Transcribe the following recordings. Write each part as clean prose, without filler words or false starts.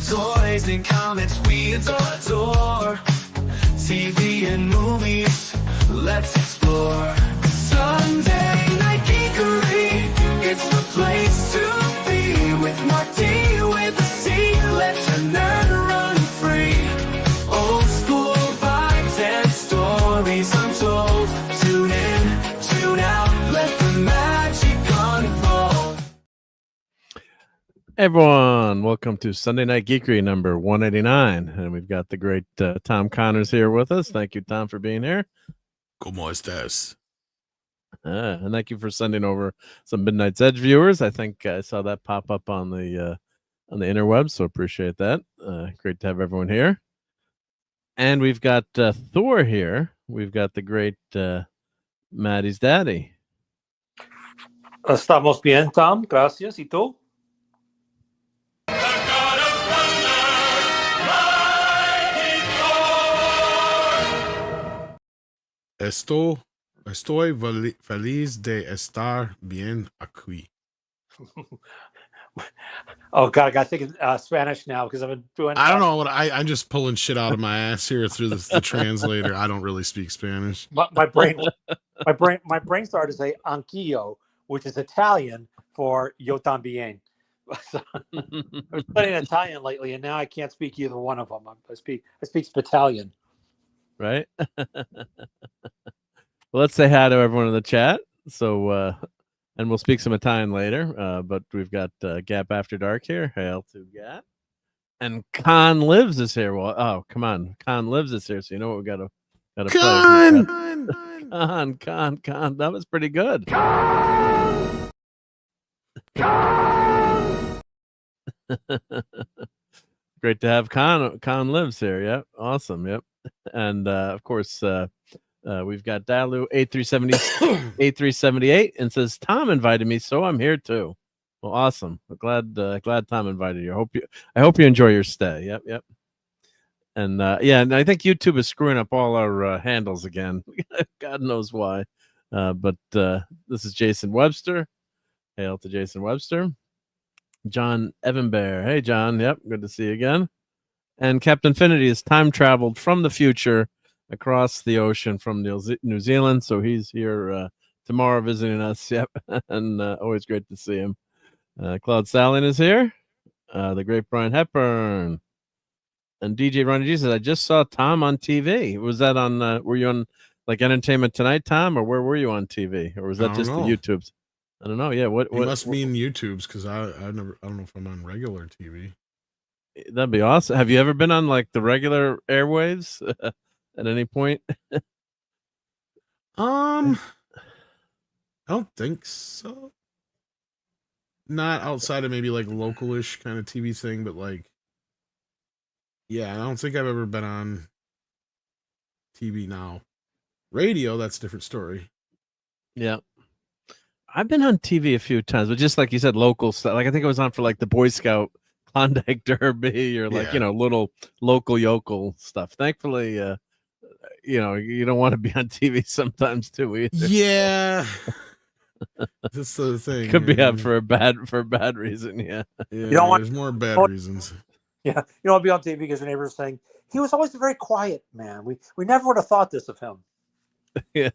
toys and comics we adore. TV and movies, let's explore. Sunday Night Geekery, it's the place to be. With Marc D, with a C, let your nerd run free. Old school vibes and stories untold. Tune in, tune out, let the magic unfold. Hey everyone, welcome to Sunday Night Geekery number 189, and we've got the great Tom Connors here with us. Thank you, Tom, for being here. ¿Cómo estás? And thank you for sending over some Midnight's Edge viewers. I think I saw that pop up on the interwebs, so appreciate that. Great to have everyone here. And we've got Thor here. We've got the great Maddie's daddy. Estamos bien, Tom. Gracias. ¿Y tú? Estoy feliz de estar bien aquí. Oh God, I got to think Spanish now because I've been doing. I don't know what I'm just pulling shit out of my ass here through the translator. I don't really speak Spanish. My brain started to say anch'io, which is Italian for yo también. So, I've been studying Italian lately, and now I can't speak either one of them. I speak Italian. Right? Well, let's say hi to everyone in the chat. So, and we'll speak some Italian later. But we've got Gap After Dark here. Hail to Gap. And Con Lives is here. Well, oh, come on. Con Lives is here. So you know what we got to play. Con. That was pretty good. Great to have Con Lives here. Yep. Awesome. Yep. And of course, we've got Dalu 8378 and says Tom invited me, so I'm here too. Well, awesome. Glad Tom invited you. I hope you enjoy your stay. Yep. And yeah, and I think YouTube is screwing up all our handles again. God knows why. But this is Jason Webster. Hail to Jason Webster. John Evanbear. Hey, John. Yep. Good to see you again. And Captain Infinity has time traveled from the future across the ocean from New Zealand. So he's here tomorrow visiting us. Yep. And always great to see him. Claude Stallion is here. The great Brian Hepburn. And DJ Ronnie G says, I just saw Tom on TV. Was that on, were you on like Entertainment Tonight, Tom? Or where were you on TV? Or was that just the YouTubes? I don't know. Yeah. What must mean YouTubes because I don't know if I'm on regular TV. That'd be awesome. Have you ever been on like the regular airwaves at any point? I don't think so. Not outside of maybe like localish kind of TV thing, but like, yeah, I don't think I've ever been on TV now. Radio, that's a different story. Yeah. I've been on TV a few times, but just like you said, local stuff. Like I think I was on for like the Boy Scout Klondike Derby or like, little local yokel stuff. Thankfully, you don't want to be on TV sometimes too either. Yeah. That's the thing. Could be out for a bad reason. Yeah. You don't want, there's more bad reasons. Yeah. You don't want to be on TV because your neighbor's saying he was always a very quiet man. We never would have thought this of him. Yeah.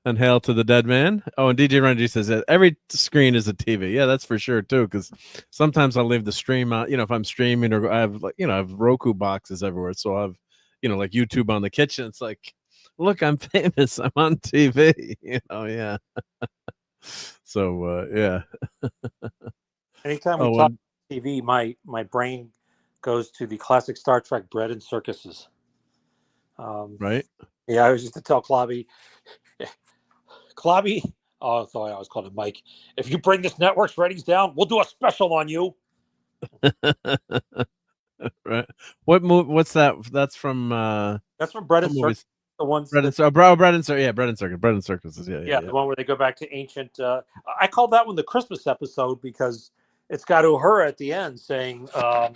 And hail to the dead man. Oh, and DJ Renji says that every screen is a TV. Yeah, that's for sure too. Because sometimes I'll leave the stream out. If I'm streaming or I have I have Roku boxes everywhere, so I have like YouTube on the kitchen. It's like, look, I'm famous. I'm on TV. Yeah. So yeah. Anytime we talk TV, my brain goes to the classic Star Trek Bread and Circuses. Right. Yeah, I was just to tell Clobby, oh, sorry, I always called him Mike. If you bring this network's ratings down, we'll do a special on you. Right. What movie? What's that? That's from Bread and Circus. The ones Bread and Circuses. Yeah. The one where they go back to ancient. I call that one the Christmas episode because it's got Uhura at the end saying God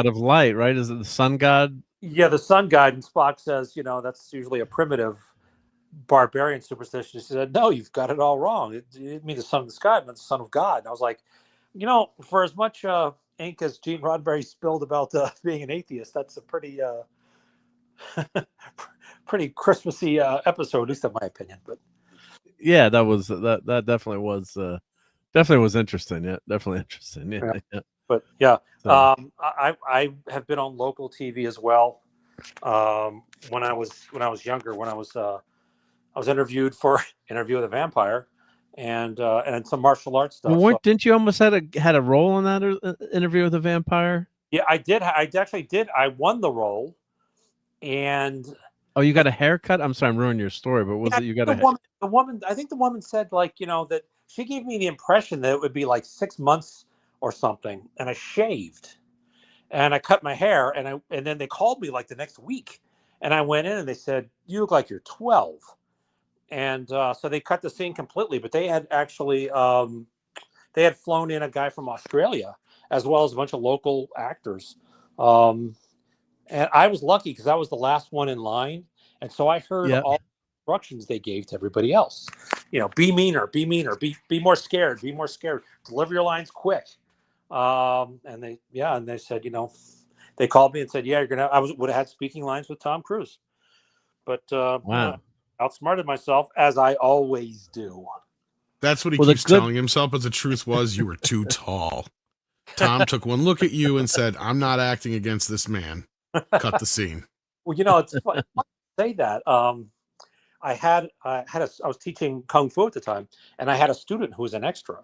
of Light, right? Is it the sun god? Yeah, the sun god, and Spock says, that's usually a primitive barbarian superstition. She said, no, you've got it all wrong. It didn't mean the son of the sky, it meant the son of God. And I was like, For as much ink as Gene Roddenberry spilled about being an atheist, that's a pretty pretty Christmassy episode, at least in my opinion. But yeah, that definitely was interesting. Yeah, definitely interesting. Yeah, yeah. But yeah, So, I have been on local TV as well. When I was younger, when I was interviewed for Interview with a Vampire, and some martial arts stuff. well, didn't you almost had a role in that Interview with a Vampire? Yeah, I did. I actually did. I won the role, and Oh, you got a haircut? I'm sorry, I'm ruining your story, but was it you got the woman? I think the woman said that she gave me the impression that it would be like 6 months or something, and I shaved, and I cut my hair, and then they called me like the next week, and I went in and they said, "You look like you're 12," and so they cut the scene completely. But they had actually they had flown in a guy from Australia as well as a bunch of local actors. And I was lucky because I was the last one in line. And so I heard all the instructions they gave to everybody else. Be meaner, be more scared, deliver your lines quick. And they said, they called me and said, yeah, I would have had speaking lines with Tom Cruise. But wow. Outsmarted myself, as I always do. That's what he keeps telling himself, but the truth was you were too tall. Tom took one look at you and said, I'm not acting against this man. Cut the scene. Well, it's funny to say that. I was teaching Kung Fu at the time, and I had a student who was an extra.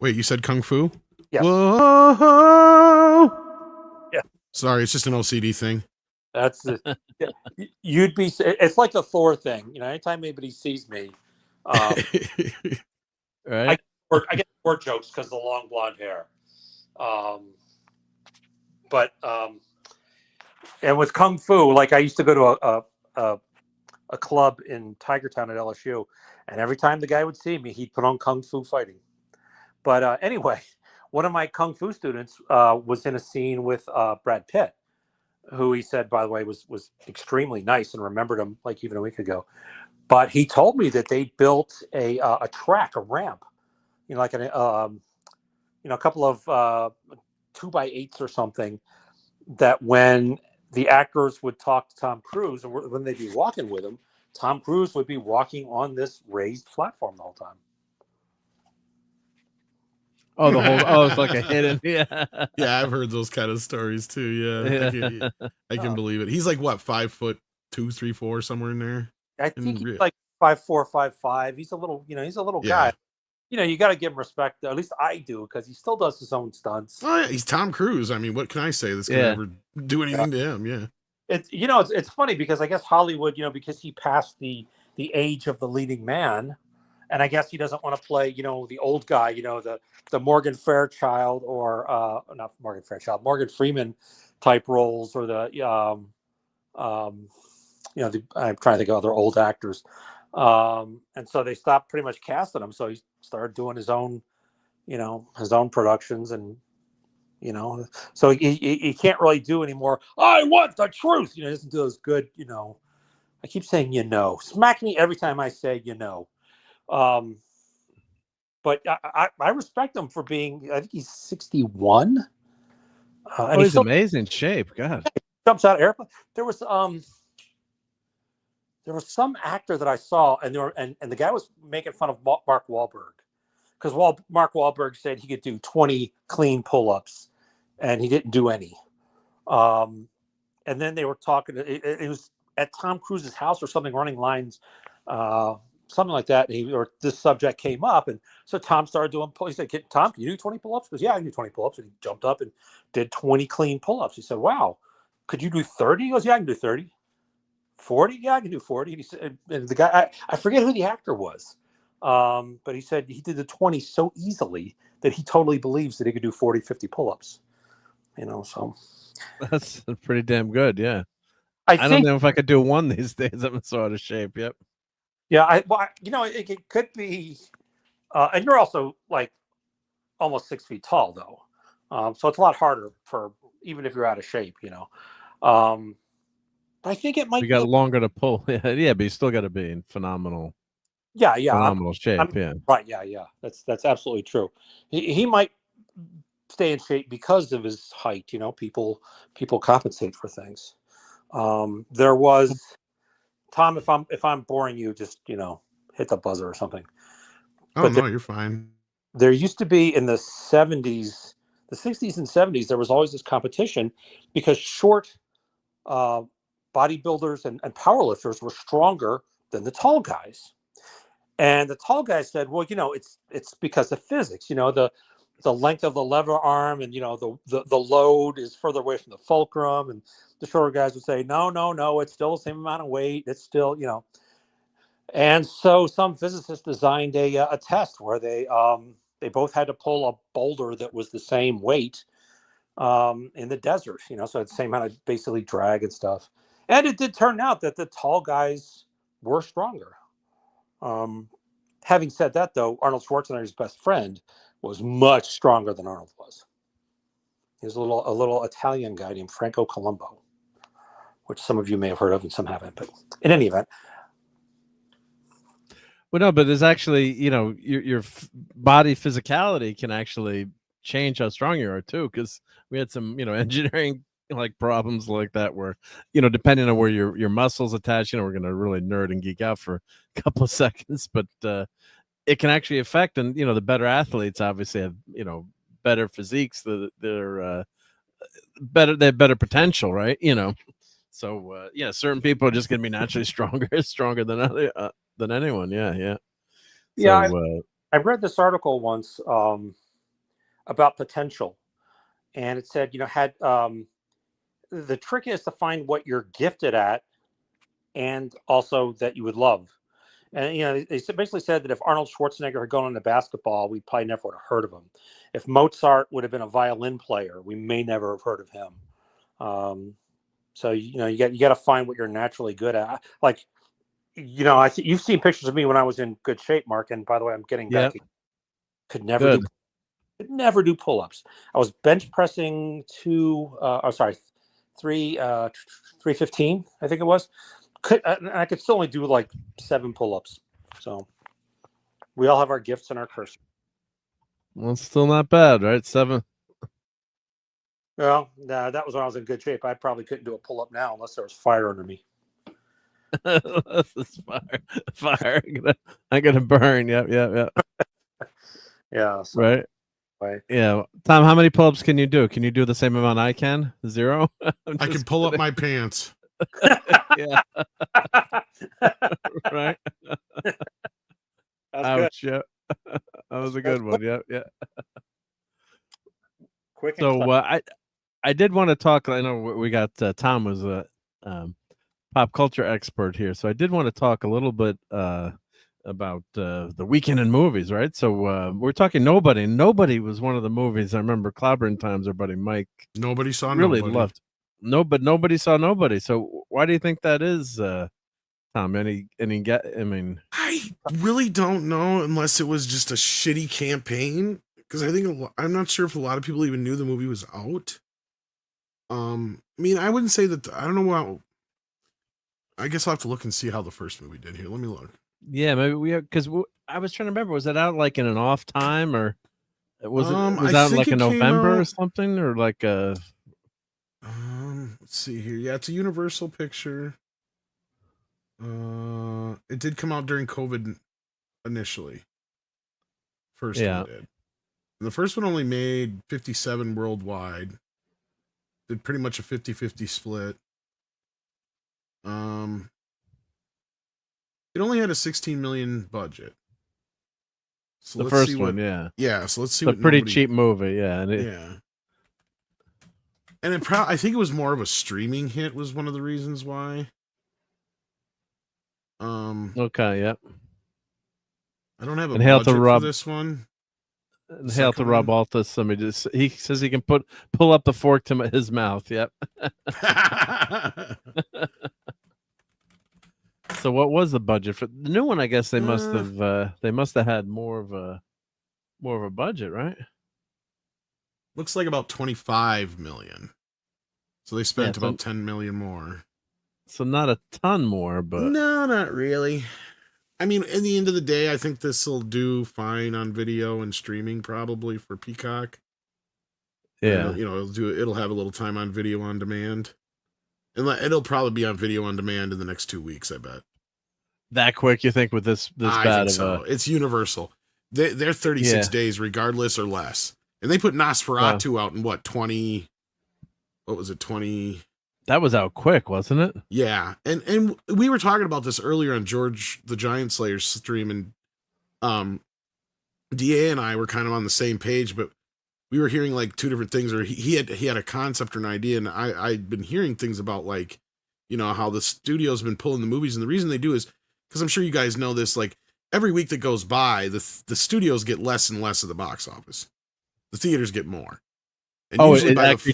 Wait, you said Kung Fu? Yes. Whoa! Yeah. Sorry, it's just an OCD thing. That's you'd be. It's like the Thor thing. Anytime anybody sees me, right? I get word jokes because of the long blonde hair. And with Kung Fu, like I used to go to a club in Tigertown at LSU, and every time the guy would see me, he'd put on Kung Fu Fighting. But anyway, one of my Kung Fu students was in a scene with Brad Pitt, who he said, by the way, was extremely nice and remembered him like even a week ago. But he told me that they built a ramp, like a couple of 2x8s or something, that when the actors would talk to Tom Cruise and when they'd be walking with him, Tom Cruise would be walking on this raised platform the whole time. Oh, it's like a hidden. Yeah. Yeah, I've heard those kind of stories too. Yeah. I can believe it. He's like what, 5'2", 3, 4, somewhere in there. I think he's like 5'4", 5'5". He's a little, he's a little guy. You got to give him respect. At least I do, because he still does his own stunts. Oh yeah, he's Tom Cruise. I mean, what can I say? This can ever do anything to him? Yeah. It's funny because I guess Hollywood, because he passed the age of the leading man, and I guess he doesn't want to play, the old guy, the Morgan Fairchild or not Morgan Fairchild, Morgan Freeman type roles, or I'm trying to think of other old actors. And so they stopped pretty much casting him. So he started doing his own productions, and, so he can't really do anymore. I want the truth. He doesn't do those good, I keep saying, smack me every time I say, but I respect him for being, I think he's 61. And he's amazing shape. God. He jumps out of airplane. There was some actor that I saw, and the guy was making fun of Mark Wahlberg, because Mark Wahlberg said he could do 20 clean pull-ups, and he didn't do any. And then they were talking. It was at Tom Cruise's house or something, running lines, something like that. Or this subject came up, and so Tom started doing. He said, "Tom, can you do 20 pull-ups?" He goes, "Yeah, I can do 20 pull-ups." And he jumped up and did 20 clean pull-ups. He said, "Wow, could you do 30?" He goes, "Yeah, I can do 30." 40? Yeah, I can do 40. And he said, and the guy, I forget who the actor was, but he said he did the 20 so easily that he totally believes that he could do 40, 50 pull-ups. So that's pretty damn good. Yeah. I don't know if I could do one these days. I'm in so out of shape. Yep. Yeah. It could be, and you're also like almost 6 feet tall though. So it's a lot harder even if you're out of shape, I think it might. You got longer to pull. Yeah, but you still got to be in phenomenal. Yeah, phenomenal shape. Right. Yeah. That's absolutely true. He might. stay in shape because of his height. You know, people compensate for things. There was Tom. If I'm boring you, just hit the buzzer or something. Oh no, you're fine. There used to be in the 70s, the 60s and 70s, there was always this competition because short bodybuilders and powerlifters were stronger than the tall guys. And the tall guys said, well, it's because of physics, the length of the lever arm and, the load is further away from the fulcrum. And the shorter guys would say, no, it's still the same amount of weight. It's still, And so some physicists designed a test where they both had to pull a boulder that was the same weight in the desert, so it's the same amount of basically drag and stuff. And it did turn out that the tall guys were stronger. Having said that, though, Arnold Schwarzenegger's best friend was much stronger than Arnold was. He was a little Italian guy named Franco Colombo, which some of you may have heard of and some haven't. But in any event. Well, no, but there's actually, your body physicality can actually change how strong you are too, because we had some, engineering like problems like that where, depending on where your muscles attach, we're going to really nerd and geek out for a couple of seconds, but it can actually affect, and the better athletes obviously have better physiques, they're better, they have better potential, right? So certain people are just going to be naturally stronger than anyone. Yeah. I read this article once about potential, and it said, had the trick is to find what you're gifted at, and also that you would love. And they basically said that if Arnold Schwarzenegger had gone into basketball, we probably never would have heard of him. If Mozart would have been a violin player, we may never have heard of him. So you got to find what you're naturally good at. Like, you've seen pictures of me when I was in good shape, Mark. And by the way, I'm getting back. Could never do pull-ups. I was bench pressing 315, I think it was. I could still only do like 7 pull-ups. So we all have our gifts and our curses. Well, it's still not bad, right? 7. Well, that was when I was in good shape. I probably couldn't do a pull-up now unless there was fire under me. This fire. I'm gonna burn. Yep. Yeah. So, right. Yeah, Tom, how many pull-ups can you do? Can you do the same amount I can? 0? I can pull up my pants. Yeah. Right. That's Ouch. good. Yeah. That was a good one. Yeah. Quick. So I did want to talk. I know we got Tom was a pop culture expert here, so I did want to talk a little bit about the weekend in movies, right? So we're talking Nobody. Nobody was one of the movies I remember clobbering times. Our buddy Mike Nobody saw really Nobody. loved. No, but nobody saw Nobody. So why do you think that is, Tom? I really don't know unless it was just a shitty campaign, because I think I'm not sure if a lot of people even knew the movie was out. I wouldn't say that. I don't know what. I guess I'll have to look and see how the first movie did here. Let me look. Yeah, maybe because I was trying to remember. Was it out like in an off time, or was it out like in November or something, or like a? Let's see here. Yeah, it's a Universal picture. It did come out during COVID initially. First one did. And the first one only made 57 worldwide. Did pretty much a 50-50 split. It only had a 16 million budget. So the first one, yeah. Yeah, so let's see. It's a pretty cheap movie, yeah. And And I think it was more of a streaming hit was one of the reasons why. Okay, yep. I don't have a budget for this one. And hail to RobAltis. He says he can pull up the fork to his mouth. Yep. So what was the budget for the new one? I guess they must have had more of a budget, right? Looks like about 25 million. So they spent about 10 million more. So not a ton more, but no, not really. In the end of the day, I think this will do fine on video and streaming, probably for Peacock. Yeah. And, it'll have a little time on video on demand. And it'll probably be on video on demand in the next 2 weeks, I bet. That quick, you think, with this I bad think of so. a... It's universal. They're 36 Yeah. days regardless or less. And they put Nosferatu out in what, 20... What was it, 20... That was out quick, wasn't it? Yeah. And we were talking about this earlier on George the Giant Slayer's stream, and DA and I were kind of on the same page, but we were hearing like two different things, or he had a concept or an idea, and I'd been hearing things about like, how the studio's been pulling the movies, and the reason they do is because I'm sure you guys know this, like every week that goes by, the studios get less and less of the box office. The theaters get more. And it actually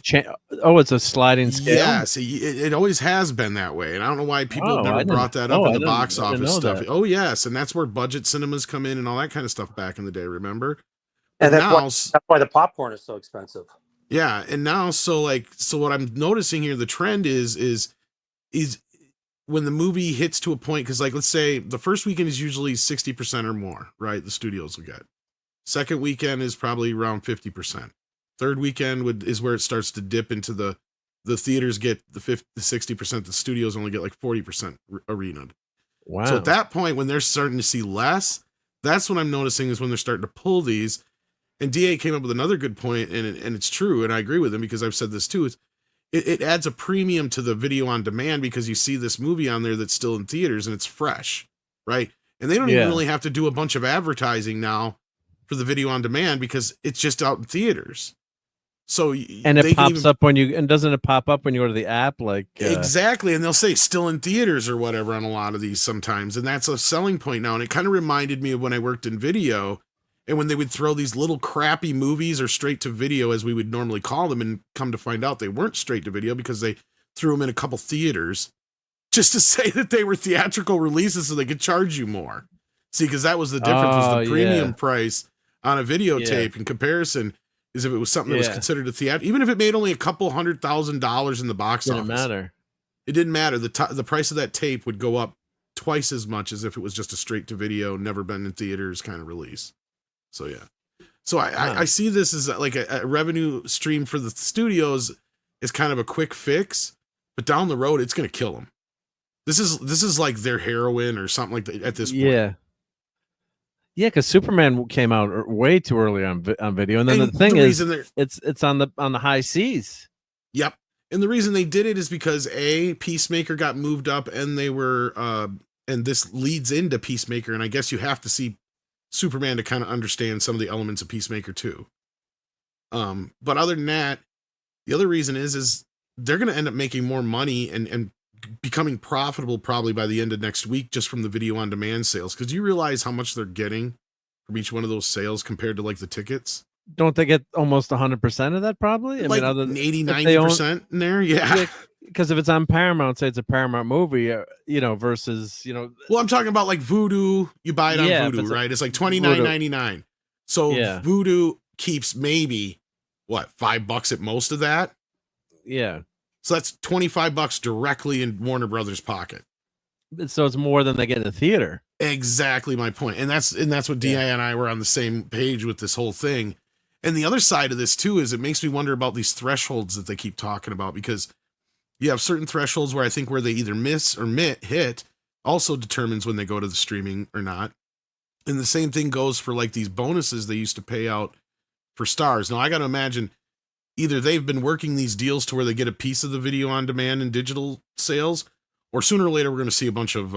it's a sliding scale. Yes, it always has been that way, and I don't know why people have never brought that up in the box office stuff. Oh yes, and that's where budget cinemas come in and all that kind of stuff back in the day. Remember? And that's why the popcorn is so expensive. Yeah, and now so what I'm noticing here, the trend is when the movie hits to a point, because like let's say the first weekend is usually 60% or more, right? The studios will get. Second weekend is probably around 50%. Third weekend is where it starts to dip into the theaters get the 60%. The studios only get like 40% arena. Wow. So at that point, when they're starting to see less, that's what I'm noticing is when they're starting to pull these. And DA came up with another good point, and it's true, and I agree with him because I've said this too. It adds a premium to the video on demand because you see this movie on there that's still in theaters and it's fresh, right? And they don't even really have to do a bunch of advertising now for the video on demand because it's just out in theaters. So it pops up doesn't it pop up when you go to the app? Like exactly, and they'll say still in theaters or whatever on a lot of these sometimes, and that's a selling point now. And it kind of reminded me of when I worked in video, and when they would throw these little crappy movies or straight to video, as we would normally call them, and come to find out they weren't straight to video because they threw them in a couple theaters just to say that they were theatrical releases so they could charge you more. See, because that was the difference, was the premium price on a videotape in comparison. Is if it was something that was considered a theater, even if it made only a couple $100,000 in the box office. Didn't matter. It didn't matter. The price of that tape would go up twice as much as if it was just a straight to video, never been in theaters kind of release. So yeah. So I see this as like a revenue stream for the studios is kind of a quick fix, but down the road it's going to kill them. This is like their heroin or something like that at this point. Yeah. Yeah, because Superman came out way too early on video, and then the thing is, it's on the high seas. Yep, and the reason they did it is because Peacemaker got moved up, and they were, and this leads into Peacemaker, and I guess you have to see Superman to kind of understand some of the elements of Peacemaker too. But other than that, the other reason is they're going to end up making more money and becoming profitable probably by the end of next week just from the video on demand sales, because you realize how much they're getting from each one of those sales compared to like the tickets. Don't they get almost 100% of that probably? Like 80-90% in there. Yeah, because if it's on Paramount, say it's a Paramount movie, versus well, I'm talking about like Vudu. You buy it on Vudu, right? It's like $29.99. So Vudu keeps maybe what, $5 at most of that. Yeah. So that's $25 directly in Warner Brothers' pocket. So it's more than they get in the theater. Exactly my point. And that's what DI and I were on the same page with this whole thing. And the other side of this too is it makes me wonder about these thresholds that they keep talking about, because you have certain thresholds where I think where they either miss or hit also determines when they go to the streaming or not. And the same thing goes for like these bonuses they used to pay out for stars. Now I got to imagine either they've been working these deals to where they get a piece of the video on demand and digital sales, or sooner or later we're going to see a bunch of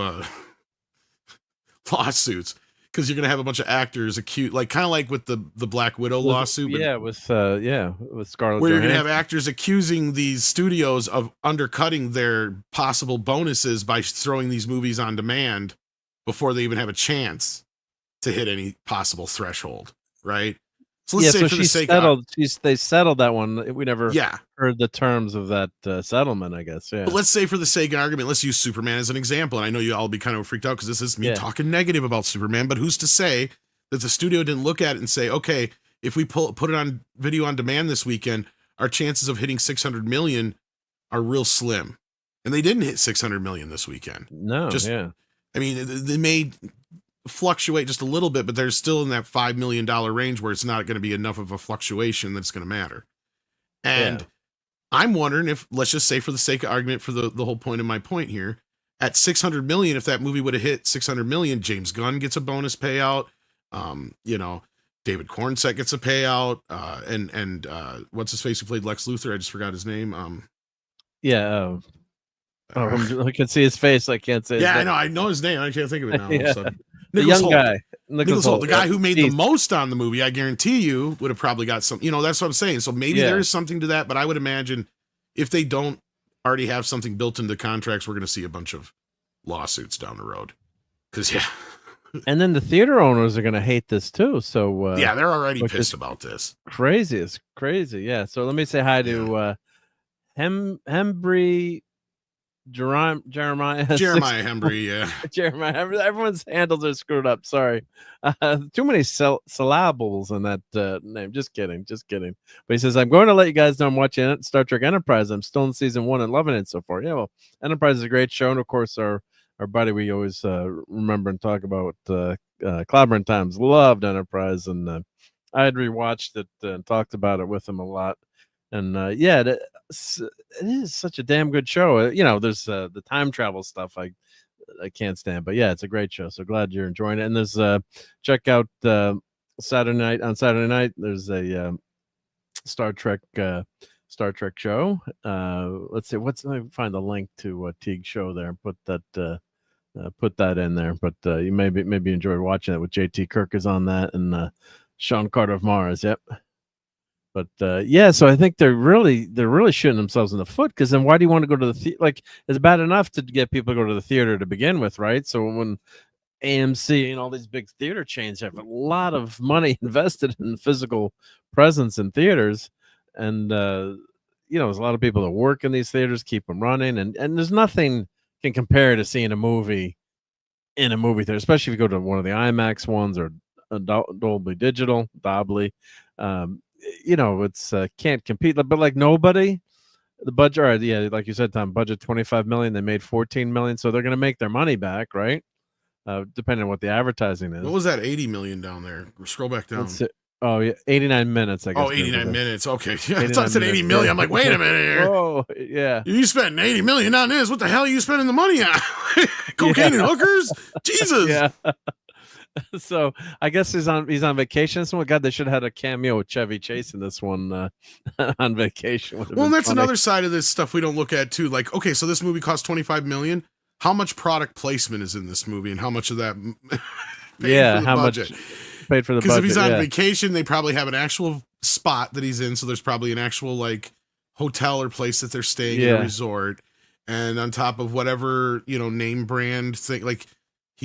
lawsuits, because you're going to have a bunch of actors accused, like kind of like with the Black Widow lawsuit. With Scarlett Johansson. Where you're going to have actors accusing these studios of undercutting their possible bonuses by throwing these movies on demand before they even have a chance to hit any possible threshold, right? So let's say for the sake of they settled that one. We never heard the terms of that settlement, I guess. Yeah. But let's say for the sake of argument, let's use Superman as an example. And I know you all be kind of freaked out because this is me talking negative about Superman, but who's to say that the studio didn't look at it and say, okay, if we put it on video on demand this weekend, our chances of hitting 600 million are real slim. And they didn't hit 600 million this weekend. No. I mean, they made fluctuate just a little bit, but they're still in that $5 million range where it's not going to be enough of a fluctuation that's going to matter. And I'm wondering if, let's just say for the sake of argument, for the whole point of my point here, at 600 million, if that movie would have hit 600 million, James Gunn gets a bonus payout. You know, David Cornsett gets a payout. And what's his face who played Lex Luthor? I just forgot his name. I can see his face. I can't say. Yeah, I know his name. I can't think of it now. Yeah. So, The young guy. Nicholas Hoult, the guy who made the most on the movie, I guarantee you would have probably got some. You know, that's what I'm saying. So maybe there is something to that, but I would imagine if they don't already have something built into contracts, we're going to see a bunch of lawsuits down the road. Because and then the theater owners are going to hate this too. So yeah, they're already pissed about this. Crazy, it's crazy. Yeah. So let me say hi to Hembry. Jeremiah Hembry, yeah. Jeremiah Hembry. Everyone's handles are screwed up. Sorry. Too many syllables in that name. Just kidding. But he says, I'm going to let you guys know I'm watching Star Trek Enterprise. I'm still in season 1 and loving it so far. Yeah, well, Enterprise is a great show. And of course, our buddy we always remember and talk about, Clobberin' Times, loved Enterprise. And I had rewatched it and talked about it with him a lot. And it is such a damn good show. You know, there's the time travel stuff I can't stand, but yeah, it's a great show. So glad you're enjoying it. And there's check out Saturday night. There's a Star Trek show. Let's see, let me find the link to Teague's show there. Put that in there. But you maybe enjoyed watching it with JT Kirk is on that and Sean Carter of Mars. Yep. But so I think they're really shooting themselves in the foot, because then why do you want to go to the theater? Like, it's bad enough to get people to go to the theater to begin with, right? So when AMC and all these big theater chains have a lot of money invested in physical presence in theaters, and there's a lot of people that work in these theaters, keep them running, and there's nothing can compare to seeing a movie in a movie theater, especially if you go to one of the IMAX ones or Dolby Digital, Dobly. It's can't compete, but like nobody, the budget, like you said, Tom, budget 25 million, they made 14 million, so they're going to make their money back, right? Depending on what the advertising is. What was that 80 million down there? Scroll back down. Oh yeah, 89 minutes, I guess. 89 minutes. Okay. Yeah, I thought it said 80 million. I'm like, wait a minute here. Oh, yeah. You spent 80 million on this. What the hell are you spending the money on? Cocaine and hookers? Jesus. Yeah. So I guess he's on vacation. So God, they should have had a cameo with Chevy Chase in this one on vacation. Well, and that's another side of this stuff we don't look at too. Like, okay, so this movie cost 25 million. How much product placement is in this movie, and how much of that paid for the budget? Much paid for the budget? Because if he's on vacation, they probably have an actual spot that he's in. So there's probably an actual like hotel or place that they're staying in a resort, and on top of whatever name brand thing like.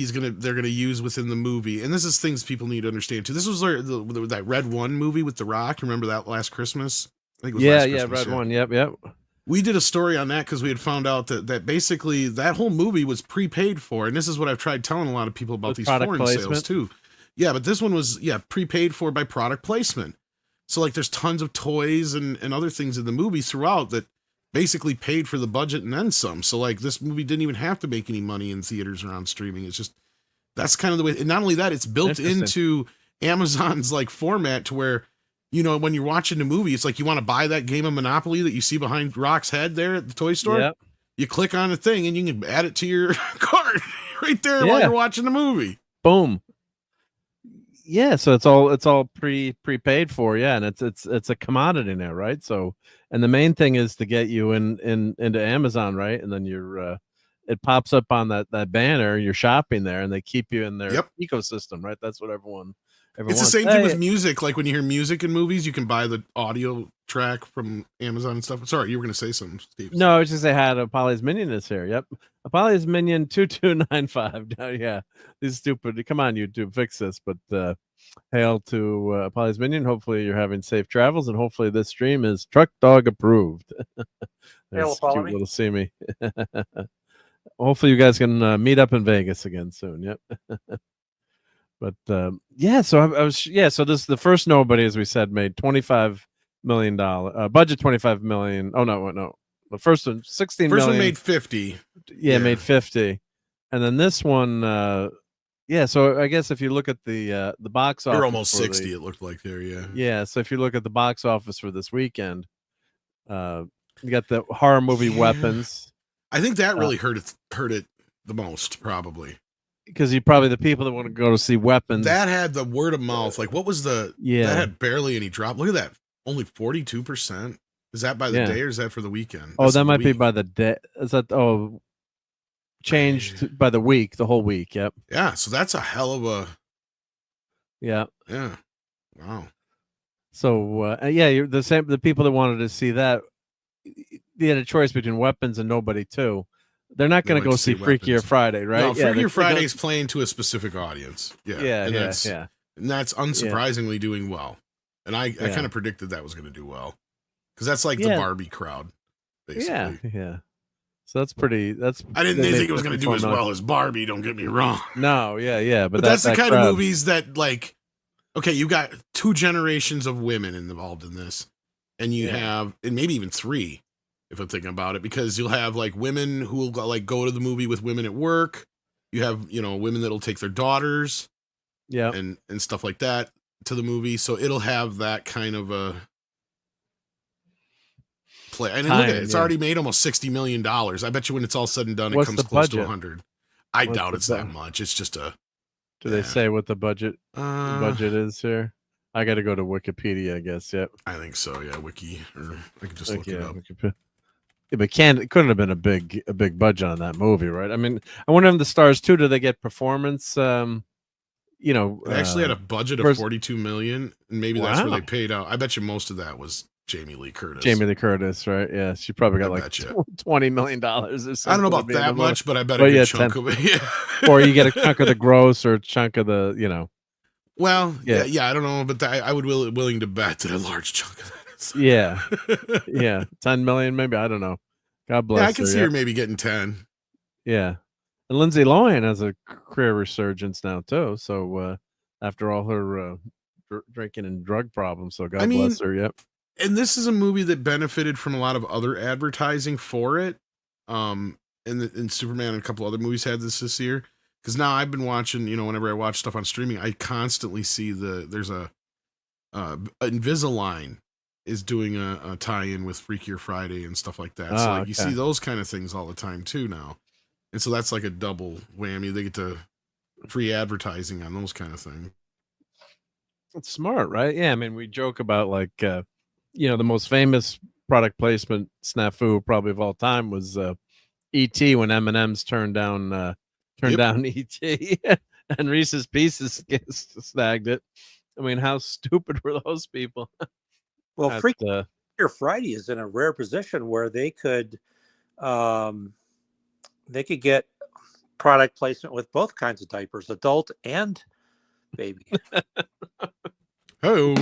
They're gonna use within the movie, and this is things people need to understand too. This was that Red One movie with The Rock. Remember that last Christmas? I think it was last Christmas, Red One. Yep. We did a story on that because we had found out that basically that whole movie was prepaid for, and this is what I've tried telling a lot of people about these foreign sales too. Yeah, but this one was prepaid for by product placement. So like, there's tons of toys and other things in the movie throughout that basically paid for the budget and then some. So like, this movie didn't even have to make any money in theaters or on streaming. It's just, that's kind of the way. And not only that, it's built into Amazon's like format to where, when you're watching the movie, it's like you want to buy that game of Monopoly that you see behind Rock's head there at the toy store. Yep. You click on the thing and you can add it to your cart right there while you're watching the movie. Boom. Yeah, so it's all prepaid for, and it's a commodity now, right? So, and the main thing is to get you into Amazon, right? And then it pops up on that banner, you're shopping there, and they keep you in their ecosystem, right? That's what everyone it's the same thing with music. Like when you hear music in movies, you can buy the audio track from Amazon and stuff. Sorry, you were going to say something, Steve. No, I was just say hi to Apollo's Minion is here. Yep. Apollo's Minion 2295. Yeah. This is stupid. Come on, YouTube, fix this. But hail to Apollo's Minion. Hopefully you're having safe travels, and hopefully this stream is Truck Dog approved. There's cute little see me. Hopefully you guys can meet up in Vegas again soon. Yep. But so so this the first Nobody, as we said, made $25 million budget, 25 million. Oh no, the first one 16 first million. One made 50. Made 50, and then this one so I guess if you look at the box office, they're almost 60. It looked like there. So if you look at the box office for this weekend, You got the horror movie Yeah. Weapons, I think that really hurt it the most, probably. because you probably the people that want to go to see Weapons. That had the word of mouth. Like, what was that had barely any drop. Look at that. Only 42%. Is that by the day or is that for the weekend? Oh, that might be by the day. Is that changed by the week, the whole week? Yep. Yeah, so that's a hell of a. Yeah. Yeah. Wow. So you're the same. The people that wanted to see that, they had a choice between Weapons and Nobody too. They're not going to go see Freakier Friday, right? No, Freakier Friday's playing to a specific audience. Yeah. And that's unsurprisingly doing well. And I kind of predicted that was going to do well. Because that's like the Barbie crowd, basically. Yeah. So that's pretty. I didn't think it was going to do as well as Barbie. Don't get me wrong. No, but that's the kind of movies that, like, okay, you got 2 generations of women involved in this, and you have, and maybe even 3, if I'm thinking about it, because you'll have like women who will go to the movie with women at work. You have women that'll take their daughters, and stuff like that to the movie. So it'll have that kind of a. Play. And look at it, it's already made almost $60 million. I bet you when it's all said and done, it comes close to 100. I doubt it's that much. It's just a. Do they say what the budget is here? I got to go to Wikipedia, I guess. Yep. I think so. Yeah, Wiki, or I can just look it up. Yeah, but it couldn't have been a big budget on that movie, right? I mean, I wonder if the stars too. Do they get performance? They actually had a budget of 42 million, and maybe that's where they paid out. I bet you most of that was Jamie Lee Curtis, right? Yeah, she probably got like $20 million or something. I don't know about that much, but I bet a good chunk of it. Yeah. Or you get a chunk of the gross or a chunk of the, Well, yeah, I don't know, but I would willing to bet that a large chunk of that is. Yeah, 10 million maybe. I don't know. God bless. I can see her maybe getting 10. Yeah, and Lindsay Lohan has a career resurgence now too. So after all her drinking and drug problems, so God bless her. Yep. And this is a movie that benefited from a lot of other advertising for it. And Superman and a couple other movies had this year. Because now I've been watching, whenever I watch stuff on streaming, I constantly see there's a Invisalign is doing a tie-in with Freakier Friday and stuff like that. So you see those kind of things all the time too now. And so that's like a double whammy. They get to free advertising on those kind of things. It's smart, right? Yeah, I mean, we joke about like, the most famous product placement snafu probably of all time was E.T. when M&M's turned down E.T. and Reese's Pieces snagged it. I mean, how stupid were those people? Well, Freakier Friday is in a rare position where they could get product placement with both kinds of diapers, adult and baby. Oh.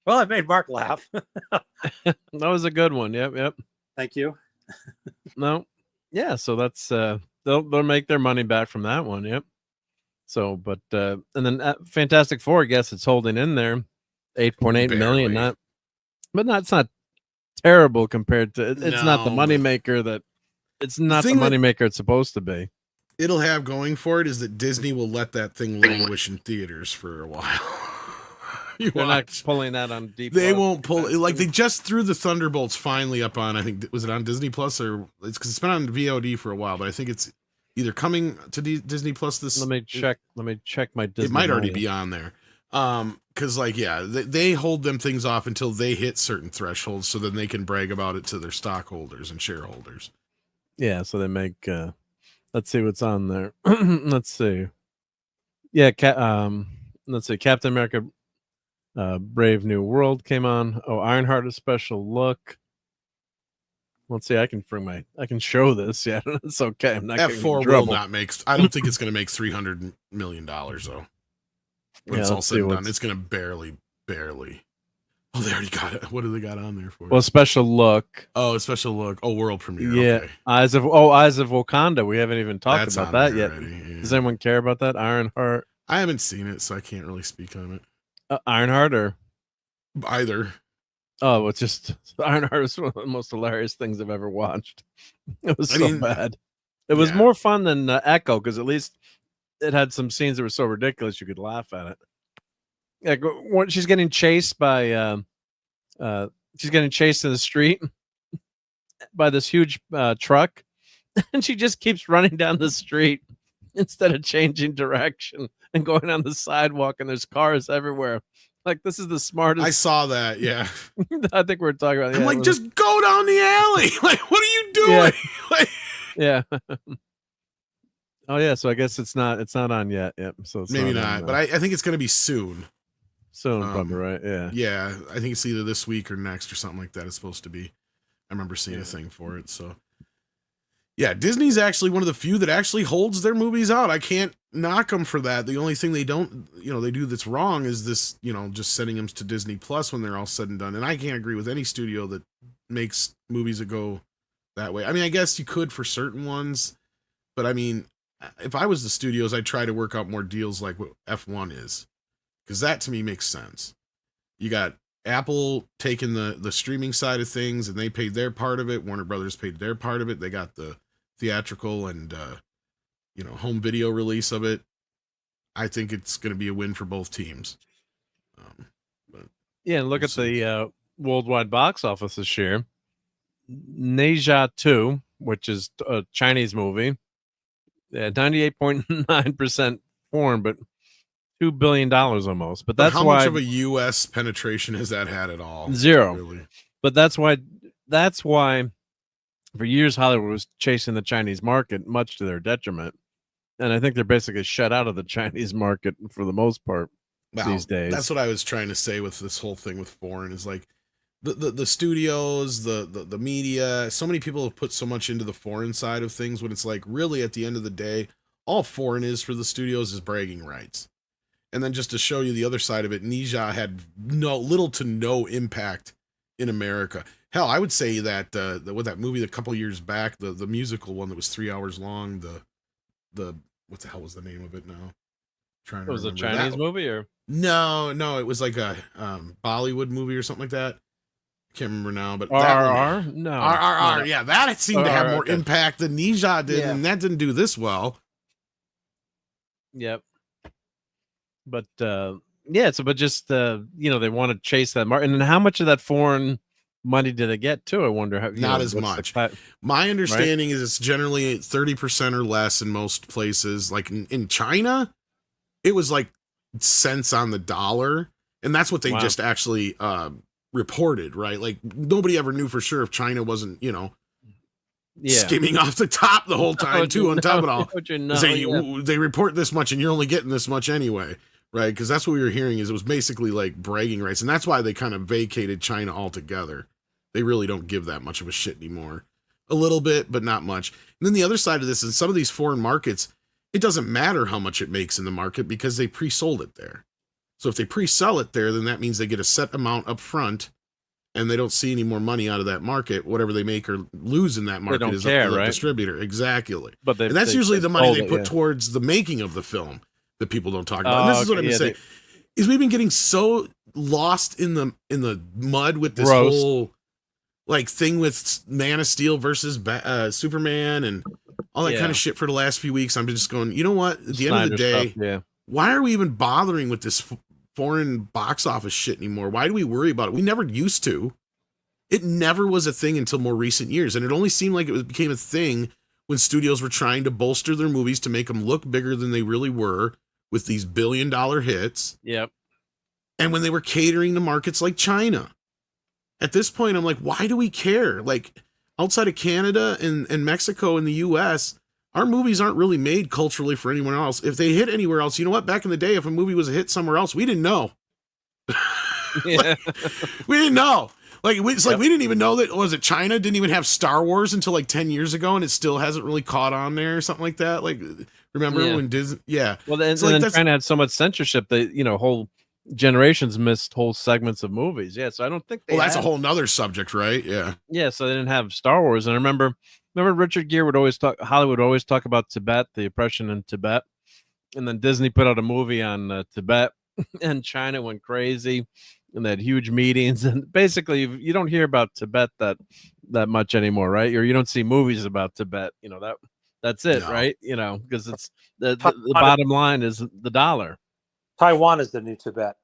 Well, I made Mark laugh. That was a good one. Yep. Thank you. No, yeah. So that's they'll make their money back from that one. Yep. So, but and then Fantastic Four, I guess it's holding in there, 8.8 million. It's not terrible compared to. It's not the moneymaker that. It's not the moneymaker it's supposed to be. It'll have going for it is that Disney will let that thing languish in theaters for a while. They're not pulling that on deep. They won't pull it. Like they just threw the Thunderbolts finally up on. I think was it on Disney Plus or it's because it's been on VOD for a while, but I think it's either coming to Disney Plus this. Let me check my Disney. It might already be on there. Because they hold them things off until they hit certain thresholds, so then they can brag about it to their stockholders and shareholders. Yeah, so they make. Let's see what's on there. Let's see. Yeah, let's see. Captain America, Brave New World came on. Oh, Ironheart, a special look. Let's see. I can show this. Yeah, it's okay. I'm not. F4 will not make. I don't think it's going to make $300 million though. When it's all said and done, it's going to barely. Oh, they already got it. What do they got on there for? Well, special look. Oh, a special look. Oh, world premiere. Yeah, okay. Eyes of Wakanda. We haven't even talked about that yet. Yeah. Does anyone care about that? Ironheart. I haven't seen it, so I can't really speak on it. Ironheart or either. Oh, it's just Ironheart is one of the most hilarious things I've ever watched. It was bad. It was more fun than Echo because at least it had some scenes that were so ridiculous you could laugh at it. like when she's getting chased by she's getting chased in the street by this huge truck, and she just keeps running down the street instead of changing direction and going on the sidewalk, and there's cars everywhere. Like, this is the smartest. I saw that. Yeah. I think we're talking about. I'm like, just go down the alley. Like, what are you doing? Yeah. Oh yeah. So I guess it's not on yet. Yep. So it's maybe not, but I think it's going to be soon. Soon, probably, right? Yeah. Yeah. I think it's either this week or next or something like that. It's supposed to be. I remember seeing a thing for it. So yeah, Disney's actually one of the few that actually holds their movies out. I can't knock them for that. The only thing they don't, they do that's wrong is this, just sending them to Disney Plus when they're all said and done. And I can't agree with any studio that makes movies that go that way. I mean, I guess you could for certain ones, but I mean, if I was the studios, I'd try to work out more deals like what F1 is, because that to me makes sense. You got Apple taking the streaming side of things, and they paid their part of it. Warner Brothers paid their part of it. They got the theatrical and home video release of it. I think it's going to be a win for both teams. Yeah, and look at the worldwide box office this year. Neja 2, which is a Chinese movie, 98.9% foreign, but $2 billion almost. But that's how why much of a U.S. penetration has that had at all? Zero. Really? But that's why for years Hollywood was chasing the Chinese market, much to their detriment. And I think they're basically shut out of the Chinese market for the most part these days. That's what I was trying to say with this whole thing with foreign is like the studios, the media, so many people have put so much into the foreign side of things when it's like really at the end of the day, all foreign is for the studios is bragging rights. And then just to show you the other side of it, Neja had little to no impact in America. Hell, I would say that with that movie a couple years back, the musical one that was 3 hours long, the what the hell was the name of it now? Trying to was it a remember. Chinese movie or no, it was like a Bollywood movie or something like that. Can't remember now, but RRR? No. RRR, yeah, that seemed to have more impact than Neja did, Yeah. and that didn't do this well. Yep. But but just they want to chase that market. And then how much of that foreign money did they get too? I wonder how. Not as much. My understanding is it's generally 30% or less in most places. Like in China, it was like cents on the dollar, and that's what they just actually reported, right? Like nobody ever knew for sure if China wasn't, skimming off the top the whole time too. On top of it all, they report this much, and you're only getting this much anyway. Right, because that's what we were hearing is it was basically like bragging rights, and that's why they kind of vacated China altogether. They really don't give that much of a shit anymore. A little bit, but not much. And then the other side of this is some of these foreign markets, it doesn't matter how much it makes in the market because they pre-sold it there. So if they pre-sell it there, then that means they get a set amount up front, and they don't see any more money out of that market. Whatever they make or lose in that market is up to the distributor. Exactly. And that's usually the money they put towards the making of the film that people don't talk about. And this is what I'm saying. Is we've been getting so lost in the mud with this whole like thing with Man of Steel versus Superman and all that kind of shit for the last few weeks. I'm just going, you know what? At the end of the day, why are we even bothering with this foreign box office shit anymore? Why do we worry about it? We never used to. It never was a thing until more recent years. And it only seemed like it became a thing when studios were trying to bolster their movies to make them look bigger than they really were with these billion-dollar hits. Yep. And when they were catering to markets like China. At this point, I'm like, why do we care? Like, outside of Canada and Mexico and the U.S., our movies aren't really made culturally for anyone else. If they hit anywhere else, you know what? Back in the day, if a movie was a hit somewhere else, we didn't know. We didn't know. Like, it's like we didn't even know that, was it China didn't even have Star Wars until like 10 years ago, and it still hasn't really caught on there or something like that. Like, remember when Disney? Yeah. Well, then, so then China had so much censorship that, whole generations missed whole segments of movies. Yeah. So I don't think that's a whole nother subject, right? Yeah. Yeah. So they didn't have Star Wars. And I remember Richard Gere Hollywood would always talk about Tibet, the oppression in Tibet. And then Disney put out a movie on Tibet, and China went crazy. And they had huge meetings, and basically you don't hear about Tibet that much anymore, right? Or you don't see movies about Tibet. That's it, right? Because it's the bottom line is the dollar. Taiwan is the new Tibet.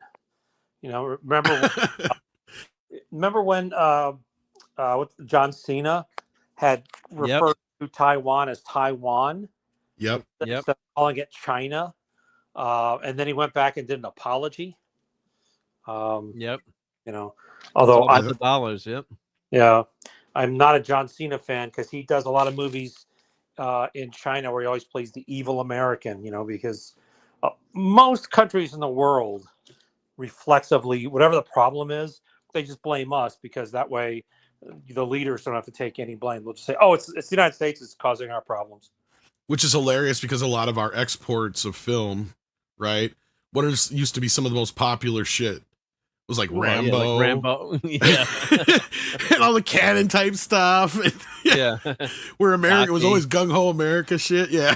You know, remember when John Cena had referred to Taiwan as Taiwan Yep. instead of calling it China, and then he went back and did an apology. Yep. You know, although I'm the dollars. Yep. Yeah, I'm not a John Cena fan because he does a lot of movies in China where he always plays the evil American. You know, because most countries in the world, reflexively, whatever the problem is, they just blame us because that way the leaders don't have to take any blame. They'll just say, "Oh, it's the United States that's causing our problems." Which is hilarious because a lot of our exports of film, right? What used to be some of the most popular shit was like Rambo, yeah, like Rambo, yeah, and all the canon type stuff. Yeah, where America was always gung ho America shit. Yeah.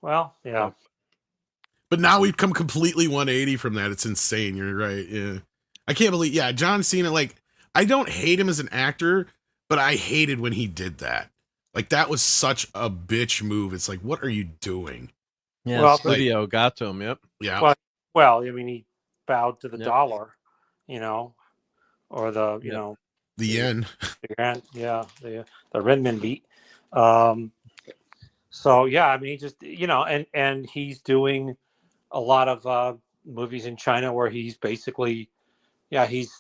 Well, yeah. But now we've come completely 180 from that. It's insane. You're right. Yeah, I can't believe. Yeah, John Cena. Like, I don't hate him as an actor, but I hated when he did that. Like, that was such a bitch move. It's like, what are you doing? Yeah, well, studio got to him. Yep. Yeah. Well, I mean, he bowed to the dollar, you know, or the, you know, the yen. The renminbi. So yeah, I mean, he just, you know, and he's doing a lot of movies in China where he's basically, he's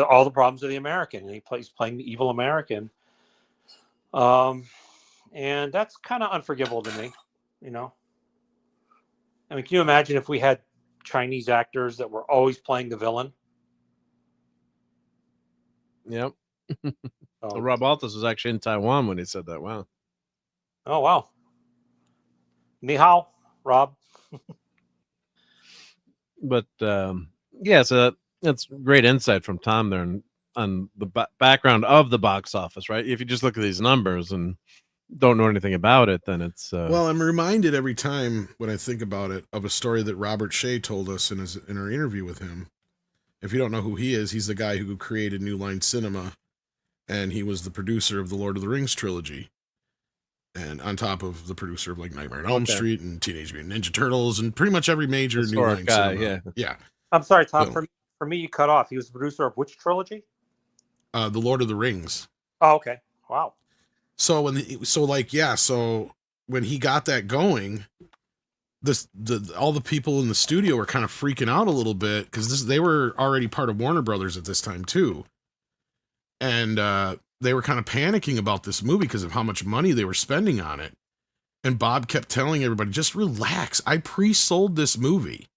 all the problems of the American, and he's playing the evil American. And that's kind of unforgivable to me, you know. I mean, can you imagine if we had Chinese actors that were always playing the villain? Yep. Well, RobAltis was actually in Taiwan when he said that. Wow. Oh, wow. Ni hao, Rob. But yeah, so that's great insight from Tom there on the background of the box office, right? If you just look at these numbers and don't know anything about it, then it's well, I'm reminded every time when I think about it of a story that Robert Shea told us in our interview with him. If you don't know who he is, he's the guy who created New Line Cinema, and he was the producer of the Lord of the Rings trilogy, and on top of the producer of like Nightmare on Elm Street and Teenage Mutant Ninja Turtles and pretty much every major New Line Cinema. Yeah. I'm sorry, Tom. So, for me, you cut off. He was the producer of which trilogy? The Lord of the Rings. Oh, okay. Wow. So when he got that going, all the people in the studio were kind of freaking out a little bit because they were already part of Warner Brothers at this time too, and they were kind of panicking about this movie because of how much money they were spending on it. And Bob kept telling everybody, "Just relax. I pre-sold this movie.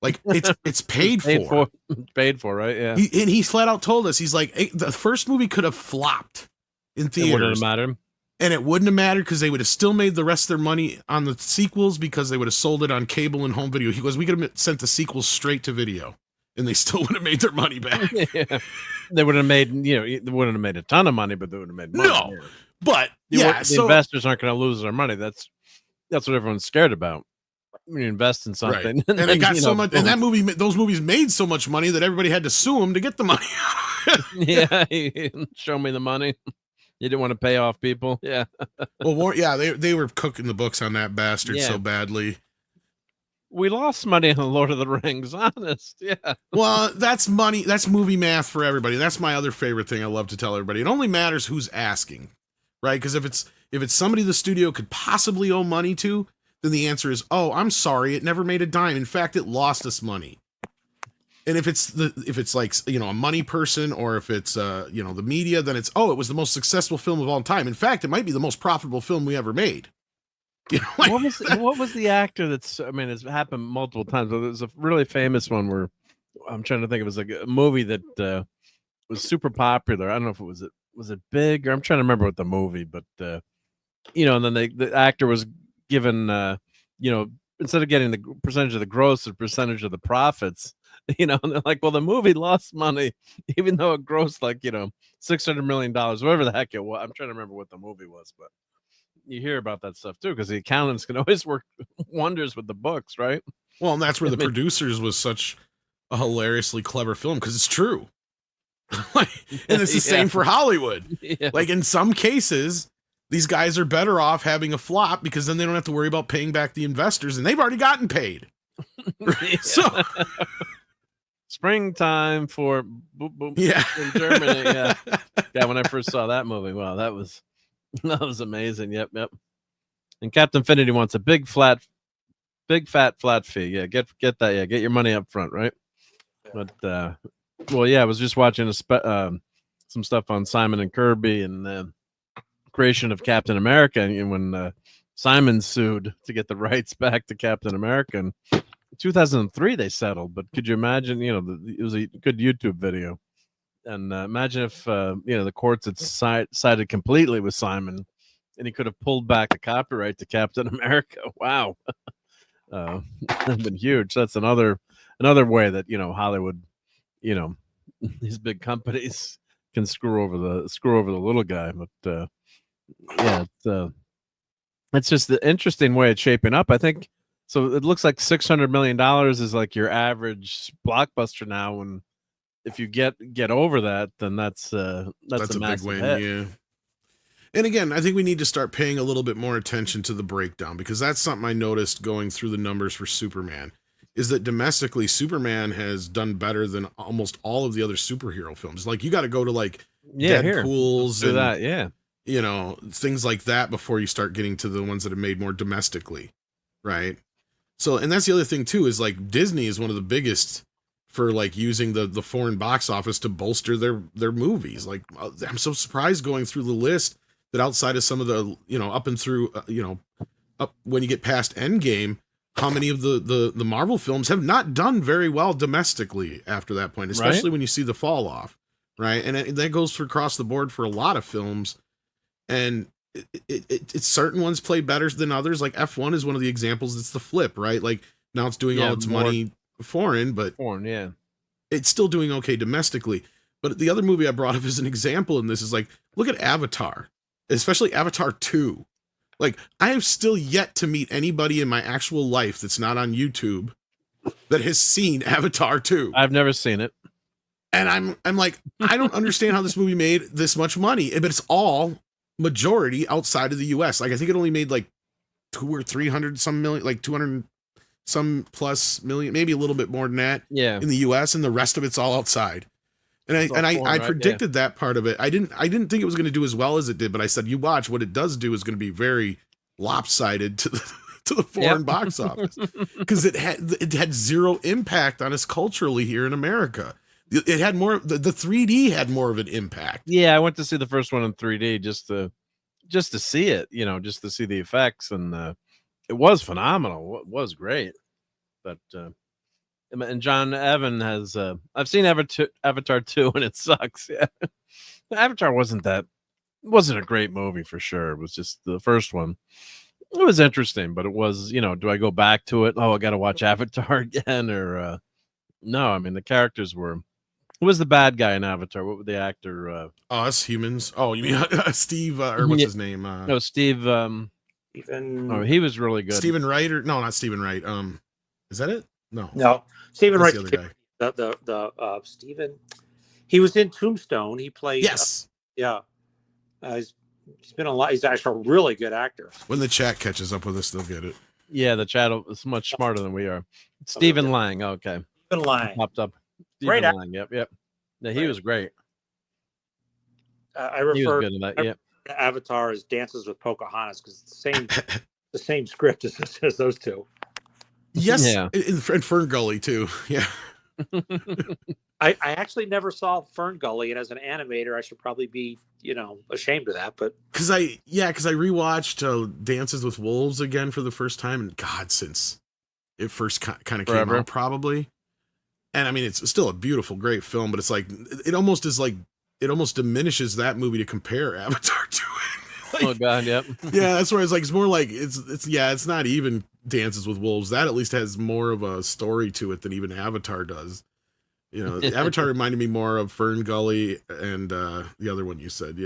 Like it's paid for. Paid for, right? Yeah." And he flat out told us, he's like, hey, the first movie could have flopped in theaters. It wouldn't have mattered. And it wouldn't have mattered because they would have still made the rest of their money on the sequels because they would have sold it on cable and home video. He goes, we could have sent the sequels straight to video and they still would have made their money back. Yeah. They would have made, they wouldn't have made a ton of money, but they would have made money. No, but the investors aren't going to lose their money. That's what everyone's scared about. When you invest in something, right. and it got so much, and those movies made so much money that everybody had to sue them to get the money. Yeah, show me the money. You didn't want to pay off people. Yeah. Well, they were cooking the books on that bastard so badly. We lost money on the Lord of the Rings, honest. Yeah. Well, that's money. That's movie math for everybody. That's my other favorite thing I love to tell everybody. It only matters who's asking, right? Because if it's somebody the studio could possibly owe money to, then the answer is, oh, I'm sorry, it never made a dime. In fact, it lost us money. And if it's like, a money person, or if it's the media, then it's, it was the most successful film of all time. In fact, it might be the most profitable film we ever made. What was the actor that's? I mean, it's happened multiple times. But there's a really famous one where I'm trying to think. It was like a movie that was super popular. I don't know if was it Big, or I'm trying to remember what the movie, but and then the actor was given instead of getting the percentage of the gross, the percentage of the profits. And they're like, well, the movie lost money, even though it grossed like $600 million, whatever the heck it was. I'm trying to remember what the movie was, but you hear about that stuff too, because the accountants can always work wonders with the books, right? Well, and that's where the producers was such a hilariously clever film, because it's true. And it's the same for Hollywood. Yeah. Like, in some cases, these guys are better off having a flop because then they don't have to worry about paying back the investors, and they've already gotten paid. So springtime for boop, boop, Yeah. in Germany. Yeah. Yeah, when I first saw that movie, wow, that was amazing. Yep. And Captain Finity wants a big fat flat fee. Yeah, get that. Yeah, get your money up front, right? But well, yeah, I was just watching some stuff on Simon and Kirby and the creation of Captain America, and when Simon sued to get the rights back to Captain America. In 2003, they settled. But could you imagine? It was a good YouTube video. And imagine if the courts had sided completely with Simon, and he could have pulled back the copyright to Captain America. Wow, that'd been huge. That's another way that Hollywood, these big companies can screw over the little guy. But yeah, it's just the interesting way it's shaping up. I think so. It looks like $600 million is like your average blockbuster now, and if you get over that, then that's a big win. Hit. Yeah. And again, I think we need to start paying a little bit more attention to the breakdown, because that's something I noticed going through the numbers for Superman, is that domestically Superman has done better than almost all of the other superhero films. Like, you got to go to like Deadpool's and that, yeah. Things like that before you start getting to the ones that have made more domestically. Right. So, and that's the other thing too, is like Disney is one of the biggest for like using the foreign box office to bolster their movies. Like, I'm so surprised going through the list that outside of some of the, up and through, up when you get past Endgame, how many of the Marvel films have not done very well domestically after that point, especially when you see the fall off. Right. And that goes for across the board for a lot of films. And it's certain ones play better than others. Like F1 is one of the examples. It's the flip, right? Like, now it's doing all its money foreign, yeah, it's still doing okay domestically. But the other movie I brought up as an example in this is like, look at Avatar, especially Avatar 2. Like, I have still yet to meet anybody in my actual life that's not on YouTube that has seen Avatar 2. I've never seen it. And I'm like, I don't understand how this movie made this much money, but it's all majority outside of the US. Like, I think it only made like 200 or 300 some million, like 200 some plus million, maybe a little bit more than that in the US, and the rest of it's all outside. And I predicted that part of it. I didn't think it was going to do as well as it did, but I said, you watch, what it does do is going to be very lopsided to the foreign box office, because it had zero impact on us culturally here in America. It had more, the 3D had more of an impact. Yeah, I went to see the first one in 3D just to see it, just to see the effects, and it was phenomenal. It was great. But and John Evan has I've seen Avatar 2, and it sucks. Yeah. Avatar wasn't a great movie for sure. It was just the first one. It was interesting, but it was, do I go back to it? Oh, I got to watch Avatar again, or no? I mean, the characters were. Who was the bad guy in Avatar? What was the actor? Us humans. Oh, you mean Steve? Or what's his name? No, Steve. Stephen. Oh, he was really good. Stephen Wright, or no, not Stephen Wright. Is that it? No. Stephen Wright. The other guy. The Stephen. He was in Tombstone. He played. Yes. He's been a lot. He's actually a really good actor. When the chat catches up with us, they'll get it. Yeah, the chat is much smarter than we are. Stephen Lang. Okay. Stephen Lang Popped up. Great actor. Yep. Yeah, he was great. I refer to that. Yep. Avatar as Dances with Pocahontas, because it's the same script as those two. Yes, yeah. And Fern Gully too. Yeah. I actually never saw Fern Gully, and as an animator, I should probably be ashamed of that. But because I rewatched Dances with Wolves again for the first time, and God, since it first kind of came out, probably. And I mean, it's still a beautiful, great film, but it's like it almost diminishes that movie to compare Avatar to it. Like, oh God, yep. Yeah, that's where it's more like it's not even Dances with Wolves. That at least has more of a story to it than even Avatar does. Avatar reminded me more of Fern Gully and the other one you said,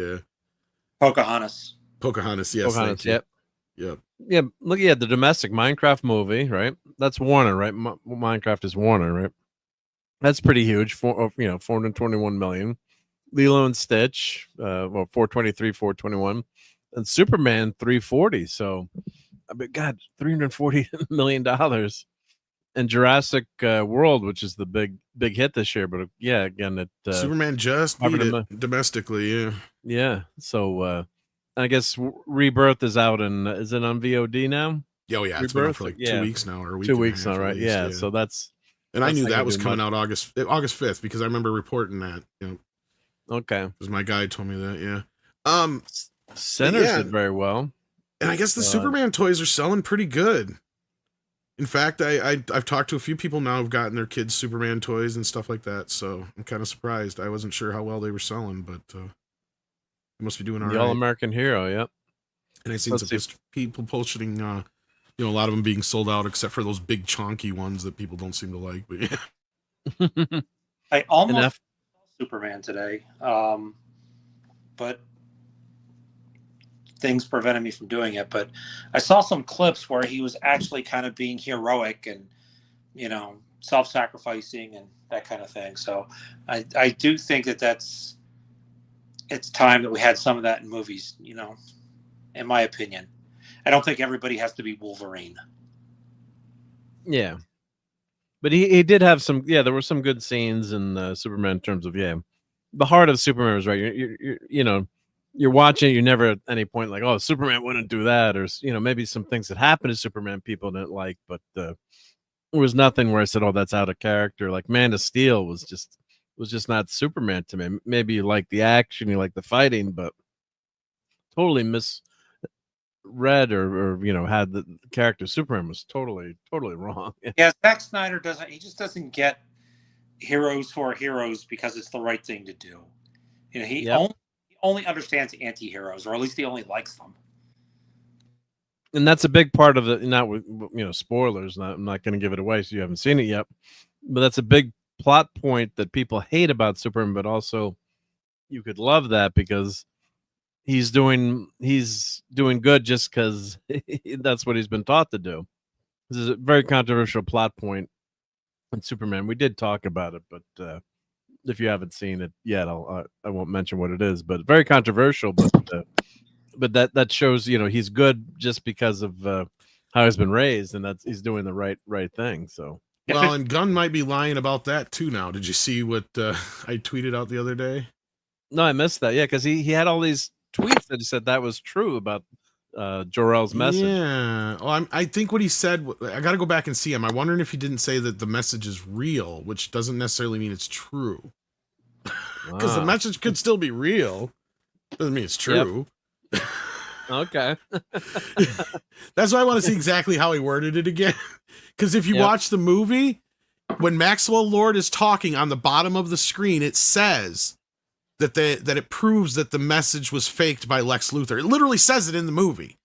Pocahontas. Yes. Pocahontas, yep. Yep. Yeah, look at the domestic Minecraft movie, right? That's Warner, right? Minecraft is Warner, right? That's pretty huge. 421 million. Lilo and Stitch, 423, 421, and Superman 340. So, I mean, God, $340 million. and Jurassic World, which is the big hit this year. But yeah, again, it Superman just beat it domestically. Yeah. Yeah. So I guess Rebirth is out, and is it on VOD now? Oh yeah, it's been out for like 2 weeks now, or a week 2 and a weeks half now, at right? least, Yeah. So that's. And I knew not that gonna was do coming much. out August 5th because I remember reporting that. Okay. Because my guy told me that. Yeah. Sinners yeah. did very well. And I guess the Superman toys are selling pretty good. In fact, I've talked to a few people now who've gotten their kids Superman toys and stuff like that. So I'm kind of surprised. I wasn't sure how well they were selling, but they must be doing all right. The All-American Hero, yep. And I seen some people posting, a lot of them being sold out, except for those big chonky ones that people don't seem to like. But yeah. I almost saw Superman today, but things prevented me from doing it. But I saw some clips where he was actually kind of being heroic and, self-sacrificing and that kind of thing. So I do think it's time that we had some of that in movies, in my opinion. I don't think everybody has to be Wolverine. Yeah. But he did have some, there were some good scenes in Superman in terms of, the heart of Superman was right. You're watching it, you're never at any point like, oh, Superman wouldn't do that, or maybe some things that happened to Superman people didn't like, but there was nothing where I said, oh, that's out of character. Like Man of Steel was just not Superman to me. Maybe you like the action, you like the fighting, but totally misread or had the character Superman was totally wrong. Yeah, Zack Snyder doesn't get heroes who are heroes because it's the right thing to do. He only understands anti-heroes, or at least he only likes them. And that's a big part of it. Not with spoilers. I'm not going to give it away, so you haven't seen it yet. But that's a big plot point that people hate about Superman. But also, you could love that because he's doing good just because that's what he's been taught to do. This is a very controversial plot point in Superman. We did talk about it, but if you haven't seen it yet, I won't mention what it is. But very controversial. But that shows he's good just because of how he's been raised, and he's doing the right thing. So well, and Gunn might be lying about that too now. Did you see what I tweeted out the other day? No, I missed that. Yeah, because he had all these tweets that he said that was true about Jor-El's message. Yeah. Oh, I think what he said, I got to go back and see him. I'm wondering if he didn't say that the message is real, which doesn't necessarily mean it's true. Because the message could still be real. Doesn't mean it's true. Yep. Okay. That's why I want to see exactly how he worded it again. Because if you watch the movie, when Maxwell Lord is talking on the bottom of the screen, it says that it proves that the message was faked by Lex Luthor. It literally says it in the movie.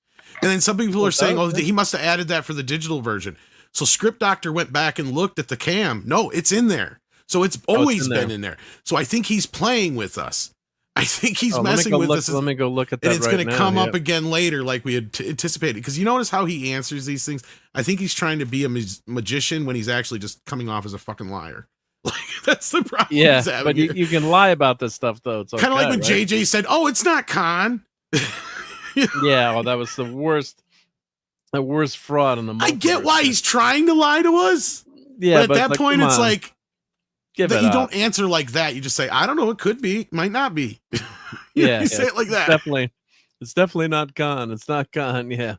And then some people are saying, oh, he must have added that for the digital version. So Script Doctor went back and looked at the cam. No, it's in there. So it's always been in there. So I think he's playing with us. I think he's messing with us. Let me go look at that. And it's going to come up again later like we had anticipated. Because you notice how he answers these things? I think he's trying to be a magician when he's actually just coming off as a fucking liar. Like, that's the problem. Yeah, but you can lie about this stuff, though. It's kind of like when JJ said, oh, it's not Khan. Yeah, well, that was the worst fraud in the multiverse. I get why he's trying to lie to us. Yeah, but at that point, it's like, you don't answer like that. You just say, I don't know. It could be, might not be. You say it like that. It's definitely not Khan. It's not Khan. Yeah.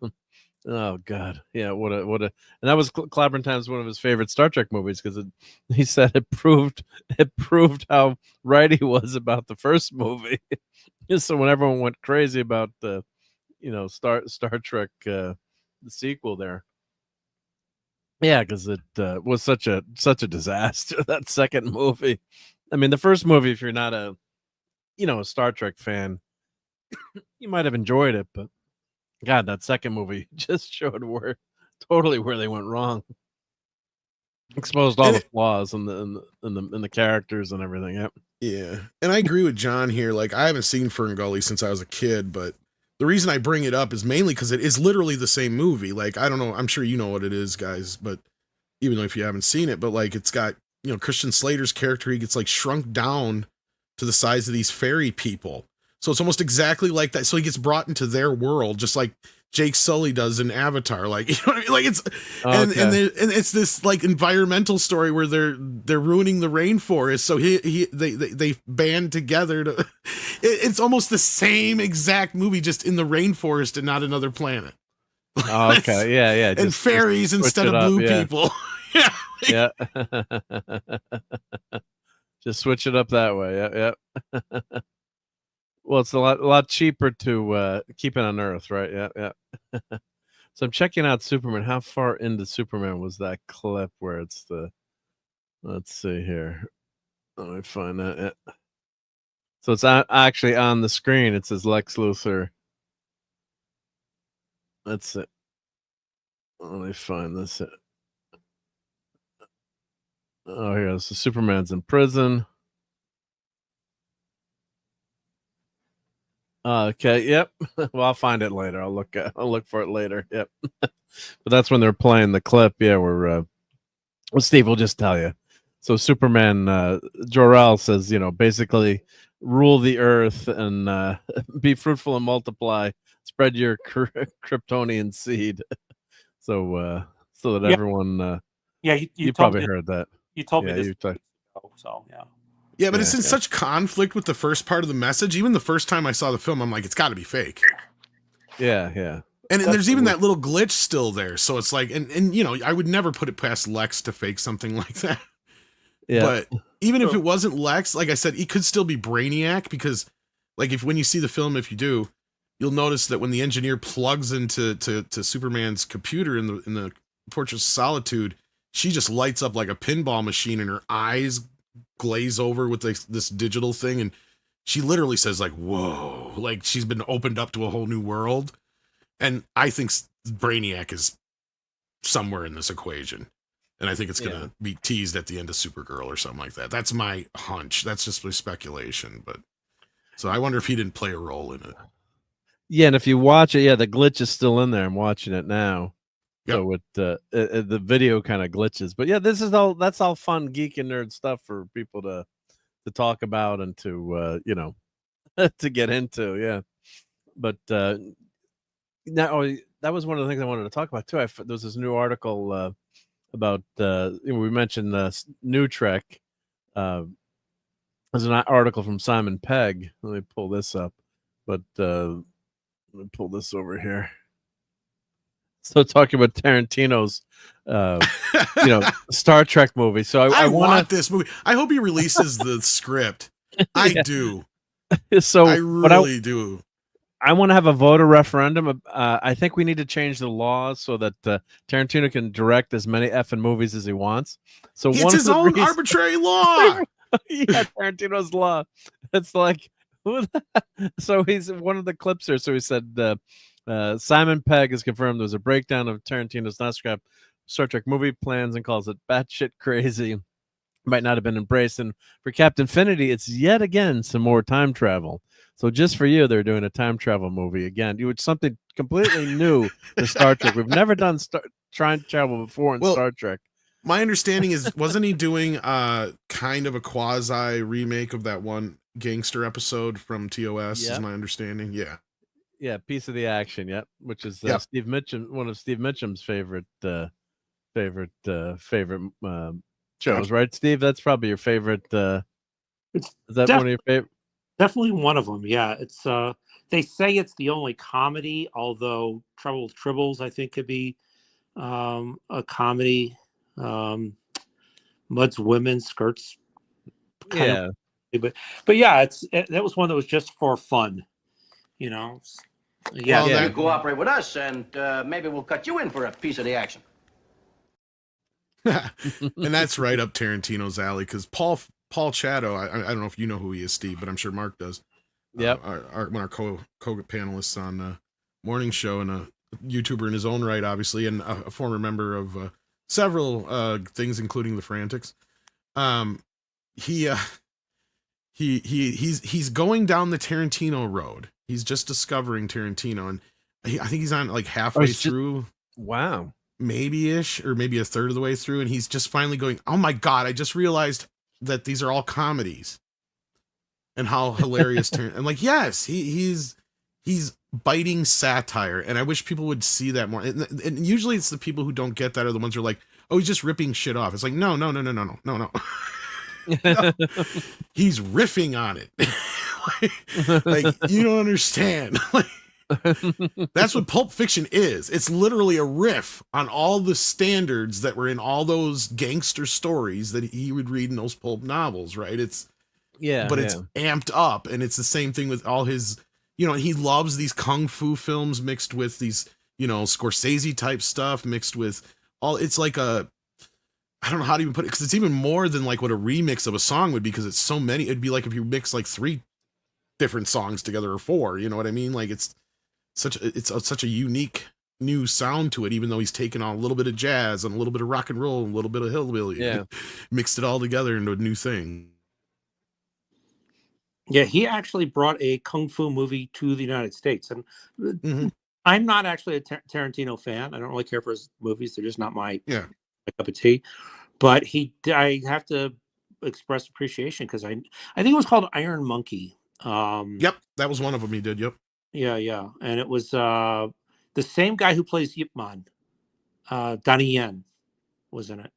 Oh God. Yeah. What a. And that was Clobberin Time's one of his favorite Star Trek movies because he said it proved how right he was about the first movie. So when everyone went crazy about the, Star Trek, the sequel there. Yeah, because it was such a disaster, that second movie. I mean, the first movie, if you're not a Star Trek fan, you might have enjoyed it, but God, that second movie just showed totally where they went wrong. Exposed all the flaws in the characters and everything. Yep. Yeah, and I agree with John here. Like, I haven't seen Ferngully since I was a kid, but the reason I bring it up is mainly because it is literally the same movie. Like, I don't know, I'm sure you know what it is, guys, but even though if you haven't seen it, but like, it's got, Christian Slater's character, he gets like shrunk down to the size of these fairy people. So it's almost exactly like that. So he gets brought into their world, just like Jake Sully does in Avatar. Like, you know what I mean? Like it's and Okay. and it's this like environmental story where they're ruining the rainforest. So they band together to. It's almost the same exact movie, just in the rainforest and not another planet. Oh, okay. Yeah, yeah. And fairies switch instead it of up, blue yeah. people. Yeah. Yeah. Just switch it up that way. Yeah, yeah. Well, it's a lot cheaper to keep it on Earth, right? Yeah, yeah. So I'm checking out Superman. How far into Superman was that clip where it's the? Let's see here. Let me find that. Yeah. So it's actually on the screen. It says Lex Luthor. That's it. Let me find this. Oh, here. So Superman's in prison. Okay. Yep. Well, I'll find it later. I'll look for it later. Yep. But that's when they're playing the clip. Yeah, where well, Steve will just tell you. So Superman, Jor-El says, basically rule the earth and be fruitful and multiply. Spread your Kryptonian seed. So that Yeah. everyone. Yeah, You told probably me heard that. you told me Yeah, this you talked. ago, so yeah. Yeah, but Yeah, it's in yeah. such conflict with the first part of the message. Even the first time I saw the film, I'm like, it's got to be fake. Yeah, yeah. And That's there's even the- that little glitch still there. So it's like, and I would never put it past Lex to fake something like that. Yeah. But even if it wasn't Lex, like I said, it could still be Brainiac, because like when you see the film, if you do, you'll notice that when the engineer plugs into to Superman's computer in the Fortress of Solitude, she just lights up like a pinball machine and her eyes glaze over with this digital thing, and she literally says like, whoa, like she's been opened up to a whole new world. And I think Brainiac is somewhere in this equation, and I think it's gonna be teased at the end of Supergirl or something like that. That's my hunch. That's just my speculation, but so I wonder if he didn't play a role in it. Yeah, and if you watch it, the glitch is still in there. I'm watching it now. Yep. So the video kind of glitches. But yeah, that's all fun geek and nerd stuff for people to talk about and to to get into. Yeah. But now that was one of the things I wanted to talk about too. There was this new article about we mentioned New Trek. There's an article from Simon Pegg. Let me pull this up. But let me pull this over here. So talking about Tarantino's, Star Trek movie. So I want this movie. I hope he releases the script. I do. So I really do. I want to have a voter referendum. I think we need to change the laws so that Tarantino can direct as many effing movies as he wants. So It's his own arbitrary law. Yeah, Tarantino's law. It's like, so he's one of the clips here. So he said, Simon Pegg has confirmed there's a breakdown of Tarantino's Star Trek movie plans and calls it batshit crazy. Might not have been embraced. And for Captain Infinity, it's yet again some more time travel. So just for you, they're doing a time travel movie again. It's something completely new to Star Trek. We've never done time travel before in Star Trek. My understanding is, wasn't he doing kind of a quasi remake of that one gangster episode from TOS? Is my understanding. Yeah. Yeah, Piece of the Action. Yep, which is Steve Mitchum, one of Steve Mitchum's favorite shows, right, Steve? That's probably your favorite. Is that one of your favorite? Definitely one of them. Yeah, it's. They say it's the only comedy, although Trouble with Tribbles, I think, could be a comedy. Mud's Women Skirts. Yeah. But yeah, that was one that was just for fun. Yeah. Well, You cooperate with us, and maybe we'll cut you in for a piece of the action. And that's right up Tarantino's alley, because Paul Chato, I don't know if you know who he is, Steve, but I'm sure Mark does. Yep. One of our co-panelists on the morning show, and a YouTuber in his own right, obviously, and a former member of several things, including the Frantics. He's going down the Tarantino road. He's just discovering Tarantino, and I think he's on like halfway through. Wow. Maybe-ish, or maybe a third of the way through, and he's just finally going, oh my God, I just realized that these are all comedies. And how hilarious and like, yes, he's he's biting satire, and I wish people would see that more. And usually it's the people who don't get that are the ones who are like, oh, he's just ripping shit off. It's like, no. No. He's riffing on it. like you don't understand. That's what Pulp Fiction is. It's literally a riff on all the standards that were in all those gangster stories that he would read in those pulp novels, right? It's amped up, and it's the same thing with all his, he loves these kung fu films mixed with these, Scorsese type stuff mixed with it's like I don't know how to even put it, because it's even more than like what a remix of a song would be, because it's so many. It'd be like if you mix like 3 different songs together, or 4, you know what I mean? Like it's such a unique new sound to it, even though he's taken on a little bit of jazz and a little bit of rock and roll and a little bit of hillbilly, mixed it all together into a new thing. Yeah, he actually brought a kung fu movie to the United States, and I'm not actually a Tarantino fan. I don't really care for his movies; they're just not my cup of tea. But I have to express appreciation, because I think it was called Iron Monkey. Yep, that was one of them he did. Yep. Yeah, and it was the same guy who plays Yip Man, Donnie Yen, was in it.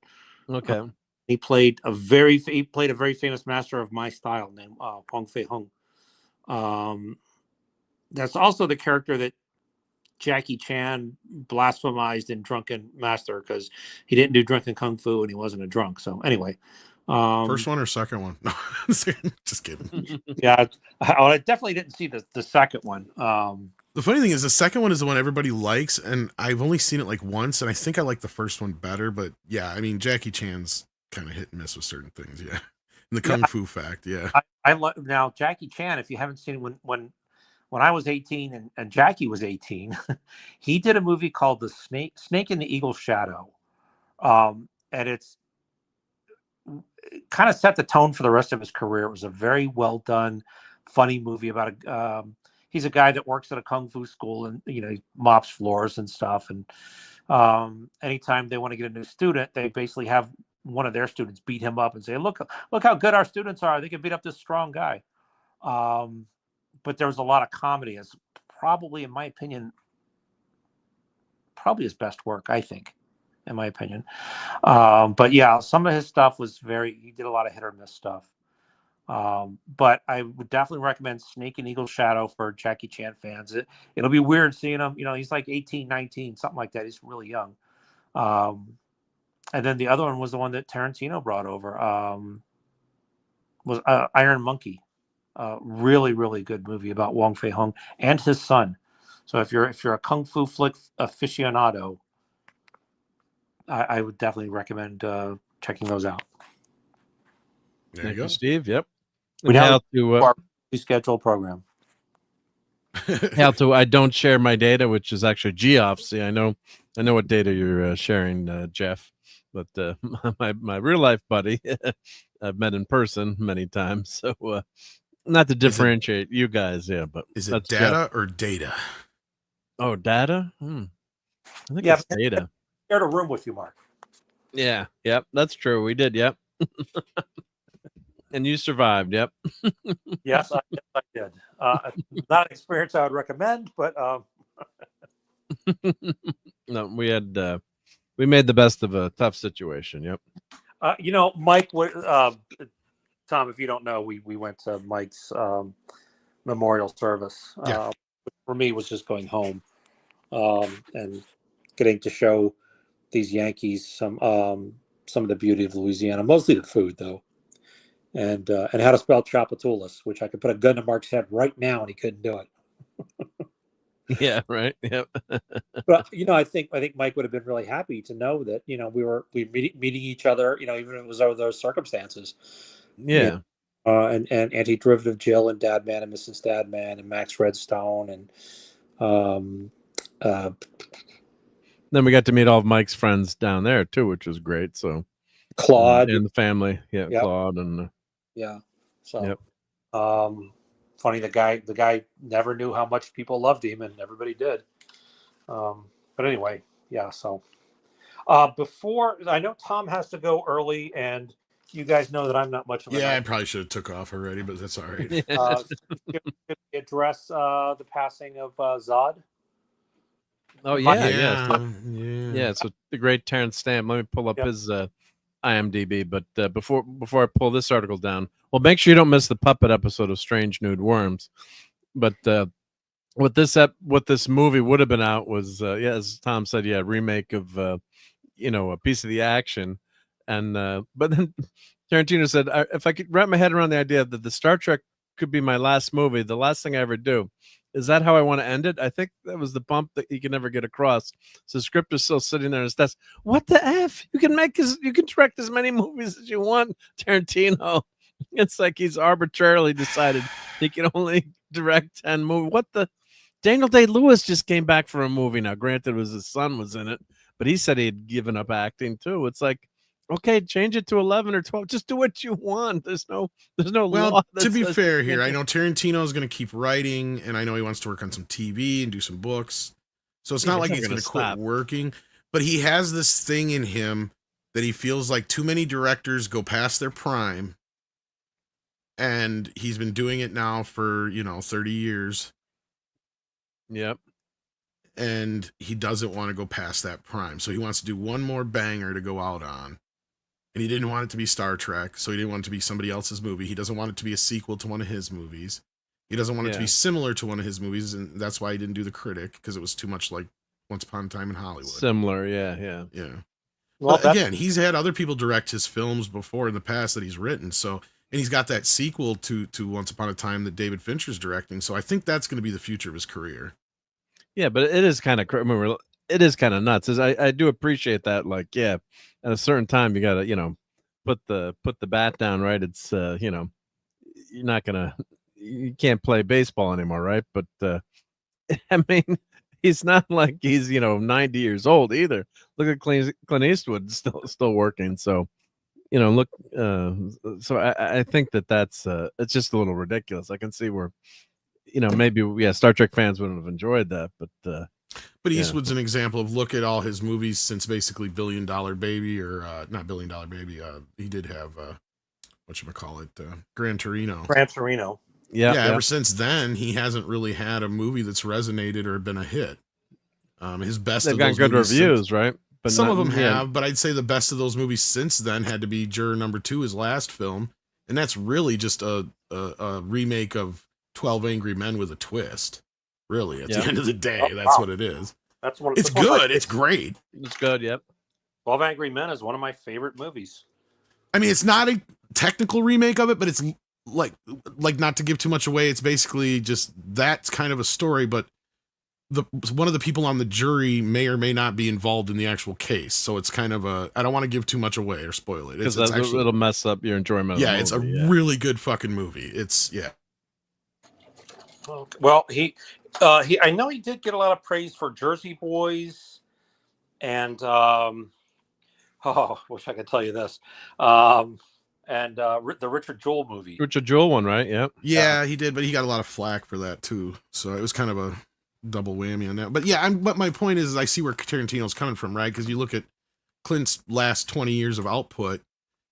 Okay. He played a very famous master of my style named Wong Fei Hung. That's also the character that Jackie Chan blasphemized in Drunken Master, because he didn't do drunken kung fu and he wasn't a drunk. So anyway, first one or second one? No, just kidding. Yeah, I definitely didn't see the second one. The funny thing is, the second one is the one everybody likes, and I've only seen it like once, and I think I like the first one better. But yeah, I mean, Jackie Chan's kind of hit and miss with certain things. Yeah, and the kung fu fact. Yeah, I love now Jackie Chan. If you haven't seen when I was 18 and Jackie was 18, he did a movie called The Snake in the Eagle's Shadow. And it kind of set the tone for the rest of his career. It was a very well done, funny movie about he's a guy that works at a kung fu school, and he mops floors and stuff. And anytime they want to get a new student, they basically have one of their students beat him up and say, look how good our students are. They can beat up this strong guy. But there was a lot of comedy. It's probably, in my opinion, his best work, I think, in my opinion. But yeah, some of his stuff was he did a lot of hit or miss stuff. But I would definitely recommend Snake and Eagle Shadow for Jackie Chan fans. It'll be weird seeing him, he's like 18, 19, something like that. He's really young. And then the other one was the one that Tarantino brought over, was Iron Monkey. Really, really good movie about Wong Fei Hung and his son. So if you're a kung fu flick aficionado, I would definitely recommend checking those out. There you go, Steve. Yep. We now our scheduled program. I don't share my data, which is actually Geoff. See, I know what data you're sharing, Jeff. But my real life buddy, I've met in person many times. So. Not to differentiate you guys, but is it data or data? Oh, data? I think it's data. Shared a room with you, Mark. Yeah, yep, that's true. We did, yep. And you survived, yep. Yes, I did. Not an experience I would recommend, but no, we made the best of a tough situation. Yep. Mike, Tom, if you don't know, we went to Mike's memorial service. For me, was just going home and getting to show these Yankees some of the beauty of Louisiana, mostly the food, though, and how to spell Tchoupitoulas, which I could put a gun to Mark's head right now, and he couldn't do it. Yeah, right. Yep. But I think Mike would have been really happy to know that we were meeting each other, even if it was under those circumstances. Yeah. And Anti-Derivative Jill and Dadman and Mrs. Dadman and Max Redstone and then we got to meet all of Mike's friends down there too, which was great. So Claude and the family, Claude and So funny, the guy never knew how much people loved him, and everybody did. But anyway, so before, I know Tom has to go early, and you guys know that I'm not much of a Yeah, I night. probably should have took off already, but that's all right. Should we address the passing of Zod? Oh yeah, Yeah. So the great Terrence Stamp. Let me pull up Yep. his IMDb. But before I pull this article down, well, make sure you don't miss the puppet episode of Strange Nude Worms. But what this movie would have been out was as Tom said, remake of a piece of the action, and but then Tarantino said, if I could wrap my head around the idea that the Star Trek could be my last movie, the last thing I ever do. Is that how I want to end it? I think that was the bump that he could never get across. So the script is still sitting there. And that's what the F? You can direct as many movies as you want, Tarantino. It's like he's arbitrarily decided he can only direct 10 movies. What the? Daniel Day-Lewis just came back for a movie now. Granted, his son was in it, but he said he had given up acting too. It's like, okay, change it to 11 or 12. Just do what you want. There's no Well, law. to be fair here, I know Tarantino is going to keep writing, and I know he wants to work on some TV and do some books. So it's not like he's going to quit working, but he has this thing in him that he feels like too many directors go past their prime, and he's been doing it now for 30 years. Yep. And he doesn't want to go past that prime, so he wants to do one more banger to go out on. And he didn't want it to be Star Trek, so he didn't want it to be somebody else's movie. He doesn't want it to be a sequel to one of his movies. He doesn't want it to be similar to one of his movies, and that's why he didn't do The Critic, because it was too much like Once Upon a Time in Hollywood. Similar, yeah. Well, but again, he's had other people direct his films before in the past that he's written, and he's got that sequel to Once Upon a Time that David Fincher's directing, so I think that's going to be the future of his career. Yeah, but it is kind of it is kind of nuts. I do appreciate that. Like, at a certain time you gotta, put the bat down, right? It's you're not gonna, you can't play baseball anymore, right? But I mean, he's not like he's 90 years old either. Look at Clint Eastwood still working. So look, so I think that's it's just a little ridiculous. I can see where maybe Star Trek fans wouldn't have enjoyed that, but Eastwood's an example of, look at all his movies since basically Billion Dollar Baby, or not Billion Dollar Baby. He did have Gran Torino. Ever since then, he hasn't really had a movie that's resonated or been a hit. His best. They've got good reviews, right? But some of them have, but I'd say the best of those movies since then had to be Juror Number 2, his last film, and that's really just a remake of 12 Angry Men with a twist. Really, at the end of the day, that's what it is. It's good. It's great. It's good. Yep. 12 Angry Men is one of my favorite movies. I mean, it's not a technical remake of it, but it's like not to give too much away. It's basically just that's kind of a story, but one of the people on the jury may or may not be involved in the actual case. So it's kind of I don't want to give too much away or spoil it. Because it'll mess up your enjoyment. Yeah, it's a really good fucking movie. Well, he I know he did get a lot of praise for Jersey Boys, and wish I could tell you this, and the Richard Jewell movie. Richard Jewell one, right? Yep. Yeah, he did, but he got a lot of flack for that too. So it was kind of a double whammy on that. But yeah, but my point is I see where Tarantino's coming from, right? Because you look at Clint's last 20 years of output,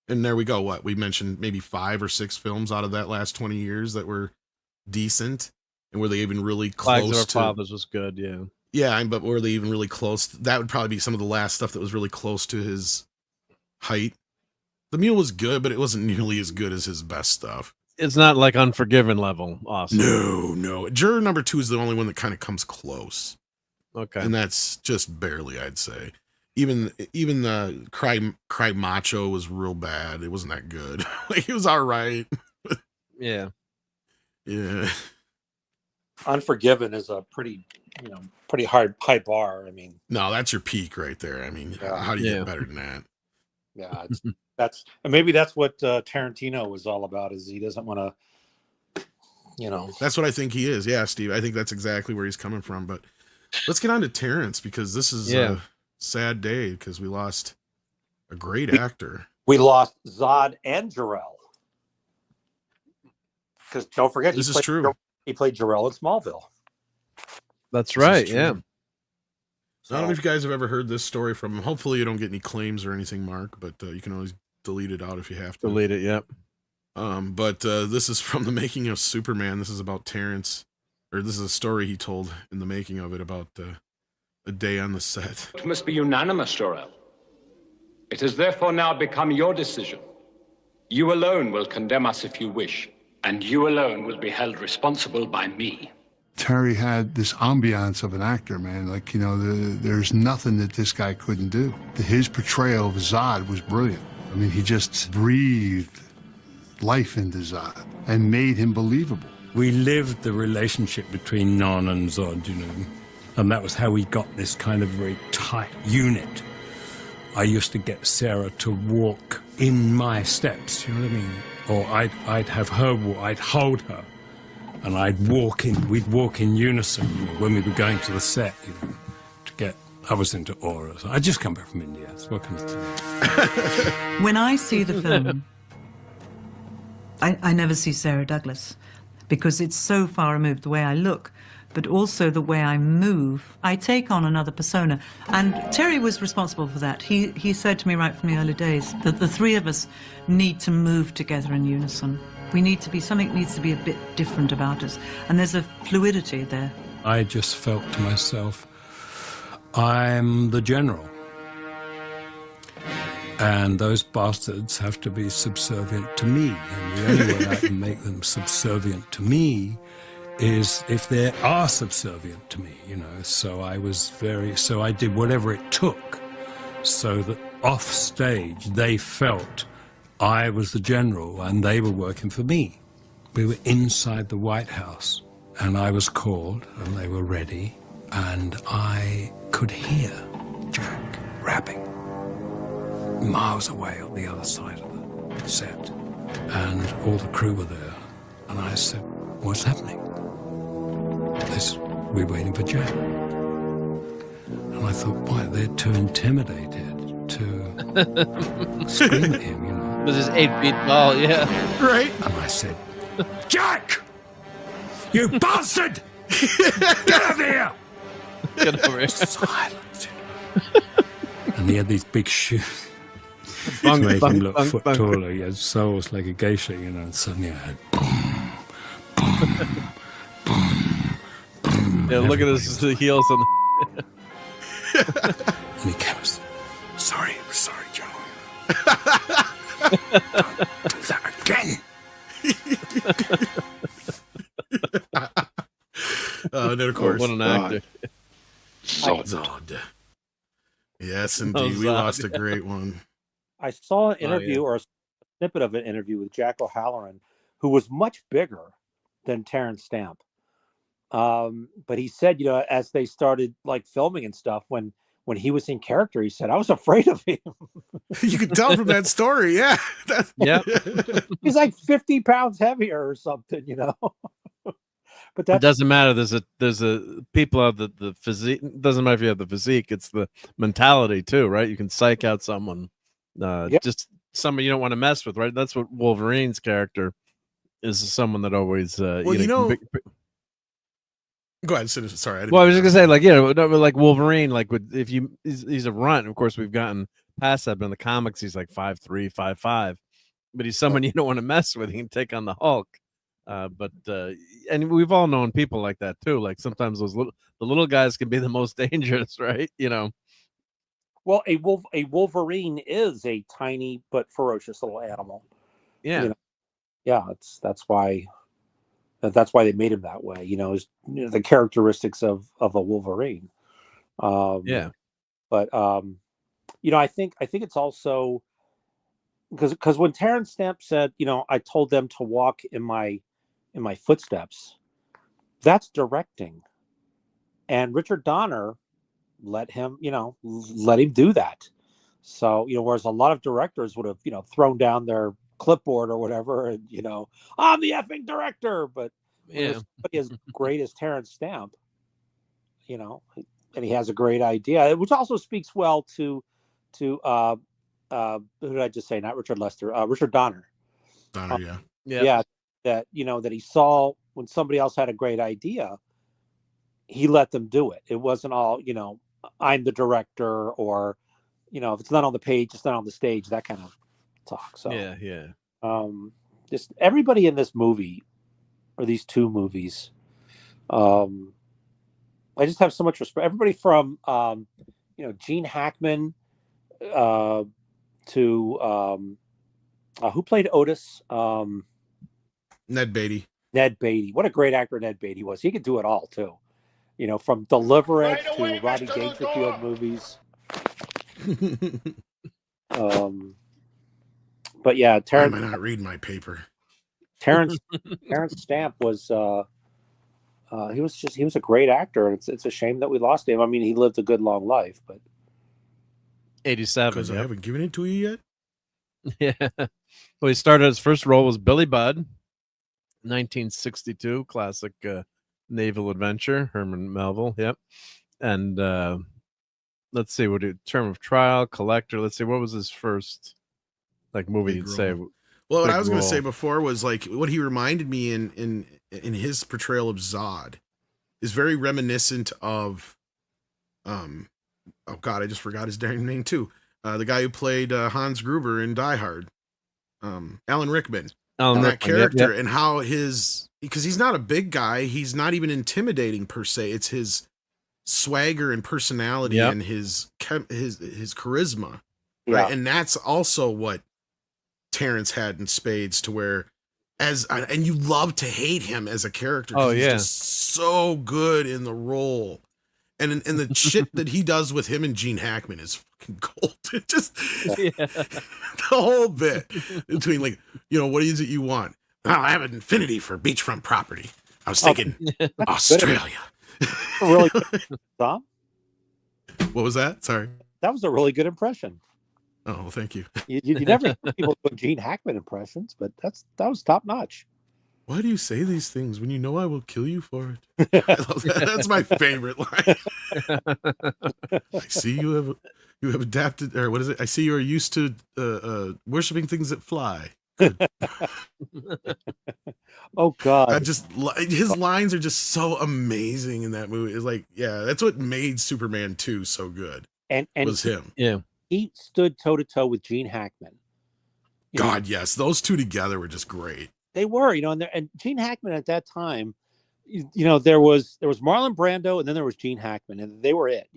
and there we go. What we mentioned, maybe 5 or 6 films out of that last 20 years that were decent. And were they even really close Flags of Our to Fathers was good, yeah. Yeah, but were they even really close? That would probably be some of the last stuff that was really close to his height. The Mule was good, but it wasn't nearly as good as his best stuff. It's not like Unforgiven level. Awesome. No. Juror Number 2 is the only one that kind of comes close. Okay. And that's just barely, I'd say. Even the Cry Macho was real bad. It wasn't that good. Like, it was all right. Yeah. Unforgiven is a pretty high bar. I mean, no, that's your peak right there. I mean, how do you get better than that? Yeah, maybe that's what Tarantino was all about. Is he doesn't want to, That's what I think he is. Yeah, Steve. I think that's exactly where he's coming from. But let's get on to Terrence, because this is a sad day because we lost a great actor. We lost Zod and Jarrell. Because don't forget, this is true. He played Jarrell in Smallville. That's right. Yeah. So, I don't know if you guys have ever heard this story from him. Hopefully you don't get any claims or anything, Mark, but you can always delete it out if you have to. Delete it. Yep. But this is from the making of Superman. This is about Terrence, or this is a story he told in the making of it about a day on the set. It must be unanimous, Jor-El. It has therefore now become your decision. You alone will condemn us if you wish, and you alone will be held responsible by me. Terry had this ambiance of an actor, man. Like, you know, there's nothing that this guy couldn't do. His portrayal of Zod was brilliant. I mean, he just breathed life into Zod and made him believable. We lived the relationship between Non and Zod, you know, and that was how we got this kind of very tight unit. I used to get Sarah to walk in my steps, you know what I mean? Or I'd have her walk, I'd hold her, and we'd walk in unison, you know, when we were going to the set, you know, I was into auras. I just come back from India, so what can I tell you? When I see the film, I never see Sarah Douglas, because it's so far removed, the way I look, but also the way I move. I take on another persona, and Terry was responsible for that. He said to me right from the early days that the three of us need to move together in unison. Something needs to be a bit different about us, and there's a fluidity there. I just felt to myself, I'm the general. And those bastards have to be subservient to me. And the only way I can make them subservient to me is if they are subservient to me, you know. So I did whatever it took so that off stage they felt I was the general and they were working for me. We were inside the White House and I was called and they were ready and I could hear Jack rapping miles away on the other side of the set, and all the crew were there, and I said, what's happening? They said, we're waiting for Jack. And I thought, why, they're too intimidated to scream at him, you know. It was his 8 feet tall, yeah. Right? And I said, Jack! You bastard! Get over here! Get over here. Silence. And he had these big shoes. To make him look a foot taller. He had soles like a geisha, you know, and suddenly I had boom, boom, boom, boom. Yeah, look at his heels on And he goes, sorry, Joe. Don't do that again. And then, of course, what an actor. Zod. Yes, indeed. We lost a great one. I saw an interview or a snippet of an interview with Jack O'Halloran, who was much bigger than Terrence Stamp. But he said, you know, as they started like filming and stuff, when he was in character, he said, I was afraid of him. You could tell from that story, yeah. Yep. He's like 50 pounds heavier or something, you know. But that It doesn't matter. There's a people have the physique. It doesn't matter if you have the physique. It's the mentality too, right? You can psych out someone. Just somebody you don't want to mess with, right? That's what Wolverine's character is, someone that always Well, you know, go ahead. Sorry. I was just gonna say, like, yeah, like Wolverine, like if he's a runt. Of course, we've gotten past that, but in the comics, he's like 5'3", 5'5", but he's someone you don't want to mess with. He can take on the Hulk. And we've all known people like that too. Like sometimes the little guys can be the most dangerous, right? You know. Well, a Wolverine is a tiny but ferocious little animal. Yeah. You know? Yeah, that's why they made him that way. You know, the characteristics of a Wolverine. Yeah. But you know, I think it's also because when Terrence Stamp said, you know, I told them to walk in my footsteps, that's directing, and Richard Donner let him do that. So, you know, whereas a lot of directors would have, you know, thrown down their clipboard or whatever, and, you know, I'm the effing director. But yeah, somebody as great as Terrence Stamp, you know, and he has a great idea, which also speaks well to who did I just say? Not Richard Lester, Richard Donner. Donner, yeah. That, you know, that he saw when somebody else had a great idea, he let them do it. It wasn't all, you know, I'm the director, or, you know, if it's not on the page, it's not on the stage, that kind of talk. So yeah. just everybody in this movie, or these two movies, I just have so much respect. Everybody from Gene Hackman to who played Otis? Ned Beatty. Ned Beatty. What a great actor Ned Beatty was. He could do it all too. From Deliverance to Rodney Dangerfield movies. But yeah, Why am I not reading my paper? Terrence Stamp was he was a great actor, and it's a shame that we lost him. I mean, he lived a good long life, but 87. Because I haven't given it to you yet. Yeah. Well, he started, his first role was Billy Budd, 1962, classic naval adventure, Herman Melville. Yep. And let's see, term of trial, collector. Let's see, what was his first movie you'd say? Well, what I was going to say before was what he reminded me in his portrayal of Zod is very reminiscent of oh God, I just forgot his damn name too. The guy who played Hans Gruber in Die Hard, Alan Rickman. That character, and how because he's not a big guy, he's not even intimidating per se. It's his swagger and personality and his charisma, right? And that's also what Terrence had in spades, to where and you love to hate him as a character. Oh, he's just so good in the role. And the shit that he does with him and Gene Hackman is fucking gold. It just the whole bit between what is it you want? Oh, I have an affinity for beachfront property. I was thinking Australia. Really good, Tom? What was that? Sorry. That was a really good impression. Oh, thank you. You never hear people doing Gene Hackman impressions, but that was top notch. Why do you say these things when you know I will kill you for it? I love that. That's my favorite line. I see you have adapted, or what is it? I see you are used to worshiping things that fly. Oh God! His lines are just so amazing in that movie. It's that's what made Superman 2 so good. And was him. Yeah, he stood toe to toe with Gene Hackman. Yes, those two together were just great. They were, and Gene Hackman at that time, there was Marlon Brando, and then there was Gene Hackman, and they were it,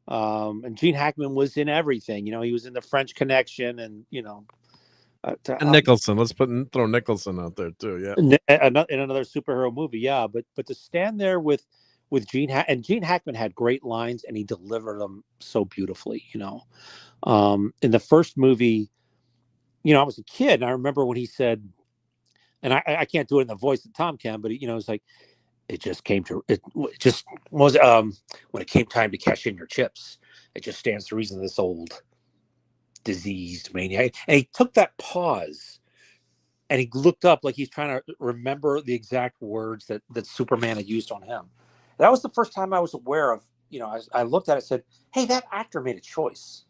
and Gene Hackman was in everything, he was in The French Connection, and and Nicholson. Let's throw Nicholson out there too. Yeah, in another superhero movie. Yeah, but to stand there with Gene Hackman had great lines, and he delivered them so beautifully. In the first movie, I was a kid, and I remember when he said. And I can't do it in the voice that Tom can, but it's like it just was when it came time to cash in your chips. It just stands to reason this old diseased maniac. And he took that pause and he looked up like he's trying to remember the exact words that Superman had used on him. That was the first time I was aware of. I looked at it and said, "Hey, that actor made a choice."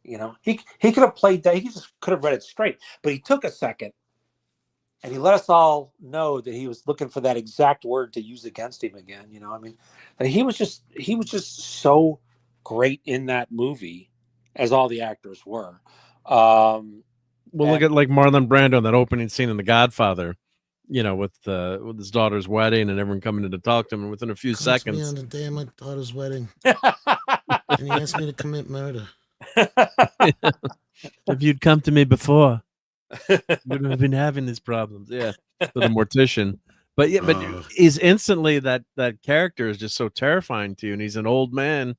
He could have played that. He just could have read it straight, but he took a second. And he let us all know that he was looking for that exact word to use against him again. And he was just so great in that movie, as all the actors were. Look at Marlon Brando in that opening scene in The Godfather, with his daughter's wedding and everyone coming in to talk to him, and within a few seconds. Me on the day of my daughter's wedding, and he asked me to commit murder. If you'd come to me before. Would have been having these problems, for the mortician. But he's instantly that character is just so terrifying to you, and he's an old man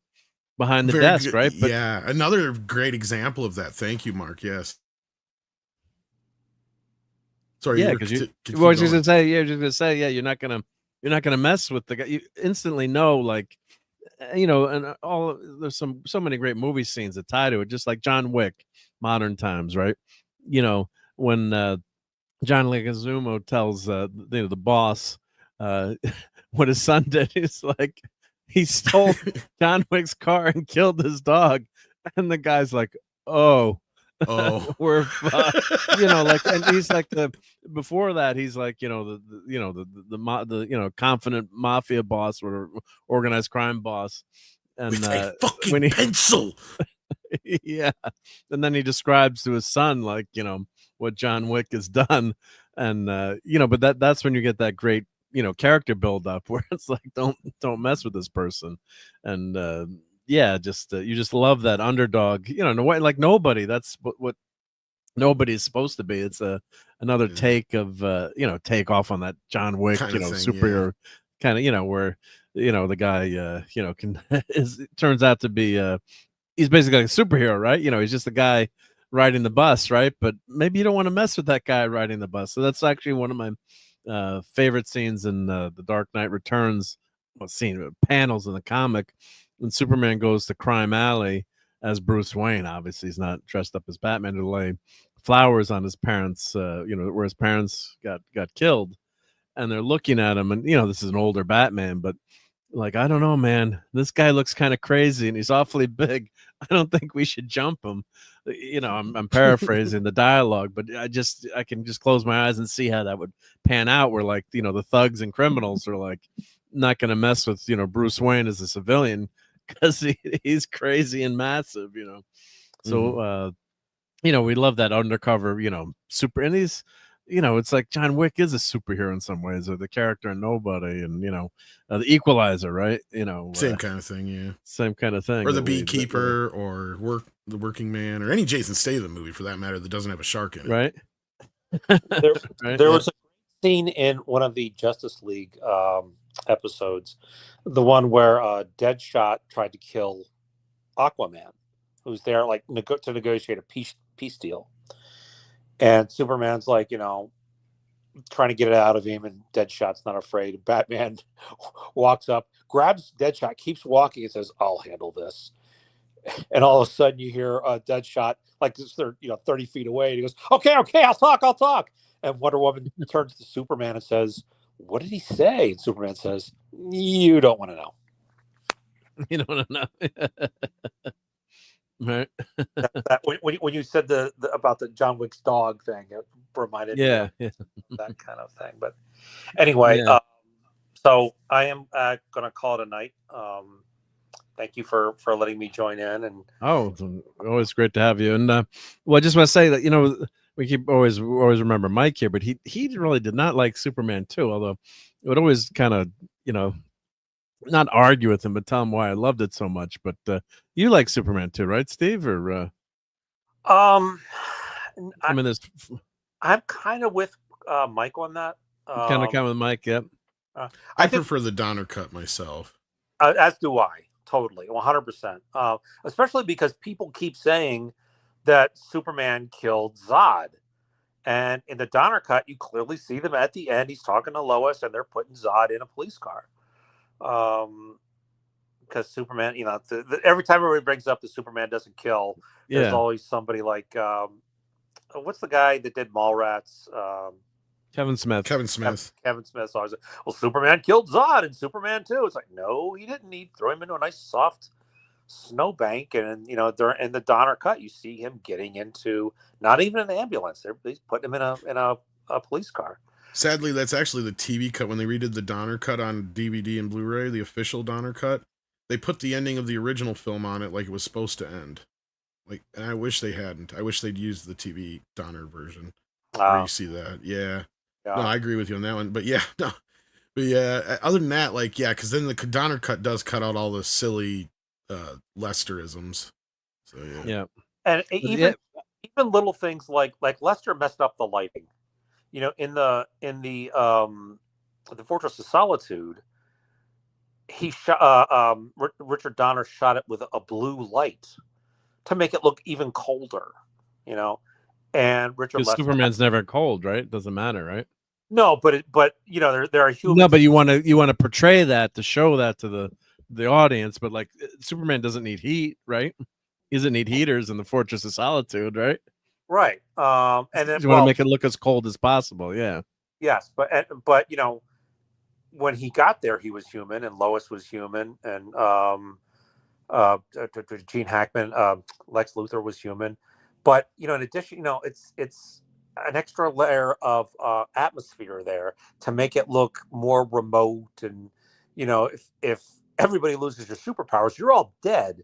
behind the desk, right? But, another great example of that. Thank you, Mark. Yes. Sorry. Because you're just gonna say, you're not gonna mess with the guy. You instantly know, and there's so many great movie scenes that tie to it, just like John Wick, modern times, right? When John Leguizamo tells the boss what his son did, he's like, he stole John Wick's car and killed his dog, and the guy's like, oh, we're and he's like before that he's like the confident mafia boss or organized crime boss, and with a fucking pencil. Yeah, and then he describes to his son, like, what John Wick has done, and but that's when you get that great, character build up where it's like, don't mess with this person, and yeah, just you just love that underdog, in a way, like nobody. That's what nobody's supposed to be. It's another take of take off on that John Wick, Kind of thing, superhero kind of, where the guy can turns out to be he's basically like a superhero, right? He's just a guy riding the bus, right? But maybe you don't want to mess with that guy riding the bus. So that's actually one of my favorite scenes in the Dark Knight Returns. Panels in the comic when Superman goes to Crime Alley as Bruce Wayne. Obviously, he's not dressed up as Batman to lay flowers on his parents, where his parents got killed, and they're looking at him, and this is an older Batman, but like, I don't know, man, this guy looks kind of crazy, and he's awfully big. I don't think we should jump him. I'm paraphrasing the dialogue, but I can just close my eyes and see how that would pan out. Where like, the thugs and criminals are like not going to mess with Bruce Wayne as a civilian because he's crazy and massive. So we love that undercover, super, and he's, it's like John Wick is a superhero in some ways, or the character in Nobody, and the Equalizer, right? Same kind of thing, yeah. Same kind of thing. Or the Beekeeper, or the Working Man, or any Jason Statham movie for that matter that doesn't have a shark in it. Right. There was a scene in one of the Justice League episodes, the one where Deadshot tried to kill Aquaman, who's there like to negotiate a peace deal, and Superman's like, trying to get it out of him, and Deadshot's not afraid. Batman walks up, grabs Deadshot, keeps walking, and says, "I'll handle this." And all of a sudden, you hear Deadshot like they're 30 feet away, and he goes, "Okay, I'll talk." And Wonder Woman turns to Superman and says, "What did he say?" And Superman says, "You don't want to know." You don't want to know. Right. When you said the about the John Wick's dog thing, it reminded me of that kind of thing. But anyway, so I am going to call it a night. Thank you for letting me join in. And it's always great to have you. And I just want to say that we keep always remember Mike here, but he really did not like Superman 2, although it would always kind of not argue with him, but tell him why I loved it so much. But you like Superman 2, right, Steve? Or I'm kind of with Mike on that. Kind of with Mike, yep. I prefer the Donner cut myself. As do I, totally, 100%. Especially because people keep saying that Superman killed Zod, and in the Donner cut, you clearly see them at the end. He's talking to Lois, and they're putting Zod in a police car. Because Superman, every time everybody brings up the Superman doesn't kill, there's always somebody like what's the guy that did Mallrats? Kevin Smith. Kevin Smith always, well, Superman killed Zod in Superman 2. It's like, no, he didn't. He'd throw him into a nice soft snowbank, and during in the Donner cut, you see him getting into not even an ambulance. He's putting him in a police car. Sadly, that's actually the TV cut. When they redid the Donner cut on DVD and Blu-ray, the official Donner cut, they put the ending of the original film on it like it was supposed to end. And I wish they hadn't. I wish they'd used the TV Donner version. Where you see that. Yeah. No, I agree with you on that one. But yeah, no. But yeah, other than that, because then the Donner cut does cut out all the silly Lesterisms. So yeah. Yeah. And even little things like Lester messed up the lighting. In the Fortress of Solitude, he shot Richard Donner shot it with a blue light to make it look even colder. And Richard Lester, Superman's never cold, right? It doesn't matter, right? No, but there are humans. No, but you want to portray that to show that to the audience. But like Superman doesn't need heat, right? He doesn't need heaters in the Fortress of Solitude, right? Right. And then you want to make it look as cold as possible. Yeah. Yes, but when he got there, he was human, and Lois was human, and Gene Hackman, Lex Luthor was human. But in addition, it's an extra layer of atmosphere there to make it look more remote. And if everybody loses your superpowers, you're all dead.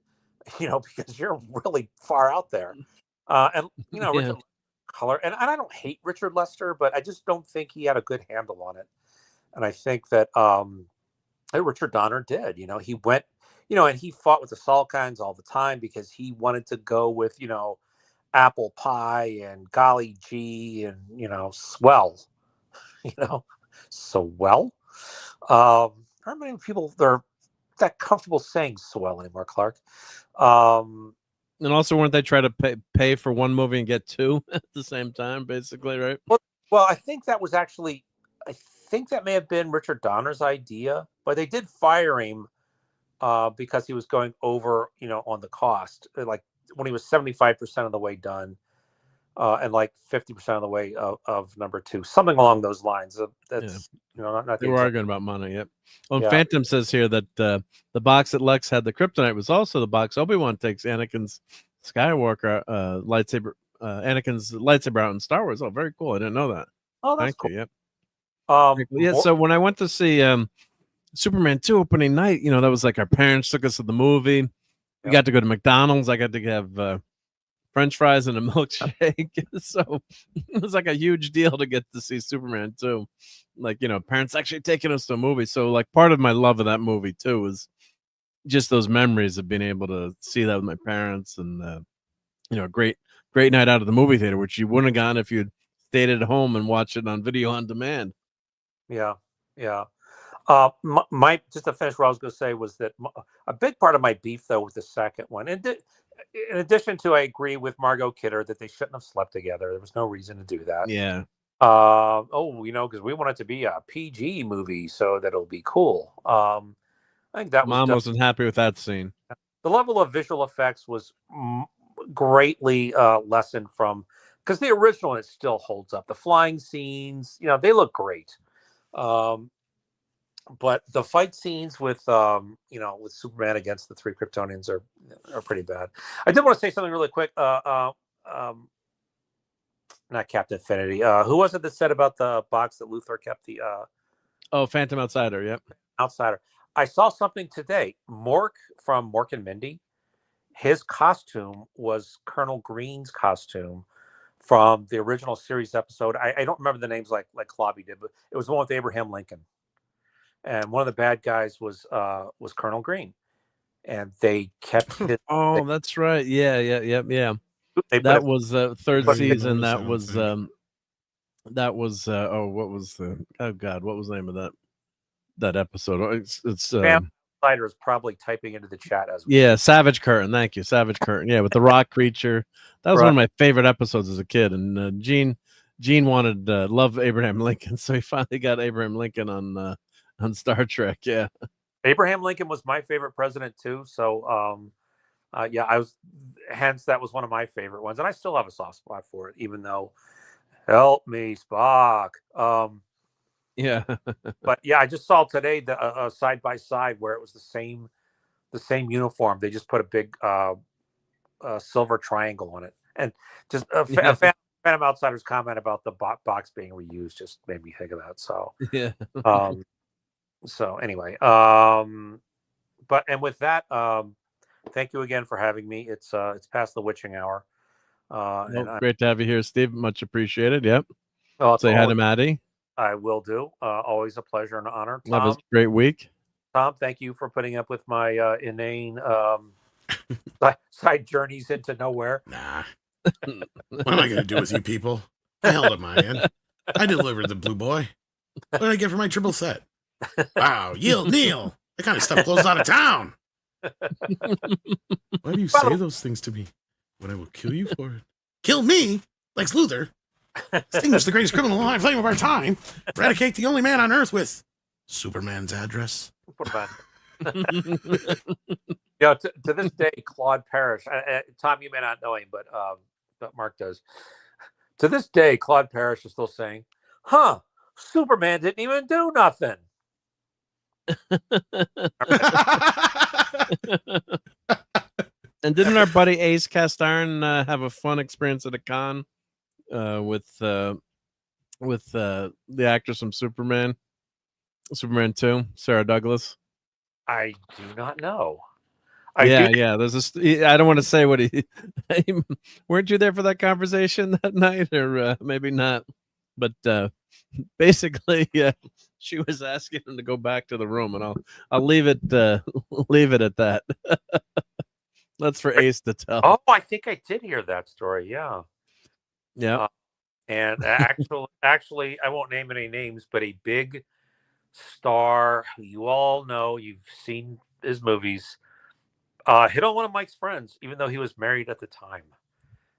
because you're really far out there. And Yeah. Richard Color, and I don't hate Richard Lester, but I just don't think he had a good handle on it. And I think that Richard Donner did. He went, and he fought with the Salkinds all the time because he wanted to go with, apple pie and golly gee and swell, swell. Not many people are that comfortable saying swell anymore, Clark. And also, weren't they trying to pay for one movie and get two at the same time, basically, right? Well, I think that was actually, I think that may have been Richard Donner's idea, but they did fire him because he was going over, on the cost. Like when he was 75% of the way done, and like 50% of the way of number two, something along those lines. That's not They were arguing about money. Yep. Well, Yeah. Phantom says here that the box that Lex had the kryptonite was also the box Obi-Wan takes Anakin's Skywalker lightsaber, Anakin's lightsaber out in Star Wars. Oh, very cool. I didn't know that. Oh, that's Thank cool. you. Yep. Yeah. So when I went to see Superman 2 opening night, that was like our parents took us to the movie. We got to go to McDonald's. I got to have French fries and a milkshake. So it was like a huge deal to get to see Superman 2. Like, parents actually taking us to a movie. So like part of my love of that movie too was just those memories of being able to see that with my parents and a great night out of the movie theater, which you wouldn't have gone if you'd stayed at home and watched it on video on demand. Yeah. My just to finish, what I was going to say was that a big part of my beef, though, with the second one, and in addition to, I agree with Margot Kidder that they shouldn't have slept together. There was no reason to do that. Yeah. Because we want it to be a PG movie so that it'll be cool. I think that Mom wasn't happy with that scene. The level of visual effects was greatly lessened from, because the original, it still holds up. The flying scenes, they look great. But the fight scenes with with Superman against the three Kryptonians are pretty bad. I did want to say something really quick. Not Captain Infinity. Who was it that said about the box that Luthor kept? The Phantom Outsider. Yep. Outsider. I saw something today. Mork from Mork and Mindy. His costume was Colonel Green's costume from the original series episode. I don't remember the names like Clobby did, but it was the one with Abraham Lincoln. And one of the bad guys was Colonel Green, and they kept his. That's right. Yeah. That was the third season. That was what was the what was the name of that episode? It's Slider is probably typing into the chat as well. Yeah, Savage Curtain. Thank you, Savage Curtain. Yeah, with the rock creature. That was one of my favorite episodes as a kid. And Gene wanted love Abraham Lincoln, so he finally got Abraham Lincoln on Star Trek. Yeah, Abraham Lincoln was my favorite president too. So that was one of my favorite ones, and I still have a soft spot for it, even though help me Spock. Yeah. But yeah, I just saw today the side by side where it was the same uniform. They just put a big silver triangle on it, and just Phantom Outsider's comment about the box being reused just made me think of that. So yeah. So anyway, but with that, thank you again for having me. It's past the witching hour. Great to have you here, Steve. Much appreciated. Yep. Say hi to Maddie. I will do. Always a pleasure and an honor. Tom, have a great week. Tom, thank you for putting up with my inane side journeys into nowhere. Nah. What am I going to do with you people? The hell am I in? I delivered the blue boy. What did I get for my triple set? Wow, yield, kneel. That kind of stuff closed out of town. Why do you say those things to me when I will kill you for it? Kill me, Lex Luthor. Extinguish the greatest criminal alive, flame of our time. Eradicate the only man on Earth with Superman's address. To this day, Claude Parrish. Tom, you may not know him, but Mark does. To this day, Claude Parrish is still saying, "Huh, Superman didn't even do nothing." And didn't our buddy Ace Castarin have a fun experience at a con with the actress from Superman 2, Sarah Douglas? I do not know. Yeah. There's I don't want to say what he. Weren't you there for that conversation that night, or maybe not? But basically, she was asking him to go back to the room, and I'll leave it leave it at that. That's for Ace to tell. Oh, I think I did hear that story. Yeah. Yeah. And actually, I won't name any names, but a big star who you all know, you've seen his movies, hit on one of Mike's friends, even though he was married at the time.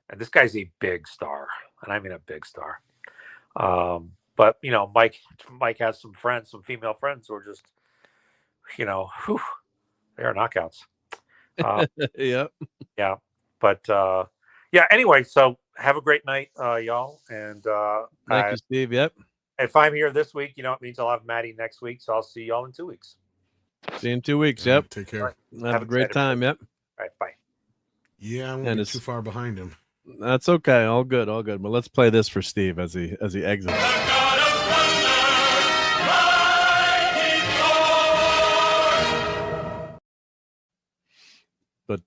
And this guy's a big star, and I mean a big star. But Mike has some friends, some female friends who are just, they are knockouts. Yep. Yeah. But yeah. Anyway, so have a great night, y'all. And Thank you, Steve. Yep. if I'm here this week, it means I'll have Maddie next week. So I'll see y'all in 2 weeks. See you in 2 weeks. Yep. Take care. Have a great time. Yep. All right. Bye. Yeah, I won't be too far behind him. That's okay. All good. All good. But let's play this for Steve as he exits. But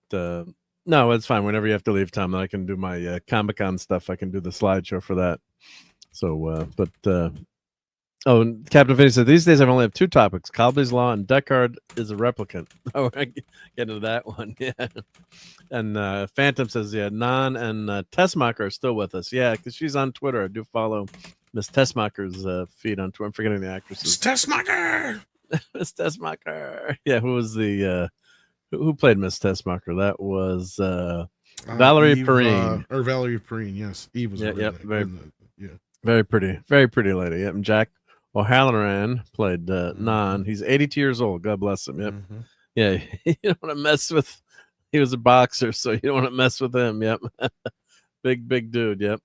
no, it's fine. Whenever you have to leave, Tom, I can do my Comic-Con stuff. I can do the slideshow for that. So, oh, Captain Finney said, these days I only have 2 topics, Colby's Law and Deckard is a replicant. Oh, I get into that one. Yeah. And Phantom says, yeah, Nan and Tessmacher are still with us. Yeah, because she's on Twitter. I do follow Miss Tessmacher's feed on Twitter. I'm forgetting the actresses. Tessmacher! Miss Tessmacher. Yeah, who was the... who played Miss Tessmacher? That was Valerie Eve, Perrine. Or Valerie Perrine, yes. Eve was very pretty lady. Yep. And Jack O'Halloran played Nan. He's 82 years old. God bless him. Yep. Mm-hmm. Yeah, you don't want to mess with. He was a boxer, so you don't want to mess with him. Yep. big dude. Yep.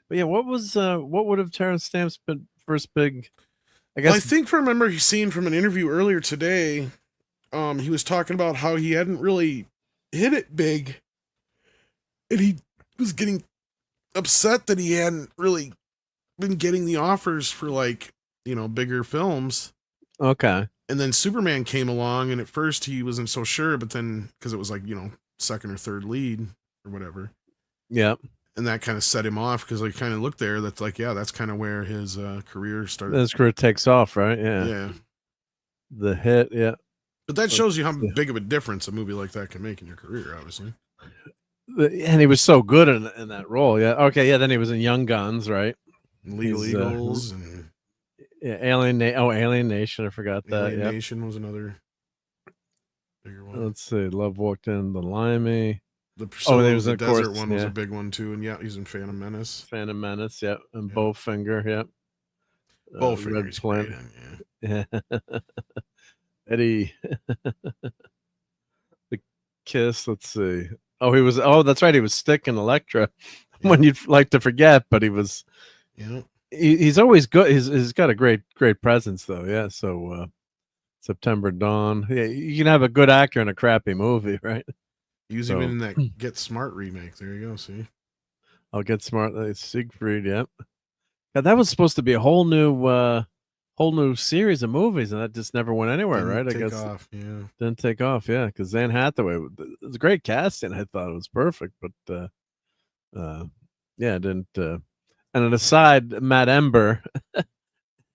But yeah, what would have Terrence Stamp's been first big? I guess. Well, I think remember seeing from an interview earlier today. He was talking about how he hadn't really hit it big, and he was getting upset that he hadn't really been getting the offers for bigger films. Okay. And then Superman came along, and at first he wasn't so sure, but then because it was second or third lead or whatever. Yep. And that kind of set him off because I kind of looked there. That's that's kind of where his career started. His career takes off, right? Yeah. Yeah. The hit, yeah. But that shows you how big of a difference a movie like that can make in your career, obviously. And he was so good in that role. Yeah. Okay. Yeah. Then he was in Young Guns, right? Legal Eagles and Alien Nation. I forgot that. Alien Nation was another bigger one. Let's see. Love Walked In, The Limey. The the desert one was a big one too, and he's in Phantom Menace. Phantom Menace, yeah, and Bowfinger, yeah. Bowfinger is great. Yeah. Eddie, the Kiss. Let's see. Oh, he was. Oh, that's right. He was Stick in Elektra. When you'd like to forget, but he was. Yeah. He's always good. He's got a great presence, though. Yeah. So, September Dawn. Yeah, you can have a good actor in a crappy movie, right? He was even in that Get Smart remake. There you go. See. I'll Get Smart. Siegfried. Yep. Yeah, that was supposed to be a whole new series of movies, and that just never went anywhere, right? I guess off, yeah. Didn't take off, yeah, because Anne Hathaway, it was a great casting. I thought it was perfect, but yeah, it didn't. And an aside, Matt Ember,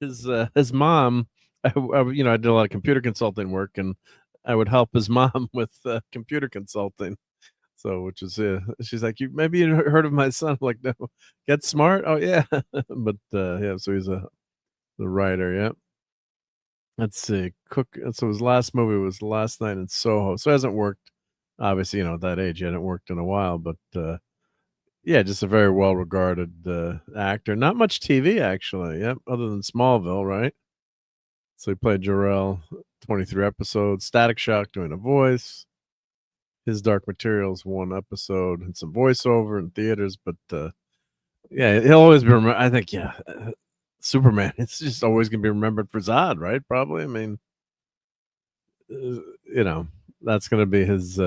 his mom, I did a lot of computer consulting work, and I would help his mom with computer consulting. So, which is, she's like, you heard of my son? I'm like, no, Get Smart. Oh yeah, but yeah, so he's the writer. Yeah. Let's see, Cook. So his last movie was Last Night in Soho. So he hasn't worked, obviously, at that age, he hadn't worked in a while, but yeah, just a very well regarded actor. Not much TV actually. Yep, other than Smallville, right? So he played Jor-El, 23 episodes. Static Shock doing a voice. His Dark Materials, 1 episode and some voiceover in theaters, but yeah, he'll always be remembered. I think, yeah, Superman. It's just always gonna be remembered for Zod, right? Probably. I mean, that's gonna be his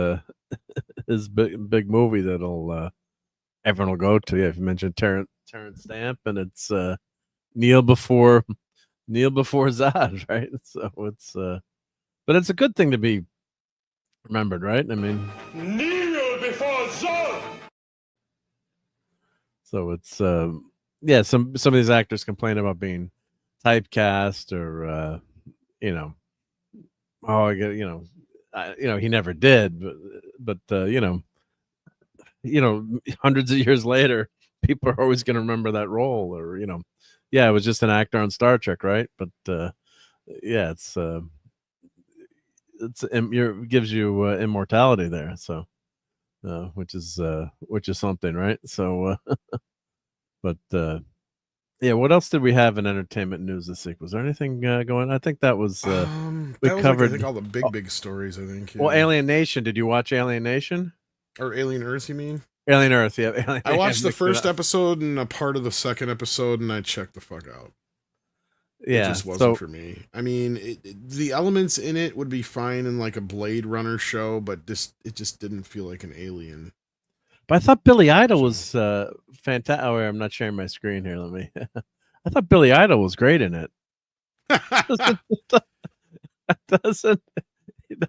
his big movie that'll everyone will go to. Yeah, if you mentioned Terrence Stamp, and it's Neil before Zod, right? So it's but it's a good thing to be remembered, right? I mean, Kneel before Zod! so it's yeah. Some of these actors complain about being typecast, or you know, oh, I get, he never did, but hundreds of years later, people are always going to remember that role, or yeah, it was just an actor on Star Trek, right? But yeah, gives you immortality there, so which is something, right? So, but yeah, what else did we have in entertainment news this week? Was there anything going? I think that was we that was covered. like, I think all the big stories. I think. Well, Yeah. Alien Nation. Did you watch Alien Nation? Or Alien Earth, you mean? Alien Earth, yeah. Alien, I watched the mixed it first up. episode and a part of the second episode, and I checked the fuck out. Yeah, It just wasn't for me. I mean, the elements in it would be fine in like a Blade Runner show, but it just didn't feel like an Alien. But I thought Billy Idol was fantastic. Oh, I'm not sharing my screen here. Let me. I thought Billy Idol was great in it.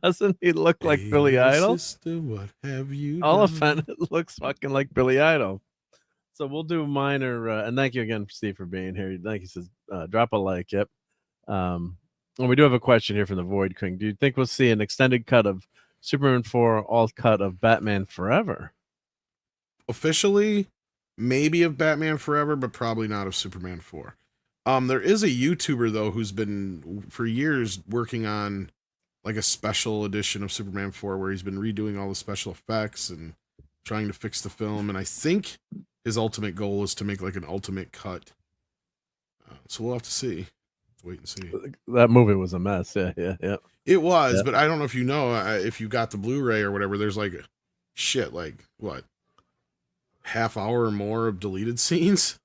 Doesn't he look like Billy Idol? Sister, what have you Oliphant looks fucking like Billy Idol. So we'll do minor, and thank you again, Steve, for being here. Thank you. Says drop a like. Yep. And we do have a question here from the Void King. Do you think we'll see an extended cut of Superman 4, alt cut of Batman Forever? Officially, maybe of Batman Forever, but probably not of Superman 4. There is a YouTuber though who's been for years working on like a special edition of Superman 4 where he's been redoing all the special effects and trying to fix the film, and I think his ultimate goal is to make like an ultimate cut. So we'll have to see. Let's wait and see. That movie was a mess. Yeah. It was, Yeah. but I don't know if you know, if you got the Blu-ray or whatever, there's like like what, half hour or more of deleted scenes.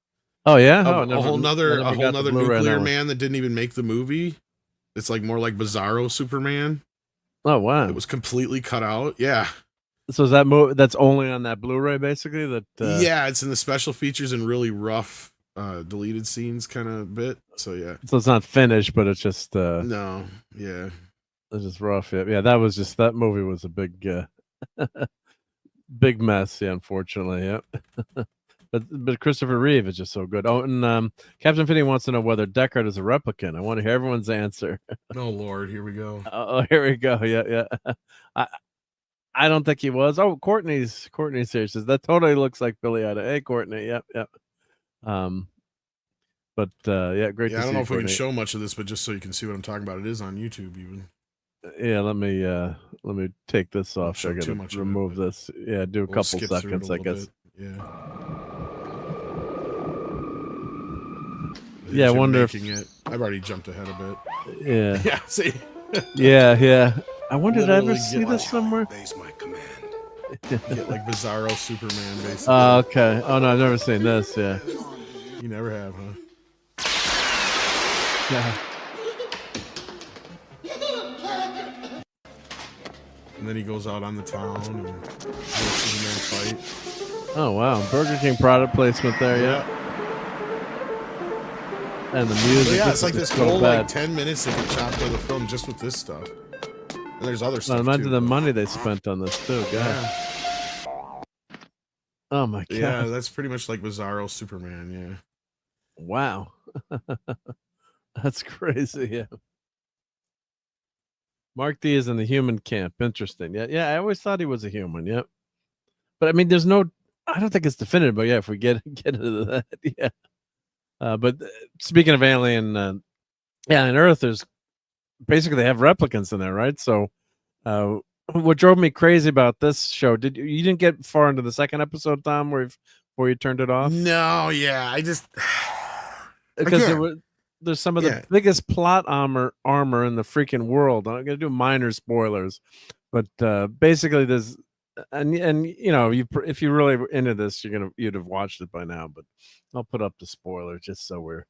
Oh yeah, A whole nother nuclear man that didn't even make the movie. It's like more like Bizarro Superman. Oh wow, it was completely cut out. Yeah. So is that movie that's only on that Blu-ray basically? That yeah, it's in the special features and really rough deleted scenes kind of bit. So yeah. So it's not finished, but it's just no, yeah. It's just rough. Yeah, that movie was a big big mess. Yeah, unfortunately. Yeah. But Christopher Reeve is just so good. Oh, and Captain Finney wants to know whether Deckard is a replicant. I want to hear everyone's answer. Oh Lord, here we go. Oh, here we go. Yeah. I don't think he was. Oh, Courtney's here. She says that totally looks like Billy Idol. Hey, Courtney. Yep. But yeah, great. Yeah, to I don't see know if Courtney. we can show much of this, but just so you can see what I'm talking about, it is on YouTube even. Yeah, let me take this off. Show I gotta too much remove this. Yeah, do a We'll couple skip through it a seconds, I little guess. bit. Yeah. Yeah, I wonder if I've already jumped ahead a bit. Yeah. Yeah. See. yeah. I wonder, did I ever Literally see get this like- somewhere? Get like Bizarro Superman, basically. Oh, okay. Oh no, I've never seen this. Yeah. You never have, huh? Yeah. And then he goes out on the town and Superman fight. Oh wow, Burger King product placement there. Yeah. And the music. So yeah, this it's like is this so whole bad. like 10 minutes they could chop to the film just with this stuff. And there's other stuff Imagine too. the money they spent on this too. God. Yeah. Oh my god. Yeah, that's pretty much like Bizarro Superman, yeah. Wow. That's crazy. Yeah. Marc D is in the human camp. Interesting. Yeah. I always thought he was a human. Yep. But I mean, I don't think it's definitive. But yeah, if we get into that, yeah. But speaking of Alien, in Earth, there's basically they have replicants in there, right? So, what drove me crazy about this show? You didn't get far into the second episode, Tom, where you turned it off? No, yeah, I just because there's some of the biggest plot armor in the freaking world. I'm gonna do minor spoilers, but basically there's and if you really were into this, you'd have watched it by now. But I'll put up the spoiler just so we're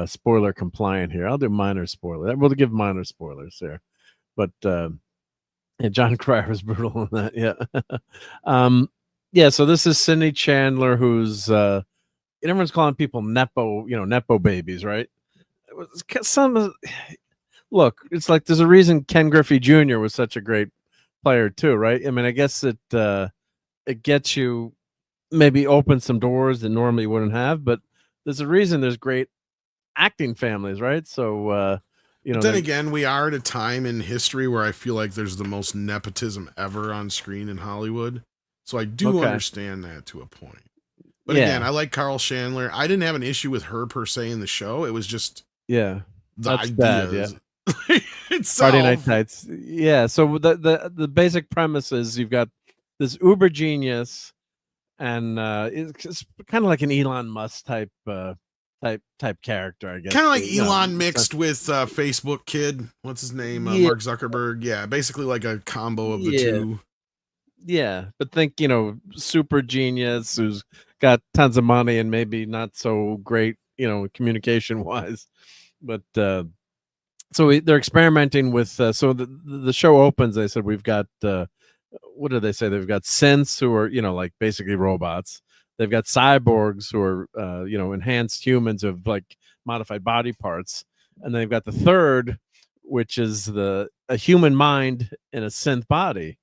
spoiler compliant here. I'll do minor spoiler. We'll give minor spoilers there, but John Cryer was brutal in that. Yeah. So this is Sydney Chandler, who's everyone's calling people nepo babies, right? look, it's like there's a reason Ken Griffey Jr. was such a great player too, right? I mean, I guess it gets you maybe open some doors that normally you wouldn't have, but there's a reason there's great acting families, right? So But then again, we are at a time in history where I feel like there's the most nepotism ever on screen in Hollywood. So I do understand that to a point. But again, I like Carl Chandler. I didn't have an issue with her per se in the show. It was just the that's ideas. bad, Friday Night Tights. Yeah. So the basic premise is you've got this uber genius, and it's kind of like an Elon Musk type character, I guess. Kind of like Elon mixed with Facebook kid. What's his name? Mark Zuckerberg. Yeah, basically like a combo of the two. Yeah, but think, super genius who's got tons of money and maybe not so great, communication wise. But so they're experimenting with. So the show opens. They said we've got. What did they say? They've got synths who are, like basically robots. They've got cyborgs who are, enhanced humans of like modified body parts, and they've got the third, which is a human mind in a synth body,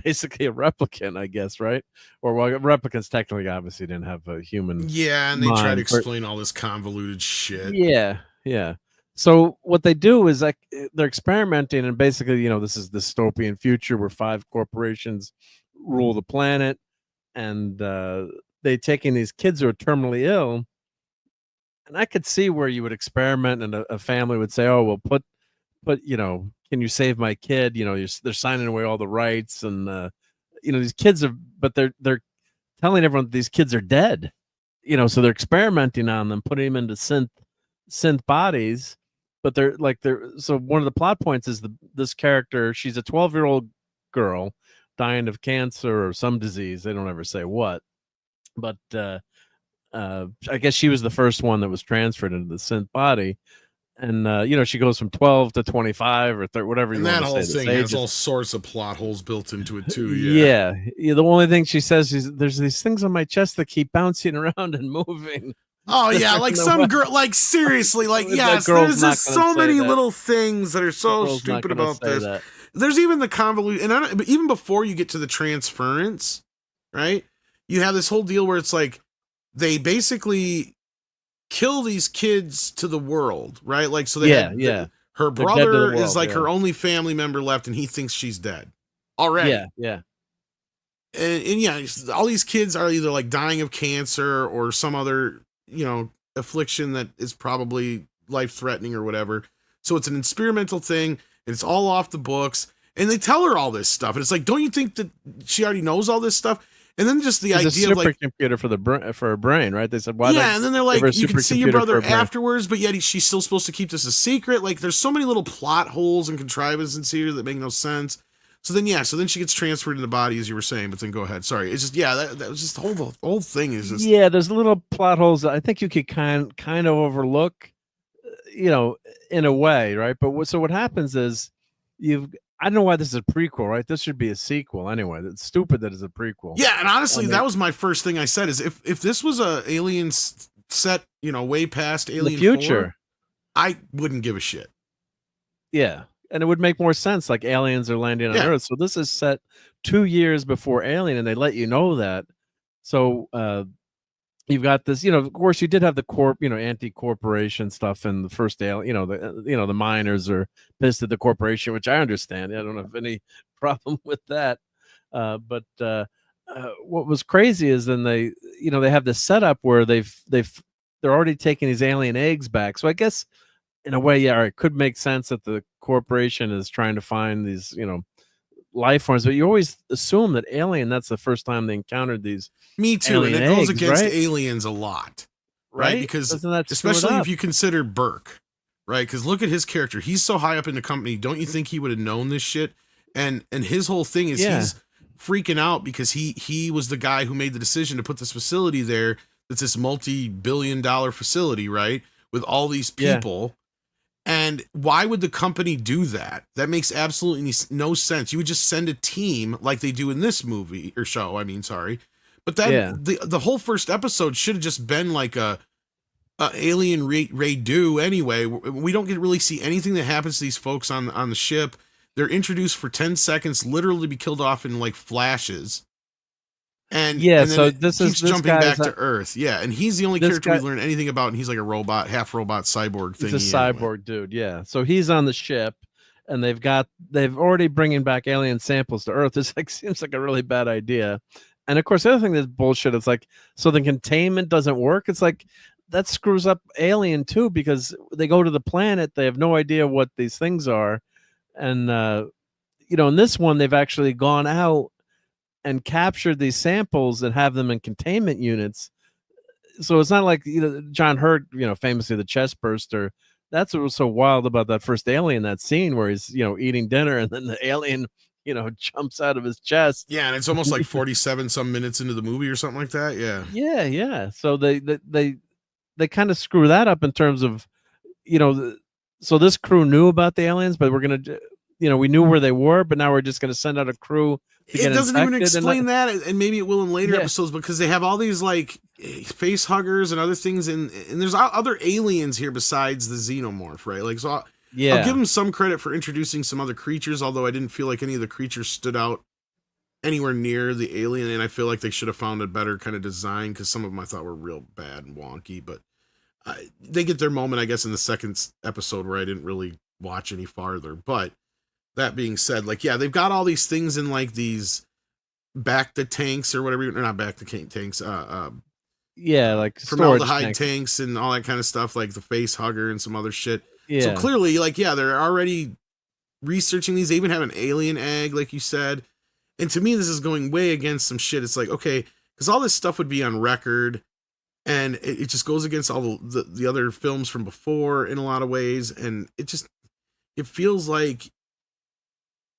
basically a replicant, I guess, right? Or well, replicants technically obviously didn't have a human. Yeah, and they try to explain all this convoluted shit. Yeah. So what they do is like they're experimenting, and basically, this is the dystopian future where 5 corporations rule the planet, and they taking these kids who are terminally ill, and I could see where you would experiment, and a family would say, "Oh, well, put, can you save my kid?" They're signing away all the rights, and these kids are, but they're telling everyone that these kids are dead, so they're experimenting on them, putting them into synth bodies, but they're so one of the plot points is this character, she's a 12-year-old girl dying of cancer or some disease, they don't ever say what, but I guess she was the first one that was transferred into the synth body, and she goes from 12 to 25 or 30, whatever you want to say. And that whole thing has all sorts of plot holes built into it too. Yeah. The only thing she says is there's these things on my chest that keep bouncing around and moving. Oh yeah, like some girl, like seriously, like yes, there's just so many little things that are so stupid about this. There's even the convolution, but even before you get to the transference, right? You have this whole deal where it's like they basically kill these kids to the world, right? Like so they her brother is like her only family member left, and he thinks she's dead already. Yeah. And all these kids are either like dying of cancer or some other affliction that is probably life-threatening or whatever. So it's an experimental thing, and it's all off the books, and they tell her all this stuff, and it's like, don't you think that she already knows all this stuff? And then just the idea of like supercomputer for her brain, right? They said, why? Yeah, and then they're like, you can see your brother afterwards, but yet she's still supposed to keep this a secret. Like, there's so many little plot holes and contrivances here that make no sense. So then she gets transferred in the body, as you were saying, but then go ahead. Sorry. It's just, that was just the whole thing is just. Yeah, there's little plot holes that I think you could kind of overlook, in a way, right? But so what happens is I don't know why this is a prequel, right? This should be a sequel anyway. It's stupid that it's a prequel. Yeah, and honestly, that was my first thing I said is if this was a Alien set, way past Alien the future, 4, I wouldn't give a shit. Yeah. And it would make more sense, like aliens are landing on Earth. So this is set 2 years before Alien, and they let you know that. So you've got this, of course, you did have the anti-corporation stuff in the first Alien. The miners are pissed at the corporation, which I understand. I don't have any problem with that. But what was crazy is then they have this setup where they're already taking these alien eggs back. So I guess in a way, it could make sense that the corporation is trying to find these, life forms, but you always assume that Alien, that's the first time they encountered these. Me too, and it eggs, goes against right? Aliens a lot, right? Because especially if you consider Burke, right? Because look at his character; he's so high up in the company. Don't you think he would have known this shit? And his whole thing is he's freaking out because he was the guy who made the decision to put this facility there. That's this multi-billion-dollar facility, right? With all these people. And why would the company do that? That makes absolutely no sense. You would just send a team like they do in this movie or show. I mean, sorry. But then the whole first episode should have just been like Alien Ray do anyway. We don't really see anything that happens to these folks on the ship. They're introduced for 10 seconds, literally to be killed off in like flashes. And Yeah, and then so it this jumping guy back is to Earth. Yeah, and he's the only character we learn anything about, and he's like a robot, half robot cyborg thing. He's a cyborg dude, yeah. So he's on the ship, and they've already bringing back alien samples to Earth. This like seems like a really bad idea. And of course, the other thing that's bullshit. It's like, so the containment doesn't work. It's like that screws up Alien too, because they go to the planet, they have no idea what these things are, and in this one they've actually gone out and captured these samples and have them in containment units. So it's not like John Hurt, famously the chest burster. That's what was so wild about that first Alien, that scene where he's eating dinner and then the alien jumps out of his chest. Yeah, and it's almost like 47 some minutes into the movie or something like that. Yeah. So they kind of screw that up in terms of so this crew knew about the aliens, but we're gonna we knew where they were, but now we're just gonna send out a crew. It doesn't even explain that, and maybe it will in later episodes, because they have all these like face huggers and other things, and there's other aliens here besides the xenomorph, right? Like, so I'll give them some credit for introducing some other creatures, although I didn't feel like any of the creatures stood out anywhere near the alien, and I feel like they should have found a better kind of design, because some of them I thought were real bad and wonky, but they get their moment, I guess, in the second episode where I didn't really watch any farther. But that being said, like, yeah, they've got all these things in like these back to tanks or whatever, not back to tanks, like formaldehyde tanks and all that kind of stuff, like the face hugger and some other shit. Yeah. So clearly, like, yeah, they're already researching these. They even have an alien egg, like you said. And to me, this is going way against some shit. It's like, okay, because all this stuff would be on record, and it just goes against all the other films from before in a lot of ways, and it feels like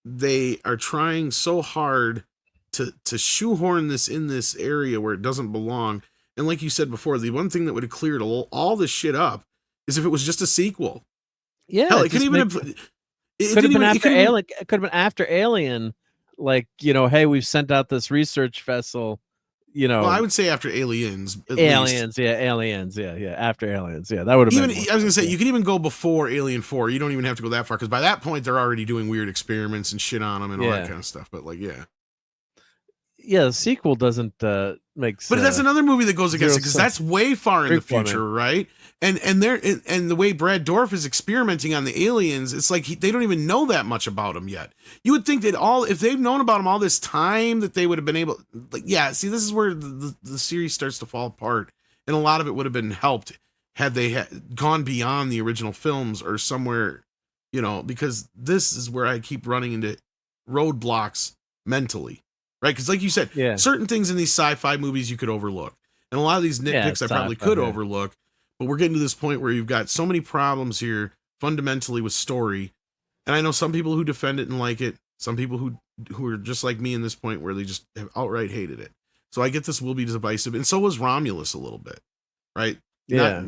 they are trying so hard to shoehorn this in this area where it doesn't belong. And like you said before, the one thing that would have cleared all this shit up is if it was just a sequel. Yeah, hell, it could even could have been after Alien. It could have been after Alien. Like, hey, we've sent out this research vessel. Well, I would say after Aliens. Aliens, yeah, after Aliens, yeah, that would have been. I was gonna say you could even go before Alien 4. You don't even have to go that far, because by that point they're already doing weird experiments and shit on them and all that kind of stuff. But like, yeah, the sequel doesn't make sense. But that's another movie that goes against it, because that's way far in the future, right? And the way Brad Dourif is experimenting on the aliens, it's like they don't even know that much about them yet. You would think that if they've known about them all this time, that they would have been able, like, yeah. See, this is where the series starts to fall apart, and a lot of it would have been helped had they gone beyond the original films or somewhere, because this is where I keep running into roadblocks mentally, right? Because like you said, certain things in these sci-fi movies you could overlook, and a lot of these nitpicks I probably could overlook. But we're getting to this point where you've got so many problems here fundamentally with story. And I know some people who defend it and like it, some people who are just like me in this point where they just have outright hated it. So I get this will be divisive. And so was Romulus a little bit, right? Yeah.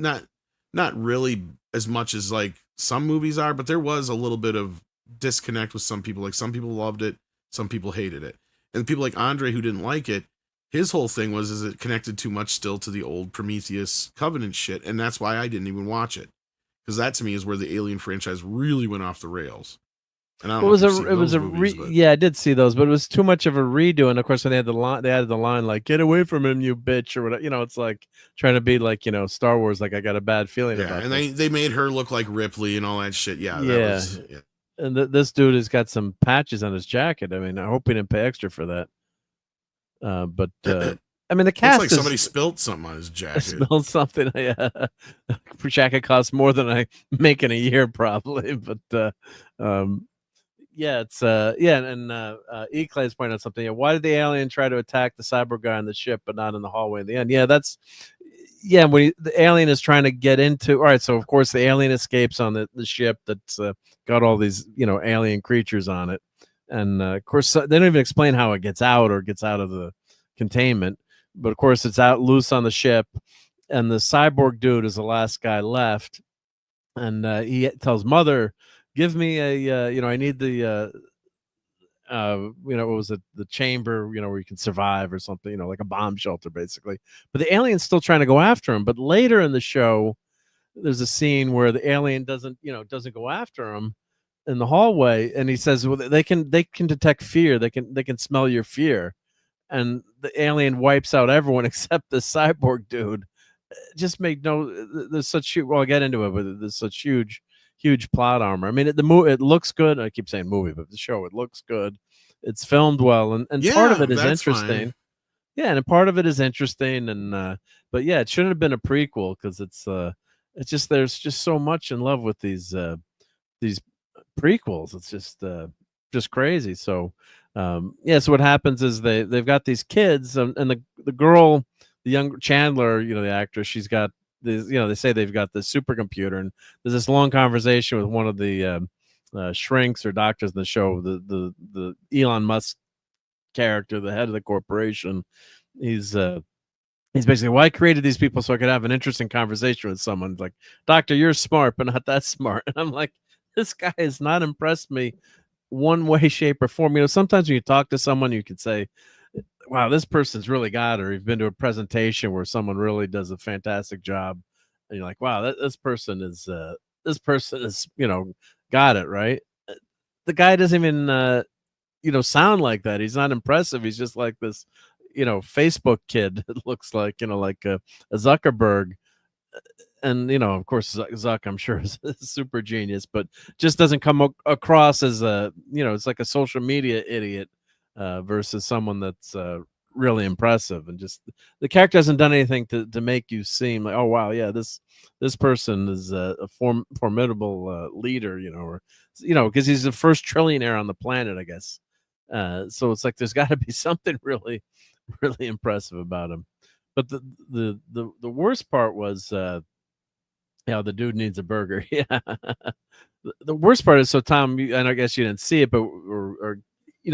Not really as much as like some movies are, but there was a little bit of disconnect with some people. Like some people loved it, some people hated it. And people like Andre who didn't like it, his whole thing is it connected too much still to the old Prometheus Covenant shit, and that's why I didn't even watch it, because that to me is where the Alien franchise really went off the rails. And I don't know yeah, I did see those, but it was too much of a redo. And of course, when they had they added the line like "Get away from him, you bitch" or whatever. It's like trying to be like Star Wars. Like I got a bad feeling about. And they made her look like Ripley and all that shit. Yeah. And this dude has got some patches on his jacket. I mean, I hope he didn't pay extra for that. But I mean, the cast looks like somebody spilled something on his jacket. Spilled something. Jacket costs more than I make in a year, probably. But it's and Eclay's pointed out something. Why did the alien try to attack the cyborg guy on the ship, but not in the hallway in the end? Yeah, that's when the alien is trying to get into. All right, so of course the alien escapes on the ship that's got all these alien creatures on it. And of course, they don't even explain how it gets out or gets out of the containment. But of course, it's out loose on the ship. And the cyborg dude is the last guy left. And he tells Mother, give me I need the, what was it? The chamber, where you can survive or something, like a bomb shelter, basically. But the alien's still trying to go after him. But later in the show, there's a scene where the alien doesn't go after him in the hallway, and he says, well, they can detect fear, they can smell your fear, and the alien wipes out everyone except the cyborg dude. Just make no, there's such huge, well, I'll get into it, but there's such huge plot armor. I mean, it looks good. I keep saying movie, but the show, it looks good. It's filmed well, and part of it is interesting. Fine. Yeah, and part of it is interesting, and but yeah, it shouldn't have been a prequel, because it's just, there's just so much in love with these prequels. It's just crazy. So yeah, so what happens is they've got these kids, and the girl, the young Chandler, the actress, she's got this, they say they've got this supercomputer, and there's this long conversation with one of the shrinks or doctors in the show, the Elon Musk character, the head of the corporation. He's basically, well, I created these people so I could have an interesting conversation with someone. Like, doctor, you're smart, but not that smart. And I'm like, this guy has not impressed me one way, shape, or form. Sometimes when you talk to someone, you could say, wow, this person's really got it. Or you've been to a presentation where someone really does a fantastic job, and you're like, wow, this person is got it right. The guy doesn't even sound like that. He's not impressive. He's just like this Facebook kid. It looks like like a Zuckerberg, and of course Zuck, I'm sure, is a super genius, but just doesn't come across as it's like a social media idiot versus someone that's really impressive. And just the character hasn't done anything to make you seem like, oh wow, yeah, this person is a formidable leader, or because he's the first trillionaire on the planet, I guess. So it's like there's got to be something really, really impressive about him. But the worst part was, the dude needs a burger. Yeah. The worst part is, so Tom, and I guess you didn't see it, but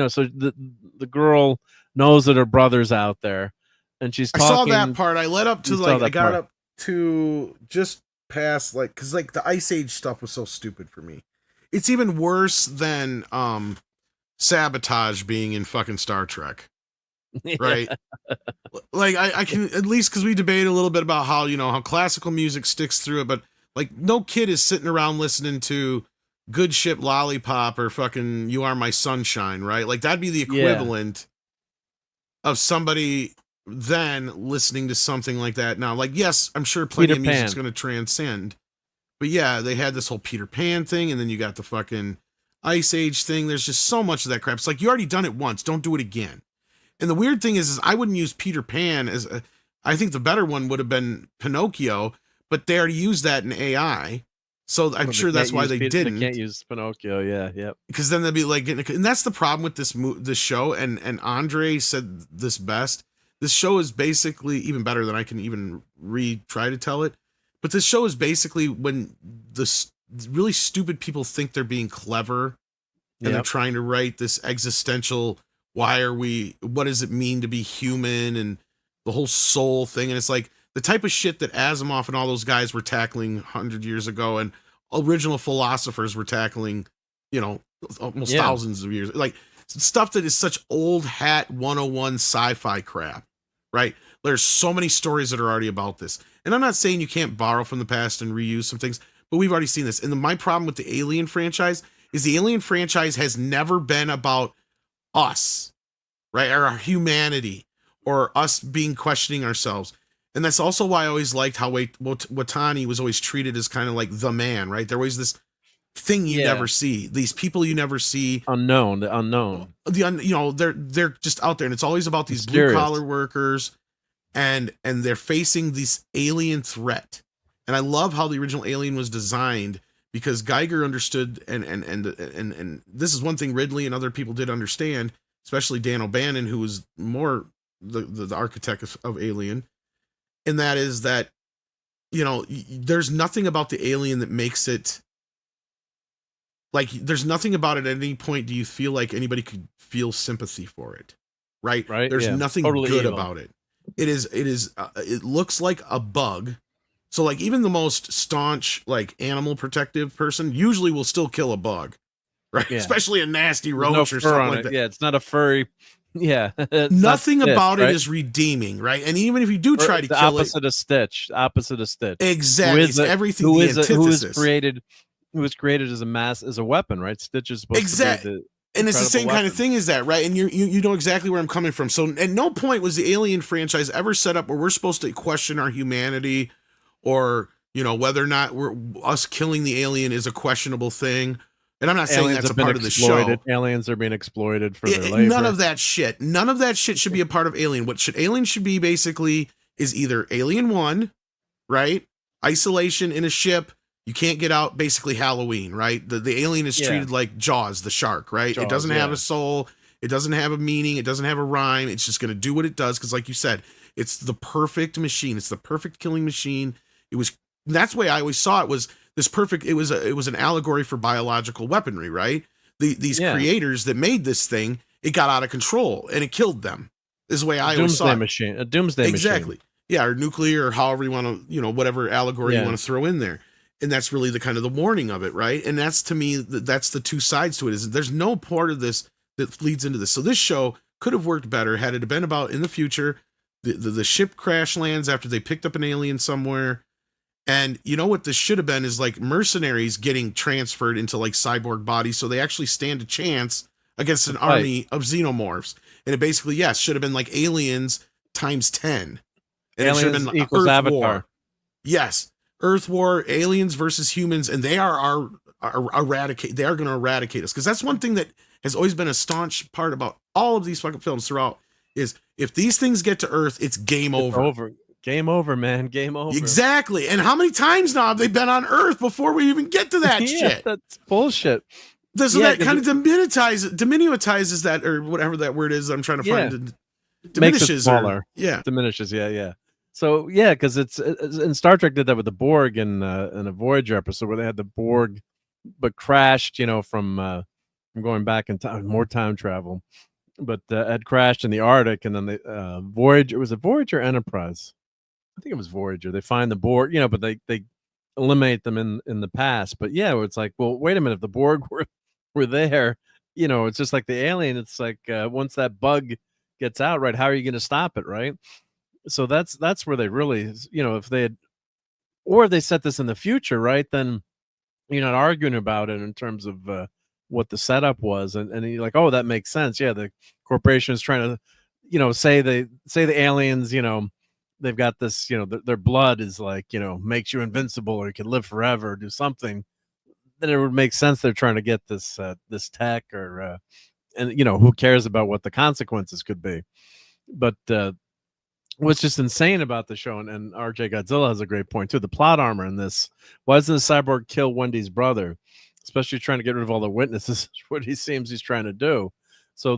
so the girl knows that her brother's out there, and she's talking. I saw that part. I led up to I got up to just past because the Ice Age stuff was so stupid for me. It's even worse than sabotage being in fucking Star Trek. Right? Like I can, at least because we debate a little bit about how classical music sticks through it, but like no kid is sitting around listening to Good Ship Lollipop or fucking You Are My Sunshine, right? Like that'd be the equivalent of somebody then listening to something like that. Now, like, yes, I'm sure plenty of music's going to transcend, but yeah, they had this whole Peter Pan thing, and then you got the fucking Ice Age thing. There's just so much of that crap. It's like, you already done it once, don't do it again. And the weird thing is I wouldn't use Peter Pan as I think the better one would have been Pinocchio, but they already used that in AI. So I'm sure that's why they didn't. They can't use Pinocchio, yeah, yep. Because then they'd be like, and that's the problem with this show. And Andre said this best. This show is basically even better than I can even try to tell it. But this show is basically when the really stupid people think they're being clever, and they're trying to write this existential, what does it mean to be human, and the whole soul thing. And it's like the type of shit that Asimov and all those guys were tackling 100 years ago, and original philosophers were tackling, almost thousands of years. Like stuff that is such old hat 101 sci-fi crap, right? There's so many stories that are already about this. And I'm not saying you can't borrow from the past and reuse some things, but we've already seen this. And my problem with the Alien franchise is the Alien franchise has never been about us, right? Or our humanity, or us questioning ourselves. And that's also why I always liked how Watani was always treated as kind of like the man, right? There always this thing you never see, these people you never see, the unknown, they're just out there, and it's always about these blue collar workers, and they're facing this alien threat. And I love how the original Alien was designed, because Geiger understood, and this is one thing Ridley and other people did understand, especially Dan O'Bannon, who was more the architect of Alien. And that is that, there's nothing about the alien that makes it like, there's nothing about it at any point do you feel like anybody could feel sympathy for it, right? There's nothing totally good about it. It looks like a bug. So like even the most staunch, like animal protective person usually will still kill a bug, right? Especially a nasty roach or something like that. Yeah, it's not a furry Yeah, it's not Nothing Stitch, about it right? is redeeming, right? And even if you do Or try to the kill it, opposite of Stitch. Opposite of Stitch. exactly, it's everything, the antithesis. Who was created as a weapon, right? Stitch is supposed to be Exact, the and it's the incredible same kind of weapon. thing as that, right? And you know exactly where I'm coming from. So at no point was the Alien franchise ever set up where we're supposed to question our humanity, or whether or not us killing the alien is a questionable thing. And I'm not saying Aliens that's a have been part of the show. exploited. Aliens are being exploited for their None labor. of that shit. None of that shit should be a part of Alien. What Alien should be basically is either Alien 1, right? Isolation in a ship. You can't get out, basically Halloween, right? The alien is treated like Jaws, the shark, right? It doesn't have a soul. It doesn't have a meaning. It doesn't have a rhyme. It's just going to do what it does because, like you said, it's the perfect machine. It's the perfect killing machine. That's the way I always saw it, was this perfect. It was an allegory for biological weaponry, right? These creators that made this thing, it got out of control and it killed them. Is the way I always saw it. A doomsday machine. Exactly. Yeah, or nuclear, or however you want to, whatever allegory you want to throw in there. And that's really the kind of the warning of it, right? And that's, to me, that's the two sides to it. Is there's no part of this that leads into this. So this show could have worked better had it been about, in the future, the ship crash lands after they picked up an alien somewhere. And you know what this should have been is like mercenaries getting transferred into like cyborg bodies, so they actually stand a chance against an army of xenomorphs. And it basically, should have been like Aliens times 10. And Aliens it should have been equals Earth Avatar. War. Yes. Earth War, aliens versus humans, and they are eradicate. They are going to eradicate us, because that's one thing that has always been a staunch part about all of these fucking films throughout. Is if these things get to Earth, it's game over. Game over, man. Game over. Exactly. And how many times now have they been on Earth before we even get to that shit? That's bullshit. So that kind of diminuitizes that, or whatever that word is that I'm trying to find. Diminishes. Makes it smaller. Diminishes. Yeah. So because it's and Star Trek did that with the Borg in a Voyager episode where they had the Borg, but crashed, from going back in time, more time travel, but had crashed in the Arctic, and then the Voyager, was it Voyager Enterprise? I think it was Voyager. They find the Borg, but they eliminate them in the past. But it's like, well, wait a minute, if the Borg were there, it's just like the alien. It's like once that bug gets out, right? How are you going to stop it, right? So that's where they really, if they had, or they set this in the future, right? Then you're not arguing about it in terms of what the setup was, and you're like, oh, that makes sense. Yeah, the corporation is trying to, say the aliens, they've got this, their blood is like, makes you invincible, or you can live forever, or do something. Then it would make sense they're trying to get this tech, or and who cares about what the consequences could be. But what's just insane about the show, and RJ Godzilla has a great point too, the plot armor in this. Why doesn't the cyborg kill Wendy's brother, especially trying to get rid of all the witnesses? What he seems he's trying to do. So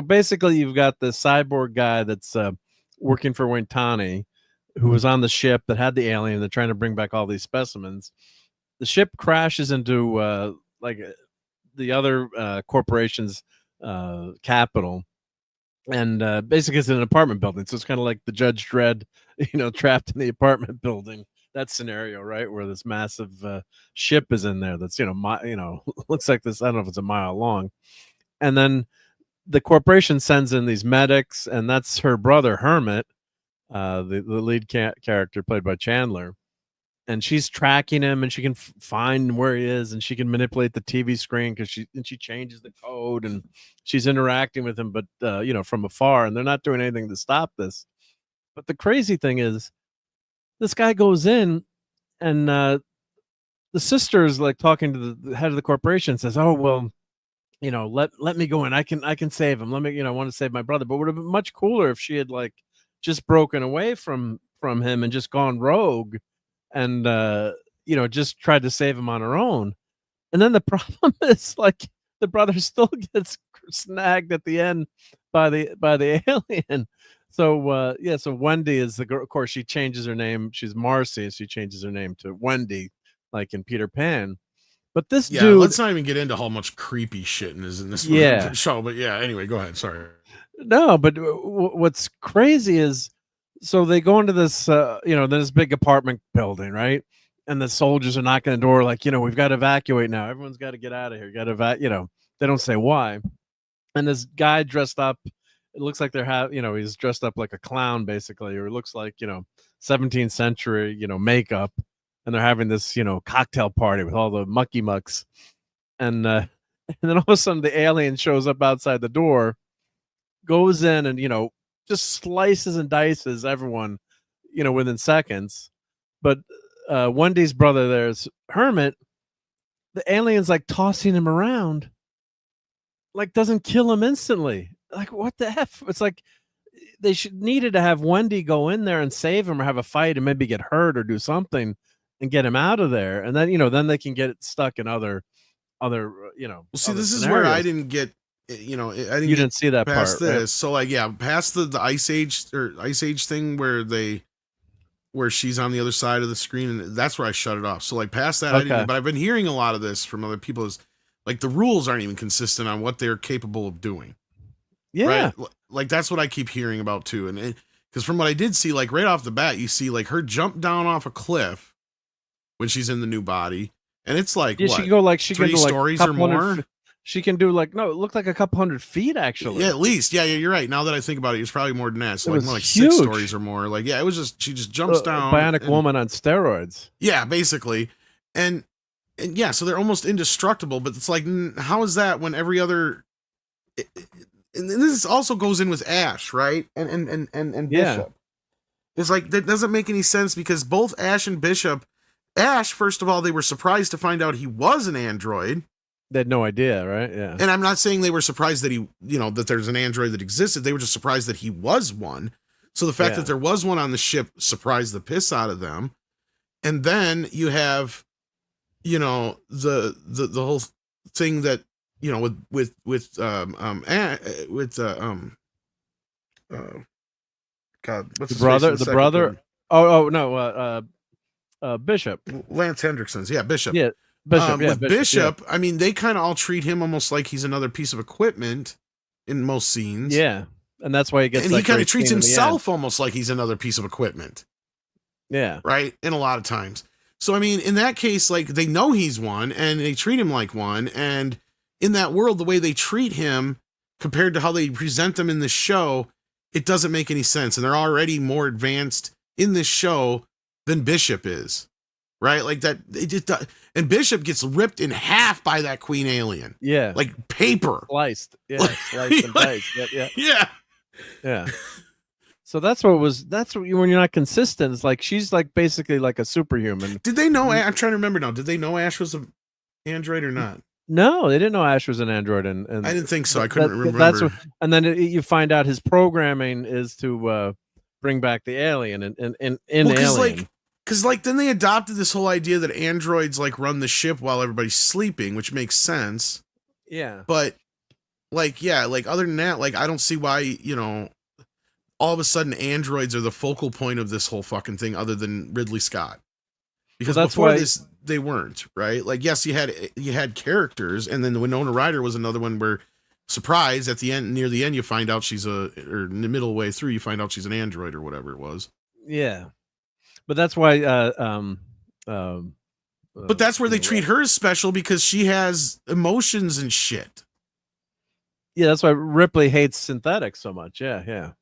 basically you've got the cyborg guy that's working for Wintani, who was on the ship that had the alien. They're trying to bring back all these specimens. The ship crashes into the other corporation's capital. And basically it's an apartment building, so it's kind of like the Judge Dredd, trapped in the apartment building, that scenario, right, where this massive ship is in there that's looks like this, I don't know if it's a mile long. And then the corporation sends in these medics, and that's her brother Hermit, the lead character played by Chandler, and she's tracking him, and she can find where he is, and she can manipulate the TV screen because she changes the code, and she's interacting with him, but from afar, and they're not doing anything to stop this. But the crazy thing is, this guy goes in, and the sister is like talking to the head of the corporation, says, "Oh well, let me go in. I can save him. Let me, I want to save my brother." But it would have been much cooler if she had like just broken away from him and just gone rogue, and just tried to save him on her own. And then the problem is, like, the brother still gets snagged at the end by the alien. So so Wendy is the girl. Of course, she changes her name. She's Marcy. She changes her name to Wendy, like in Peter Pan. But this dude, let's not even get into how much creepy shit is in this show. But anyway, go ahead. Sorry. No, but what's crazy is, so they go into this, this big apartment building, right? And the soldiers are knocking the door, like, we've got to evacuate now. Everyone's got to get out of here. Got to they don't say why. And this guy dressed up it looks like he's dressed up like a clown basically, or it looks like 17th century makeup, and they're having this cocktail party with all the mucky mucks, and then all of a sudden the alien shows up outside the door, goes in, and just slices and dices everyone within seconds. But Wendy's brother there's Hermit, the alien's like tossing him around, like doesn't kill him instantly. Like, what the F? It's like they needed to have Wendy go in there and save him, or have a fight and maybe get hurt or do something and get him out of there. And then, then they can get stuck in other, Well, see, other this is scenarios. where I didn't get, I didn't see that past part, this. right? So like, yeah, past the Ice Age thing where she's on the other side of the screen, and that's where I shut it off. So like past that, I didn't, but I've been hearing a lot of this from other people, is like the rules aren't even consistent on what they're capable of doing. Yeah. Right? Like that's what I keep hearing about too. And because from what I did see, like right off the bat, you see like her jump down off a cliff when she's in the new body. And it's like, Yeah, what, she can go like 3 stories or more? She can do like, no, it looked like a couple hundred feet actually. Yeah, at least. Yeah, you're right. Now that I think about it, it's probably more than that. So It like was more like huge. 6 stories or more. Like, yeah, it was just, she just jumps down. Bionic woman on steroids. Yeah, basically. And yeah, so they're almost indestructible, but it's like, how is that when every other, and this also goes in with Ash, right? And Yeah. Bishop. It's like, that doesn't make any sense, because both Ash and Bishop, Ash, first of all, they were surprised to find out he was an android. They had no idea, right? Yeah. And I'm not saying they were surprised that that there's an android that existed. They were just surprised that he was one. So the fact that there was one on the ship surprised the piss out of them. And then you have, the whole thing that, God, what's his face in the second brother. film? Oh no, Bishop. Lance Hendrickson's, yeah, Bishop. Yeah, Bishop. With Bishop, I mean, they kind of all treat him almost like he's another piece of equipment in most scenes. Yeah, and that's why he gets. And he kind of treats himself almost like he's another piece of equipment. Yeah. Right. And a lot of times. So, I mean, in that case, like, they know he's one and they treat him like one. And in that world, the way they treat him compared to how they present them in the show, it doesn't make any sense. And they're already more advanced in this show than Bishop is. Right. Like that. It just does. And Bishop gets ripped in half by that queen alien. Yeah. Like paper. Sliced. Yeah. Sliced and diced. Yeah. Yeah. Yeah. So that's when you're not consistent. It's like she's like basically like a superhuman. Did they know? I'm trying to remember now. Did they know Ash was an android or not? No, they didn't know Ash was an android, and I didn't think so. I couldn't remember. That's what, and then you find out his programming is to bring back the alien in Alien. Because then they adopted this whole idea that androids like run the ship while everybody's sleeping, which makes sense. Yeah, but other than that, like I don't see why all of a sudden androids are the focal point of this whole fucking thing, other than Ridley Scott. Because before this, they weren't, right? Like, yes, you had characters, and then the Winona Ryder was another one where, surprise, at the end, near the end, you find out or in the middle way through, you find out she's an android or whatever it was. Yeah, but that's why. But that's where they treat her as special, because she has emotions and shit. Yeah, that's why Ripley hates synthetics so much. Yeah, yeah.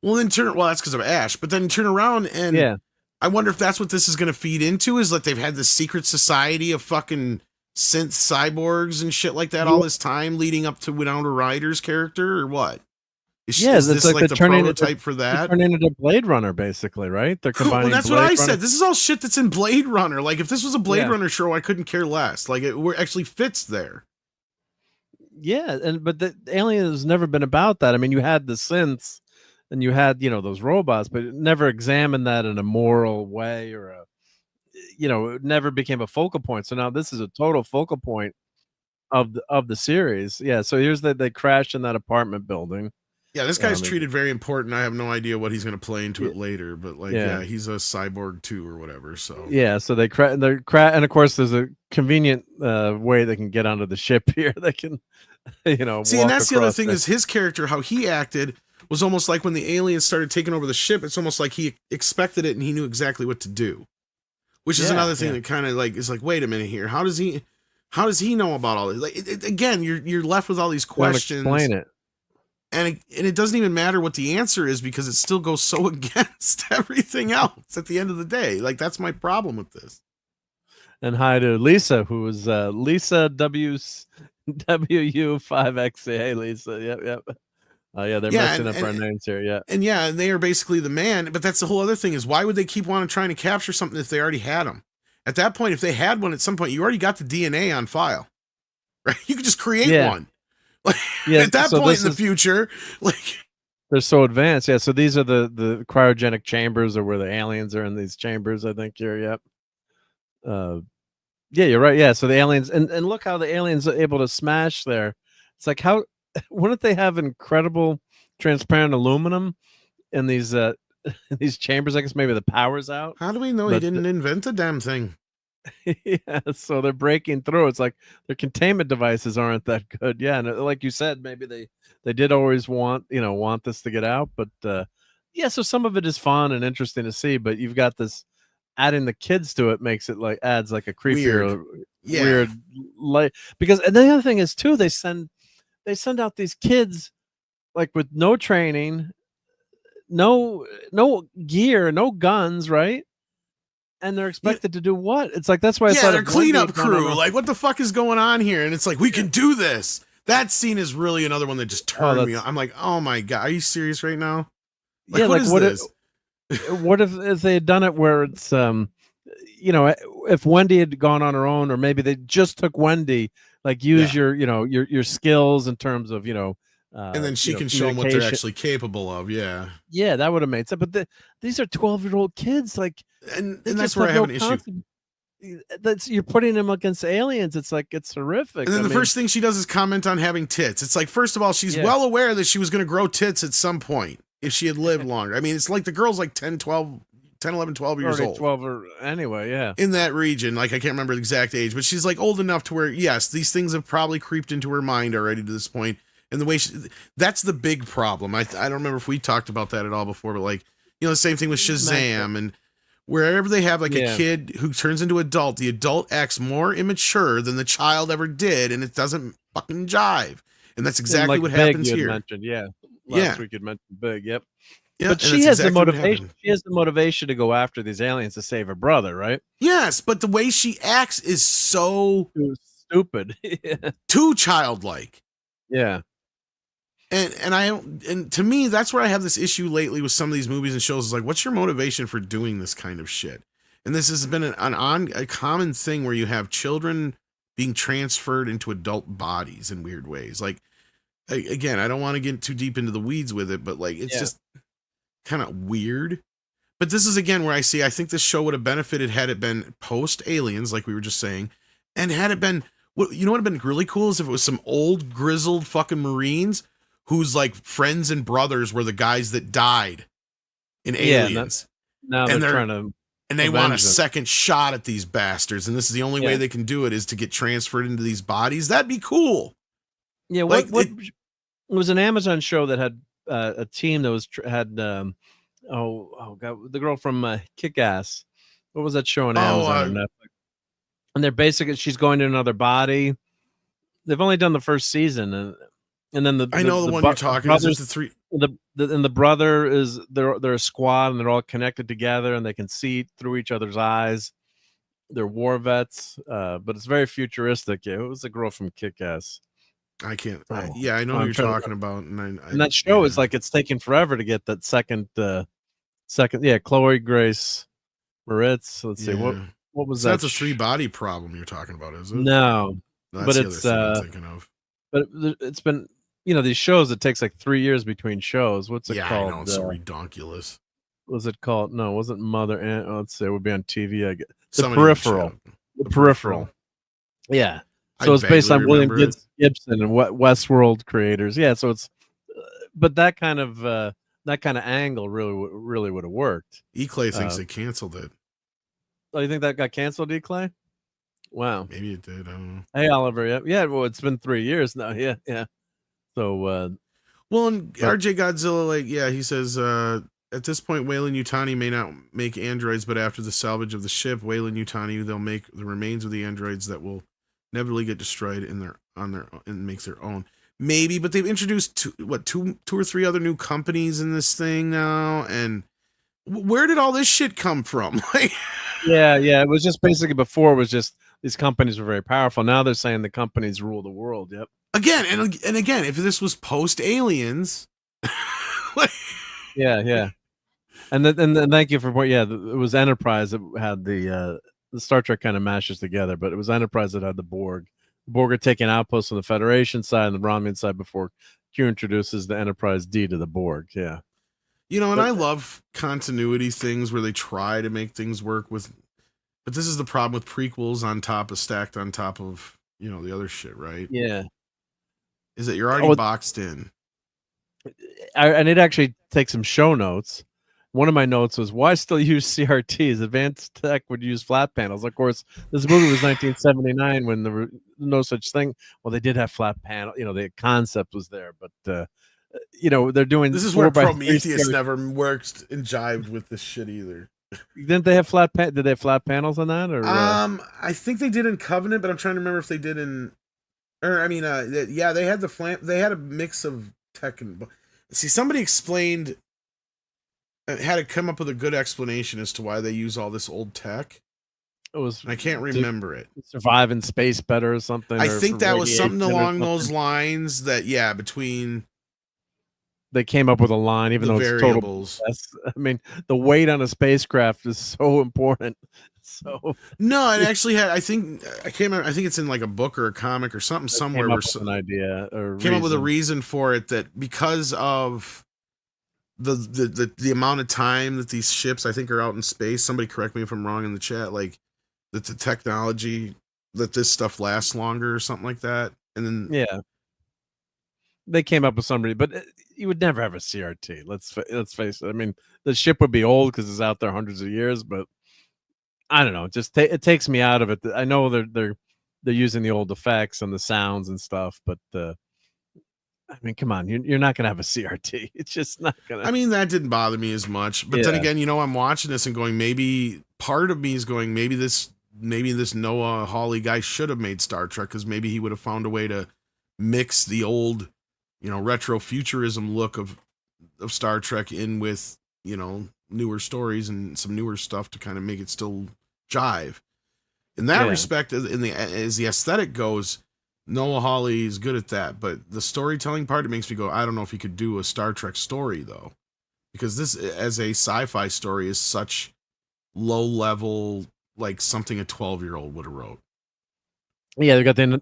Well, that's because of Ash. But then turn around and I wonder if that's what this is going to feed into, is that they've had this secret society of fucking synth cyborgs and shit like that all this time leading up to Winona Ryder's character, or what? Is this like the prototype for that? Turning into Blade Runner, basically, right? They're combining. Well, that's what I said. This is all shit that's in Blade Runner. Like, if this was a Blade Runner show, I couldn't care less. Like, it actually fits there. Yeah, but the Alien has never been about that. I mean, you had the synths, and you had those robots, but it never examined that in a moral way, or it never became a focal point. So now this is a total focal point of the series. Yeah. So here's they crash in that apartment building. Yeah, this guy's treated very important. I have no idea what he's going to play into it later, but he's a cyborg too or whatever. So yeah, so they crash, and of course there's a convenient way they can get onto the ship here. They can, see, and that's the other thing is his character, how he acted was almost like when the aliens started taking over the ship. It's almost like he expected it and he knew exactly what to do, which is another thing that kind of like is like, wait a minute here, how does he know about all this? Like again, you're left with all these questions. Explain it. And it doesn't even matter what the answer is because it still goes so against everything else at the end of the day. Like, that's my problem with this. And hi to Lisa, who was Lisa WU5XA. Hey, Lisa. Yep, yep. Yeah, they're messing up our names here. Yeah. And yeah, they are basically the man. But that's the whole other thing is why would they keep trying to capture something if they already had them? At that point, if they had one at some point, you already got the DNA on file, right? You could just create one. Like, at that point in the future, like they're so advanced. Yeah. So these are the cryogenic chambers, or where the aliens are in these chambers. I think here. Yep. Yeah, you're right. Yeah. So the aliens, and look how the aliens are able to smash there. It's like, how wouldn't they have incredible transparent aluminum in these these chambers? I guess maybe the power's out. How do we know he didn't invent the damn thing? Yeah, so they're breaking through. It's like their containment devices aren't that good. Yeah, and like you said, maybe they did always want this to get out, but yeah. So some of it is fun and interesting to see, but you've got this adding the kids to it makes it like adds like a creepier, weird light. Because and the other thing is too, they send out these kids like with no training, no gear, no guns, right? And they're expected to do what? It's like, that's why it's they're cleanup crew. Like, what the fuck is going on here? And it's like, we can do this. That scene is really another one that just turned me on. I'm like, oh my God, are you serious right now? Like, yeah, what is this? What if they had done it where it's if Wendy had gone on her own, or maybe they just took Wendy, like use your skills in terms of and then she can show them what they're actually capable of. Yeah, that would have made sense. But these are 12-year-old kids, like, and that's where I have an issue. You're putting them against aliens. It's like, it's horrific. And then the first thing she does is comment on having tits. It's like, first of all, she's well aware that she was going to grow tits at some point if she had lived longer. I mean, it's like the girl's like 10, 11, 12 years old. 12 or anyway, yeah. In that region, like, I can't remember the exact age, but she's like old enough to where, yes, these things have probably creeped into her mind already to this point. And the way that's the big problem. I don't remember if we talked about that at all before, but like, the same thing with Shazam, and wherever they have like a kid who turns into adult, the adult acts more immature than the child ever did, and it doesn't fucking jive. And that's exactly what happens here. Mentioned, last week you mentioned Big, yep. Yeah, but she has the motivation. She has the motivation to go after these aliens to save her brother, right? Yes, but the way she acts is so stupid, too childlike. Yeah. And to me, that's where I have this issue lately with some of these movies and shows. Is like, what's your motivation for doing this kind of shit? And this has been a common thing where you have children being transferred into adult bodies in weird ways. Like, again, I don't want to get too deep into the weeds with it, but like, it's just kind of weird. But this is again where I think this show would have benefited had it been post Aliens, like we were just saying, and had it been, what would have been really cool is if it was some old grizzled fucking Marines whose like friends and brothers were the guys that died in Aliens. Now they're trying to, and they want a second shot at these bastards, and this is the only way they can do it is to get transferred into these bodies. That'd be cool. Yeah, what it was an Amazon show that had a team that had God, the girl from Kick-Ass. What was that show on Amazon or Netflix? And they're basically, she's going to another body. They've only done the first season, and then I know the one you're talking about. The three. The brother is they're a squad, and they're all connected together, and they can see through each other's eyes. They're war vets, but it's very futuristic. Yeah, it was a girl from Kick-Ass. I can't. I know what you're talking about, and that show is like, it's taking forever to get that second. Chloe Grace Moretz. Let's see what was that. That's a 3-body problem you're talking about, is it? No, that's but it's I'm thinking of. But it's been, these shows, it takes like 3 years between shows. What's it called? I know, it's so redonkulous. Was it called? No, it wasn't Mother. Let's say it would be on TV. I guess The Peripheral. Yeah. So it's based on William Gibson and Westworld creators. Yeah. So it's, but that kind of angle really would have worked. E-Clay thinks they canceled it. Oh, you think that got canceled, E-Clay? Wow. Maybe it did. I don't know. Hey, Oliver. Yeah. Well, it's been 3 years now. Yeah. So, and RJ Godzilla, he says, at this point, Weyland Yutani may not make androids, but after the salvage of the ship, Weyland Yutani, they'll make the remains of the androids that will inevitably get destroyed and makes their own. maybe, but they've introduced two or three other new companies in this thing now, and where did all this shit come from? Like, Yeah, it was just basically before it was just these companies were very powerful. Now they're saying the companies rule the world. Yep. again and again, if this was post Aliens, like, Yeah. And then thank you for point. Yeah, it was Enterprise that had the Star Trek kind of mashes together, but it was Enterprise that had the Borg. The Borg are taking outposts on the Federation side and the Romulan side before Q introduces the Enterprise D to the Borg. Yeah. you know, and I love continuity things where they try to make things work with, but this is the problem with prequels stacked on top of, you know, the other shit, right? Yeah. Is that you're already boxed in. I need to actually take some show notes. One of my notes was, why still use CRTs? Advanced tech would use flat panels. Of course, this movie was 1979 when there was no such thing. Well, they did have flat panel. You know, the concept was there, but you know, they're doing. This is where Prometheus never worked and jived with this shit either. Didn't they have Did they have flat panels on that? Or I think they did in Covenant, but I'm trying to remember if they did in. Or I mean, yeah, they had they had a mix of tech and. See, somebody explained. Had to come up with a good explanation as to why they use all this old tech. It was. I can't remember it. Survive in space better or something. I think that was something along those lines. That between. They came up with a line, even though variables. It's total. I mean, the weight on a spacecraft is so important. So no, it actually had. I think I can't remember. I think it's in like a book or a comic or something somewhere. Where an idea or came up with a reason for it, that because of the amount of time that these ships, I think, are out in space. Somebody correct me if I'm wrong in the chat. Like that the technology that this stuff lasts longer or something like that. And then they came up with somebody, but you would never have a CRT. Let's face it. I mean, the ship would be old because it's out there hundreds of years, but I don't know. Just it takes me out of it. I know they're using the old effects and the sounds and stuff, but I mean, come on, you're not gonna have a CRT. It's just not gonna. I mean, that didn't bother me as much. But then again, you know, I'm watching this and going, maybe part of me is going, maybe this Noah Hawley guy should have made Star Trek, because maybe he would have found a way to mix the old, you know, retro futurism look of Star Trek in with, you know, newer stories and some newer stuff to kind of make it still jive. In that respect, as the aesthetic goes, Noah Hawley is good at that, but the storytelling part, it makes me go, I don't know if he could do a Star Trek story though, because this as a sci-fi story is such low level, like something a 12-year-old would have wrote. Yeah, they got the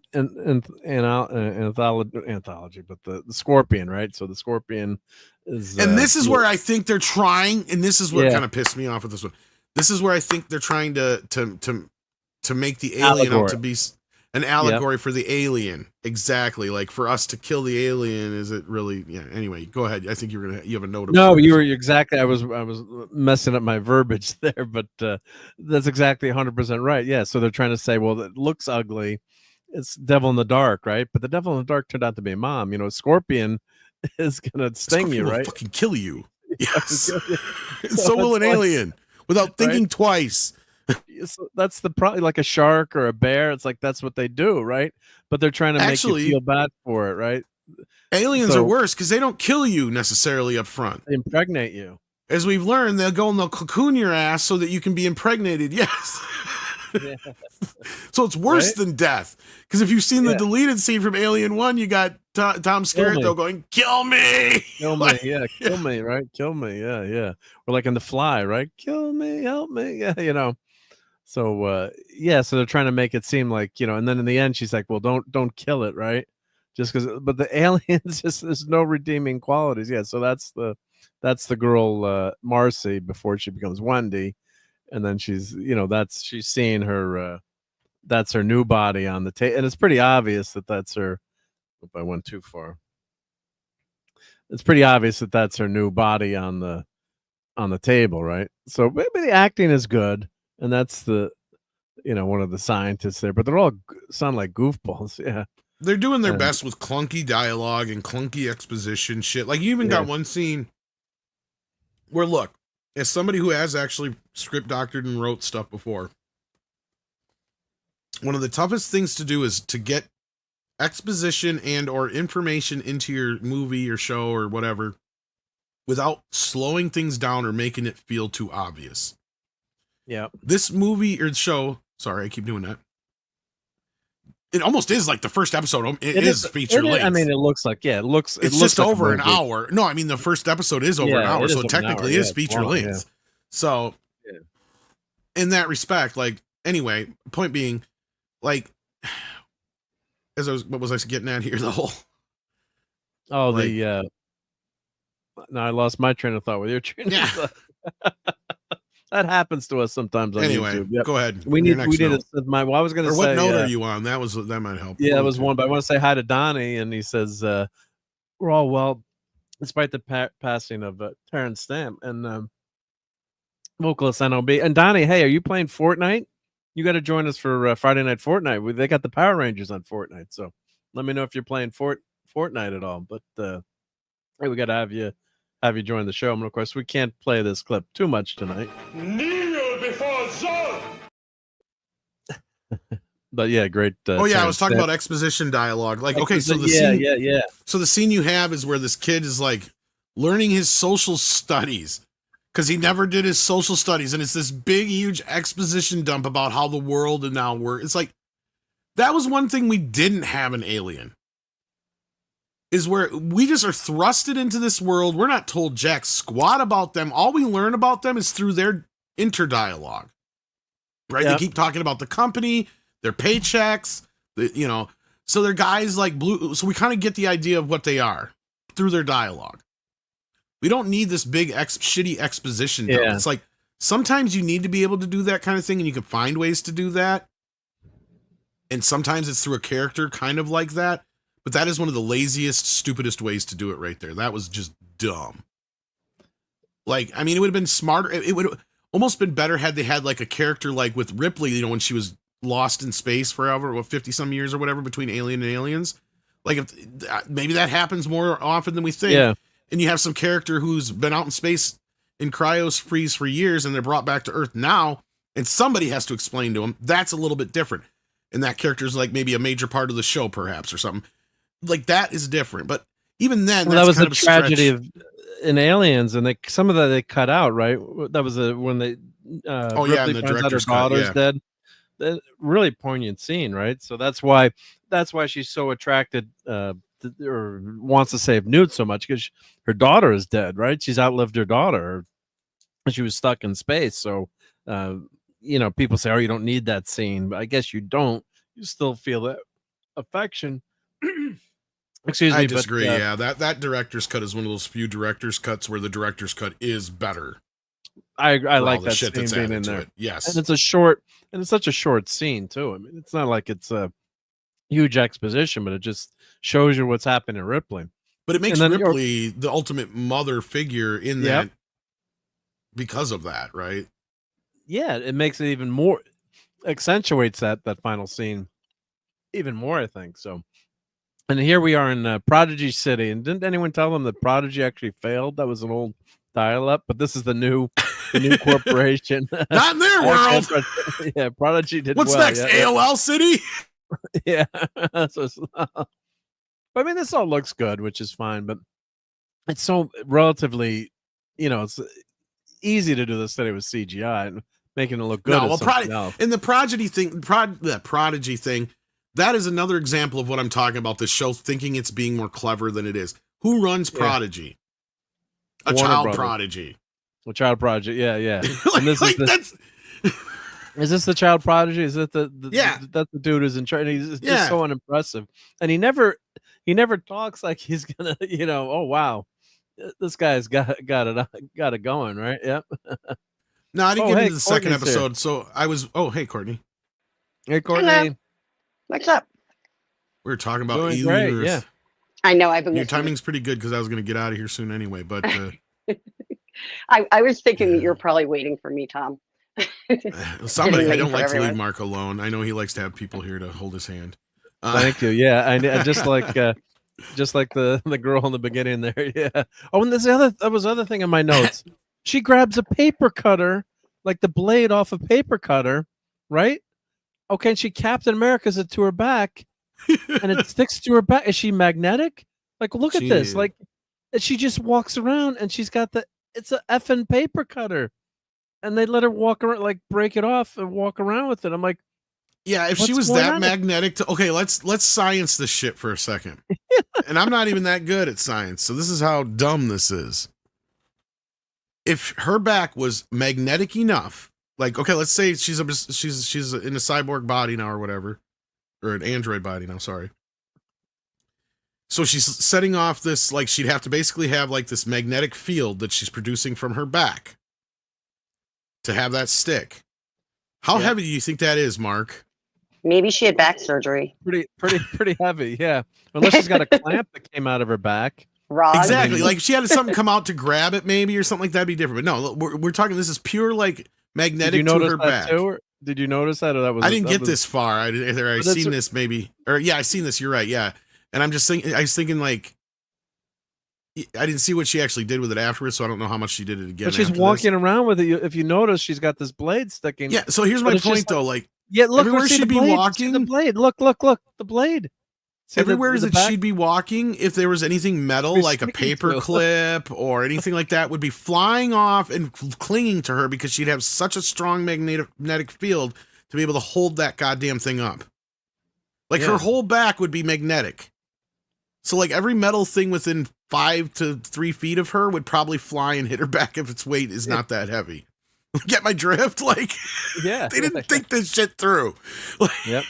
anthology, but the Scorpion, right? So the Scorpion is, and this is where I think they're trying, and this is what kind of pissed me off with this one. This is where I think they're trying to make the alien out to be an allegory for the alien. Exactly. Like, for us to kill the alien, is it really? Yeah. Anyway, go ahead. I think you have a note. No, you were exactly. I was messing up my verbiage there, but that's exactly 100% right. Yeah. So they're trying to say, well, it looks ugly. It's Devil in the Dark, right? But the Devil in the Dark turned out to be a mom. You know, Scorpion is gonna sting you, right? Fucking kill you. Yes. So will an alien without thinking twice. So that's the problem. Like a shark or a bear, it's like that's what they do, right? But they're trying to make you feel bad for it, right? Aliens are worse because they don't kill you necessarily up front. They impregnate you. As we've learned, they'll go and they'll cocoon your ass so that you can be impregnated. Yes. Yeah. So it's worse than death. Because if you've seen the deleted scene from Alien 1, you got Tom Skerritt going, kill me! Kill me, kill me, right? Kill me, yeah. Or like in The Fly, right? Kill me, help me, yeah, you know. So, so they're trying to make it seem like, you know, and then in the end, she's like, well, don't kill it, right? Just because, but the aliens, there's no redeeming qualities. Yeah, so that's the girl, Marcy, before she becomes Wendy. And then she's seeing her, that's her new body on the table. And it's pretty obvious that that's her. Hope I went too far. It's pretty obvious that that's her new body on the table, right? So maybe the acting is good. And that's the, you know, one of the scientists there, but they're all sound like goofballs. Yeah. They're doing their best with clunky dialogue and clunky exposition shit. Like, you even got one scene where, look, as somebody who has actually script doctored and wrote stuff before, one of the toughest things to do is to get exposition and or information into your movie or show or whatever without slowing things down or making it feel too obvious. Yeah. This movie or show, sorry, I keep doing that. It almost is like the first episode. It is feature length. I mean, it looks like, yeah, it's just like over an hour. No, I mean, the first episode is over an hour, so it technically is feature length. Yeah. So, in that respect, like, anyway, point being, like, what was I getting at here? The whole. Oh, like, no, I lost my train of thought with your train of thought. That happens to us sometimes on YouTube. Yep. Go ahead. We need to. I was going to say. What note are you on? That might help. Yeah, that was one. But I want to say hi to Donnie, and he says we're all well, despite the passing of Terrence Stamp and vocalist NOB. And Donnie, hey, are you playing Fortnite? You got to join us for Friday Night Fortnite. They got the Power Rangers on Fortnite, so let me know if you're playing Fortnite at all. But hey, we got to have you join the show. And of course, we can't play this clip too much tonight. Kneel before Zod! But yeah, great. I was talking about exposition dialogue. Like, okay, so the scene, so the scene you have is where this kid is like learning his social studies because he never did his social studies, and it's this big, huge exposition dump about how the world and now works. It's like that was one thing we didn't have in Alien. Is where we just are thrusted into this world. We're not told jack squat about them. All we learn about them is through their interdialogue, right? They keep talking about the company, their paychecks, so they're guys like Blue. So we kind of get the idea of what they are through their dialogue. We don't need this big shitty exposition dump. It's like sometimes you need to be able to do that kind of thing, and you can find ways to do that. And sometimes it's through a character kind of like that. But that is one of the laziest, stupidest ways to do it right there. That was just dumb. Like, I mean, it would have been smarter. It would have almost been better had they had like a character like with Ripley, when she was lost in space forever, 50 some years or whatever between Alien and Aliens. Like, if maybe that happens more often than we think. Yeah. And you have some character who's been out in space in cryo freeze for years and they're brought back to Earth now, and somebody has to explain to them. That's a little bit different. And that character's like maybe a major part of the show, perhaps, or something. Like that is different, but even then, that was a tragedy in Aliens, and some of that they cut out, right? That was when they and the director's cut, daughter's dead. That really poignant scene, right? So that's why she's so attracted or wants to save Newt so much, because her daughter is dead, right? She's outlived her daughter, and she was stuck in space. So people say, "Oh, you don't need that scene," but I guess you don't. You still feel that affection. Excuse me. I disagree. That director's cut is one of those few director's cuts where the director's cut is better. I like that scene being in there. Yes, and it's such a short scene too. I mean, it's not like it's a huge exposition, but it just shows you what's happening to Ripley. But it makes Ripley the ultimate mother figure in that because of that, right? Yeah, it makes it even more, accentuates that final scene even more, I think. So. And here we are in Prodigy City, and didn't anyone tell them that Prodigy actually failed? That was an old dial-up, but this is the new corporation. Not in their world. Yeah, Prodigy did What's well. Next? AOL City? Yeah. But I mean, this all looks good, which is fine, but it's so relatively, it's easy to do this study with CGI and making it look good. No, well, and the Prodigy thing, that is another example of what I'm talking about. This show thinking it's being more clever than it is. Who runs Prodigy? A child prodigy. A child prodigy. Yeah. And this is this the child prodigy? Is it that's the dude who's in charge? He's just so unimpressive, and he never talks like he's gonna. Oh wow, this guy's got it going, right? Yep. No, I didn't get into the second episode, here. So I was. Oh, hey, Courtney. Hey, Courtney. Hello. What's up? We were talking about Doing great, yeah. I know. I've been. Your timing's pretty good because I was going to get out of here soon anyway. But I was thinking that you're probably waiting for me, Tom. Somebody. I don't like to leave Mark alone. I know he likes to have people here to hold his hand. Thank you. Yeah, I just like the girl in the beginning there. Yeah. Oh, and there was other thing in my notes. She grabs a paper cutter, like the blade off a paper cutter, right? Okay, and she Captain America's it to her back, and it sticks to her back. Is she magnetic? Like, look at this. She- Like, and she just walks around, and she's got it's a effing paper cutter, and they let her walk around, like break it off and walk around with it. I'm like, Yeah, if she what's was going that on? magnetic to okay, let's science this shit for a second. And I'm not even that good at science, so this is how dumb this is. If her back was magnetic enough, like okay, let's say she's in a cyborg body now or whatever, or an android body now, sorry. So she's setting off this, like she'd have to basically have like this magnetic field that she's producing from her back to have that stick. How Yeah. heavy do you think that is, Mark? Maybe she had back surgery. Pretty heavy. Yeah, unless she's got a clamp that came out of her back. Rod. Exactly. Like if she had something come out to grab it, maybe, or something like that'd be different. But no, we're talking. This is pure like Did magnetic you to notice her that back. too? Or did you notice that, or that was? I didn't that get was- this far. I that's seen what- this maybe, or yeah, I seen this. You're right. Yeah, and I was thinking like, I didn't see what she actually did with it afterwards, so I don't know how much she did it again. But she's after walking this. around with it. If you notice, she's got this blade sticking. Yeah. So here's But my it's just point, though. Like Yeah, look, everywhere see she'd the be blade, see walking- the blade. Look, the blade. See everywhere the that back? she'd be walking, if there was anything metal, Be like a sticking paper to. clip or anything like that, would be flying off and clinging to her because she'd have such a strong magnetic field to be able to hold that goddamn thing up. Like her Yeah. whole back would be magnetic. So like every metal thing within 5 to 3 feet of her would probably fly and hit her back if its weight is not that heavy. Get my drift? Like Yeah. they didn't think this shit through. Yep.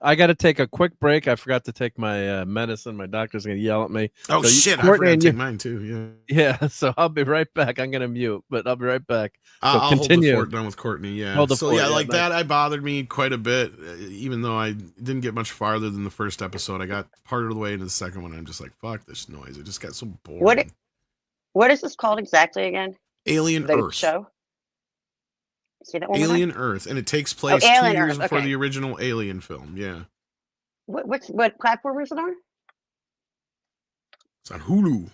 I got to take a quick break. I forgot to take my medicine. My doctor's gonna yell at me. Oh So you- shit! I Courtney forgot and to take you- mine too. Yeah. Yeah. So I'll be right back. I'm gonna mute, but I'll be right back. So I'll hold the continue. fort down with Courtney. Yeah. Hold the So fort, yeah, yeah, like nice. that, I bothered me quite a bit, even though I didn't get much farther than the first episode. I got part of the way into the second one. I'm just like, fuck this noise. It just got so boring. What is this called exactly again? Alien The Earth. show? Say that one more time? Alien Earth, and it takes place Alien 2 years Earth, before okay. the original Alien film. Yeah, What platform is it on? it's on Hulu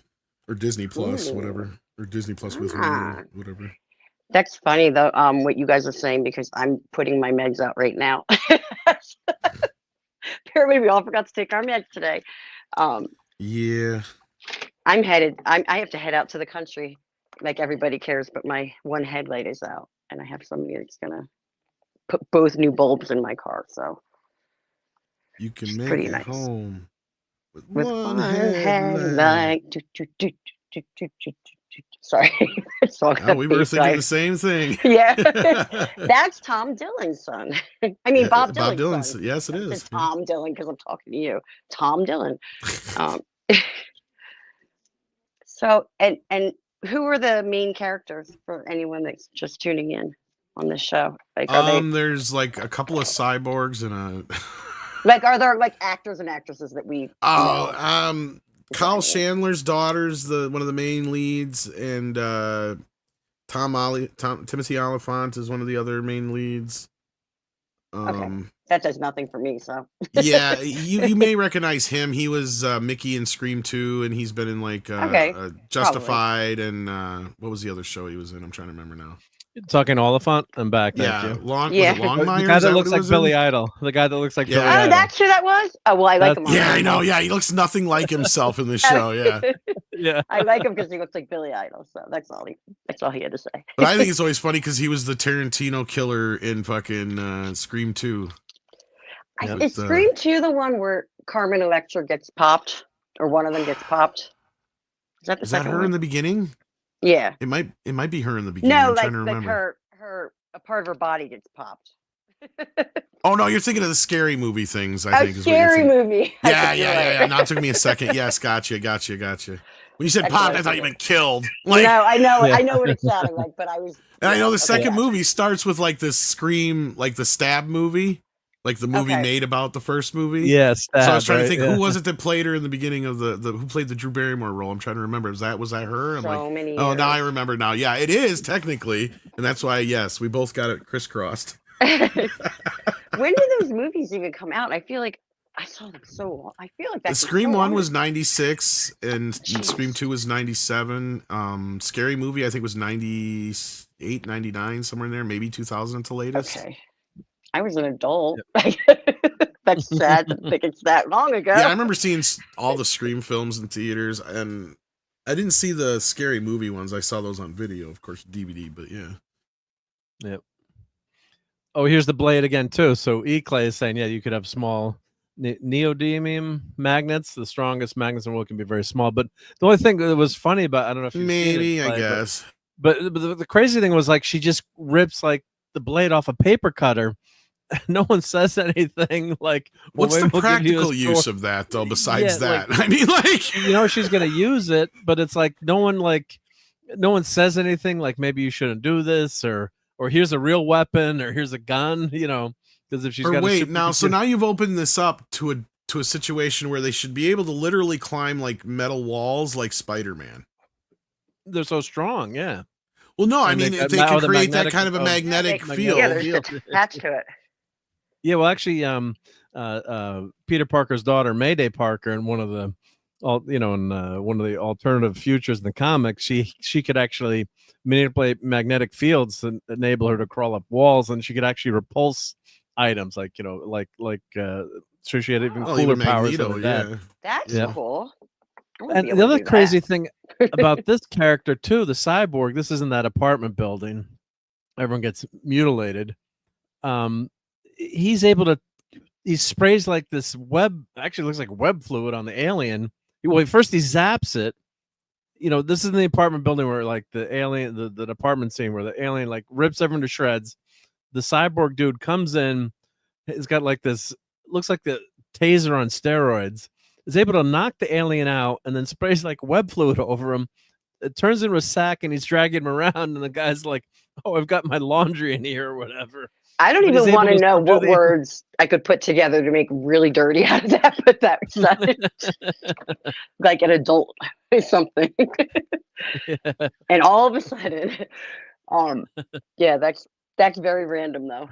or Disney Plus, Ooh. whatever, or Disney Plus with Ah. Hulu, whatever. That's funny though. What you guys are saying because I'm putting my meds out right now. Apparently, we all forgot to take our meds today. Yeah, I'm headed. I have to head out to the country, like everybody cares. But my one headlight is out, and I have somebody that's gonna put both new bulbs in my car. So you can It's make pretty it nice. home with with one one headlight. headlight. Sorry, it's all Oh, we were bass thinking line. the same thing. Yeah, that's Tom Dillon's son. I mean, Yeah, Bob Bob Dylan's Dylan's. son. Yes, it I is. said Tom Dillon because I'm talking to you, Tom Dillon. So, and who are the main characters for anyone that's just tuning in on this show? Like, are they There's like a couple of cyborgs and a. like are there like actors and actresses that we? Oh, know? Kyle Chandler's daughter's one of the main leads, and Timothy Oliphant is one of the other main leads. That does nothing for me. So Yeah, you may recognize him. He was Mickey in Scream 2, and he's been in like Justified and what was the other show he was in? I'm trying to remember now. Talking Oliphant. I'm back. Thank Yeah, you. Was Yeah. it The Longmire? guy Is that what looks he like was Billy in? Idol. The guy that looks like Yeah. Billy oh, Idol. that's who that was. Oh well, I like That's- him. Yeah, I already. know. Yeah, he looks nothing like himself in this show. Yeah. Yeah. I like him because he looks like Billy Idol. So that's all he had to say. But I think it's always funny because he was the Tarantino killer in fucking Scream 2. Yeah. Is Scream 2 the one where Carmen Electra gets popped, or one of them gets popped? Is that the Is that second her one? in the beginning? Yeah. It might be her in the beginning. No, I'm like trying to remember. her a part of her body gets popped. Oh no, you're thinking of the scary movie things. I A think is what you're scary thinking. movie. Yeah, You're yeah. right. Now it took me a second. Yes, gotcha. When you said That's popped, what I I thought you figured. meant killed. Like, No, I know, Yeah. I know what it sounded like, but I was. and I know the Okay. second movie starts with like this Scream, like the stab movie, like the movie Okay. made about the first movie. Yes. So I was trying to think who was it that played her in the beginning of the who played the Drew Barrymore role. I'm trying to remember. Was that her? I'm So like, many. oh, now I years. remember now. Yeah, it is technically, and that's why yes, we both got it crisscrossed. When did those movies even come out? I feel like I saw them so. I feel like The that's Scream so 1 long. was 96 and Jeez. Scream 2 was 97. Scary Movie I think was 98, 99, somewhere in there, maybe 2000 at the latest. Okay. I was an adult. That's sad to think it's that long ago. Yeah, I remember seeing all the Scream films in theaters, and I didn't see the Scary Movie ones. I saw those on video, of course, DVD, but yeah. Yep. Oh, here's the blade again too. So E-Clay is saying, yeah, you could have small neodymium magnets. The strongest magnets in the world can be very small. But the only thing that was funny about, I don't know if you've Maybe, seen it, I guess. But the crazy thing was, like, she just rips like the blade off a paper cutter. No one says anything. Like, well, what's the we'll practical use of that, though? Besides that, like, I mean, like, you know, she's gonna use it, but it's like no one says anything. Like, maybe you shouldn't do this, or here's a real weapon, or here's a gun. You know, because if she's or got wait, now, so now you've opened this up to a situation where they should be able to literally climb like metal walls, like Spider-Man. They're so strong, yeah. Well, no, I And mean, they- if they now can the create that magnetic- kind of a oh, magnetic field. Yeah, they're attached to it. Yeah, well, actually, Peter Parker's daughter, Mayday Parker, in one of the, one of the alternative futures in the comics, she could actually manipulate magnetic fields and enable her to crawl up walls, and she could actually repulse items, like, so she had even cooler even powers Magneto, than that. yeah. That's Yeah. cool. I wanna And be the able to other do that. crazy thing about this character too, the cyborg, this is in that apartment building. Everyone gets mutilated. He's able to, he sprays like this web, actually looks like web fluid on the alien. Well, first he zaps it. You know, this is in the apartment building where, like, the alien, the apartment scene where the alien like rips everyone to shreds. The cyborg dude comes in, he's got like this, looks like the taser on steroids, is able to knock the alien out and then sprays like web fluid over him. It turns into a sack and he's dragging him around, and the guy's like, "Oh, I've got my laundry in here," or whatever. I don't But he's even want to able to know still do what the- words I could put together to make really dirty out of that, but that sounded like an adult or something. Yeah. And all of a sudden, yeah, that's very random though.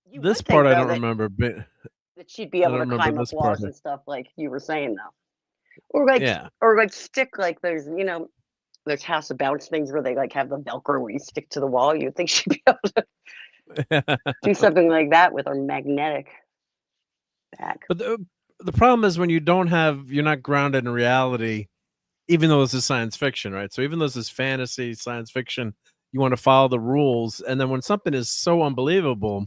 You This would think, part I though, don't that- remember. that she'd be I able don't to remember climb up this part. walls and stuff like you were saying though. Or like Yeah. stick like there's there's House of Bounce things where they like have the Velcro where you stick to the wall. You'd think she'd be able to do something like that with her magnetic back. But the problem is when you're not grounded in reality, even though this is science fiction, right? So even though this is fantasy, science fiction, you want to follow the rules. And then when something is so unbelievable,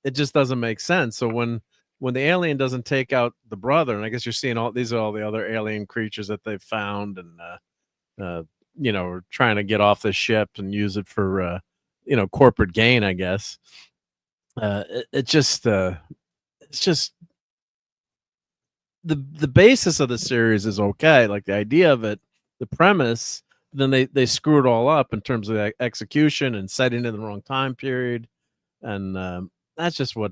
it just doesn't make sense. So when the alien doesn't take out the brother, and I guess you're seeing these are all the other alien creatures that they've found, and trying to get off the ship and use it for corporate gain, I guess. It's just the basis of the series is okay, like the idea of it, the premise. Then they screw it all up in terms of the execution and setting in the wrong time period, and that's just what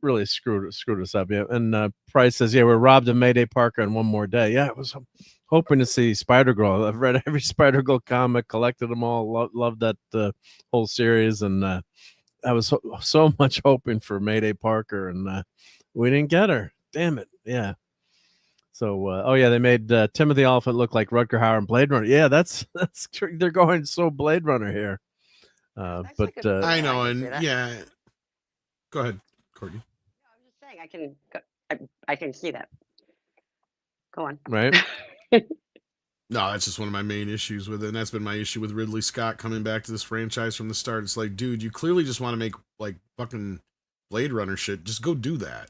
really screwed us up. Yeah. And Price says, yeah, we're robbed of Mayday Parker in one more day. Yeah, I was hoping to see Spider-Girl. I've read every Spider-Girl comic, collected them all, loved that whole series, and I was so much hoping for Mayday Parker, and we didn't get her. Damn it. Yeah. So, they made Timothy Olyphant look like Rutger Hauer in Blade Runner. Yeah, that's true. They're going so Blade Runner here. But I know, I can and see that. yeah. Go ahead, Courtney. I'm just saying I can see that. Go on. right. No, that's just one of my main issues with it. And that's been my issue with Ridley Scott coming back to this franchise from the start. It's like, dude, you clearly just want to make like fucking Blade Runner shit. Just go do that.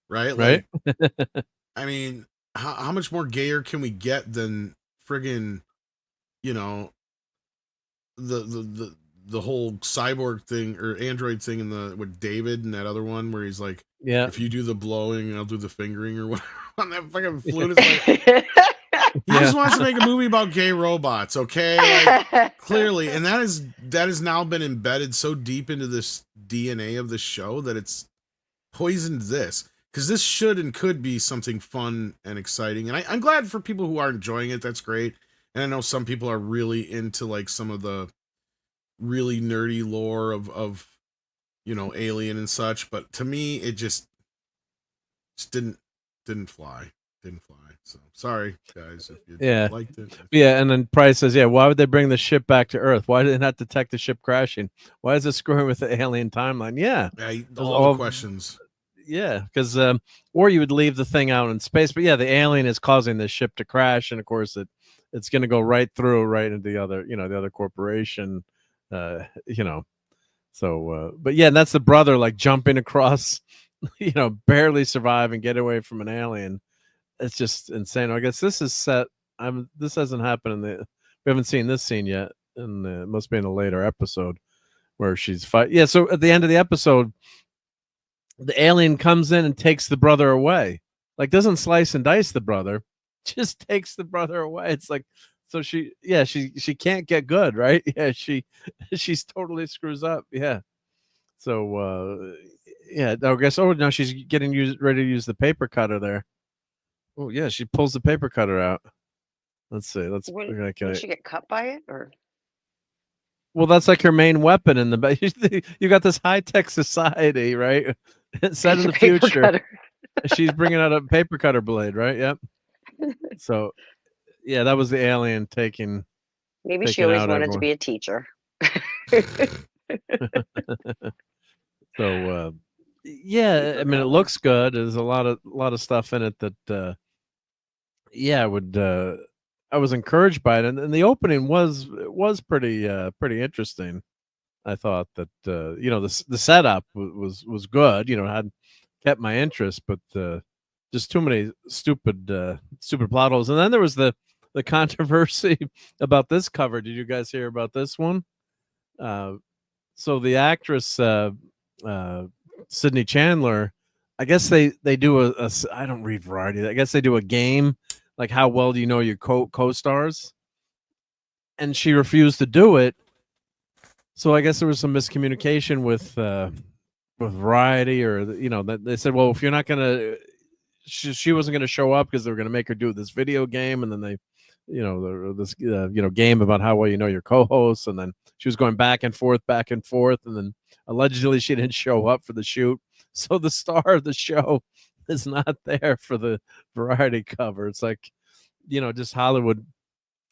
Right? Right. Like, I mean, how much more gayer can we get than friggin', the whole cyborg thing or android thing with David and that other one where he's like, Yeah. if you do the blowing, I'll do the fingering or whatever on that fucking flute. It's like, he just wants to make a movie about gay robots, okay? Like, clearly, and that has now been embedded so deep into this DNA of the show that it's poisoned this. Because this should and could be something fun and exciting. And I'm glad for people who are enjoying it. That's great. And I know some people are really into like some of the really nerdy lore of Alien and such. But to me, it just didn't fly. didn't fly. So sorry, guys, if you Yeah. liked it. Yeah, and then Price says, yeah, why would they bring the ship back to Earth? Why did they not detect the ship crashing? Why is it screwing with the alien timeline? Yeah. All the questions. Yeah, because or you would leave the thing out in space, but yeah, the alien is causing the ship to crash, and of course it's going to go right into the other, the other corporation, you know. So, but yeah, that's the brother like jumping across, barely survive and get away from an alien. It's just insane. I guess this is set. This hasn't happened we haven't seen this scene yet, and it must be in a later episode where she's fight. Yeah, so at the end of the episode, the alien comes in and takes the brother away. Like, doesn't slice and dice the brother, just takes the brother away. It's like, so she can't get good, right? Yeah, she's totally screws up. Yeah. So yeah, I guess. Oh, now she's getting ready to use the paper cutter there. Oh yeah, she pulls the paper cutter out. Let's see. Did she get cut by it, or? Well, that's like her main weapon in the. You got this high tech society, right? Set in the future. She's bringing out a paper cutter blade, right? Yep. So, yeah, that was the alien taking. Maybe she always wanted to be a teacher. So, yeah, I mean, it looks good. There's a lot of stuff in it that, yeah, I was encouraged by it, and the opening was pretty interesting. I thought that the setup was good. Had kept my interest, but just too many stupid plot holes. And then there was the controversy about this cover. Did you guys hear about this one? So the actress Sydney Chandler, I guess they do a I don't read Variety. I guess they do a game like how well do you know your co-stars, and she refused to do it. So I guess there was some miscommunication with Variety, or that they said, well, if you're not gonna, she wasn't gonna show up because they were gonna make her do this video game, and then they, this game about how well you know your co-hosts, and then she was going back and forth, and then allegedly she didn't show up for the shoot, so the star of the show is not there for the Variety cover. It's like, just Hollywood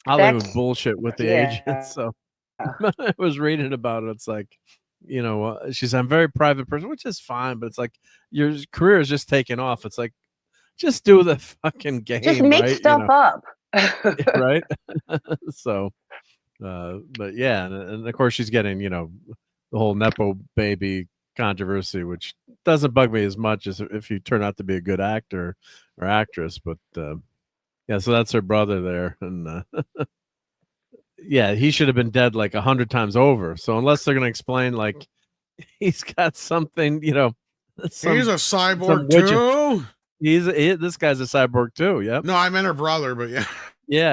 bullshit with the agents. So I was reading about it. It's like, she's a very private person, which is fine, but it's like your career is just taking off. It's like, just do the fucking game. Just make stuff up. Right. So, but yeah, and of course she's getting, the whole Nepo baby controversy, which doesn't bug me as much as if you turn out to be a good actor or actress. But yeah, so that's her brother there, and yeah, he should have been dead like 100 times over. So unless they're gonna explain like he's got something, he's a cyborg too. This guy's a cyborg too. Yep. No, I meant her brother, but yeah.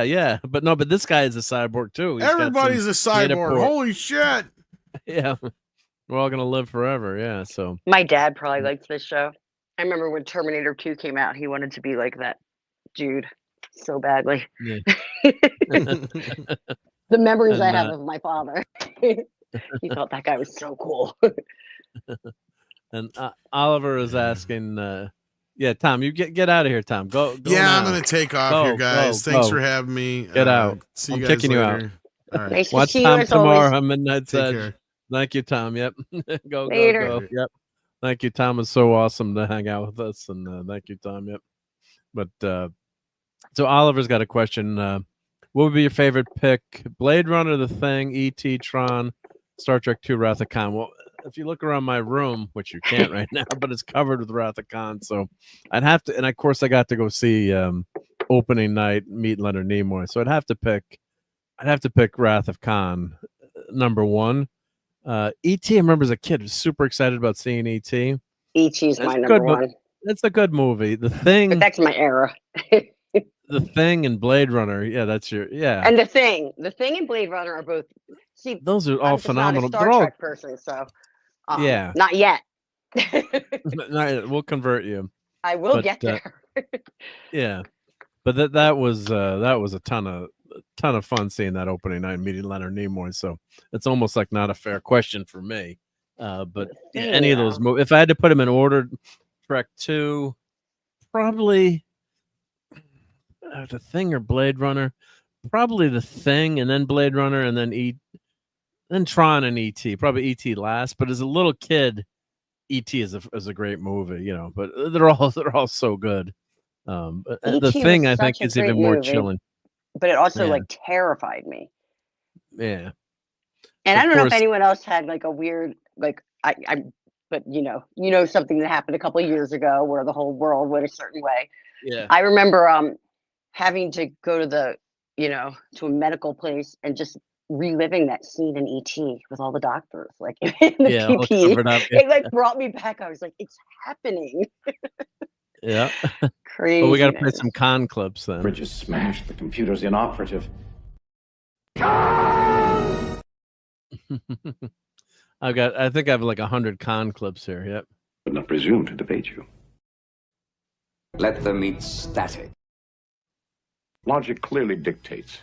Yeah, but this guy is a cyborg too. Everybody's a cyborg. Holy shit! Yeah, we're all gonna live forever. Yeah. So my dad probably liked this show. I remember when Terminator 2 came out, he wanted to be like that dude so badly. Yeah. The memories I have of my father. He thought that guy was so cool. And Oliver is asking. Yeah, Tom, you get out of here, Tom. Go yeah, now. I'm gonna take off here, guys. Thanks for having me. Get out. See I'm you guys kicking later. you out. All right. Nice Watch to see Tom you as tomorrow always. on Midnight's Take Edge. care. Thank you, Tom. Yep. Go. Later. Yep. Thank you, Tom. It's so awesome to hang out with us, and thank you, Tom. Yep. But so Oliver's got a question. What would be your favorite pick? Blade Runner, The Thing, E.T., Tron, Star Trek II, Wrath of Khan. Well, if you look around my room, which you can't right now, but it's covered with Wrath of Khan, so I'd have to. And of course, I got to go see opening night, meet Leonard Nimoy. So I'd have to pick Wrath of Khan, number one. E.T. I remember as a kid, was super excited about seeing E.T. E.T.'s my number one. It's a good movie. The Thing, but that's my era. The Thing and Blade Runner, yeah, that's your And The Thing and Blade Runner are both. See, those are all phenomenal. Not a Star Trek person, so yeah, not yet. We'll convert you. I will get there. Yeah, but that was a ton of fun seeing that opening night, meeting Leonard Nimoy. So it's almost like not a fair question for me. But any of those movies, if I had to put them in order, Trek 2, probably The Thing or Blade Runner. Probably The Thing, and then Blade Runner, and then Tron and E.T. Probably E.T. last. But as a little kid, E.T. is a great movie, you know. But they're all so good. But The E.T. Thing, was I think, such a is even great more movie, chilling. but it also Yeah. like terrified me. Yeah. And So, I of don't know if course, anyone else had like a weird like but you know something that happened a couple of years ago where the whole world went a certain way. yeah. I remember having to go to to a medical place and just reliving that scene in ET with all the doctors like in the Yeah, all PPE. covered up. Yeah. It like brought me back. I was like, it's happening. Yeah. But we got to play Craziness. some con clips then. Bridge is smashed. The computer's inoperative. I think I have like 100 con clips here. Yep. Would not presume to debate you. Let them eat static. Logic clearly dictates.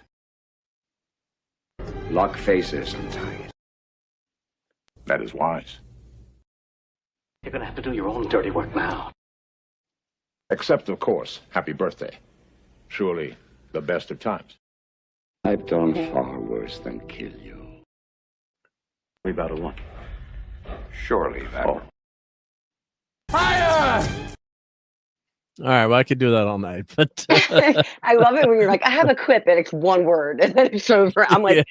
Lock faces and tie it. That is wise. You're gonna have to do your own dirty work now. Except, of course, happy birthday. Surely the best of times. I've done far worse than kill you. We battle one. Surely that. Oh. All right. Well, I could do that all night, but I love it when you're like, I have a quip and it's one word and then it's over. I'm like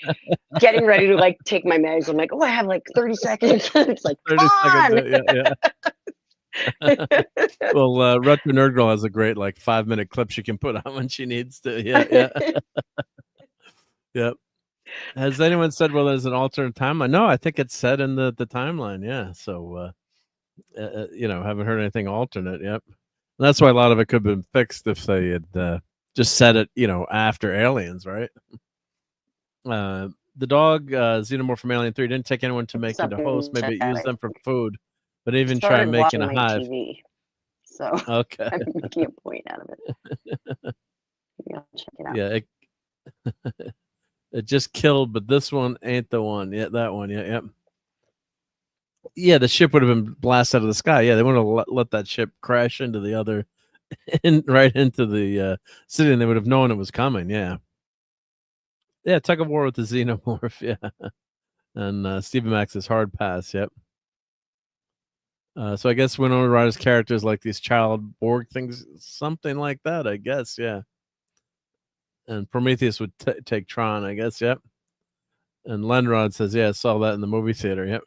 getting ready to like take my meds. I'm like, oh, I have like 30 seconds. It's like 30 seconds. on. Yeah. Well, Retro Nerd Girl has a great like 5-minute clip she can put on when she needs to. Yeah. Yep. Has anyone said, well, there's an alternate timeline? No, I think it's set in the timeline. Yeah. So, haven't heard anything alternate. Yep. And that's why a lot of it could have been fixed if they had just set it, after Aliens, right? The dog, Xenomorph from Alien 3, didn't take anyone to make into host. Maybe it used them for food, but even try making a hive. TV, so Okay. I'm making a point out of it. Yeah, check it out. Yeah. It just killed, but this one ain't the one. Yeah, that one. Yeah, yep. Yeah, the ship would have been blasted out of the sky. Yeah, they wouldn't have let that ship crash into the other, right into the city, and they would have known it was coming. Yeah. Yeah, tug of war with the Xenomorph. Yeah. And Stephen Max's Hard Pass. Yep. So I guess Winona Ryder's characters like these child Borg things, something like that, I guess. Yeah. And Prometheus would take Tron, I guess. Yep. And Lenrod says, yeah, I saw that in the movie theater. Yep.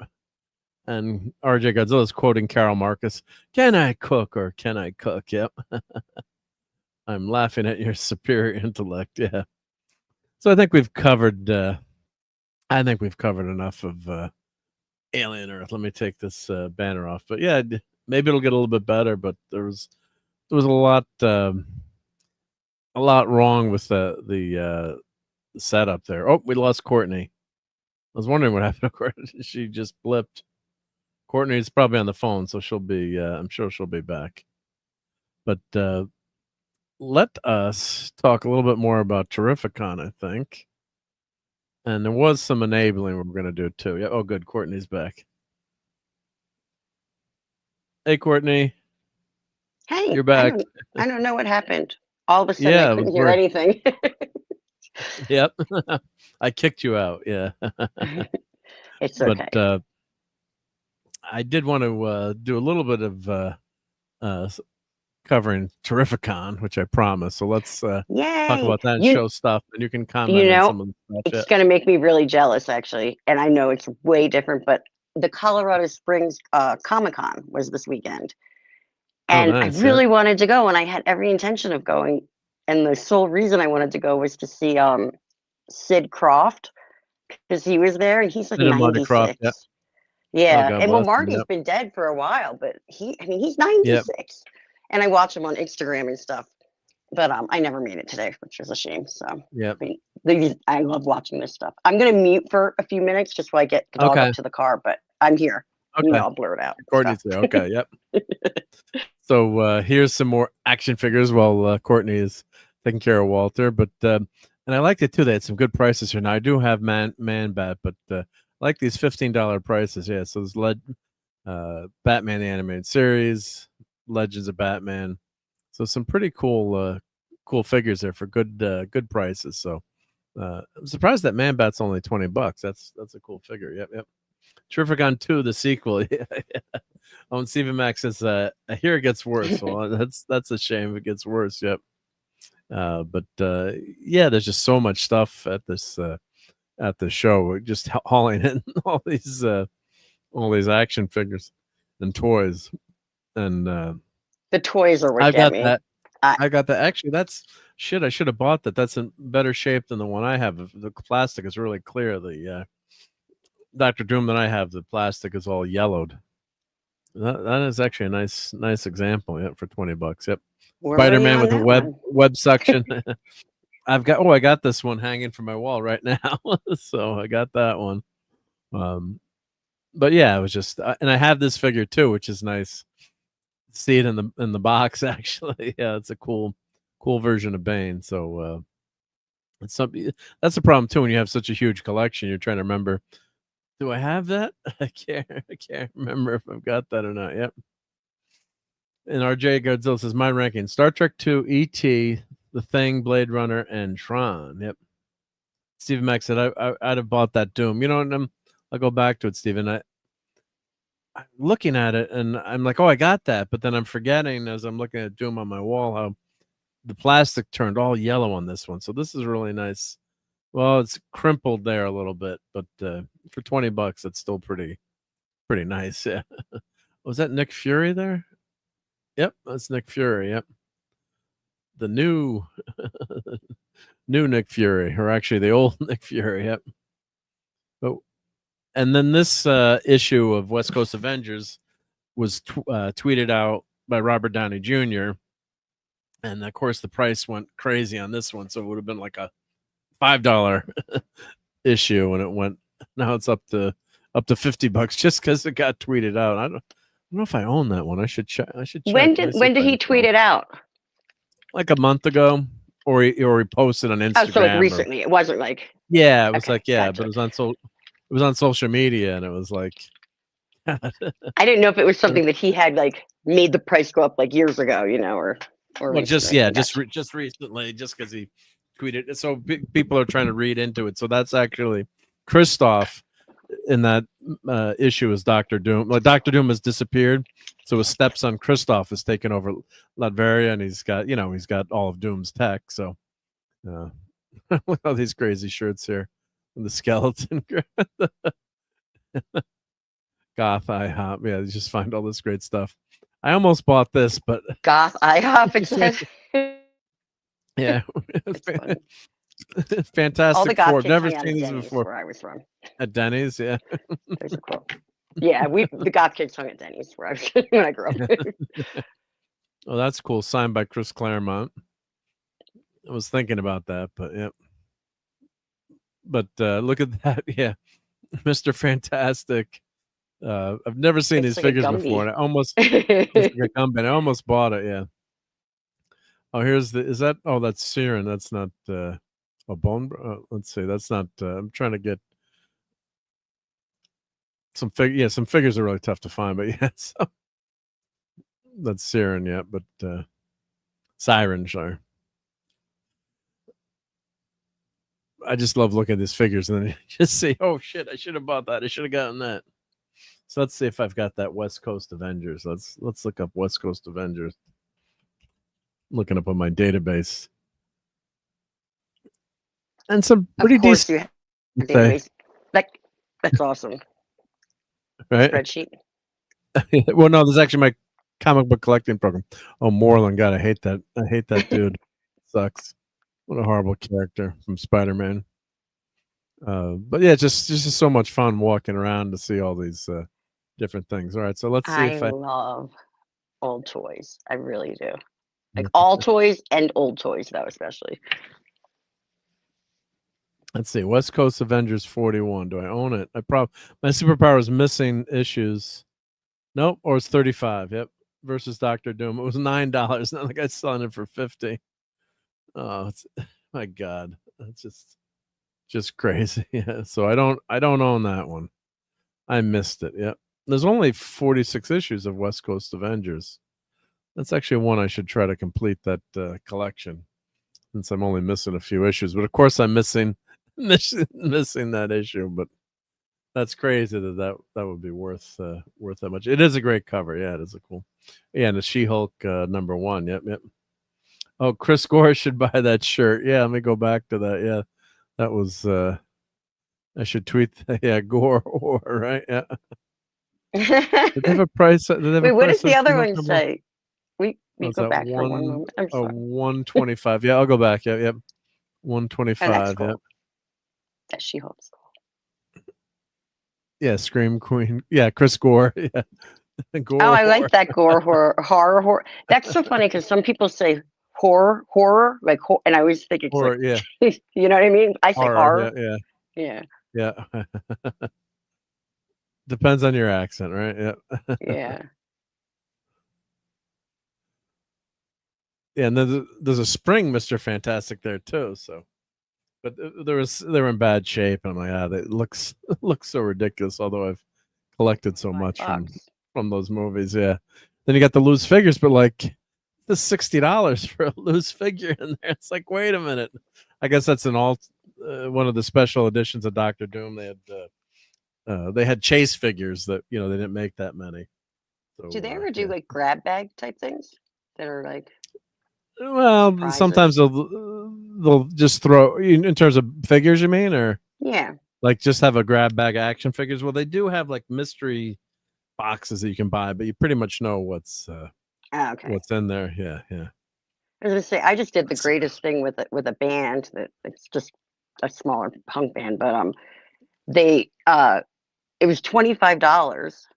And RJ Godzilla's quoting Carol Marcus, can I cook or can I cook? Yep. I'm laughing at your superior intellect. Yeah. So I think we've covered enough of Alien Earth. Let me take this banner off. But yeah, maybe it'll get a little bit better, but there was a lot wrong with the setup there. Oh, we lost Courtney. I was wondering what happened to Courtney. She just blipped. Courtney's probably on the phone, so she'll be I'm sure she'll be back. But let us talk a little bit more about Terrificon, I think. And there was some enabling we're going to do too. Yeah. Oh, good. Courtney's back. Hey, Courtney. Hey, you're back. I don't know what happened. All of a sudden, I couldn't hear anything. Yep. I kicked you out. Yeah. It's okay. But I did want to do a little bit of covering Terrificon, which I promised. So let's talk about that and show stuff, and you can comment on some of the stuff. It's going to make me really jealous, actually. And I know it's way different, but the Colorado Springs Comic-Con was this weekend. And nice, I really wanted to go, and I had every intention of going. And the sole reason I wanted to go was to see Sid Croft, because he was there, and he's like 96. Croft, yep. Yeah, Oh, and well, him, Marty's yep. been dead for a while, but he's 96. Yep. And I watch him on Instagram and stuff. But I never made it today, which is a shame. So yeah, I love watching this stuff. I'm gonna mute for a few minutes just while I get the dog up to the car, but I'm here. Okay. I'll blur it out. Courtney's there. Okay, yep. So here's some more action figures while Courtney is taking care of Walter. But and I liked it too. They had some good prices here. Now I do have Man Bat, but I like these $15 prices. Yeah, so there's Batman the Animated Series, Legends of Batman. So some pretty cool cool figures there for good prices. So I'm surprised that Man Bat's only $20. That's a cool figure. Yep. Terrificon 2, the sequel. Yeah. On Stephen Max says, I hear it gets worse. Well, that's a shame if it gets worse. Yep. But yeah, there's just so much stuff at this show. We're just hauling in all these action figures and toys, and The toys are what I get got me. that. I got that. Actually, that's shit. I should have bought that. That's in better shape than the one I have. The plastic is really clear. The Dr. Doom that I have, the plastic is all yellowed. That is actually a nice example. Yep, for $20. Yep. We're Spider-Man with waiting a on that web suction. I got this one hanging from my wall right now. So I got that one. But yeah, it was just, and I have this figure too, which is nice. See it in the box actually. Yeah, it's a cool version of Bane. So it's something that's the problem too when you have such a huge collection. You're trying to remember, do I have that? I can't remember if I've got that or not. Yep. And RJ Godzilla says my ranking: Star Trek 2, E.T., The Thing, Blade Runner, and Tron. Yep. Stephen Max said I'd have bought that Doom. You know, and I'll go back to it, Stephen. I'm looking at it and I'm like, oh, I got that, but then I'm forgetting as I'm looking at Doom on my wall how the plastic turned all yellow on this one. So this is really nice. Well, it's crimpled there a little bit, but for $20, it's still pretty nice. Yeah. Was that Nick Fury there? Yep, that's Nick Fury. Yep. The new Nick Fury, or actually the old Nick Fury. Yep. But and then this issue of West Coast Avengers was tweeted out by Robert Downey Jr. And of course, the price went crazy on this one, so it would have been like a $5 issue, and it went. Now it's up to $50 just because it got tweeted out. I don't know if I own that one. I should check. When did he tweet it out? Like a month ago, or he posted on Instagram. Oh, so like recently. It wasn't like. Yeah, it was Okay, gotcha. gotcha. But it was on social media, and it was like. I didn't know if it was something that he had like made the price go up like years ago, you know, or well, just recently, just because he tweeted it. So people are trying to read into it. So that's actually Christoph in that issue is Dr. Doom. Like Dr. Doom has disappeared, so his stepson Christoph has taken over Latveria, and he's got all of Doom's tech. So look at all these crazy shirts here, and the skeleton. Goth IHOP. Yeah, you just find all this great stuff. I almost bought this, but Goth IHOP. It says. Yeah, It's Fantastic all the Goth Four. kids Never hung out seen at these Denny's, before. where I was from. At Denny's, yeah. Those are cool. Yeah, the Goth kids hung at Denny's where I was when I grew up. Oh, that's cool. Signed by Chris Claremont. I was thinking about that, but yeah. But look at that, yeah, Mr. Fantastic. I've never seen It's these like a figures Gumby. before, and I almost it's like a Gumby. I almost bought it. Yeah. Oh, that's Siren. That's not a bone. Let's see. That's not. I'm trying to get some figures. Yeah, some figures are really tough to find, but yeah, so that's Siren. Yeah, but Siren, sorry. I just love looking at these figures and then you just say, "Oh shit! I should have bought that. I should have gotten that." So let's see if I've got that West Coast Avengers. Let's look up West Coast Avengers. Looking up on my database, and some pretty Of course decent. you have a database. That's awesome. Right? Spreadsheet. Well, no, this is actually my comic book collecting program. Oh, Moreland, God, I hate that. I hate that dude. Sucks. What a horrible character from Spider-Man. But yeah, just so much fun walking around to see all these different things. All right, so let's see if I love old toys. I really do. Like all toys and old toys, though, especially. let's see. West Coast Avengers 41. Do I own it? My superpower is missing issues. Nope, or it's 35. Yep. Versus Dr. Doom. It was $9. Now the guy's selling it for 50. Oh, my God. That's just crazy. Yeah. So I don't own that one. I missed it. Yep. There's only 46 issues of West Coast Avengers. That's actually one I should try to complete that collection. since I'm only missing a few issues. But of course, I'm missing that issue. But that's crazy that would be worth that much. It is a great cover. Yeah, it is a cool. Yeah, and the She-Hulk #1. Yep. Oh, Chris Gore should buy that shirt. Yeah, let me go back to that. Yeah, that was. I should tweet. Yeah, Gore, right? Yeah. Did they have a price? Did they have Wait, a what price does the on other She-Hulk one #1? say? We Was go that back for one one? moment. I'm Oh, sorry. 125. Yeah, I'll go back. Yep. Oh, that's 125. cool. Yep. That She-Hulk's cool. Yeah, Scream Queen. Yeah, Chris Gore. Yeah. Gore. Oh, I like that gore horror. That's so funny because some people say horror, like, and I always think it's like, Horror, yeah. you know what I mean? I say Horror. horror. Yeah. Yeah. Depends on your accent, right? Yeah. Yeah. Yeah, and then there's a Spring Mr. Fantastic there too. So, but they were in bad shape, and I'm like, it looks so ridiculous. Although I've collected so much from those movies, yeah. Then you got the loose figures, but like the $60 for a loose figure in there. It's like, wait a minute. I guess that's one of the special editions of Doctor Doom. They had chase figures that they didn't make that many. So, Do they ever do like grab bag type things that are like? Well, prizes? sometimes they'll just throw in terms of figures. You mean, or Yeah. like just have a grab bag action figures. Well, they do have like mystery boxes that you can buy, but you pretty much know what's what's in there. Yeah. I was gonna say I just did the greatest thing with a band that it's just a smaller punk band, but they it was $25,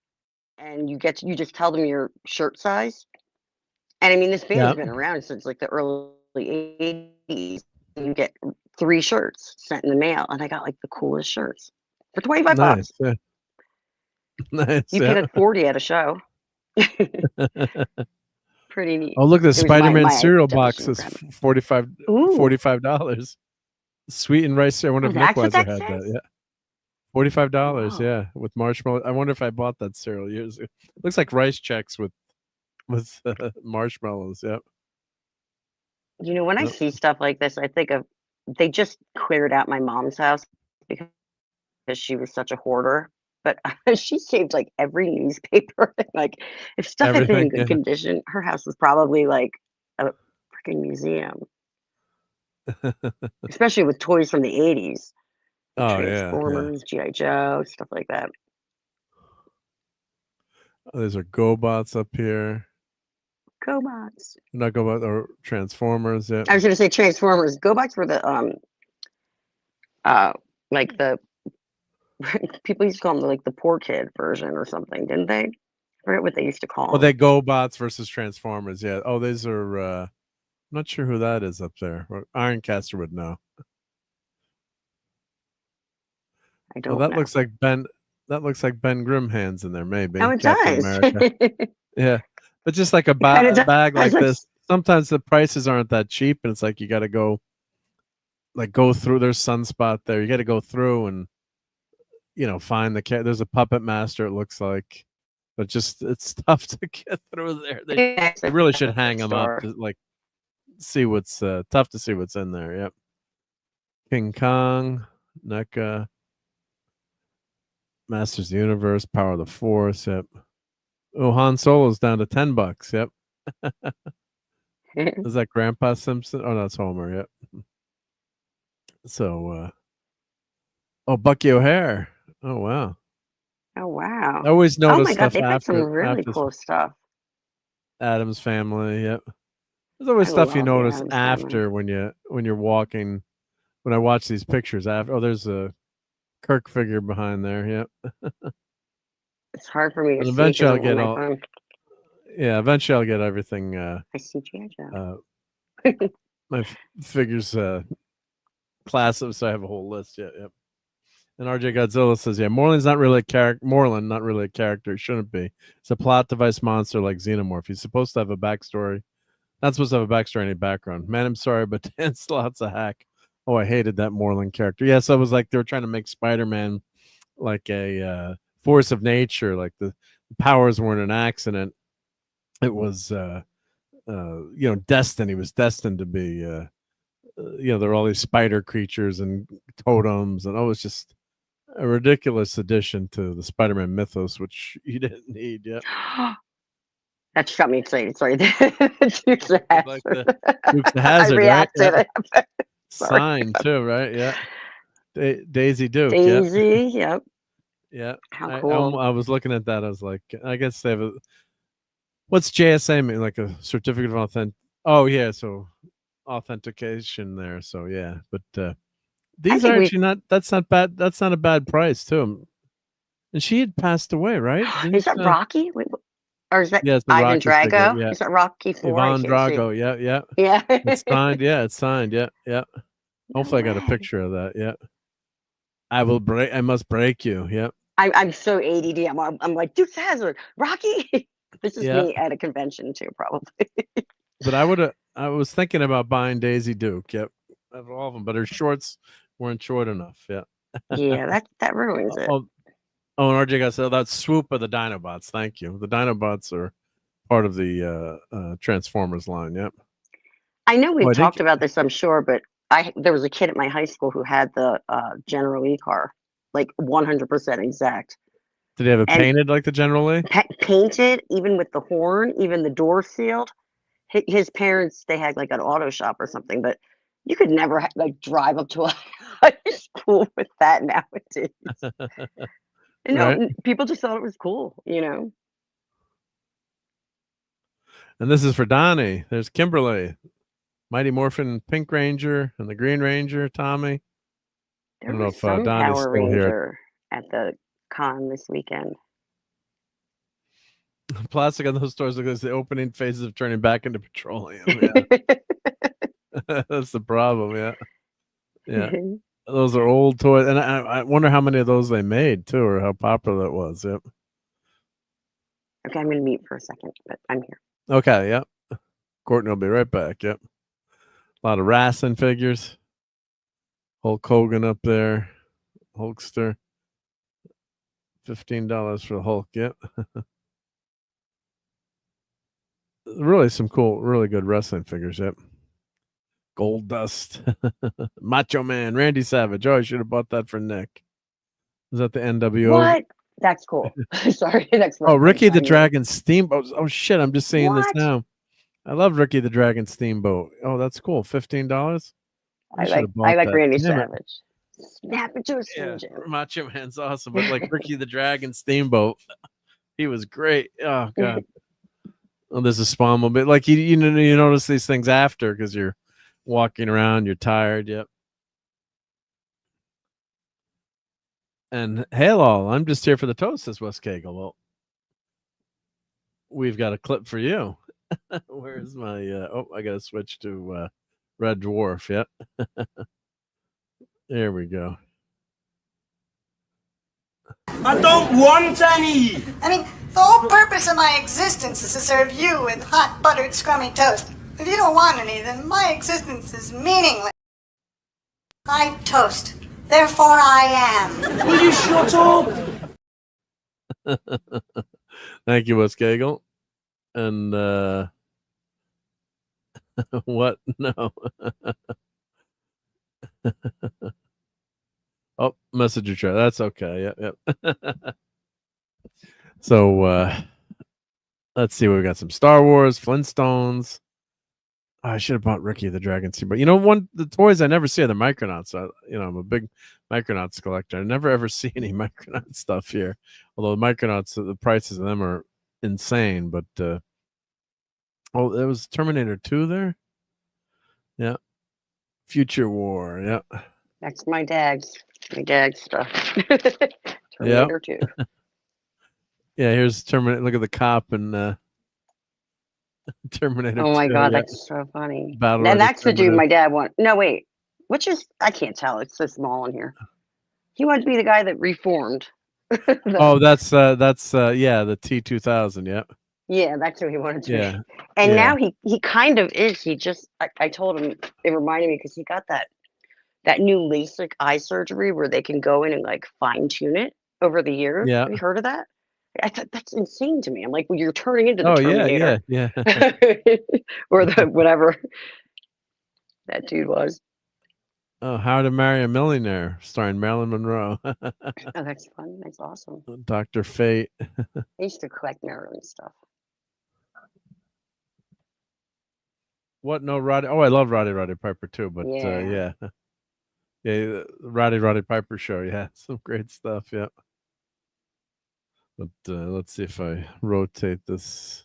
and you just tell them your shirt size. And I mean, this band's been around since like the early 80s. You get 3 shirts sent in the mail, and I got like the coolest shirts for $25. Yeah. Nice. You can get 40 at a show. Pretty neat. Oh, look, the Spider-Man cereal box definition is of grab $45. Sweet and rice. I wonder if that's what Nick Weiser that had that. says? Yeah. $45. Wow. Yeah, with marshmallow. I wonder if I bought that cereal years ago. Looks like rice checks with marshmallows. Yep. You know, when I see stuff like this, I think of they just cleared out my mom's house because she was such a hoarder. But she saved like every newspaper. Like, if stuff had been in good condition, her house was probably like a freaking museum. Especially with toys from the 80s. Oh, Transformers, G.I. Joe, stuff like that. Oh, there's a GoBots up here. GoBots. Not GoBots or Transformers. Yeah. I was going to say Transformers. GoBots were the like the people used to call them like the poor kid version or something, didn't they? I forget what they used to call them. Oh, they GoBots versus Transformers. Yeah. Oh, these are. I'm not sure who that is up there. Ironcaster would know. I don't know. That looks like Ben. That looks like Ben Grimm hands in there, maybe. Oh, it Captain does. America. Yeah, but just like a bag like this, sometimes the prices aren't that cheap, and it's like you got to go through. There's Sunspot there. You got to go through and find the cat. There's a Puppet Master. It looks like, but it's tough to get through there. They really should hang them up to see what's tough to see what's in there. Yep. King Kong, NECA. Masters of the Universe, Power of the Force. Yep. Oh, Han Solo's down to $10. Yep. Is that Grandpa Simpson? Oh, that's Homer. Yep. So, Bucky O'Hare. Oh, wow. Oh, wow. I always notice oh my God, stuff they've got after some really cool stuff. Adam's Family. Yep. There's always stuff you notice after when you're walking. When I watch these pictures after. Oh, there's a Kirk figure behind there. Yep. It's hard for me to see. Eventually I'll get all. Yeah, eventually I'll get everything. I see G.I. Joe. My figures classic, so I have a whole list. Yep. And RJ Godzilla says, "Yeah, Morland's not really a character. Morland, not really a character. It shouldn't be. It's a plot device monster like Xenomorph. He's supposed to have a backstory. Not supposed to have a backstory, any background. Man, I'm sorry, but Dan Slott's a hack. Oh, I hated that Morland character. Yes, I was like they were trying to make Spider-Man like a force of nature, like the powers weren't an accident. It was, destined. He was destined to be there were all these spider creatures and totems, and it's just a ridiculous addition to the Spider-Man mythos, which you didn't need. Yep. That just got me excited. Sorry. Dukes of Like Hazzard. the Dukes of I Hazzard, right? reacted. Yeah. Sorry. Sign too, right? Yeah. Daisy Duke. Daisy. Yep. Yeah. How cool. I was looking at that. I was like, I guess they have what's JSA mean? Like a certificate of authentic. Oh yeah, so authentication there. So yeah, but these are actually not. That's not bad. That's not a bad price too. And she had passed away, right? Is that Rocky? Wait, or is that Yeah, it's the Ivan Rocky figure, Drago? yeah. Is that Rocky 4? Yvonne Drago. Yeah, yeah. Yeah. It's signed. Yeah, it's signed. Yeah, yeah. Hopefully, I got a picture of that. Yeah. I must break you. Yep. I'm so ADD. I'm like, Dukes of Hazzard, Rocky. This is me at a convention too, probably. But I was thinking about buying Daisy Duke. Yep. Of all of them, but her shorts weren't short enough. Yeah. Yeah, that ruins it. Oh, and RJ got said that Swoop of the Dinobots. Thank you. The Dinobots are part of the Transformers line. Yep. I know we've talked about this, I'm sure, but there was a kid at my high school who had the General Lee car, like 100% exact. Did he have it painted like the General Lee? Painted, even with the horn, even the door sealed. His parents, they had like an auto shop or something, but you could never like drive up to a high school with that nowadays. Right. People just thought it was cool, And this is for Donnie. There's Kimberly, Mighty Morphin Pink Ranger, and the Green Ranger, Tommy. I don't know if some Donnie's Power still Ranger here. at the con this weekend. Plastic on those stores because the opening phases of turning back into petroleum. Yeah. That's the problem. Yeah. Yeah. Those are old toys. And I wonder how many of those they made too, or how popular it was. Yep. Okay, I'm going to mute for a second, but I'm here. Okay. Yep. Courtney will be right back. Yep. A lot of wrestling figures. Hulk Hogan up there. Hulkster. $15 for the Hulk. Yep. Really some cool, really good wrestling figures. Yep. Gold Dust. Macho Man. Randy Savage. Oh, I should have bought that for Nick. Is that the NWO? What? That's cool. Sorry. Ricky the Dragon Steamboat. Oh, shit. I'm just seeing this now. I love Ricky the Dragon Steamboat. Oh, that's cool. $15? I like Randy Savage. Snap it to a Slim Jim. Macho Man's awesome. But like Ricky the Dragon Steamboat, he was great. Oh, God. Oh, there's a spawn mobile. Like you notice these things after because you're walking around, you're tired. Yep. And hail all, I'm just here for the toast, says Wes Cagle. Well, we've got a clip for you. Where's my I gotta switch to Red Dwarf. Yep. There we go. I don't want any! I mean, the whole purpose of my existence is to serve you with hot, buttered, scrummy toast. If you don't want any, then my existence is meaningless. I toast. Therefore I am. Will you shut up? Thank you, Wes Cagle. And what? No. Oh, messenger chat. That's okay. Yep. So let's see. We got some Star Wars, Flintstones. Oh, I should have bought Ricky the Dragon Steamboat. The toys I never see are the Micronauts. I'm a big Micronauts collector. I never ever see any Micronaut stuff here. Although the Micronauts, the prices of them are insane. But there was Terminator 2 there. Yeah. Future War. Yeah. That's my dad's stuff. Terminator 2. Yeah, here's Terminator. Look at the cop and Terminator. Oh my 2, God, yeah. that's so funny. And that's the dude my dad wanted. No, wait. I can't tell. It's so small in here. He wanted to be the guy that reformed. That's the T2000. Yeah. Yeah, that's who he wanted to Yeah. be. And now he kind of is. He just I told him, it reminded me because he got that new LASIK eye surgery where they can go in and like fine tune it over the years. Yeah. Have you heard of that? I thought that's insane to me. I'm like, well, you're turning into the Terminator. Yeah. Or the whatever that dude was. Oh, How to Marry a Millionaire, starring Marilyn Monroe. Oh, that's fun. That's awesome. Dr. Fate. I used to collect Maryland stuff. What? No, Roddy. Oh, I love Roddy Piper too. But Yeah. yeah, Roddy Piper show. Yeah, some great stuff. Yeah. But let's see if I rotate this.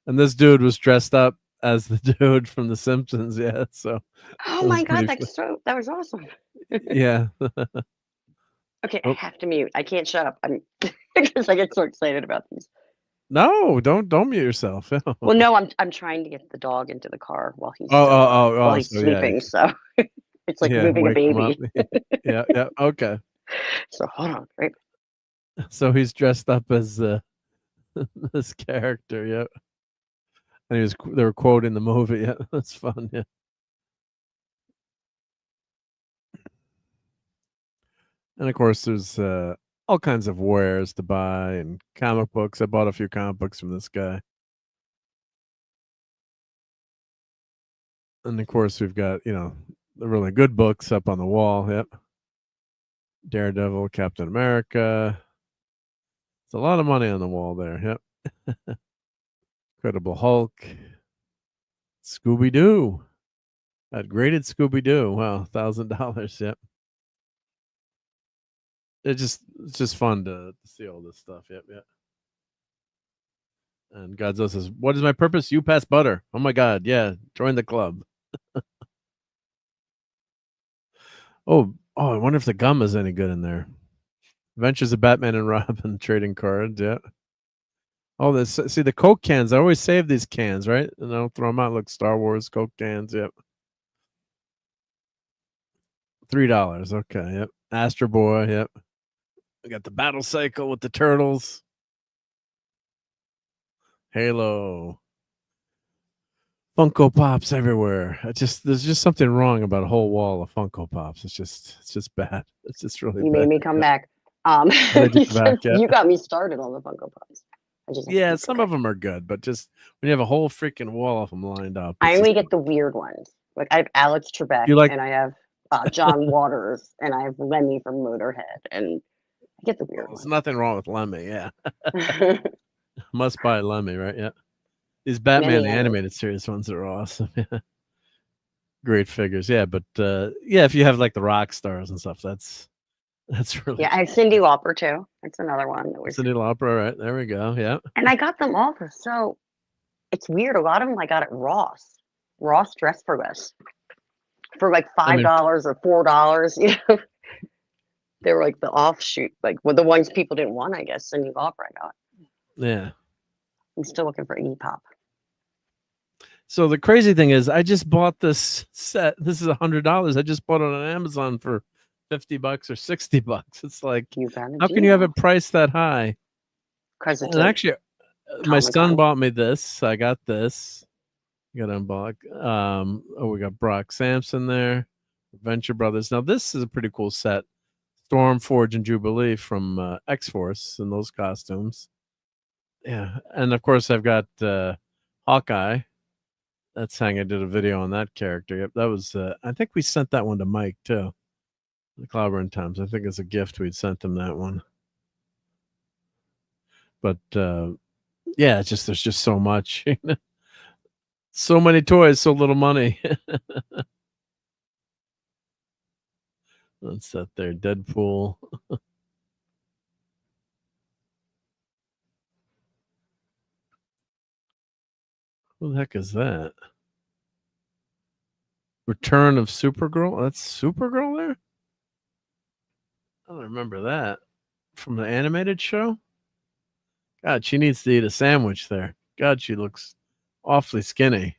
And this dude was dressed up as the dude from The Simpsons. Yeah, so. Oh it was my God, pretty that was awesome. yeah. Okay, I Oh. have to mute. I can't shut up. I'm because I get so excited about these. No, don't mute yourself. Well, no, I'm trying to get the dog into the car while he's Oh, he's so yeah, sleeping. So it's like yeah, moving a wake 'em up. baby. Yeah, okay. So hold on, right? So he's dressed up as this character, yeah. And they were quoting the movie. Yeah, that's fun. Yeah. And of course, there's all kinds of wares to buy and comic books. I bought a few comic books from this guy. And of course, we've got, the really good books up on the wall. Yep. Daredevil, Captain America. It's a lot of money on the wall there. Yep. Incredible Hulk. Scooby-Doo. That graded Scooby-Doo. Wow, $1,000. Yep. It's just fun to see all this stuff. Yep. And Godzilla says, "What is my purpose? You pass butter." Oh my God, yeah, join the club. Oh, I wonder if the gum is any good in there. Adventures of Batman and Robin trading cards. Yeah. Oh, see the Coke cans. I always save these cans, right? And I don't throw them out. Look, Star Wars Coke cans. Yep. $3. Okay. Yep. Astro Boy. Yep. We got the Battle Cycle with the turtles. Halo. Funko Pops everywhere. There's just something wrong about a whole wall of Funko Pops. It's just bad. It's just really You bad. made me come back. You got me started on the Funko Pops. Yeah, some of them are good, but just when you have a whole freaking wall of them lined up. I only get the weird ones. Like I have Alex Trebek, and I have John Waters, and I have Lemmy from Motorhead, and I get the weird ones. There's nothing wrong with Lemmy, yeah. Must buy Lemmy, right? Yeah. These Batman the animated series ones are awesome. Yeah. Great figures, yeah. But if you have like the rock stars and stuff, that's really I have Cyndi Lauper too. That's another one. Cyndi Lauper, right? There we go. Yeah. And I got them all for it's weird. A lot of them I got at Ross. Ross Dress for Less. For like $5 or $4. They were like the offshoot, like the ones people didn't want, I guess. Cyndi Lauper I got. Yeah. I'm still looking for E-Pop. So the crazy thing is, I just bought this set. This is $100. I just bought it on Amazon for $50 or $60. It's like, how can you have it priced that high? Because it's actually, my son bought me this. I got this. You got to unblock. We got Brock Sampson there. Venture Brothers. Now this is a pretty cool set. Storm, Forge, and Jubilee from X-Force in those costumes. Yeah, and of course I've got Hawkeye. That's how I did a video on that character. Yep, that was. I think we sent that one to Mike too. The Cloudburn Times. I think as a gift we'd sent him that one. But there's just so much. So many toys, so little money. Let's set there. Deadpool. Who the heck is that? Return of Supergirl? That's Supergirl there? I don't remember that. From the animated show? God, she needs to eat a sandwich there. God, she looks awfully skinny.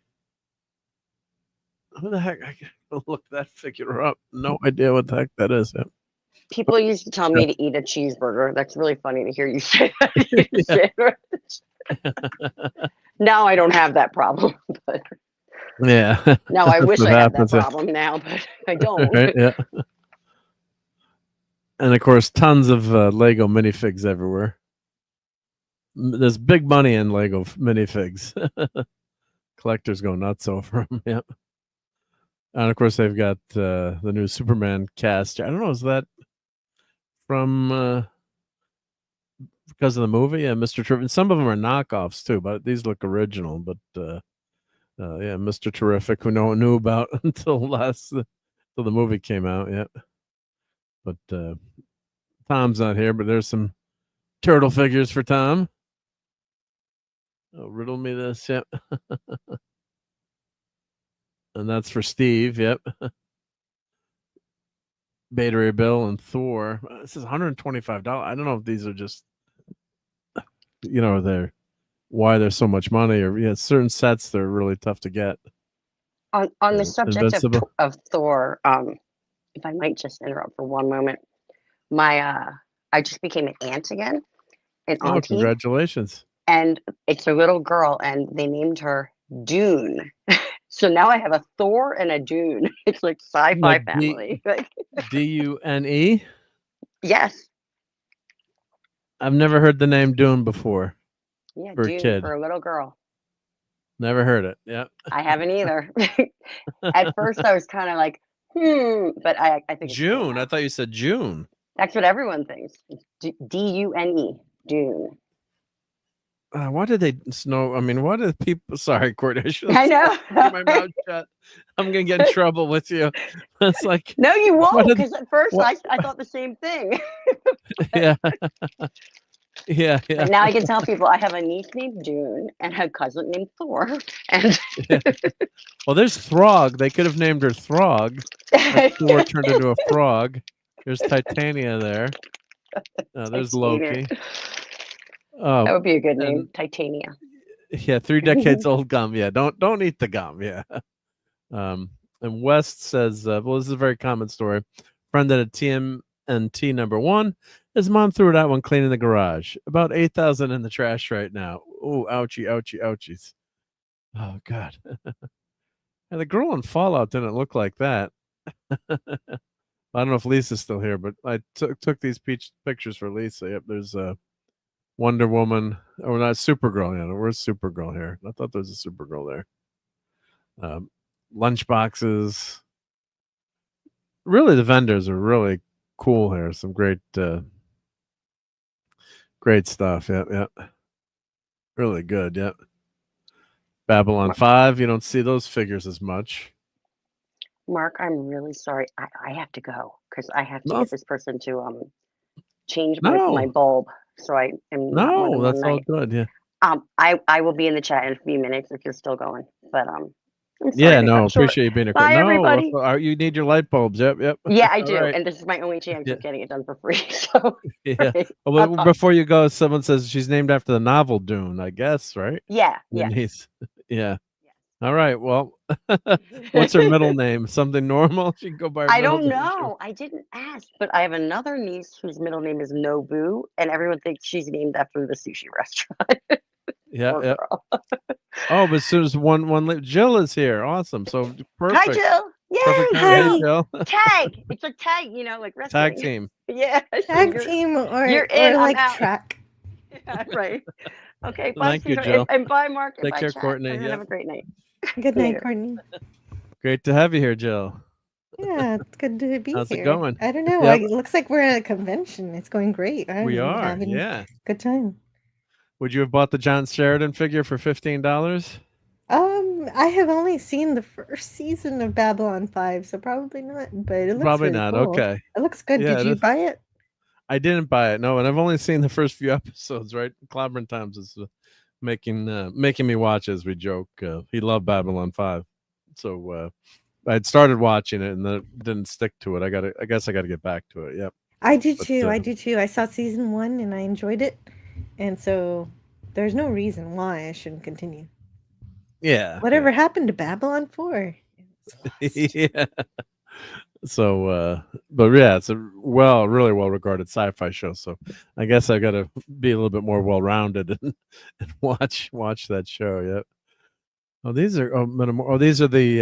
Who the heck? I can look that figure up. No idea what the heck that is. People used to tell me to eat a cheeseburger. That's really funny to hear you say that. Now I don't have that problem. But yeah. Now I wish I had that problem now, but I don't. Right, yeah. And of course, tons of Lego minifigs everywhere. There's big money in Lego minifigs. Collectors go nuts over them. Yep. And of course, they've got the new Superman cast. I don't know, is that from because of the movie? Yeah, Mr. Terrific. Some of them are knockoffs too, but these look original. But yeah, Mr. Terrific, who no one knew about until the movie came out. Yeah, but Tom's not here. But there's some turtle figures for Tom. Oh, riddle me this. Yep. And that's for Steve. Yep. Beta Ray Bill and Thor. This is $125. I don't know if these are just, they're why there's so much money, or certain sets they're really tough to get. On the subject of Thor, if I might just interrupt for one moment, I just became an aunt again, an Oh, auntie, congratulations! and it's a little girl, and they named her Dune. So now I have a Thor and a Dune. It's like sci-fi Like family. Like, Dune? yes, I've never heard the name Dune before. yeah, For a Dune kid. for a little girl. Never heard it. Yep. I haven't either. At first, I was kind of like, but I think it's cool June. now. I thought you said June. That's what everyone thinks. Dune, Dune. Why did they snow? I mean, why did people? Sorry, Courtney. I know. Keep my mouth shut. I'm gonna get in trouble with you. It's like No, you what won't, did- because at first what- I thought the same thing. yeah, yeah. But now I can tell people I have a niece named Dune and a cousin named Thor. And Well, there's Throg. They could have named her Throg. But Thor turned into a frog. There's Titania there. There's Loki. that would be a good name, and- Titania. Yeah, 3 decades old gum. Yeah, don't eat the gum. Yeah. And West says, well, this is a very common story. Friend at a TMNT number 1. His mom threw it out when cleaning the garage. About 8,000 in the trash right now. Oh, ouchie, ouchie, ouchies. Oh God. And the girl in Fallout didn't look like that. I don't know if Lisa's still here, but I took these pictures for Lisa. Yep, there's Wonder Woman. Oh, not Supergirl. Yeah, where's Supergirl here? I thought there was a Supergirl there. Lunch boxes. Really, the vendors are really cool here. Some great stuff. Yep. Really good. Yep. Babylon 5. You don't see those figures as much. Mark, I'm really sorry. I have to go because I have to No. get this person to change No. my bulb. So I am not more No, than that's one all night. good. Yeah. I will be in the chat in a few minutes if you're still going. But I'm sorry Yeah, to no, cut short. appreciate you being a Bye, everybody. you need your light bulbs. Yep. Yeah, I All do, right. and this is my only chance Yeah. of getting it done for free. So Yeah. right. Well, I'll talk- before you go, someone says she's named after the novel Dune, I guess, right? yeah, And yeah. yeah. All right. Well, what's her middle name? Something normal? She can go by her I middle don't name. know. I didn't ask, but I have another niece whose middle name is Nobu, and everyone thinks she's named after the sushi restaurant. Yeah. Poor Yeah. girl. Oh, but as soon as Jill is here. Awesome. So perfect. Hi, Jill. Yay! Perfect time. Hey, Jill. Tag. It's a tag, like wrestling. Tag team. Yeah. so Tag you're- team or you're in, I'm like out. track. Yeah, right. Okay. Bye, Thank you, sweetheart. Jill. And bye, Mark. and Take bye, care, chat. Courtney. Everyone Yep. have a great night. Good night, Later. Courtney. Great to have you here, Jill. Yeah, it's good to be How's it here. going? I don't know. Yep. It looks like we're at a convention. It's going great. We I'm are. having Yeah. a good time. Would you have bought the John Sheridan figure for $15? I have only seen the first season of Babylon 5, so probably not. But it looks Probably really not. cool. Okay. It looks good. Yeah, Did you that's- buy it? I didn't buy it. No, and I've only seen the first few episodes. Right, Clobbering Times is making me watch as we joke. He loved Babylon 5, so I'd started watching it and then didn't stick to it. I guess I got to get back to it. Yep. I do But, too. I do too. I saw season 1 and I enjoyed it, and so there's no reason why I shouldn't continue. Yeah. Whatever happened to Babylon 4? Yeah. So, but yeah, it's a really well regarded sci-fi show. So I guess I got to be a little bit more well rounded and watch that show. Yep. Oh, these are these are the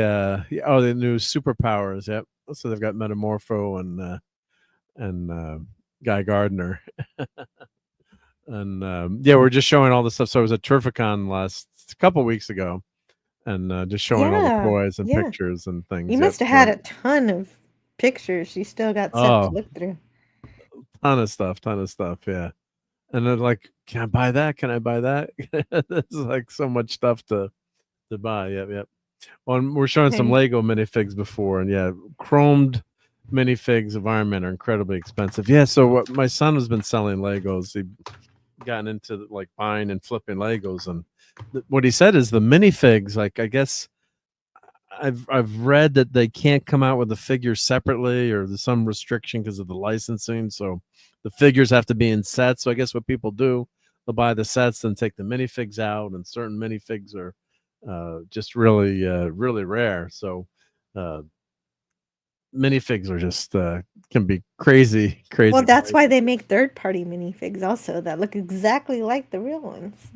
the new superpowers. Yep. So they've got Metamorpho and Guy Gardner. And yeah, we're just showing all the stuff. So I was at Terrificon a couple weeks ago, and just showing all the Yeah, toys and yeah. pictures and things. You Yep. must have had a ton of pictures. You still got stuff to Oh, look through. ton of stuff. Yeah. And then like, can I buy that? Can I buy that? There's like so much stuff to buy. Yep. Well, and we're showing some Okay. Lego minifigs before, and yeah, chromed minifigs of Iron Man are incredibly expensive. Yeah, so what my son has been selling Legos. He gotten into like buying and flipping Legos, and what he said is the minifigs. Like, I guess I've read that they can't come out with the figures separately, or there's some restriction because of the licensing. So the figures have to be in sets. So I guess what people do, they'll buy the sets and take the minifigs out, and certain minifigs are just really rare. So minifigs are just can be crazy. Well, that's why they make third-party minifigs also that look exactly like the real ones.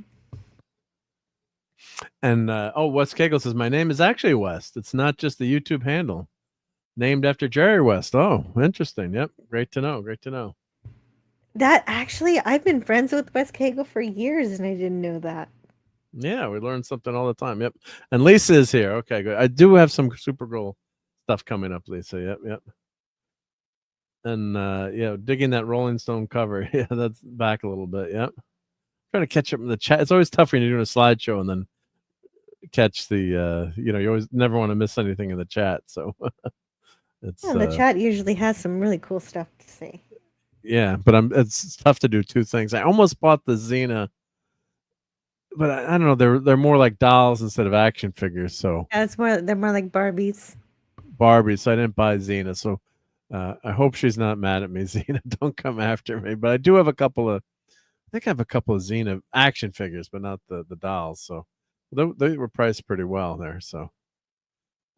And Wes Cagle says my name is actually West. It's not just the YouTube handle, named after Jerry West. Oh, interesting. Yep, great to know. That actually, I've been friends with Wes Cagle for years, and I didn't know that. Yeah, we learn something all the time. Yep. And Lisa is here. Okay, good. I do have some Supergirl stuff coming up, Lisa. Yep. And digging that Rolling Stone cover. Yeah, that's back a little bit. Yep. Trying to catch up in the chat. It's always tough when you're doing a slideshow and then catch the you always never want to miss anything in the chat. So it's the chat usually has some really cool stuff to say. Yeah, but it's tough to do two things. I almost bought the Xena, but I don't know. They're more like dolls instead of action figures. So Yeah, they're more like Barbies. So I didn't buy Xena. So I hope she's not mad at me. Xena, don't come after me. But I do have a couple of Xena action figures, but not the dolls. So they were priced pretty well there. So,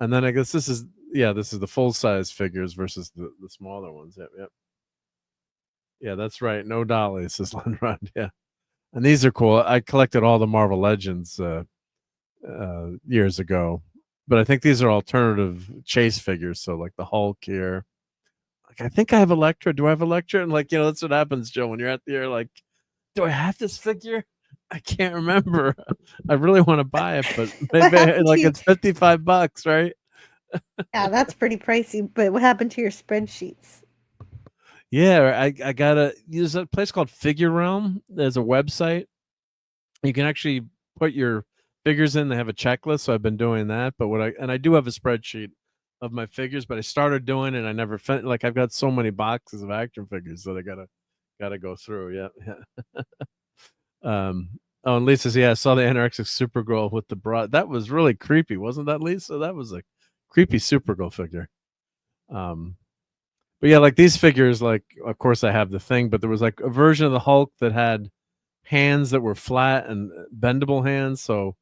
and then I guess this is the full size figures versus the smaller ones. Yep. Yeah, that's right. No dollies, says Lenrod. Yeah. And these are cool. I collected all the Marvel Legends years ago, but I think these are alternative chase figures. So like the Hulk here. Like I think I have Elektra. Do I have Elektra? And like that's what happens, Joe, when you're at the air. Like, do I have this figure? I can't remember. I really want to buy it, but maybe like it's $55, right? Yeah, that's pretty pricey. But what happened to your spreadsheets? Yeah, I gotta use a place called Figure Realm. There's a website. You can actually put your figures in. They have a checklist, so I've been doing that. But I do have a spreadsheet of my figures, but I started doing it. I never like I've got so many boxes of action figures that I gotta go through. Yeah. Oh, and Lisa says, yeah, I saw the anorexic Supergirl with the bra. That was really creepy, wasn't that, Lisa? That was a creepy Supergirl figure. But yeah, like these figures, like of course I have the thing, but there was like a version of the Hulk that had hands that were flat and bendable hands. So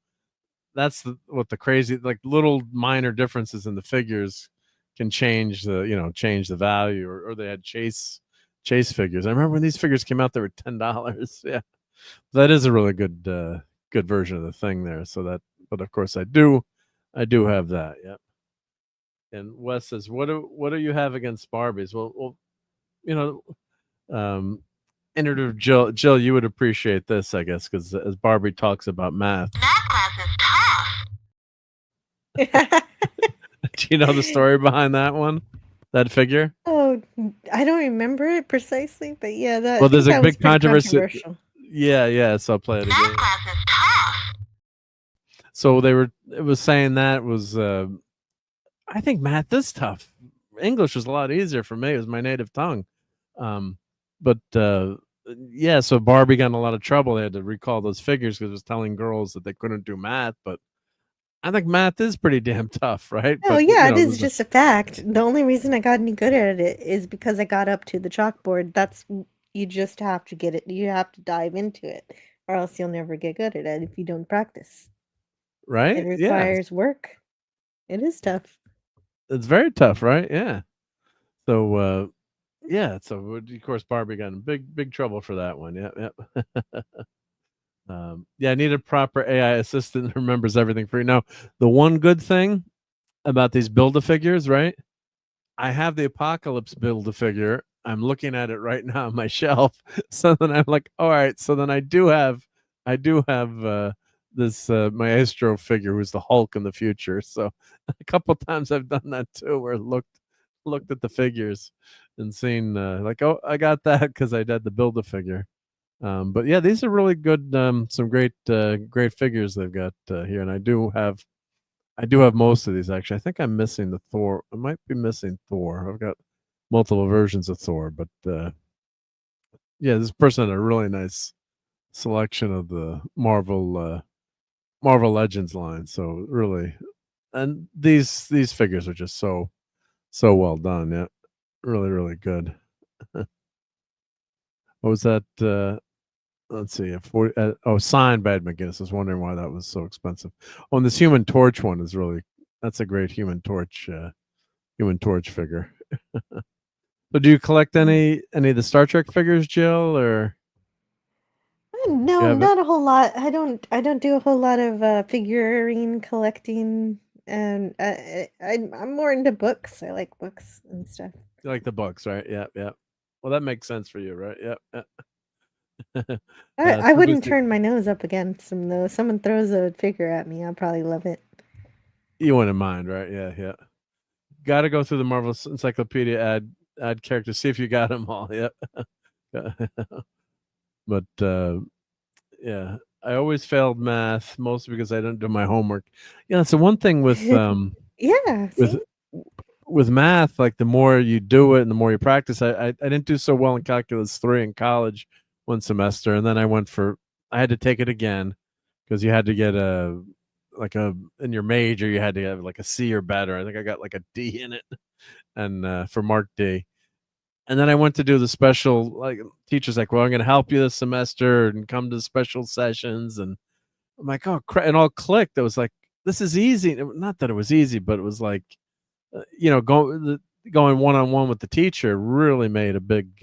that's what the crazy, like little minor differences in the figures can change the value. Or they had chase figures. I remember when these figures came out, they were $10. Yeah, that is a really good version of the thing there. So that, but of course I do have that. Yeah. And Wes says, what do you have against Barbies? Well, iterative Jill, you would appreciate this, I guess, because as Barbie talks about math. Do you know the story behind that one? That figure? Oh, I don't remember it precisely, but yeah, that. Well, there's a big controversy. Yeah, so I'll play it again. So it was saying that was I think math is tough. English was a lot easier for me. It was my native tongue. But so Barbie got in a lot of trouble. They had to recall those figures because it was telling girls that they couldn't do math. But I think math is pretty damn tough, right? Oh, but, yeah, it is just a fact. The only reason I got any good at it is because I got up to the chalkboard. You just have to get it. You have to dive into it, or else you'll never get good at it if you don't practice. Right? It requires work. It is tough. It's very tough, right? Yeah. So, so of course Barbie got in big trouble for that one. Yep. I need a proper AI assistant that remembers everything for you. Now, the one good thing about these Build-A-Figures, right? I have the Apocalypse Build-A-Figure. I'm looking at it right now on my shelf. So then I'm like, all right. So then I do have this Maestro figure who's the Hulk in the future. So a couple times I've done that too, where I looked at the figures and seen like, oh, I got that because I did the build a figure. But yeah, these are really good. Some great figures they've got here, and I do have most of these actually. I think I'm missing the Thor. I might be missing Thor. I've got multiple versions of Thor, but yeah, this person had a really nice selection of the Marvel Legends line. So really, and these figures are just so well done. Yeah, really good. What was that? Let's see. Signed by Ed McGuinness. I was wondering why that was so expensive. Oh, and this Human Torch one is that's a great Human Torch figure. So do you collect any of the Star Trek figures, Jill, or No, not a whole lot. I don't do a whole lot of figurine collecting, and I'm more into books. I like books and stuff. You like the books, right? Yeah. Well, that makes sense for you, right? Yeah. I wouldn't turn my nose up against them though. If someone throws a figure at me, I'll probably love it. You wouldn't mind, right? Yeah. Got to go through the Marvel Encyclopedia, add characters, see if you got them all. Yep. But yeah, I always failed math, mostly because I didn't do my homework. Yeah, that's the one thing with yeah, with math. Like the more you do it and the more you practice, I didn't do so well in calculus 3 in college one semester, and then I had to take it again because you had to get in your major you had to have like a C or better. I think I got like a D in it, and for Marc D. And then I went to do the special, like teacher's like, well, I'm going to help you this semester and come to special sessions. And I'm like, oh, crap. And all clicked. It was like, this is easy. Not that it was easy, but it was like, going one-on-one with the teacher really made a big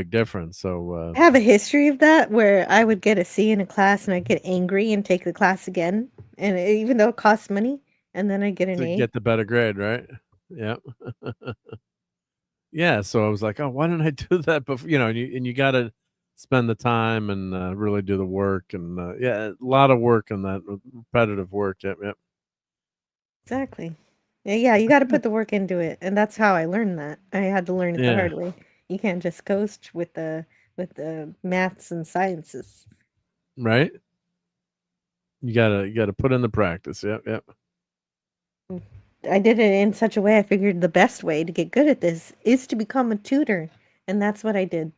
difference. So I have a history of that where I would get a C in a class and I'd get angry and take the class again. And even though it costs money, and then I'd get an A. Get the better grade, right? Yeah. Yeah, so I was like, oh, why didn't I do that before? And you got to spend the time and really do the work, and yeah, a lot of work in that repetitive work. Yep. Exactly. Yeah, you got to put the work into it, and that's how I learned that. I had to learn it the hard way. You can't just coast with the maths and sciences. Right. You gotta put in the practice. Yep. I did it in such a way, I figured the best way to get good at this is to become a tutor, and that's what I did.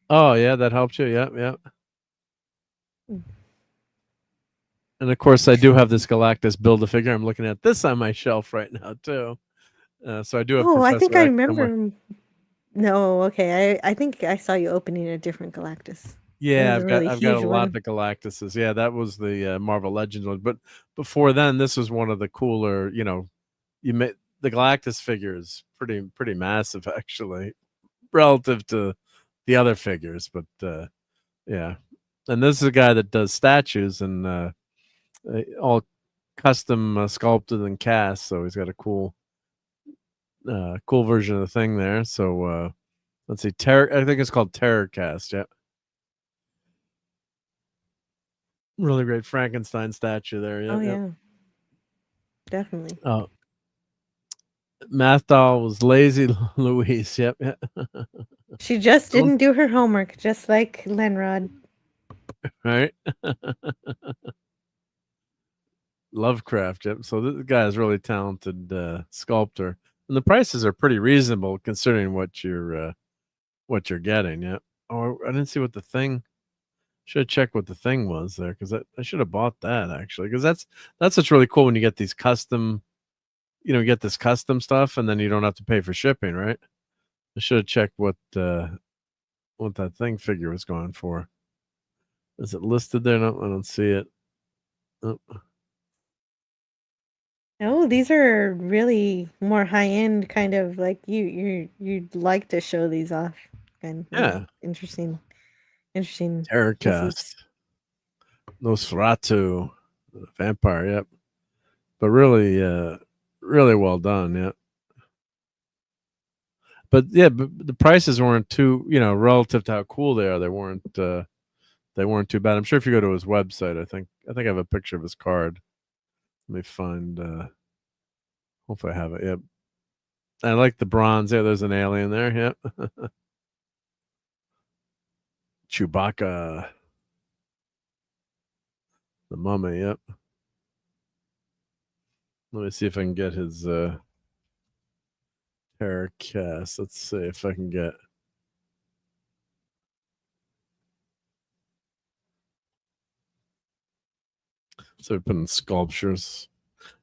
Oh, yeah, that helped you. Yep. And of course, I do have this Galactus Build-A-Figure. I'm looking at this on my shelf right now too. So I do have. Oh, Professor I think X I somewhere. remember. No, okay. I think I saw you opening a different Galactus. Yeah, I've got a lot of Galactuses. Yeah, that was the Marvel Legends one. But before then, this was one of the cooler. You made the Galactus figure is pretty massive actually, relative to the other figures. But yeah, and this is a guy that does statues and all custom sculpted and cast. So he's got a cool version of the thing there. So let's see, I think it's called Terror Cast. Yeah. Really great Frankenstein statue there. Oh yeah, definitely. Oh, Math Doll was Lazy Louise. Yep. She just didn't do her homework, just like Lenrod. Right. Lovecraft. Yep. So this guy is really talented sculptor, and the prices are pretty reasonable considering what you're getting. Yep. Oh, I didn't see what the thing. Should have checked what the thing was there because I should have bought that actually because that's what's really cool when you get these custom, you get this custom stuff and then you don't have to pay for shipping, right? I should have checked what that thing figure was going for. Is it listed there? No, I don't see it. Oh. No, these are really more high end, kind of like you'd like to show these off. And yeah, interesting. Terrorcast, Nosferatu, vampire. Yep, but really well done. Yeah, but the prices weren't too, relative to how cool they are. They weren't They weren't too bad. I'm sure if you go to his website, I think I have a picture of his card. Let me find. Hopefully, I have it. Yep. I like the bronze. Yeah, there's an alien there. Yep. Chewbacca. The mummy. Yep. Let me see if I can get his hair cast. Let's see if I can get. So we put in sculptures.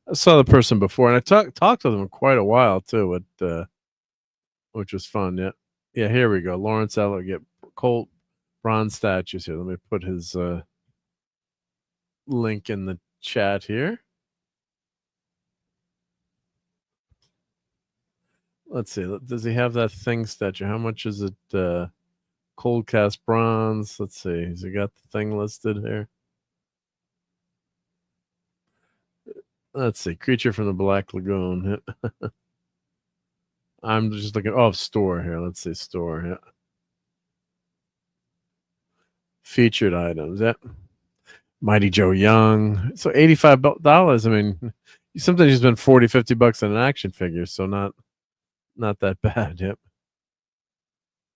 I saw the person before, and I talked to them quite a while too. Which was fun. Yeah, yeah. Here we go. Lawrence Eller get Colt bronze statues here. Let me put his link in the chat here. Let's see. Does he have that thing statue? How much is it? Cold cast bronze. Let's see. Has he got the thing listed here? Let's see. Creature from the Black Lagoon. I'm just looking. Oh, store here. Let's see. Store. Yeah. Featured items. Yeah. Mighty Joe Young. So $85. I mean, sometimes you spend $40-$50 on an action figure. So not that bad. Yep.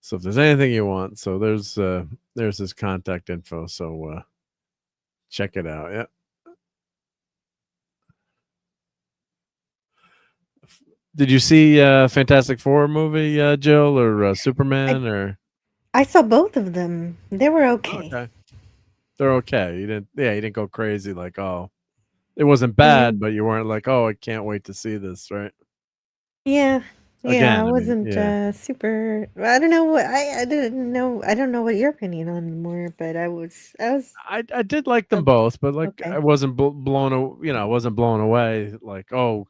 So if there's anything you want, so there's his contact info. So check it out. Yeah. Did you see Fantastic Four movie, Jill, or Superman? I saw both of them. They were okay. Okay. They're okay. You didn't go crazy like, oh, it wasn't bad, but you weren't like, oh, I can't wait to see this, right? Yeah. Again, I wasn't super. I don't know what I didn't know. I don't know what your opinion on them were, but I did like them both, but like okay. I wasn't blown. I wasn't blown away. Like, oh,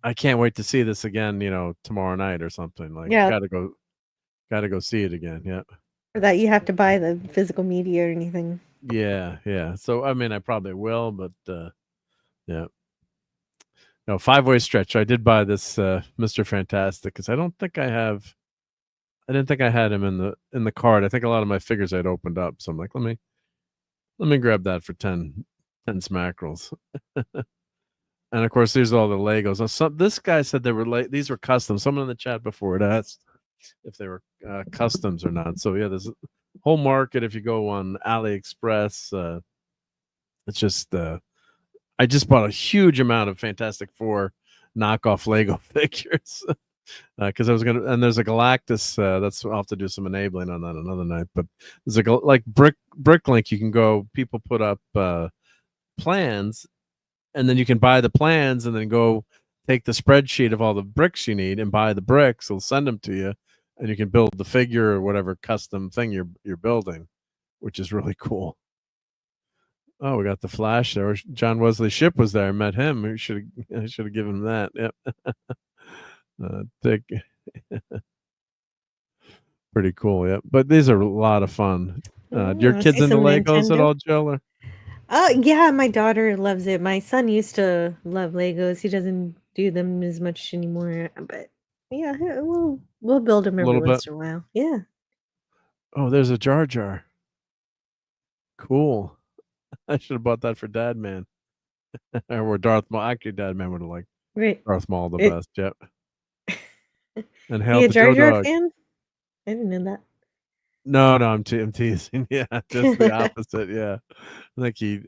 I can't wait to see this again. Tomorrow night or something. Like, Yeah. gotta go see it again. Yeah. Or that you have to buy the physical media or anything. Yeah. So I mean, I probably will, but yeah. No, 5-way stretch. I did buy this Mr. Fantastic because I didn't think I had him in the card. I think a lot of my figures I'd opened up. So I'm like, let me grab that for 10 smackerels. And of course, there's all the Legos. Now, this guy said these were custom. Someone in the chat before had asked if they were customs or not. So yeah, there's a whole market if you go on AliExpress. It's just I just bought a huge amount of Fantastic Four knockoff Lego figures because I was gonna. And there's a Galactus. I'll have to do some enabling on that another night. But there's like Bricklink. You can go. People put up plans, and then you can buy the plans, and then go take the spreadsheet of all the bricks you need and buy the bricks. They'll send them to you, and you can build the figure or whatever custom thing you're building, which is really cool. Oh, we got the Flash there. John Wesley Shipp was there. I met him. I should have given him that. Yep. Pretty cool. Yep. But these are a lot of fun. Your kids into Legos at all, Jill? Or? Yeah, my daughter loves it. My son used to love Legos. He doesn't do them as much anymore. But yeah, we'll build them every once in a while. Yeah. Oh, there's a Jar Jar. Cool. I should have bought that for Dad Man. Or Darth Maul. Actually, Dad Man would have liked Darth Maul the best. Yep. And Hail you to a Jar Joe Jar Dog. fan? I didn't know that. No, I'm teasing. Yeah, just the opposite. Yeah. I think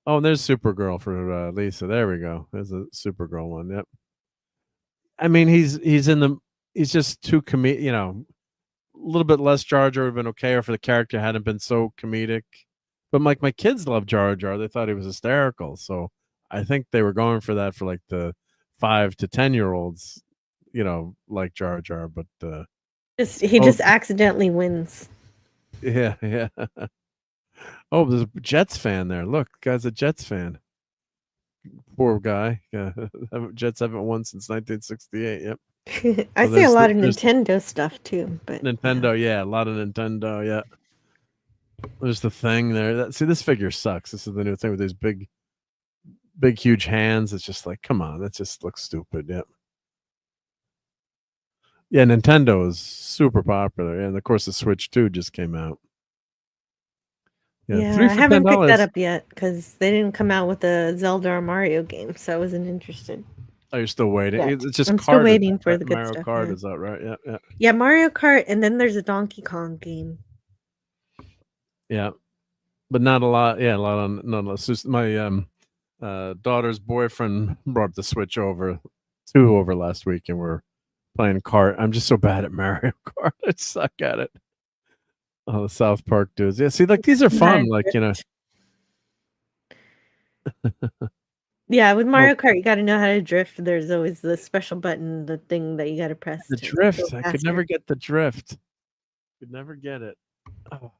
Oh, and there's Supergirl for Lisa. There we go. There's a Supergirl one. Yep. I mean, he's just too a little bit less Jar Jar would have been okay if the character hadn't been so comedic. But like my kids love Jar Jar. They thought he was hysterical. So I think they were going for that for like the 5 to 10-year-olds, like Jar Jar. But he just accidentally wins. Yeah. Oh, there's a Jets fan there. Look, guy's a Jets fan. Poor guy. Yeah. Jets haven't won since 1968. Yep. I see a lot of Nintendo stuff too. But Nintendo, yeah, a lot of Nintendo, yeah. There's the thing there. See, this figure sucks. This is the new thing with these big, huge hands. It's just like, come on, that just looks stupid. Yep. Yeah, Nintendo is super popular. And of course, the Switch 2 just came out. Yeah, three I for haven't picked that $10. up yet because they didn't come out with a Zelda or Mario game, so I wasn't interested. Oh, you're still waiting. Yet. It's just I'm still Kart. waiting for Right? the good Mario stuff. Kart Yeah. is out, right? Yeah, yeah, Yeah, Mario Kart, and then there's a Donkey Kong game. yeah. But not a lot. Yeah, a lot on not a lot. My daughter's boyfriend brought the Switch over, 2 over last week, and we're playing Kart. I'm just so bad at Mario Kart. I suck at it. Oh, the South Park dudes. Yeah, see, like these are fun. Like, you know. Yeah, with Well, Mario Kart, you got to know how to drift. There's always the special button, the thing that you got to press the to go drift. I could faster. never get the drift. Could never get it. Oh.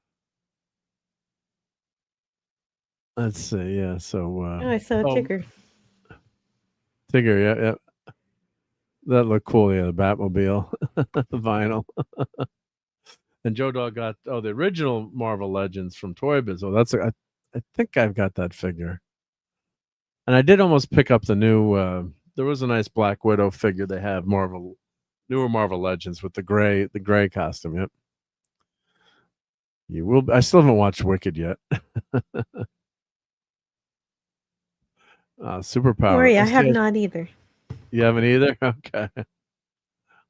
Let's see. Yeah. So. Oh, I saw a Tigger. Tigger. Yeah. Yeah. That looked cool. Yeah, the Batmobile, the vinyl. And Joe Dog got the original Marvel Legends from Toy Biz. Oh, I think I've got that figure. And I did almost pick up the new. There was a nice Black Widow figure they have newer Marvel Legends with the gray costume. Yep. You will. I still haven't watched Wicked yet. Superpower. Sorry, I have not either. You haven't either? Okay.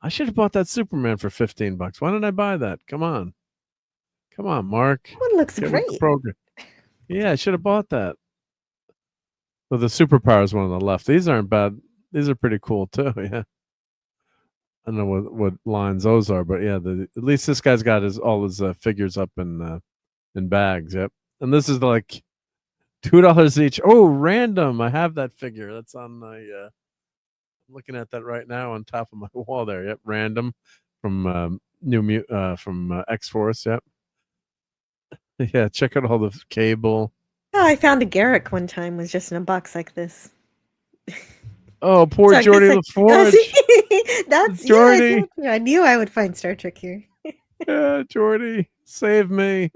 I should have bought that Superman for $15. Why didn't I buy that? Come on, Mark. One looks Get with the great. program. Yeah, I should have bought that. Well, the Superpower is one on the left. These aren't bad. These are pretty cool too. Yeah. I don't know what lines those are, but yeah, at least this guy's got all his figures up in bags. Yep. And this is like $2 each. Oh, random. I have that figure. That's on my. I'm looking at that right now on top of my wall there. Yep, random from from X-Force. Yep. Yeah, check out all the cable. Oh, I found a Garrick one time. Was just in a box like this. Oh, poor So Geordie I LaForge. That's Geordie. Yeah, I knew I would find Star Trek here. Yeah, Geordie, save me,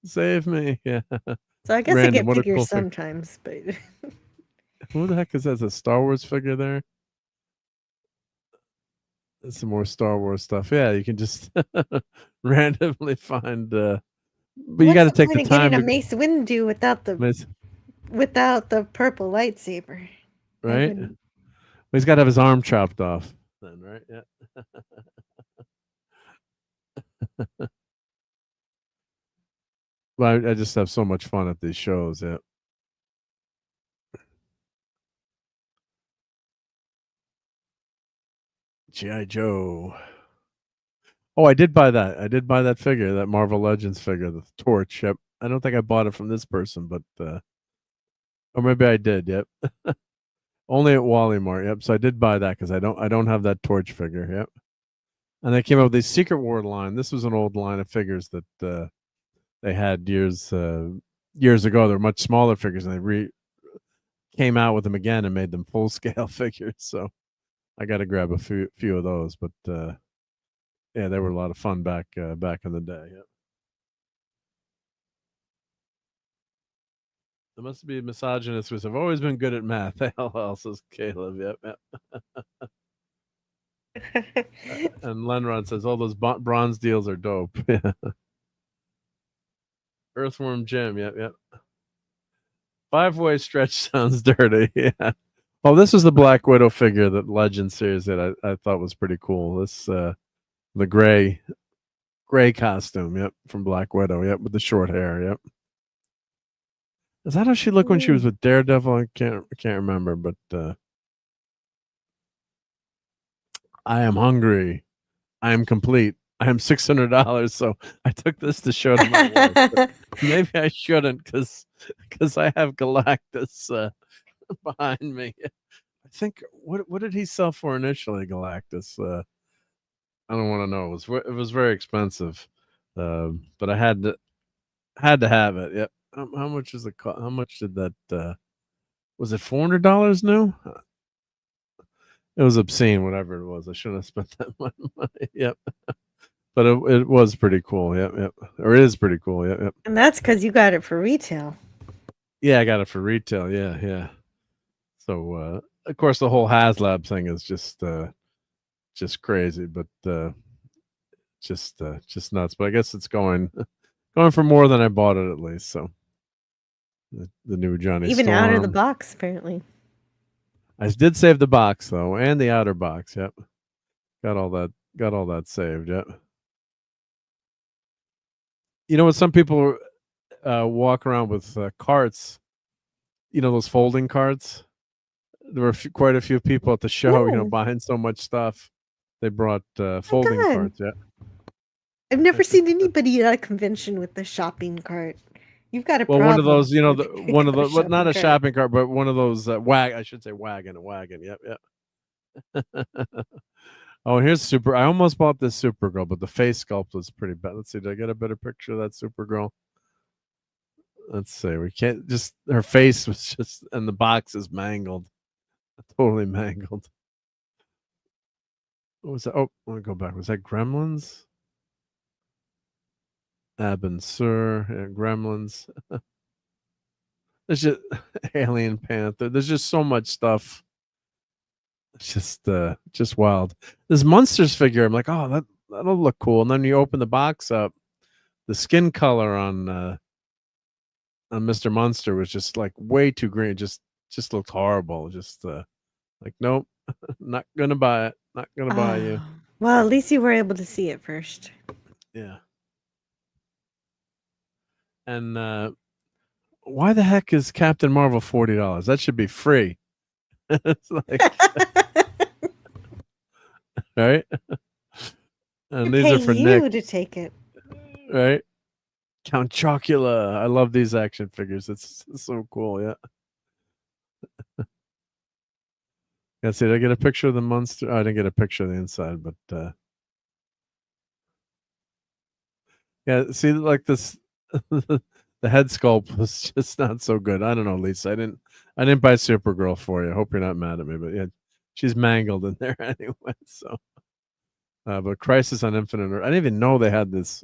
save me. Yeah. So I guess I Random, get what a figures cool figure. sometimes, but Who the heck is that? A Star Wars figure there? There's some more Star Wars stuff. Yeah, you can just randomly find. But you got to take the time getting to a Mace Windu without the purple lightsaber. right. Well, he's got to have his arm chopped off. Then, right? Yeah. Well, I just have so much fun at these shows. Yeah. G.I. Joe. Oh, I did buy that. I did buy that figure, that Marvel Legends figure, the torch. Yep. I don't think I bought it from this person, but or maybe I did. Yep. Only at Wally Mart. Yep. So I did buy that because I don't have that torch figure. Yep. And they came out with the Secret War line. This was an old line of figures that they had years ago. They're much smaller figures, and they came out with them again and made them full scale figures. So I got to grab a few of those, but yeah, they were a lot of fun back in the day. Yep. There must be misogynists because I've always been good at math. LL says Caleb. Yep. And Lenron says all those bronze deals are dope. Earthworm Jim. Yep. 5-way stretch sounds dirty. Yeah. Oh, this was the Black Widow figure, that Legend series that I thought was pretty cool. This the gray costume. Yep, from Black Widow. Yep, with the short hair. Yep. Is that how she looked when she was with Daredevil? I can't remember, but I am hungry. I am complete. I am $600. So I took this to show to my wife. Maybe I shouldn't because I have Galactus behind me. I think what did he sell for initially, Galactus? I don't want to know. It was very expensive, but I had to have it. Yep. How much is the cost? How much did that? Was it $400 new? It was obscene, whatever it was. I shouldn't have spent that much money. Yep. But it was pretty cool. Yep. Or it is pretty cool. Yep. And that's because you got it for retail. Yeah, I got it for retail. Yeah. So of course the whole HasLab thing is just crazy, but just nuts. But I guess it's going going for more than I bought it at least. So the new Johnny Even out of the Storm. box, apparently. I did save the box though, and the outer box. Yep, got all that saved. Yep. You know what? Some people walk around with carts. You know those folding carts. There were quite a few people at the show. You know, Yeah. buying so much stuff, they brought folding God. carts. Yeah. I've never seen anybody at a convention with a shopping cart. You've got a Well, problem. one of those, you know, if you one of got a those, but not a cart. shopping cart, but one of those I should say wagon, a wagon. Yep, yep. Oh, here's Super. I almost bought this Supergirl, but the face sculpt was pretty bad. Let's see. Did I get a better picture of that Supergirl? Let's see. We can't just. Her face was just, and the box is mangled, totally mangled. What was that? Oh, I want to go back. Was that Gremlins? Ab and Sur, yeah, Gremlins. There's just Alien Panther. There's just so much stuff. It's just wild. This Monsters figure, I'm like, oh, that'll look cool. And then you open the box up, the skin color on Mr. Munster was just like way too green. Just looked horrible. Just like, nope, not gonna buy it. Not gonna buy you. Well, at least you were able to see it first. Yeah. And why the heck is Captain Marvel $40? That should be free. It's like, right? And these are for you Nick, to take it. right? Count Chocula. I love these action figures. It's so cool. Yeah. Yeah. See, did I get a picture of the monster? Oh, I didn't get a picture of the inside, but yeah. See, like this, the head sculpt was just not so good. I don't know, Lisa. I didn't buy Supergirl for you. I hope you're not mad at me, but yeah, she's mangled in there anyway. So, but Crisis on Infinite Earth. I didn't even know they had this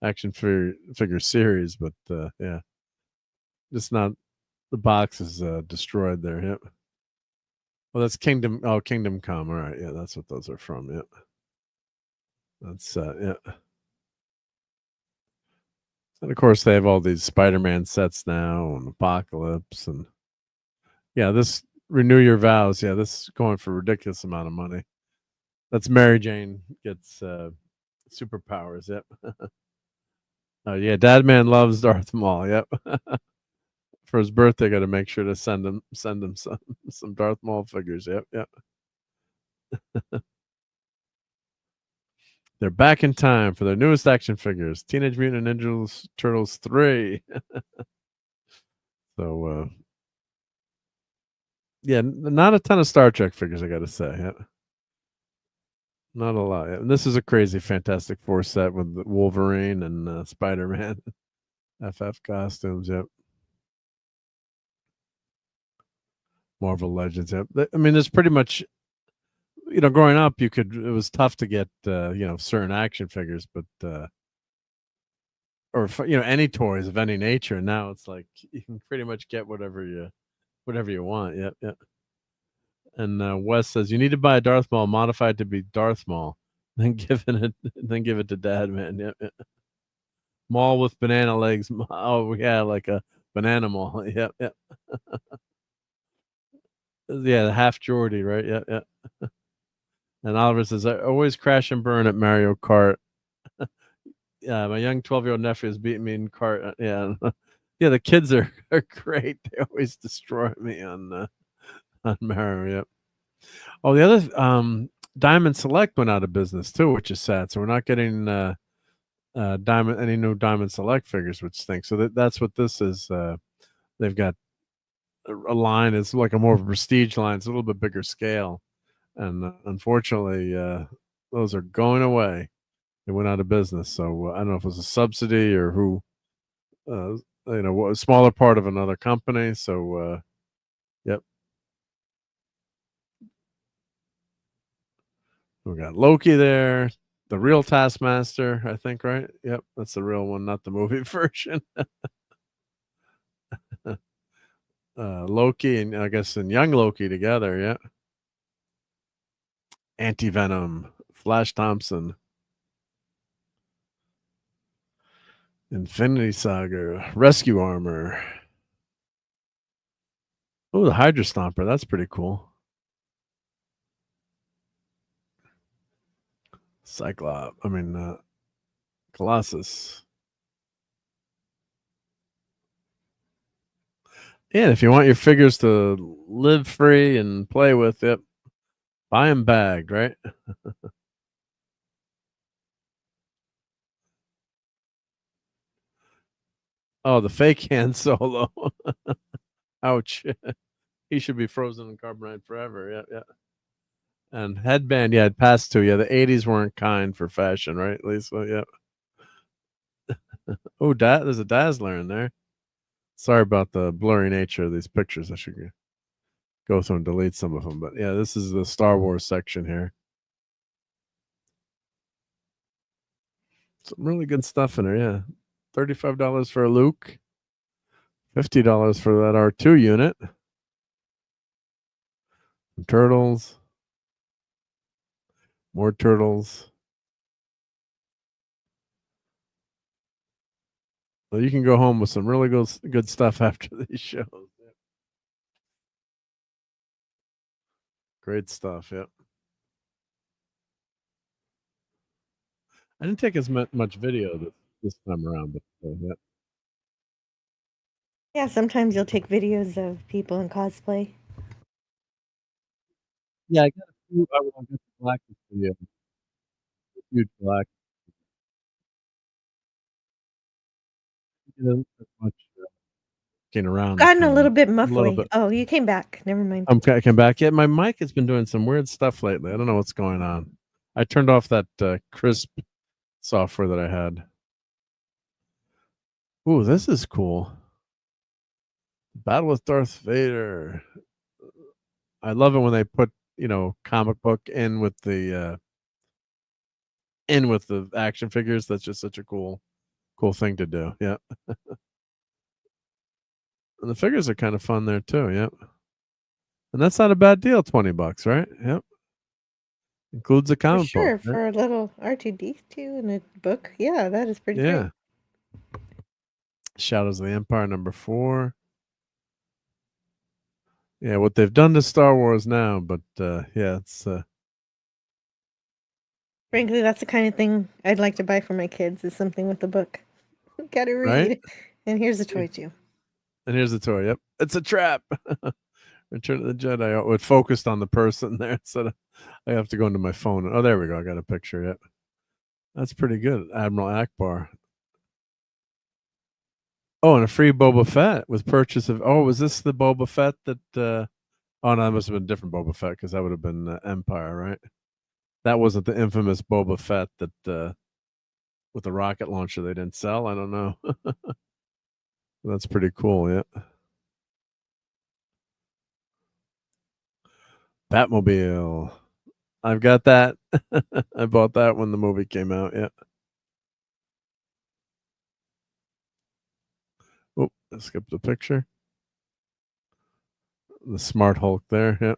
action figure series, but yeah, just not. The box is destroyed there. Yep. Well, that's Kingdom. Oh, Kingdom Come. All right. Yeah, that's what those are from. Yep. That's yeah. And of course, they have all these Spider-Man sets now, and Apocalypse, and yeah, this Renew Your Vows. Yeah, this is going for a ridiculous amount of money. That's Mary Jane gets superpowers. Yep. Oh yeah, Dad Man loves Darth Maul. Yep. For his birthday, got to make sure to send him some Darth Maul figures. Yep, yep. They're back in time for their newest action figures, Teenage Mutant Ninja Turtles 3. So, yeah, not a ton of Star Trek figures, I got to say. Yeah. Not a lot. And this is a crazy Fantastic Four set with Wolverine and Spider-Man FF costumes. Yep. Marvel Legends. Yep. I mean, there's pretty much, you know, growing up, it was tough to get, you know, certain action figures, but, or, you know, any toys of any nature. And now it's like, you can pretty much get whatever you want. Yep. Yep. And Wes says, you need to buy a Darth Maul modified to be Darth Maul, then give it to Dad Man. Yep. Yep. Maul with banana legs. Oh, yeah, like a banana Maul. Yep. Yep. Yeah, the half Geordie, right? Yeah, yeah. And Oliver says, I always crash and burn at Mario Kart. Yeah, my young 12-year-old nephew is beating me in kart. Yeah, yeah. The kids are great. They always destroy me on Mario. Yep. Oh, the other Diamond Select went out of business too, which is sad. So we're not getting any new Diamond Select figures, which stinks. So that's what this is. They've got a line. It's like a more prestige line. It's a little bit bigger scale, and unfortunately, those are going away. They went out of business. So I don't know if it was a subsidy or who, you know, a smaller part of another company. So, yep. We got Loki there, the real Taskmaster, I think, right? Yep, that's the real one, not the movie version. Loki and I guess and young Loki together, yeah. Anti-Venom, Flash Thompson. Infinity Saga, Rescue Armor. Oh, the Hydra Stomper. That's pretty cool. Cyclops. I mean, Colossus. Yeah, if you want your figures to live free and play with it, buy them bagged, right? Oh, the fake Han Solo. Ouch. He should be frozen in carbonite forever. Yeah, yeah. And headband, yeah, it passed to. Yeah, the 80s weren't kind for fashion, right, Lisa? Yeah. Oh, there's a Dazzler in there. Sorry about the blurry nature of these pictures. I should go through and delete some of them. But yeah, this is the Star Wars section here. Some really good stuff in there, yeah. $35 for a Luke. $50 for that R2 unit. Turtles. More turtles. Well, you can go home with some really good stuff after these shows. Great stuff, yep. I didn't take as much video this time around, but yeah. Yeah, sometimes you'll take videos of people in cosplay. Yeah, I got a few. I will get the Galactus video. A huge Galactus. Much getting around. Gotten a little bit A little muffly. bit. Oh, you came back. Never mind. I came back. Yeah, my mic has been doing some weird stuff lately. I don't know what's going on. I turned off that crisp software that I had. Ooh, this is cool. Battle with Darth Vader. I love it when they put, comic book in with the action figures. That's just such a cool thing to do. Yeah. And the figures are kind of fun there too. Yep. And that's not a bad deal, $20, right? Yep. Includes a For comic sure, book. Right? for a little R2D2 in a book. Yeah, that is pretty Yeah. great. Shadows of the Empire #4. Yeah, what they've done to Star Wars now, but yeah, it's Frankly, that's the kind of thing I'd like to buy for my kids is something with a book. Gotta read. right. And here's a toy too. And here's the toy. Yep, it's a trap. Return of the Jedi. It focused on the person there instead of I have to go into my phone. Oh, there we go. I got a picture. Yep, that's pretty good. Admiral Akbar. Oh, and a free Boba Fett with purchase of. Oh, was this the Boba Fett that? Oh, no, that must have been a different Boba Fett because that would have been Empire, right? That wasn't the infamous Boba Fett that with the rocket launcher they didn't sell. I don't know. That's pretty cool. Yeah. Batmobile. I've got that. I bought that when the movie came out. Yeah. Oh, I skipped the picture. The Smart Hulk there. Yeah.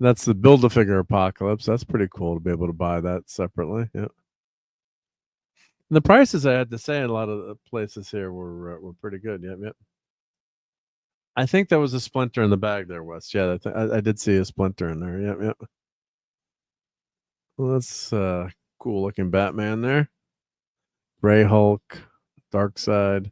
That's the Build-A-Figure Apocalypse. That's pretty cool to be able to buy that separately. Yeah. And the prices, I had to say, in a lot of the places here were pretty good. Yep, yep. I think there was a Splinter in the bag there, Wes. Yeah, I did see a Splinter in there. Yep, yep. Well, that's cool looking Batman there. Gray Hulk, Dark Side.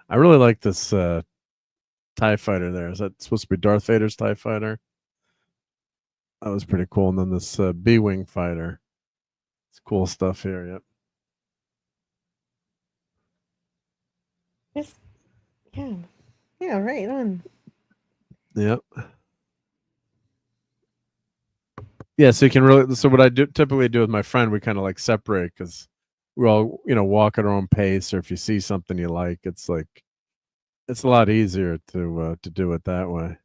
I really like this TIE fighter there. Is that supposed to be Darth Vader's TIE fighter? That was pretty cool. And then this B-Wing fighter. It's cool stuff here. Yep. Yes. Yeah. Yeah, right on. Yep. Yeah, so you can really. So what I typically do with my friend, we kind of like separate because we all walk at our own pace. Or if you see something you like, it's a lot easier to do it that way.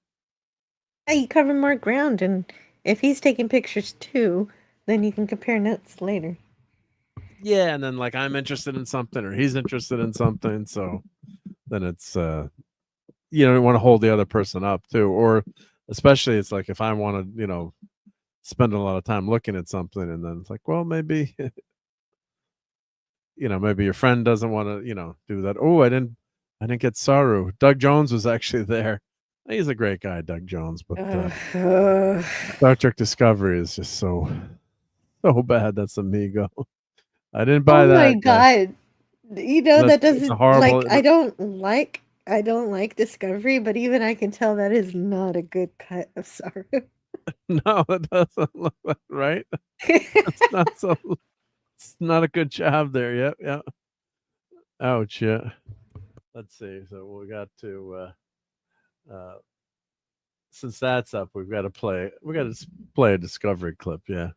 Yeah, you cover more ground, and if he's taking pictures too, then you can compare notes later. Yeah, and then like I'm interested in something or he's interested in something, so then it's you want to hold the other person up too, or especially it's like if I want to spending a lot of time looking at something, and then it's like, well, maybe maybe your friend doesn't want to do that. Oh, I didn't get Saru. Doug Jones was actually there. He's a great guy, Doug Jones, but Star Trek Discovery is just so bad. That's Amigo. I didn't buy that. Oh my god. That doesn't horrible. I don't like Discovery, but even I can tell that is not a good cut of Saru. No, it doesn't look like right. It's not a good job there. Yep. Ouch. Yeah. Let's see. So we got to since that's up, we got to play a Discovery clip. Yeah.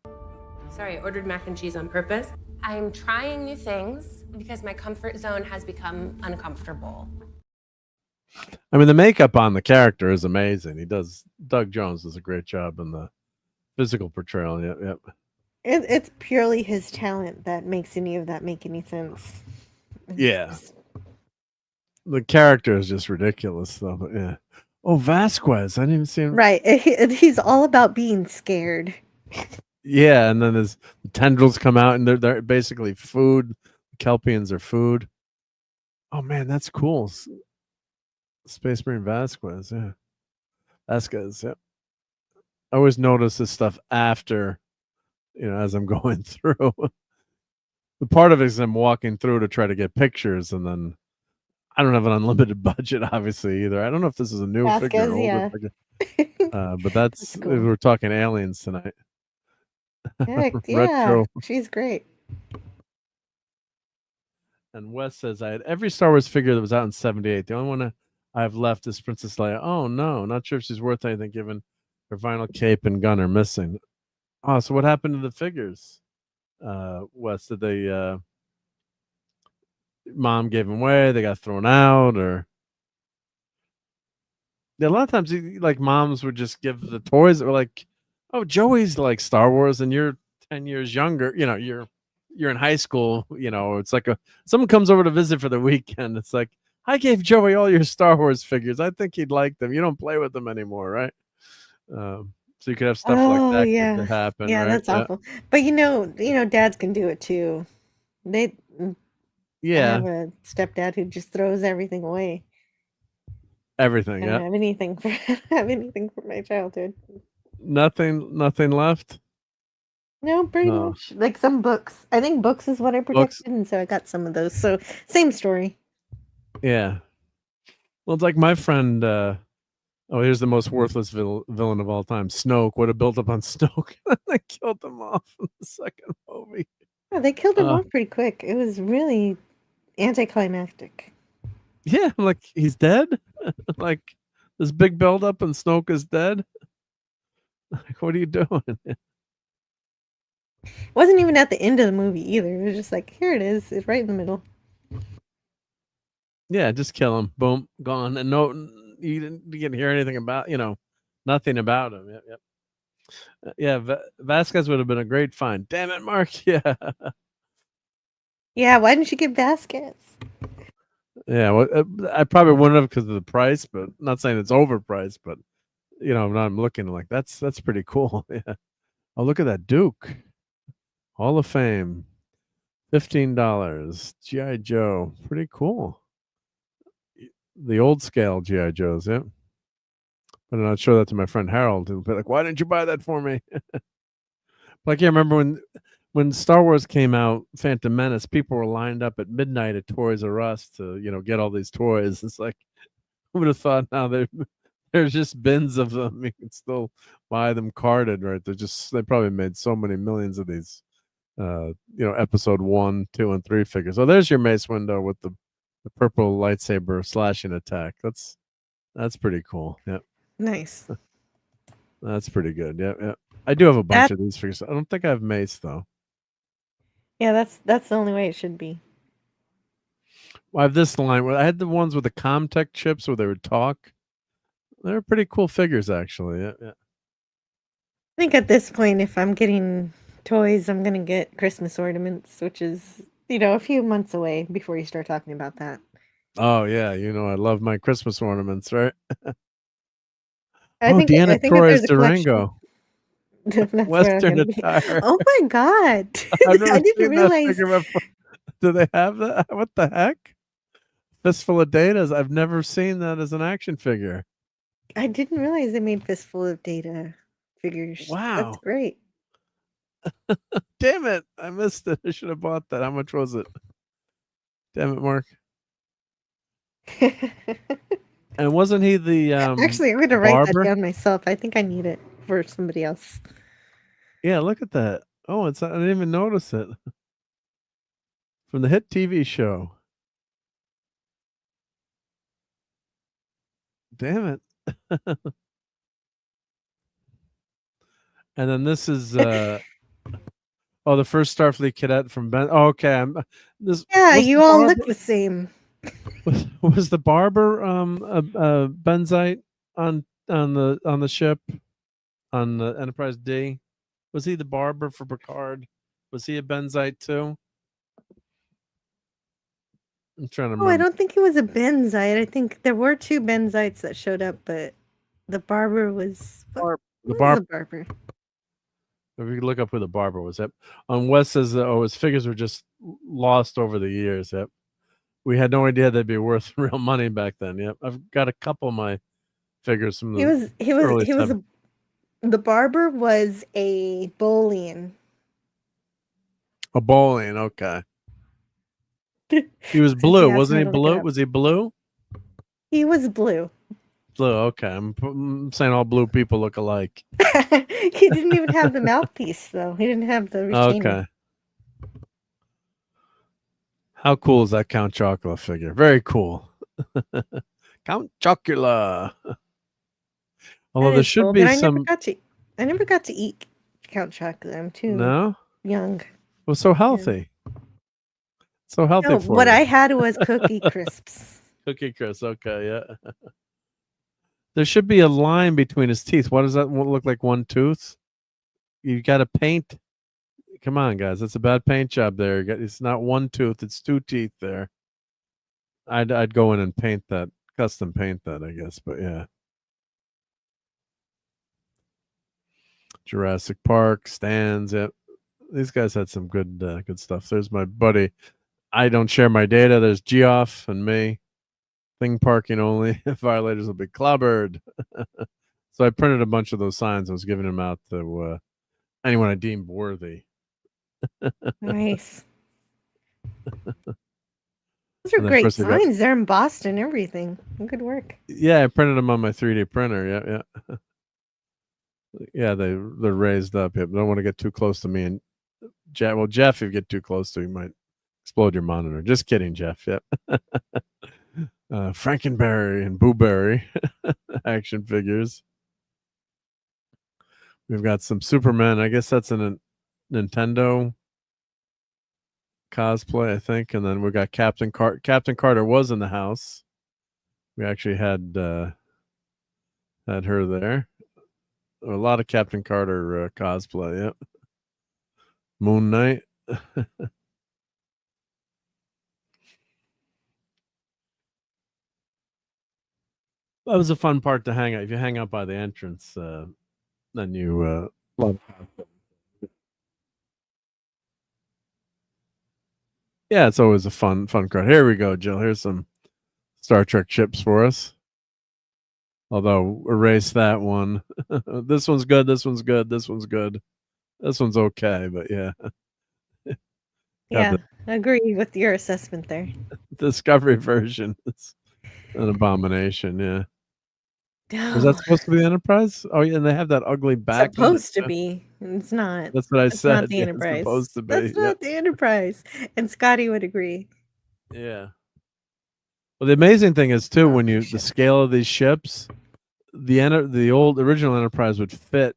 Sorry, I ordered mac and cheese on purpose. I'm trying new things because my comfort zone has become uncomfortable. I mean, the makeup on the character is amazing. Doug Jones does a great job in the physical portrayal. Yep. It's purely his talent that makes any of that make any sense. Yeah. The character is just ridiculous, though. But yeah. Oh, Vasquez. I didn't even see him. Right. He's all about being scared. Yeah, and then the tendrils come out, and they're basically food. The Kelpians are food. Oh man, that's cool. Space Marine Vasquez. Yeah, Vasquez. Yep. I always notice this stuff after, as I'm going through. The part of it is I'm walking through to try to get pictures, and then I don't have an unlimited budget, obviously, either. I don't know if this is a new figure or older figure. But that's cool. We're talking aliens tonight. Heck, yeah, she's great. And Wes says, I had every Star Wars figure that was out in 78. The only one I have left is Princess Leia. Oh, no, not sure if she's worth anything given her vinyl cape and gun are missing. Oh, so what happened to the figures? Wes, did they, mom gave them away, they got thrown out, or... Yeah, a lot of times, like, moms would just give the toys that were like, oh, Joey's like Star Wars, and you're 10 years younger. You're in high school. It's like someone comes over to visit for the weekend. It's like, I gave Joey all your Star Wars figures. I think he'd like them. You don't play with them anymore, right? So you could have stuff like that could happen. Yeah, right? that's awful. But dads can do it too. I have a stepdad who just throws everything away. Everything. I don't have anything for my childhood. Nothing left. No, pretty much. Like some books. I think books is what I protected, and so I got some of those. So same story. Yeah. Well, it's like my friend. Here's the most worthless villain of all time, Snoke. What a built up on Snoke. They killed him off in the second movie. Oh, they killed him off pretty quick. It was really anticlimactic. Yeah, like he's dead. Like this big build up, and Snoke is dead. Like, what are you doing? Wasn't even at the end of the movie either. It was just like, here it is. It's right in the middle. Yeah, just kill him. Boom, gone. And you didn't hear anything about, nothing about him. Yep. Vasquez would have been a great find. Damn it, Mark. Yeah. Yeah, why didn't you get Vasquez? Yeah, well, I probably wouldn't have because of the price, but not saying it's overpriced, but now I'm looking like that's pretty cool. Yeah. Oh, look at that Duke. Hall of Fame. $15. G.I. Joe. Pretty cool. The old scale G.I. Joes, yeah. But I'm not sure that to my friend Harold. He'll be like, why didn't you buy that for me? Like, I remember when Star Wars came out, Phantom Menace, people were lined up at midnight at Toys R Us to, get all these toys. It's like, who would have thought now there's just bins of them. You can still buy them carded, right? They probably made so many millions of these, episode 1, 2, and 3 figures. So there's your Mace Windu with the purple lightsaber slashing attack. That's pretty cool. Yeah. Nice. That's pretty good. Yeah. I do have a bunch of these figures. I don't think I have Mace though. Yeah, that's the only way it should be. Well, I have this line where I had the ones with the Comtech chips where they would talk. They're pretty cool figures, actually. Yeah. I think at this point, if I'm getting toys, I'm gonna get Christmas ornaments, which is a few months away before you start talking about that. Oh yeah, I love my Christmas ornaments, right? I think Deanna if Torres there's a collection- Durango. That's where I'm Western gonna be. attire. Oh my god! I've never I didn't seen that realize. figure before. Do they have that? What the heck? Fistful of Datas. I've never seen that as an action figure. I didn't realize they made Fistful of Data figures. That's Wow. great. Damn it. I missed it. I should have bought that. How much was it? Damn it, Mark. And wasn't he the Actually, I'm gonna write that barber? down myself. I think I need it for somebody else. Yeah, look at that. Oh, it's I didn't even notice it. From the hit TV show. Damn it. And then this is oh, the first Starfleet cadet from Ben. Oh, okay. This Yeah, was you the all barber, look the same. was the barber Benzite on the ship on the Enterprise D? Was he the barber for Picard? Was he a Benzite too? I'm trying to Oh, I remember. don't think he was a Benzite. I think there were 2 Benzites that showed up, but the barber was what The was the barber. barber? If you look up who the barber was, yep. On Wes says, oh, his figures were just lost over the years. Yep. We had no idea they'd be worth real money back then. Yep. I've got a couple of my figures from He the was early he was the barber was a Bolian. a bowling. Okay. He was Since blue, you asked wasn't me he? to look it Blue? up. Was he blue? He was blue. Blue. Okay. I'm saying all blue people look alike. He didn't even have the mouthpiece though. He didn't have the retainer. Okay. How cool is that Count Chocula figure? Very cool. Count Chocula. Although That there is should cool, be but some. I never got to eat Count Chocula. I'm too No. young. Well, so healthy. So healthy No, for what you. I had was Cookie Crisps. Cookie Crisp. Okay, yeah. There should be a line between his teeth. What does that look like? One tooth? You got to paint. Come on, guys. That's a bad paint job there. It's not one tooth. It's 2 teeth there. I'd go in and paint that, custom paint that, I guess. But yeah. Jurassic Park stands. Yep. These guys had some good stuff. There's my buddy. I don't share my data. There's Geoff and me. Thing parking only. Violators will be clobbered. So I printed a bunch of those signs. I was giving them out to anyone I deemed worthy. Nice. Those are great signs. They're embossed and everything. Good work. Yeah, I printed them on my 3D printer. Yeah. Yeah, they're raised up. Yeah, don't want to get too close to me. And Jeff, if you get too close to, you might explode your monitor. Just kidding, Jeff. Yep. Frankenberry and Booberry action figures. We've got some Superman. I guess that's a Nintendo cosplay, I think. And then we got Captain Carter. Captain Carter was in the house. We actually had her there. A lot of Captain Carter cosplay. Yep. Moon Knight. That was a fun part to hang out. If you hang out by the entrance, then you love. Yeah, it's always a fun crowd. Here we go, Jill. Here's some Star Trek ships for us. Although erase that one. This one's good. This one's good. This one's good. This one's okay, but yeah. Yeah, I agree with your assessment there. Discovery version is an abomination. Yeah. Was Oh, that supposed to be the Enterprise? Oh, yeah, and they have that ugly back. supposed to be. It's not. That's what I It's said. not the Yeah, Enterprise. it's supposed to be. That's not the Enterprise. And Scotty would agree. Yeah. Well, the amazing thing is too when the scale of these ships, the old original Enterprise would fit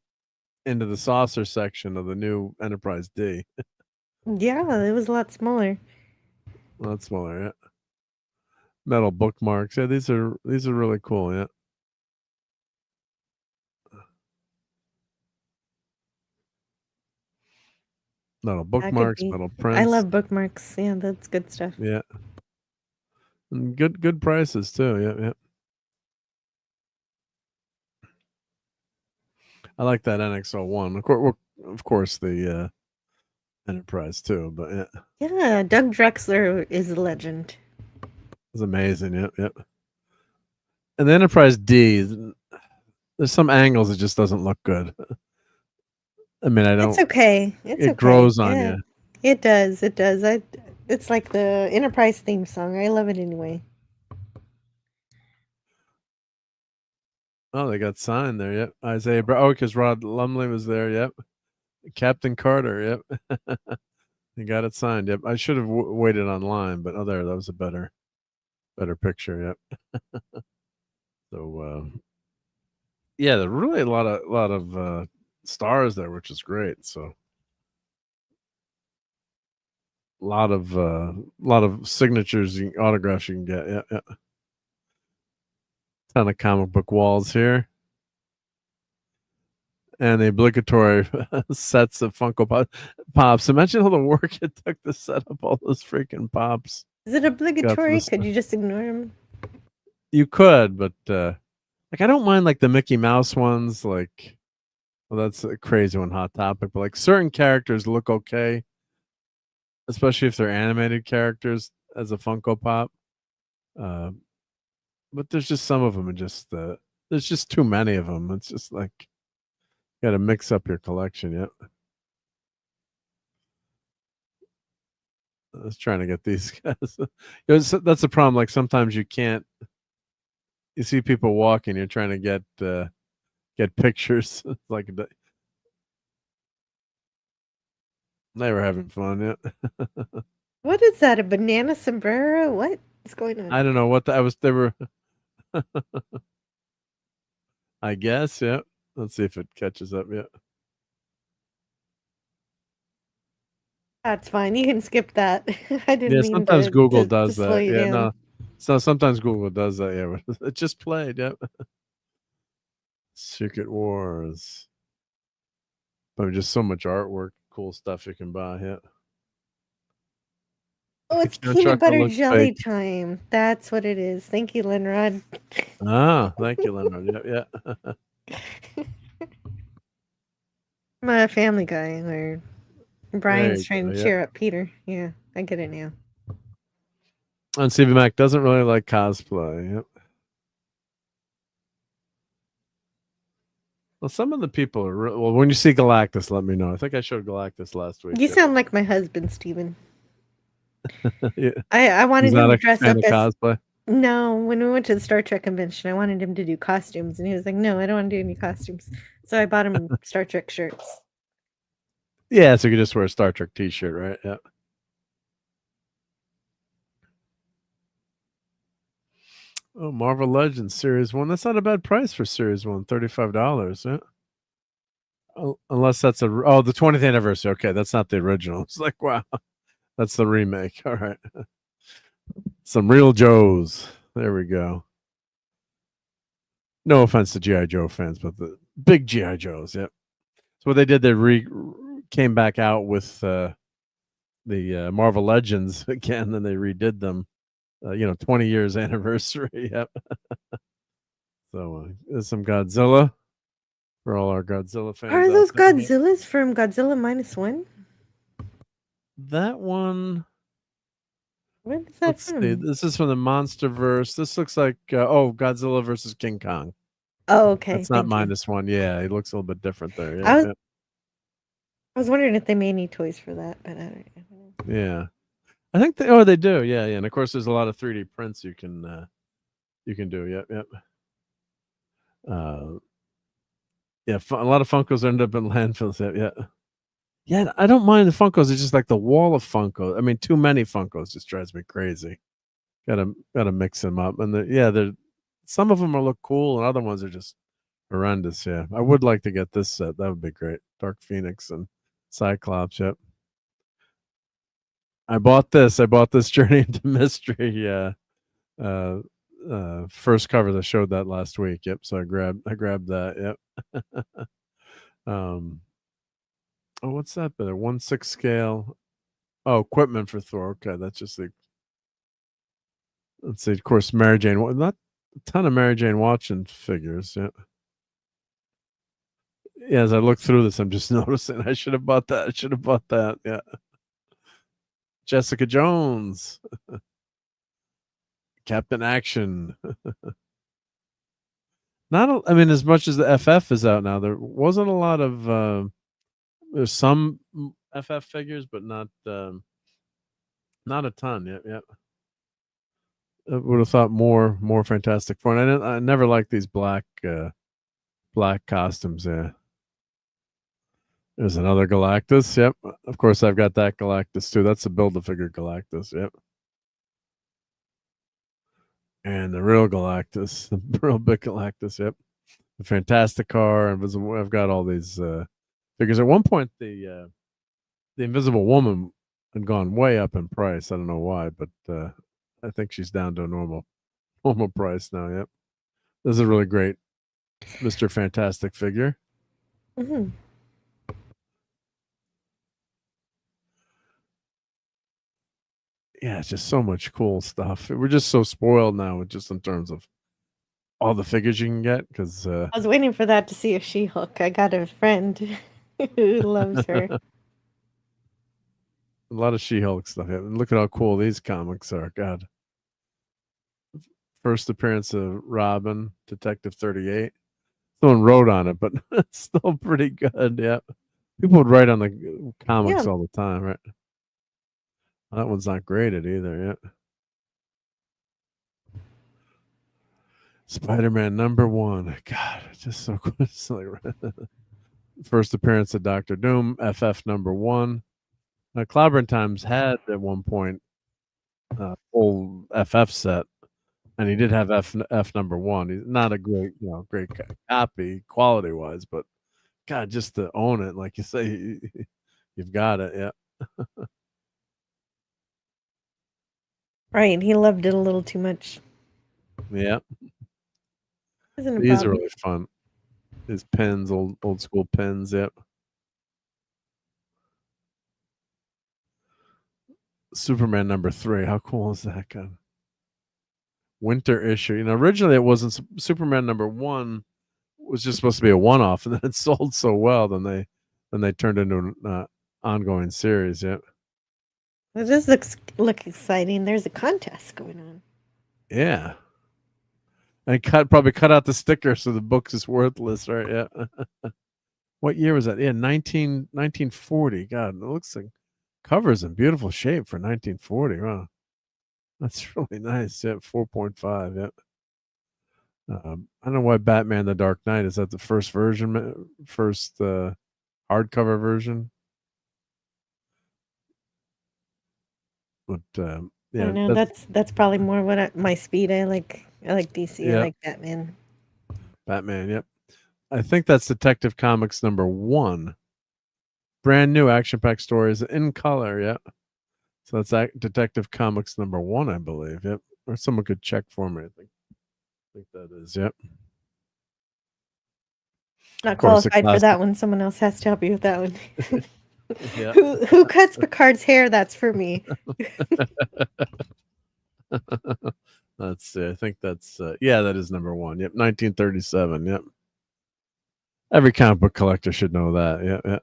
into the saucer section of the new Enterprise D. Yeah, it was a lot smaller. A lot smaller, yeah. Metal bookmarks. Yeah, these are really cool, yeah. Metal bookmarks, metal prints. I love bookmarks. Yeah, that's good stuff. Yeah. And good prices too. Yeah. I like that NX-01. Of course, the Enterprise too. But yeah, Yeah, Doug Drexler is a legend. it's amazing. Yep. And the Enterprise D, there's some angles it just doesn't look good. I mean, It's okay. It's It okay. grows on Yeah. you. It does. It does. It's like the Enterprise theme song. I love it anyway. Oh, they got signed there. Yep. Isaiah Brown. Oh, because Rod Lumley was there. Yep. Captain Carter. Yep. He got it signed. Yep. I should have waited online, but there, that was a better picture. Yep. So, yeah, there are really a lot of stars there, which is great. So, a lot of signatures, autographs you can get. Yeah. Ton of comic book walls here. And the obligatory sets of Funko Pops. Imagine all the work it took to set up all those freaking pops. Is it obligatory? Could you just ignore them? You could, but like I don't mind like the Mickey Mouse ones. Like, well, that's a crazy one, Hot Topic. But like certain characters look okay, especially if they're animated characters as a Funko Pop. But there's just some of them, and just there's just too many of them. It's just like. Got to mix up your collection. Yep. I was trying to get these guys. That's the problem. Like sometimes you can't. You see people walking. You're trying to get pictures. Like they were having fun. Yeah. What is that? A banana sombrero? What is going on? I don't know what that was. They were. I guess. Yeah. Let's see if it catches up yet. That's fine. You can skip that. I didn't Yeah, mean sometimes Google does to slow that. you Yeah, down. no. So sometimes Google does that. Yeah, it just played. Yep. Secret Wars. But just so much artwork, cool stuff you can buy. Yeah. Oh, it's No, peanut chocolate butter looks jelly fake. time. That's what it is. Thank you, Linrod. Ah, thank you, Leonard. Yeah. I'm a Family Guy where Brian's you trying go, to yeah. cheer up Peter. Yeah, I get it now. And CV Mac doesn't really like cosplay. Yep. Well, some of the people are well. When you see Galactus, let me know. I think I showed Galactus last week. You sound like my husband, Steven. Yeah. I wanted He's him not to a dress fan up of as. cosplay. No, when we went to the Star Trek convention, I wanted him to do costumes, and he was like, "No, I don't want to do any costumes." So I bought him Star Trek shirts. Yeah, so you could just wear a Star Trek T-shirt, right? Yeah. Oh, Marvel Legends Series 1. That's not a bad price for Series 1. $35. Yeah. Oh, unless that's the 20th anniversary. Okay, that's not the original. It's like, wow. That's the remake. All right. Some real Joes. There we go. No offense to G.I. Joe fans, but the big G.I. Joes. Yep. So what they did, they came back out with the Marvel Legends again, and they redid them. 20 years anniversary. Yep. So there's some Godzilla for all our Godzilla fans. Are those Godzillas from Godzilla -1? That one. What is that Let's from? see. This is from the MonsterVerse. This looks like Godzilla versus King Kong. Oh, okay. That's not Thank you. -1. Yeah, it looks a little bit different there. Yeah. I was wondering if they made any toys for that, but I don't know. Yeah. I think they do. Yeah. And of course there's a lot of 3D prints you can do. Yep. Yeah, a lot of Funkos end up in landfills. Yeah. Yeah, I don't mind the Funkos. It's just like the wall of Funko. I mean, too many Funkos just drives me crazy. Gotta mix them up. And they're some of them look cool, and other ones are just horrendous. Yeah, I would like to get this set. That would be great. Dark Phoenix and Cyclops. Yep. I bought this Journey into Mystery. Yeah. First cover that showed that last week. Yep. So I grabbed that. Yep. Oh, what's that? But a 1/6 scale. Oh, equipment for Thor. Okay, that's just let's see. Of course, Mary Jane. Not a ton of Mary Jane Watson figures. Yeah. Yeah, as I look through this, I'm just noticing I should have bought that. I should have bought that. Yeah. Jessica Jones. Captain Action. I mean, as much as the FF is out now, there wasn't a lot of there's some FF figures, but not a ton. Yep, yep. I would have thought more Fantastic Four. And I never liked these black costumes. Yeah. There's another Galactus. Yep. Of course, I've got that Galactus too. That's a Build-A-Figure Galactus. Yep. And the real Galactus, the real big Galactus. Yep. The Fantastic Car, Invisible. I've got all these figures. At one point, the Invisible Woman had gone way up in price. I don't know why, but I think she's down to a normal price now. Yep. This is a really great Mr. Fantastic figure. Mm-hmm. Yeah, it's just so much cool stuff. We're just so spoiled now, just in terms of all the figures you can get. Because I was waiting for that to see a She-Hulk. I got a friend who loves her. A lot of She-Hulk stuff. Yeah, look at how cool these comics are. God. First appearance of Robin, Detective 38. Someone wrote on it, but it's still pretty good. Yeah. People would write on the comics all the time, right? That one's not graded either. Yeah. Spider-Man #1. God, it's just so cool. It's like, first appearance of Doctor Doom, FF #1. Clobbering Times had at one point full FF set, and he did have F #1. He's not a great, great copy quality wise, but God, just to own it, like you say, you've got it. Yeah. Right, he loved it a little too much. Yeah. Isn't it, These are Bobby? really fun. His pens, old school pens. Yep. Superman #3. How cool is that guy? Winter issue. Originally it wasn't. Superman #1 was just supposed to be a one-off, and then it sold so well. Then they turned into an ongoing series. Yep. This look exciting. There's a contest going on. Yeah. And probably cut out the sticker so the book is worthless, right? Yeah. What year was that? Yeah, 1940. God, it looks like cover's in beautiful shape for 1940. Wow. That's really nice. Yeah, 4.5. Yep. I don't know why Batman the Dark Knight is that the first version, first hardcover version. But yeah, I know that's probably more my speed. I like DC. Yeah. I like Batman. Batman, yep. I think that's Detective Comics #1. Brand new action-packed stories in color, yep. So that's Detective Comics #1, I believe, yep. Or someone could check for me, I think that is, yep. Not qualified for that one. Someone else has to help you with that one. Yeah. Who cuts Picard's hair? That's for me. Let's see. I think that's yeah, that is #1. Yep, 1937. Yep. Every comic book collector should know that. Yeah, yeah.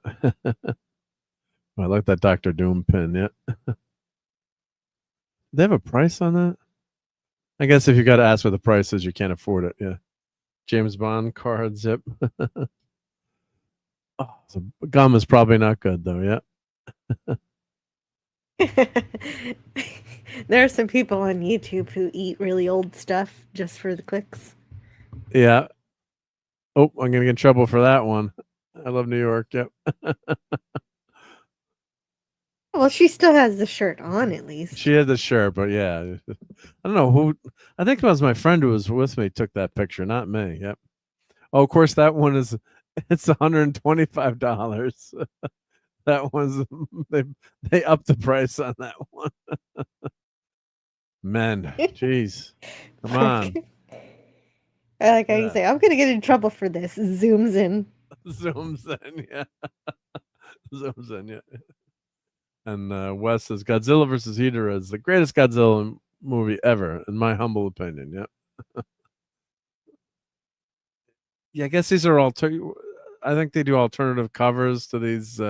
I like that Dr. Doom pin. Yeah. They have a price on that? I guess if you got to ask what the price is, you can't afford it. Yeah. James Bond cards. Yep. Oh, so gum is probably not good though. Yeah. There are some people on YouTube who eat really old stuff just for the clicks. Yeah. Oh, I'm gonna get in trouble for that one. I love New York. Yep. Well, she still has the shirt on at least. She had the shirt, but yeah, I don't know who. I think it was my friend who was with me took that picture, not me. Yep. Oh, of course, that one is. It's $125. That one's they upped the price on that one. Men, jeez, come on. Like I say, I'm gonna get in trouble for this. Zooms in. Zooms in, yeah. Zooms in, yeah. And Wes says Godzilla vs. Ghidorah is the greatest Godzilla movie ever, in my humble opinion. Yep. Yeah, I guess these are all. I think they do alternative covers to these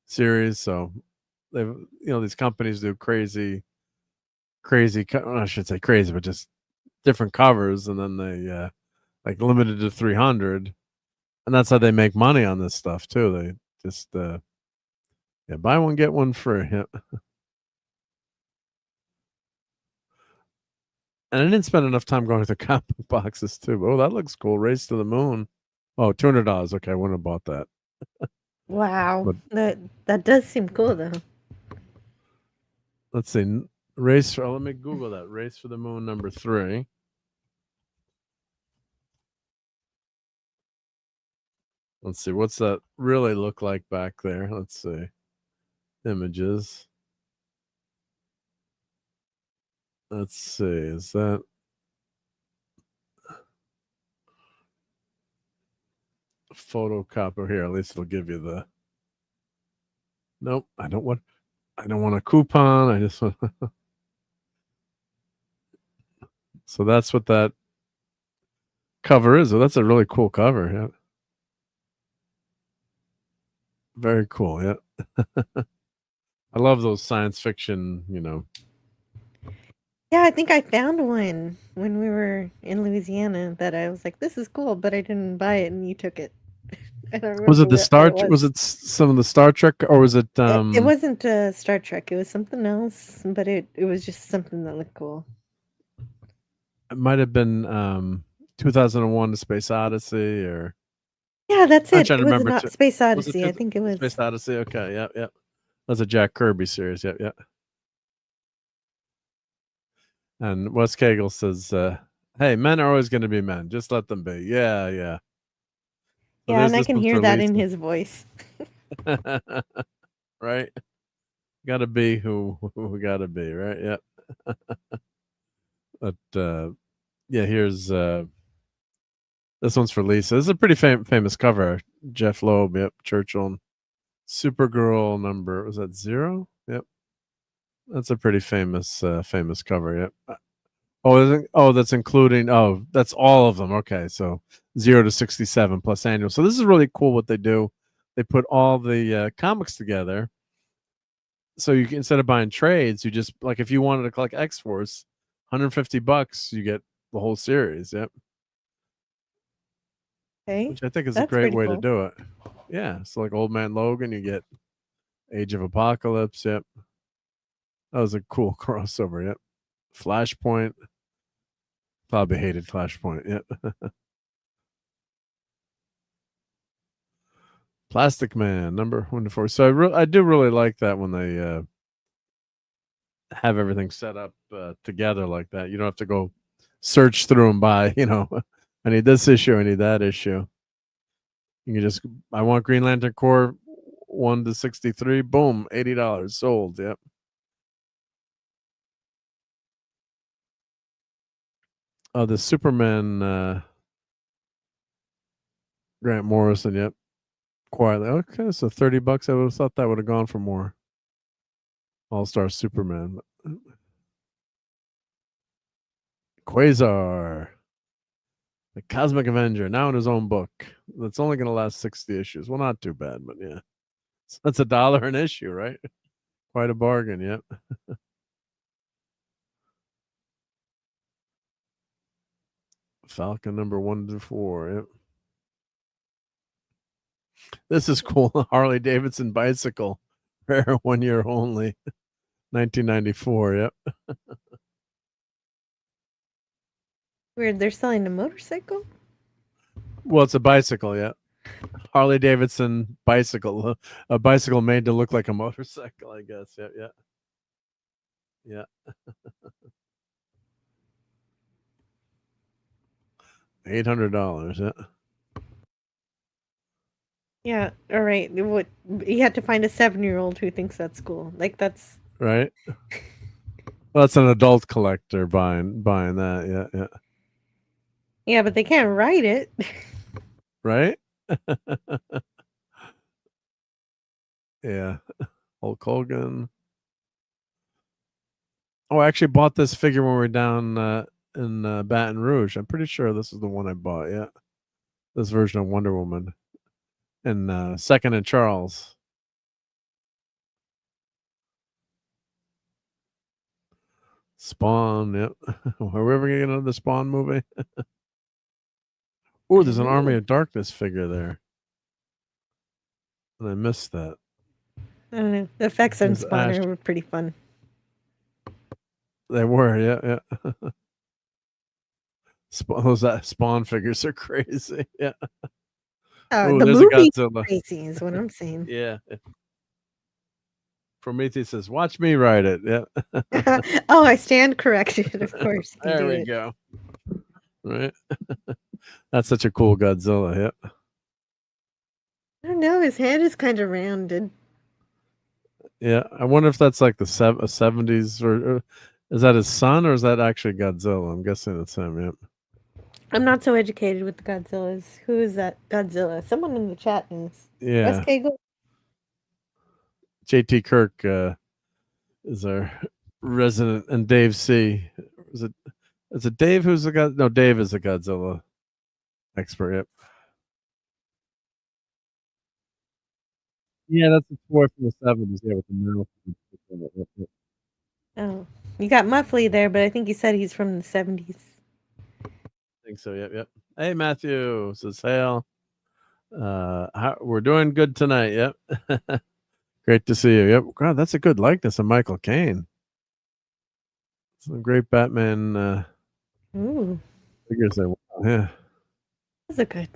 series. So they, these companies do crazy. I should say crazy, but just different covers, and then they like limited to 300, and that's how they make money on this stuff too. They just buy one get one free. Yeah. And I didn't spend enough time going through comic boxes too. Oh, that looks cool. Race to the Moon. Oh, $200. Okay, I wouldn't have bought that. Wow, But that does seem cool though. let's see. Race for, let me Google that. Race for the Moon #3. Let's see. What's that really look like back there? Let's see. Images. Let's see. Is that photocopy here? At least it'll give you the. Nope. I don't want a coupon. I just want. So that's what that cover is. Oh, that's a really cool cover. Yeah. Very cool. Yeah. I love those science fiction, Yeah, I think I found one when we were in Louisiana that I was like, "This is cool," but I didn't buy it, and you took it. I don't remember Was it the what it Was it some of the Star Trek, or was it? It wasn't Star Trek. It was something else, but it was just something that looked cool. It might have been 2001: The Space Odyssey, or Yeah, that's I'm it. trying to It was remember. not Space Was Odyssey. I think it was. Space Odyssey. Okay, yeah. That's a Jack Kirby series. Yep. And Wes Cagle says, "Hey, men are always going to be men. Just let them be." Yeah. So Yeah, and I this can one hear for that in Lisa. his voice. Right? Got to be who we got to be, right? Yep. But yeah, here's this one's for Lisa. This is a pretty famous cover. Jeff Loeb, yep, Churchill, Supergirl number, was that 0? Yep. That's a pretty famous cover, yep. That's including, that's all of them. Okay, so 0 to 67 plus annual. So this is really cool what they do. They put all the comics together. So you can, instead of buying trades, you just, like, if you wanted to collect X-Force, $150, you get the whole series. Yep. Okay, Which I think is a that's great pretty way to cool. do it. Yeah. So like Old Man Logan, you get Age of Apocalypse. Yep. That was a cool crossover. Yep. Flashpoint. Probably hated Flashpoint. Yep. Plastic Man number 1 to 4. So I do really like that when they have everything set up together like that. You don't have to go search through and buy, I need this issue, I need that issue. You can just, I want Green Lantern Corps 1 to 63, boom, $80 sold. Yep. Oh, the Superman Grant Morrison, yep. Quietly. Okay, so $30. I would have thought that would have gone for more. All-Star Superman. Quasar. The Cosmic Avenger, now in his own book. That's only going to last 60 issues. Well, not too bad, but yeah. So that's $1 an issue, right? Quite a bargain, yep. Falcon number 1 to 4, yep. This is cool. Harley Davidson bicycle. Rare 1 year only. 1994, yep. Weird, they're selling a motorcycle? Well, it's a bicycle, yeah. Harley Davidson bicycle. A bicycle made to look like a motorcycle, I guess. Yeah. $800, yeah. Yeah, all right. What, you have to find a 7-year-old who thinks that's cool. Like, that's Right? Well, that's an adult collector buying that, yeah. yeah, but they can't write it. Right? Yeah. Hulk Hogan. Oh, I actually bought this figure when we were down in Baton Rouge. I'm pretty sure this is the one I bought, yeah. This version of Wonder Woman. and Second and Charles. Spawn, yep. Are we ever gonna get another Spawn movie? Oh, there's an Army of Darkness figure there. And I missed that. I don't know. The effects on There's Spawner Ash. were pretty fun. They were, yeah. Those Spawn figures are crazy. Yeah. Oh, The there's a movie Godzilla. crazy is what I'm saying. Yeah. Prometheus says, "Watch me ride it." Yeah. Oh, I stand corrected. Of course. You can There do we it. go. Right. That's such a cool Godzilla. Yep. I don't know. His head is kind of rounded. Yeah. I wonder if that's like the 70s or is that his son or is that actually Godzilla? I'm guessing it's him. Yep. I'm not so educated with the Godzillas. Who is that Godzilla? Someone in the chat knows. Yeah. SK Go. JT Kirk is our resident, and Dave C. Is it Dave who's the God? No, Dave is the Godzilla expert. Yep. Yeah, that's the toy from the 70s. Yeah, with the mouth. Oh, you got Muffley there, but I think you said he's from the 70s. I think so. Yep. Yep. Hey, Matthew says, "Hail. We're doing good tonight." Yep. Great to see you. Yep. God, that's a good likeness of Michael Caine. Some great Batman Ooh, figures there. Wow, yeah. that's a good.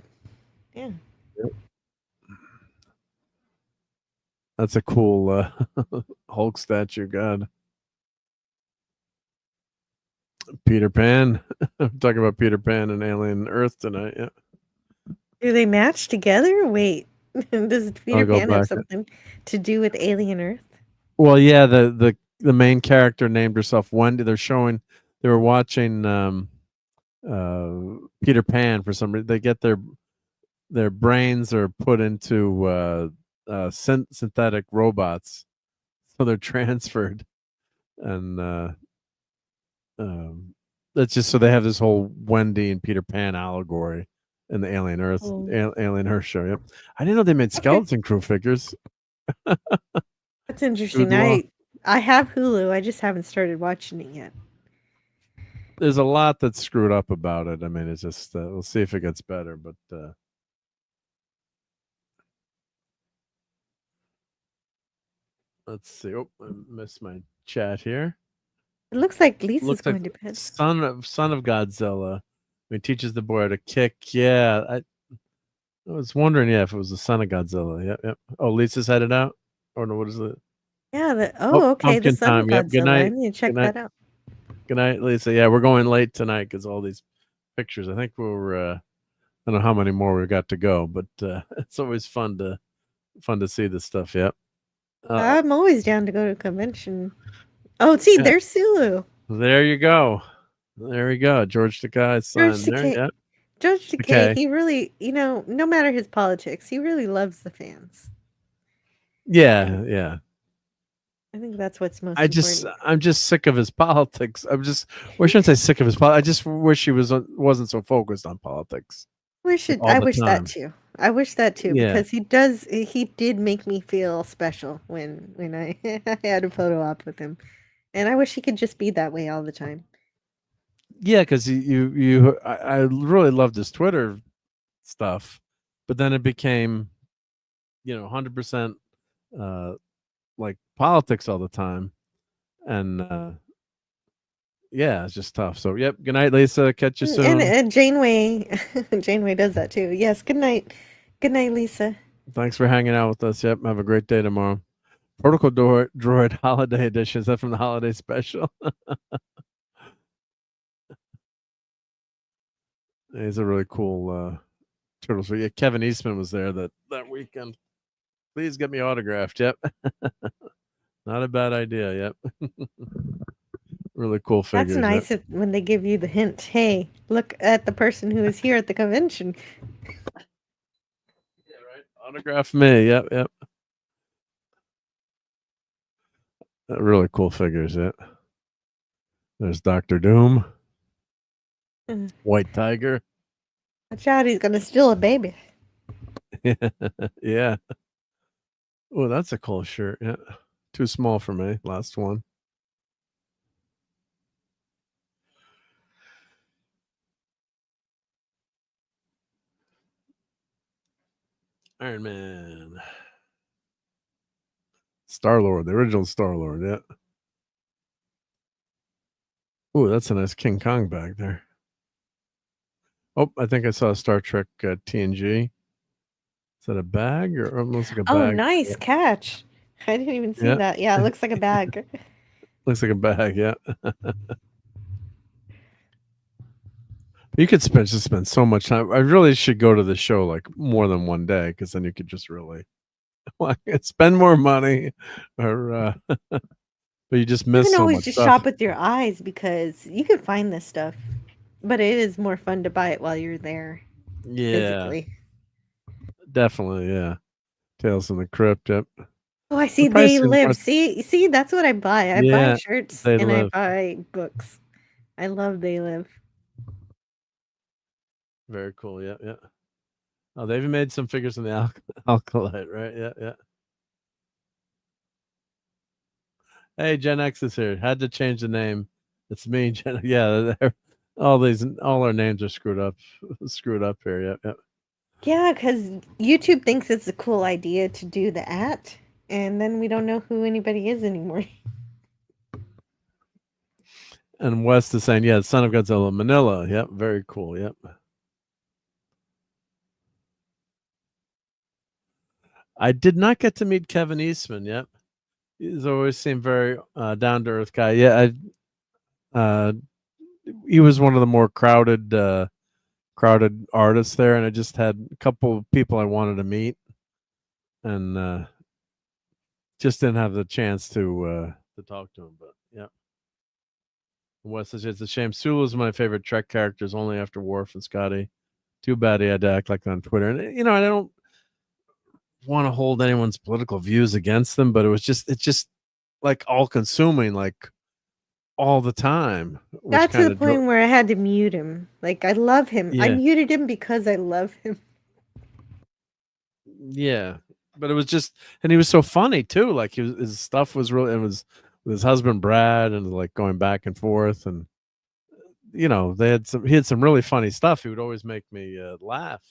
Yeah. Yep. That's a cool Hulk statue. God. Peter Pan. I'm talking about Peter Pan and Alien Earth tonight. Yeah. Do they match together? Wait, does Peter go Pan have back. something to do with Alien Earth? Well, yeah, the main character named herself Wendy. They were watching Peter Pan for some reason. They get their brains are put into synthetic robots, so they're transferred, and that's just so they have this whole Wendy and Peter Pan allegory in the Alien Earth Alien Earth show. Yep, I didn't know they made Skeleton Crew figures. That's interesting. Good law. I have Hulu. I just haven't started watching it yet. There's a lot that's screwed up about it. I mean, it's just we'll see if it gets better, but let's see. Oh, I missed my chat here. It looks like Lisa's Looks going like to bed. son of Godzilla. I mean, teaches the boy how to kick. Yeah, I was wondering, if it was the son of Godzilla. Yep, yep. Oh, Lisa's headed out. Or no, what is it? Yeah. Oh, Okay. The pumpkin Son of time. Yep. Good Godzilla. I night. need to check Good night. that out. Good night, Lisa. Yeah, we're going late tonight because all these pictures. I think we're. I don't know how many more we got to go, but it's always fun to see this stuff. Yep. I'm always down to go to a convention. Oh, see, Yeah. there's Sulu. There you go. There we go. George Takei's son. George There, Takei. yep. George Takei, Okay. he really, no matter his politics, he really loves the fans. Yeah, yeah. I think that's what's most important. I'm just sick of his politics. Well, I shouldn't say sick of his politics. I just wish he wasn't so focused on politics. I wish all I the wish time. that too. I wish that too Yeah. because he did make me feel special when I had a photo op with him. And I wish he could just be that way all the time. Yeah, because I really loved his Twitter stuff, but then it became, 100% like politics all the time, and yeah, it's just tough. So, yep. Good night, Lisa. Catch you soon. And Janeway Janeway does that too. Yes, good night. Good night, Lisa. Thanks for hanging out with us. Yep. Have a great day tomorrow. Protocol Droid Holiday Edition. Is that from the holiday special? He's a really cool turtle. So yeah, Kevin Eastman was there that weekend. Please get me autographed. Yep. Not a bad idea. Yep. Really cool figures. That's nice when they give you the hint. Hey, look at the person who is here at the convention. Yeah, right. Autograph me. Yep, yep. Really cool figures. Yeah. There's Dr. Doom. White Tiger. Watch out, he's gonna steal a baby. Yeah. Oh, that's a cool shirt. Yeah. Too small for me. Last one. Iron Man. Star-Lord, the original Star-Lord, yeah. Oh, that's a nice King Kong bag there. Oh, I think I saw Star Trek TNG. Is that a bag or almost like a Oh, bag? nice catch. I didn't even see Yeah. that. Yeah, it looks like a bag. Looks like a bag, yeah. You could spend so much time. I really should go to the show like more than one day because then you could just really spend more money, or but you just You miss can so always much just stuff. shop with your eyes because you can find this stuff, but it is more fun to buy it while you're there Yeah, physically. definitely. Yeah, Tales from the Crypt. Yep. Oh, I The see. They pricing live. part- See, that's what I buy. I buy Yeah, shirts They and I Live. buy books. I love They Live. Very cool. Yeah, yeah. Oh, they even made some figures in the Alkalite, right? Yeah, yeah. Hey, Gen X is here. Had to change the name. It's me, Gen. Yeah, all our names are screwed up here. Yeah, yeah. Yeah, because YouTube thinks it's a cool idea to do the and then we don't know who anybody is anymore. And West is saying, yeah, Son of Godzilla, Manila. Yep, very cool. Yep. I did not get to meet Kevin Eastman yet. He's always seemed very down to earth guy. Yeah, he was one of the more crowded artists there, and I just had a couple of people I wanted to meet, and just didn't have the chance to talk to him. But yeah, Wes says it's a shame. Sulu's my favorite Trek characters, only after Worf and Scotty. Too bad he had to act like that on Twitter, and I don't want to hold anyone's political views against them, but it's just like all consuming, like all the time, which Got to kind the of point where I had to mute him. Like, I love him. I yeah. muted him because I love him. Yeah, but it was just, and he was so funny too. Like his stuff was really, it was with his husband Brad, and like going back and forth, and he had some really funny stuff. He would always make me laugh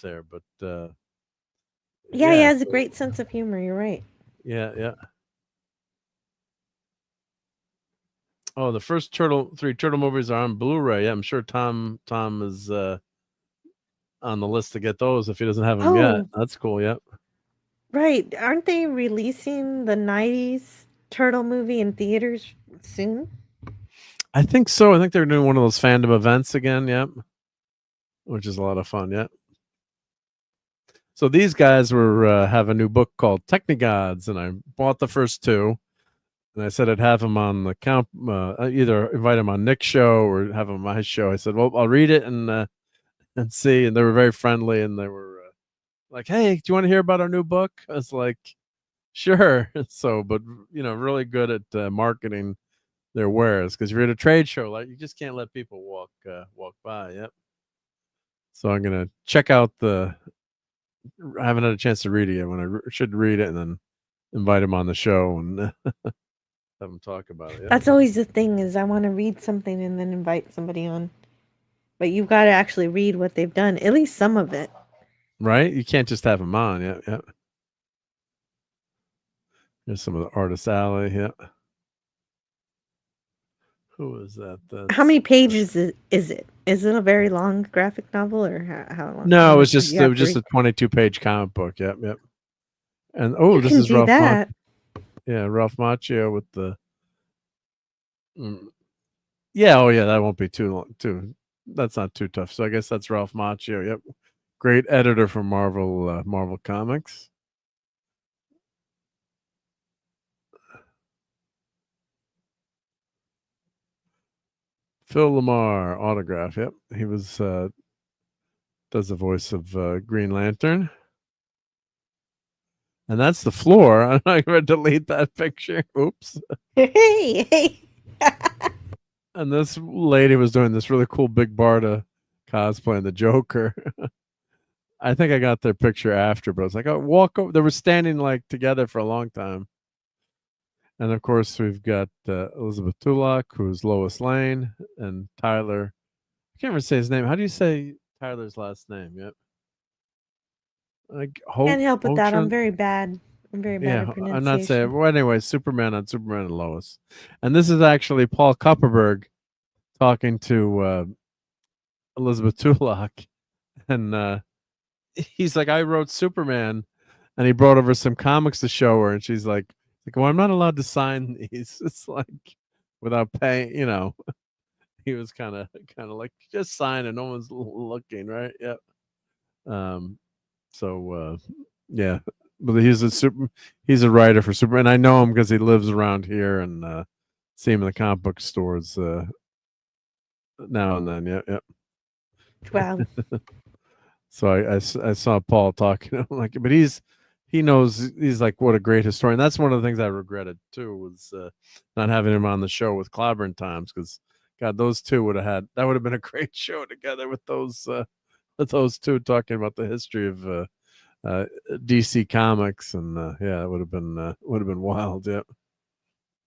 there. But Yeah, he yeah, has a great sense of humor. You're right. yeah, yeah. Oh, the first three turtle movies are on Blu-ray. Yeah, I'm sure Tom is on the list to get those if he doesn't have them yet. Oh. That's cool. Yep. Right. Aren't they releasing the 90s Turtle movie in theaters soon? I think so. I think they're doing one of those fandom events again. Yep. Which is a lot of fun. Yep. So these guys have a new book called Technigods, and I bought the first two, and I said I'd have them on the either invite them on Nick's show or have them on my show. I said, well, I'll read it and see. And they were very friendly, and they were like, hey, do you want to hear about our new book? I was like, sure. So, but really good at marketing their wares, because you're at a trade show, like you just can't let people walk by. Yep. So I'm gonna check out I haven't had a chance to read it yet. When I should read it and then invite him on the show and have him talk about it. Yep. That's always the thing, is I want to read something and then invite somebody on. But you've got to actually read what they've done, at least some of it. Right? You can't just have him on. Yeah, yeah. There's some of the Artist Alley. Yeah. Who is that? How many pages is it? Is it a very long graphic novel, or how long? No, how it was much just do you have to read? a 22-page comic book. Yep, yep. And You this can is do Ralph. that. Yeah, Ralph Macchio with the. Yeah, oh yeah, that won't be too long. That's not too tough. So I guess that's Ralph Macchio. Yep, great editor for Marvel Comics. Phil Lamar autograph. Yep, he was does the voice of Green Lantern. And that's the floor. I'm not going to delete that picture. Oops. Hey. And this lady was doing this really cool Big Barda cosplay, the Joker. I think I got their picture after, but I was like, oh, walk over. They were standing like together for a long time. And of course, we've got Elizabeth Tulloch, who's Lois Lane, and Tyler. I can't even say his name. How do you say Tyler's last name? Yep. Like Can't help with that. I'm Hochland? very bad. I'm very bad Yeah, at I'm not saying. pronunciation. Well, anyway, Superman on Superman and Lois, and this is actually Paul Kupperberg talking to Elizabeth Tulloch, and he's like, "I wrote Superman," and he brought over some comics to show her, and she's like, "Well, I'm not allowed to sign these." It's like without paying, you know. He was kind of like, just sign and no one's looking, right? Yep. So yeah, but he's a writer for Superman. I know him because he lives around here and see him in the comic book stores now and then. Yep, yep. Wow. So I saw Paul talking like, but he knows, he's like, what a great historian. That's one of the things I regretted too, was not having him on the show with Clobberin Times, because God, those two would have been a great show together with those two talking about the history of DC Comics, and yeah, it would have been wild. Yep.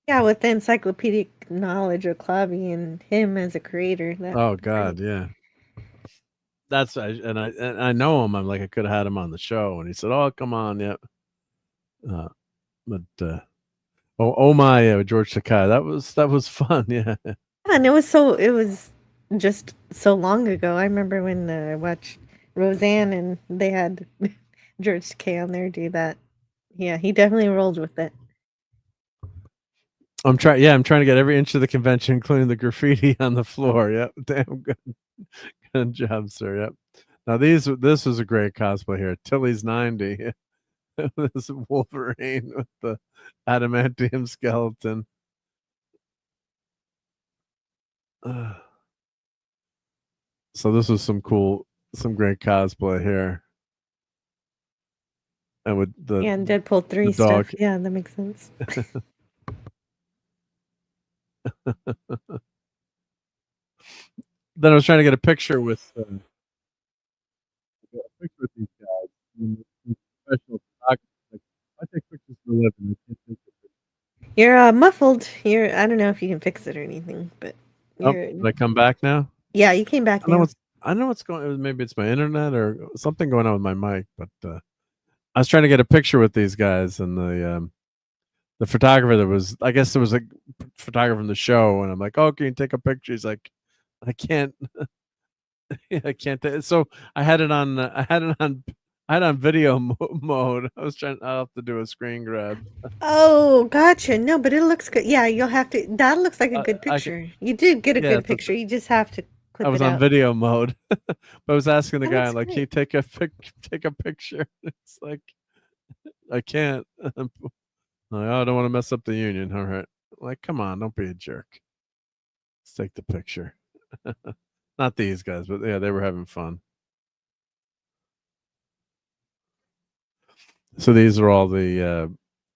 Yeah, with the encyclopedic knowledge of Clobby and him as a creator. Oh God, yeah. That's I know him. I'm like, I could have had him on the show, and he said, "Oh, come on, yep." But oh my, George Takei, that was fun, yeah. And it was just so long ago. I remember when I watched Roseanne and they had George Takei on there do that. Yeah, he definitely rolled with it. I'm trying to get every inch of the convention, including the graffiti on the floor. Yep, damn good, good job, sir. Yep. Now this was a great cosplay here. Tilly's 90. This Wolverine with the adamantium skeleton. So this was some great cosplay here. And with the and Deadpool 3 dog. stuff. Yeah, that makes sense. Then I was trying to get a picture with these guys. Professional photographers. I take pictures for a living. I can't take pictures. You're muffled. I don't know if you can fix it or anything, but Oh, you're. did I come back now? Yeah, you came back I know now. what's going. Maybe it's my internet or something going on with my mic. But I was trying to get a picture with these guys, and the photographer that was, I guess there was a photographer from the show, and I'm like, "Oh, can you take a picture?" He's like, "I can't." I can't. So I had it on. I had it on video mode. I'll have to do a screen grab. Oh, gotcha. No, but it looks good. Yeah, you'll have to. That looks like a good picture. You did get a good picture. You just have to clip I was it on out. video mode, but I was asking the That guy, looks like, "Can you great. take a picture?" It's like, I can't. I'm like, oh, I don't want to mess up the union. All right, like, come on, don't be a jerk. Let's take the picture. Not these guys, but yeah, they were having fun. So these are all the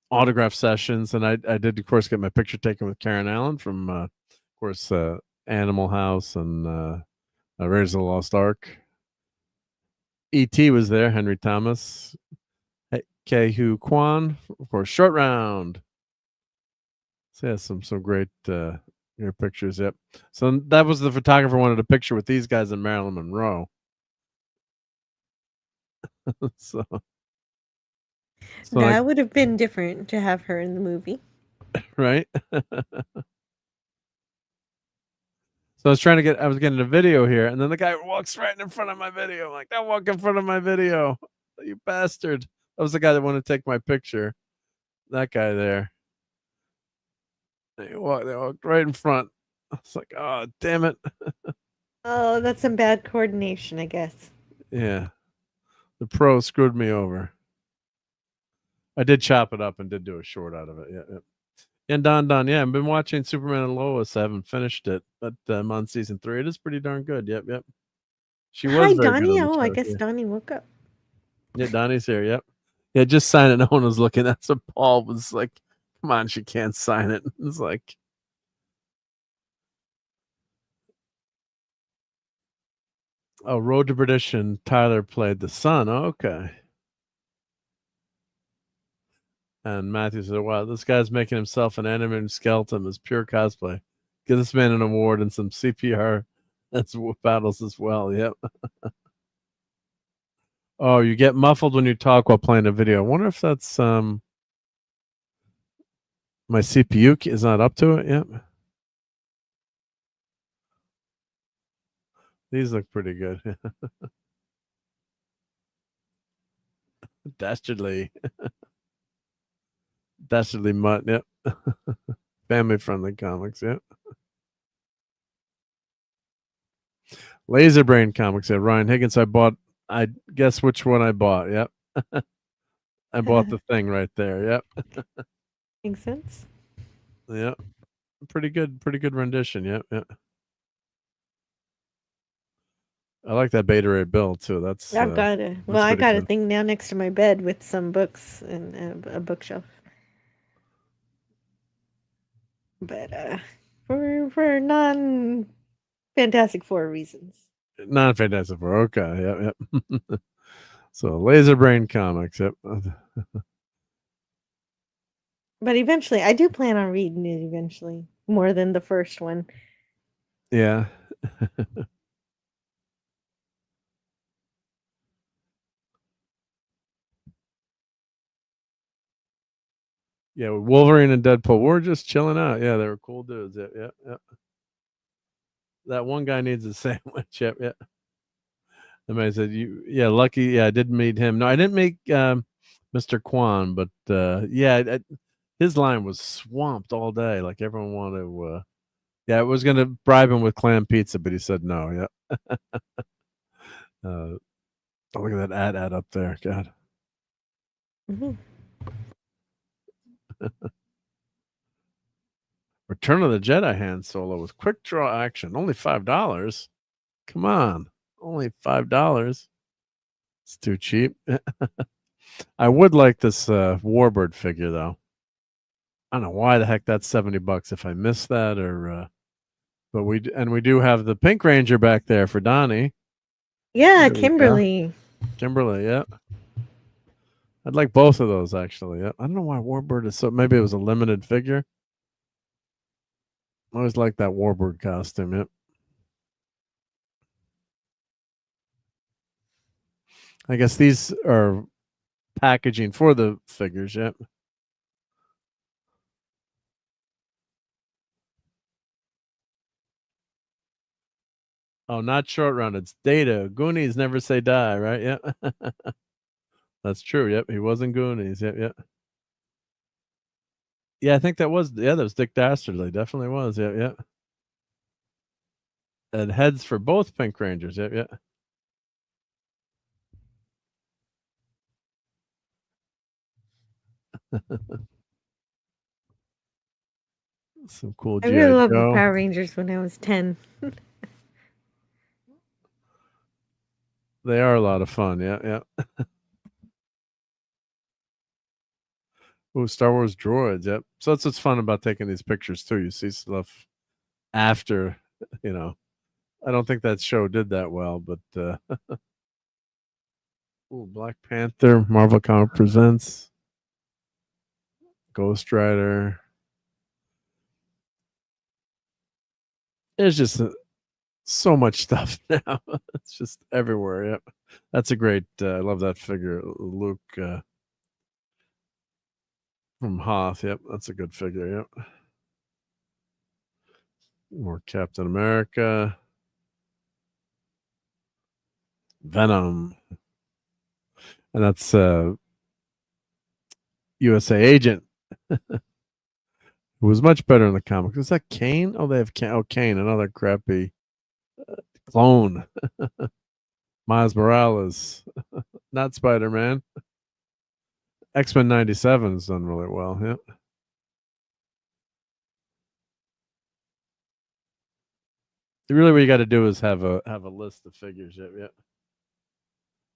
autograph sessions, and I did, of course, get my picture taken with Karen Allen from, of course, Animal House and Raiders of the Lost Ark. E.T. was there, Henry Thomas, Ke-Hu Kwan, of course, Short Round. So yeah, some great your pictures. Yep. So that was the photographer wanted a picture with these guys in Marilyn Monroe. so That would have been different to have her in the movie. Right? So I was getting a video here, and then the guy walks right in front of my video. I'm like, don't walk in front of my video, you bastard. That was the guy that wanted to take my picture. That guy there. They walked right in front. I was like, oh, damn it. Oh, that's some bad coordination, I guess. Yeah. The pro screwed me over. I did chop it up and did do a short out of it. Yeah. And Don, yeah, I've been watching Superman and Lois. I haven't finished it, but I'm on season 3. It is pretty darn good. Yep. She was Hi, very good Donnie. on the Oh, I show, guess yeah. Donnie woke up. Yeah, Donnie's here. Yep. Yeah, just sign it. No one was looking. That's what Paul was like. Come on, she can't sign it. It's like, Oh, Road to Perdition. Tyler played the son. Okay. And Matthew said, "Wow, this guy's making himself an animated skeleton as pure cosplay. Give this man an award and some CPR that's battles as well." Yep. Oh, you get muffled when you talk while playing a video. I wonder if that's my CPU is not up to it yet. These look pretty good. Dastardly. Dastardly Mutt, yep. Family friendly comics, yep. Laser Brain Comics, yeah. Ryan Higgins, I guess which one I bought, yep. I bought the thing right there, yep. Makes sense. Yep. Pretty good rendition, yep, yep. I like that Beta Ray Bill too. That's I've got a I got a thing now next to my bed with some books and a bookshelf. But for non Fantastic Four reasons. Not Fantastic Four. Okay, yep, yep. So Laser Brain Comics, yep. But eventually, I do plan on reading it eventually, more than the first one. Yeah. Yeah, Wolverine and Deadpool. We're just chilling out. Yeah, they were cool dudes. Yep, yep, yep. That one guy needs a sandwich. Yep, yep. The man said, yeah, lucky. Yeah, I did meet him. No, I didn't meet Mr. Kwan, but yeah, his line was swamped all day. Like everyone wanted to, yeah, I was going to bribe him with clam pizza, but he said no. Yeah. Oh, look at that ad up there. God. Mm-hmm. Return of the Jedi Han Solo with quick draw action. Only $5. Come on. Only $5. It's too cheap. I would like this Warbird figure though. I don't know why the heck that's $70 if I missed that or but we do have the Pink Ranger back there for Donnie. Yeah, Kimberly. Kimberly, yeah. I'd like both of those actually. Yeah. I don't know why Warbird is so maybe it was a limited figure. I always like that Warbird costume, yep. I guess these are packaging for the figures, yep. Oh, not short round. It's Data. Goonies never say die, right? Yeah. That's true. Yep. He was in Goonies. Yep. Yep. Yeah, I think that was Dick Dastardly. Definitely was. Yep. Yep. And heads for both Pink Rangers. Yep. Yep. Some cool I really G.I. loved the Joe. Power Rangers when I was 10. They are a lot of fun. Yeah. Yeah. Oh, Star Wars droids. Yep. So that's what's fun about taking these pictures too. You see stuff after, you know. I don't think that show did that well, but ooh, Black Panther, Marvel Comic Presents, Ghost Rider. There's just so much stuff now. It's just everywhere. Yep. That's a great I love that figure. Luke from Hoth. Yep. That's a good figure. Yep. More Captain America. Venom. And that's USA Agent. Who was much better in the comics. Is that Kane? Oh, they have Kane. Oh, Kane, another crappy clone. Miles Morales. Not Spider-Man. X-Men 97 is done really well. Yep. Really, what you got to do is have a list of figures. Yep, yep,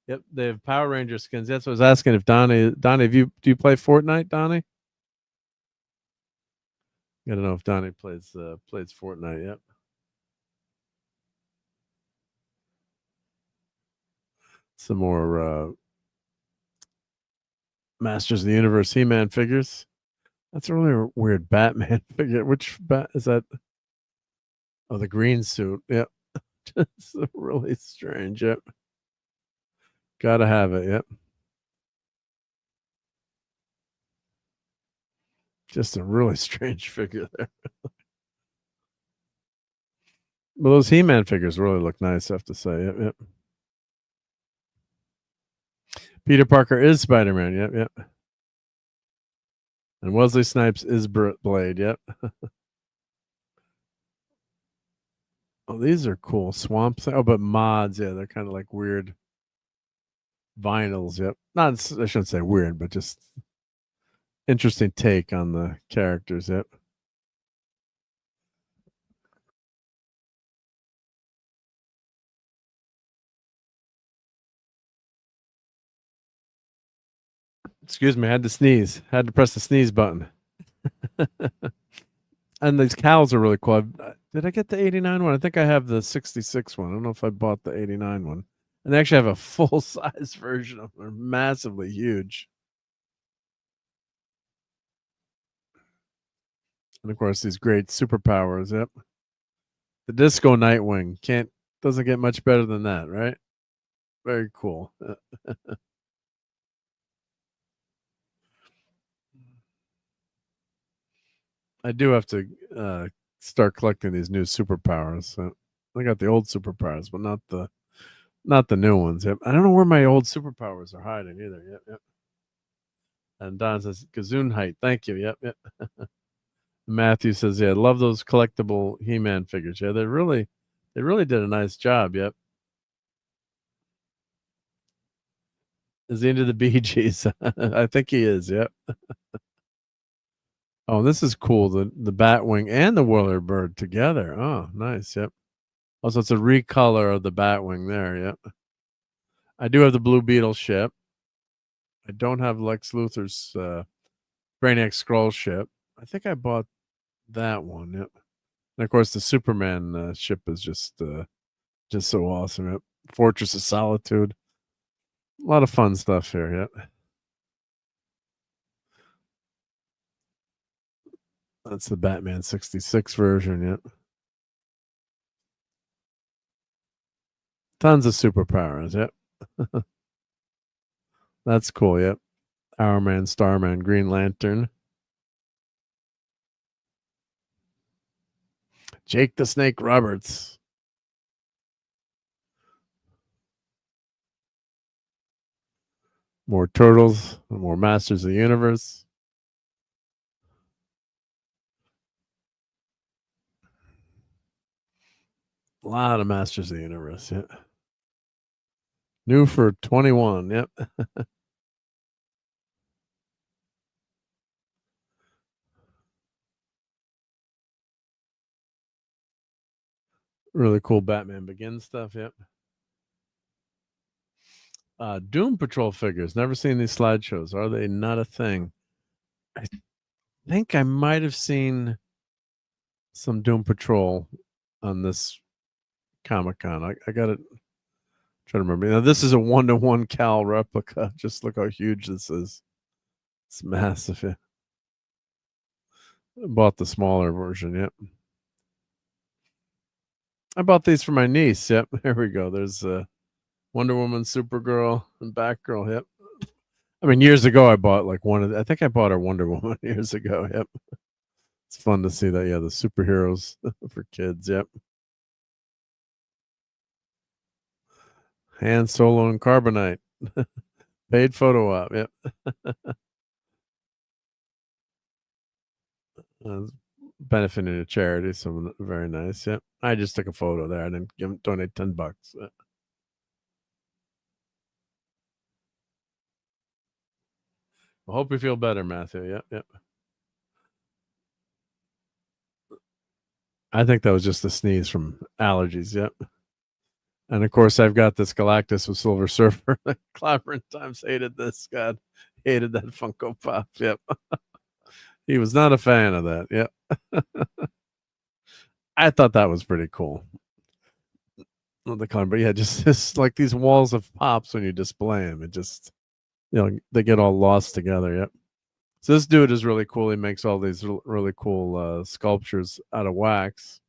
yep. They have Power Ranger skins. That's what I was asking. If Donnie, do you play Fortnite, Donnie? I don't know if Donnie plays Fortnite. Yep. Some more Masters of the Universe He-Man figures. That's a really weird Batman figure. Which bat is that? Oh, the green suit. Yep. Just really strange. Yep. Gotta have it. Yep. Just a really strange figure there. But those He-Man figures really look nice, I have to say. Yep, yep. Peter Parker is Spider-Man. Yep, yep. And Wesley Snipes is Blade. Yep. Oh, these are cool. Swamp. Oh, but mods. Yeah, they're kind of like weird vinyls. Yep. Not, I shouldn't say weird, but just interesting take on the characters. Yep. Excuse me, I had to sneeze. Had to press the sneeze button. And these cows are really cool. Did I get the 89 one? I think I have the 66 one. I don't know if I bought the 89 one. And they actually have a full-size version of them. They're massively huge. And of course, these great superpowers. Yep. The Disco Nightwing doesn't get much better than that, right? Very cool. I do have to start collecting these new superpowers. I got the old superpowers, but not the new ones. Yep. I don't know where my old superpowers are hiding either. Yep, yep. And Don says Gesundheit. Thank you. Yep, yep. Matthew says, yeah, I love those collectible He-Man figures. Yeah, they really did a nice job. Yep. Is he into the Bee Gees? I think he is. Yep. Oh, this is cool. The Batwing and the Whirler Bird together. Oh, nice. Yep. Also, it's a recolor of the Batwing there. Yep. I do have the Blue Beetle ship. I don't have Lex Luthor's Brainiac Skrull ship. I think I bought that one. Yep. And of course, the Superman ship is just so awesome. Yep. Fortress of Solitude. A lot of fun stuff here. Yep. That's the Batman 66 version. Yep. Tons of superpowers. Yep. That's cool. Yep. Hourman, Starman, Green Lantern. Jake the Snake Roberts. More Turtles, more Masters of the Universe. A lot of Masters of the Universe, yeah. New for 21, yep. Really cool Batman Begins stuff, yep. Doom Patrol figures. Never seen these slideshows. Are they not a thing? I think I might have seen some Doom Patrol on this Comic-Con. I got it. Trying to remember. Now, this is a 1-to-1 Cal replica. Just look how huge this is. It's massive. Yeah. I bought the smaller version. Yep. I bought these for my niece. Yep. There we go. There's Wonder Woman, Supergirl, and Batgirl. Yep. I mean, years ago, I bought like I think I bought her Wonder Woman years ago. Yep. It's fun to see that. Yeah, the superheroes for kids. Yep. Han Solo and Carbonite. Paid photo op. Yep. Benefiting a charity, so very nice. Yep. I just took a photo there. I didn't donate $10. I hope you feel better, Matthew. Yep, yep. I think that was just a sneeze from allergies. Yep. And of course, I've got this Galactus with Silver Surfer. Clobberin Times hated this. God, hated that Funko Pop. Yep. He was not a fan of that. Yep. I thought that was pretty cool. Not the color, but yeah, just like these walls of pops when you display them. It just, they get all lost together. Yep. So this dude is really cool. He makes all these really cool sculptures out of wax.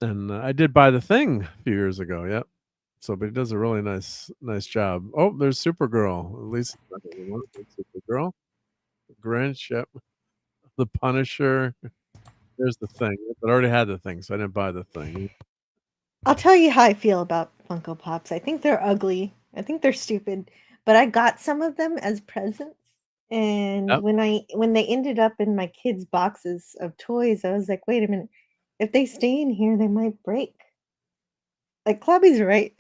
And I did buy the thing a few years ago. Yep. So, but he does a really nice job. Oh, there's Supergirl. At least Supergirl, Grinch. Yep. The Punisher. There's the thing. But I already had the thing, so I didn't buy the thing. I'll tell you how I feel about Funko Pops. I think they're ugly. I think they're stupid. But I got some of them as presents. And Yep. when they ended up in my kids' boxes of toys, I was like, wait a minute. If they stay in here, they might break. Like Clubby's right.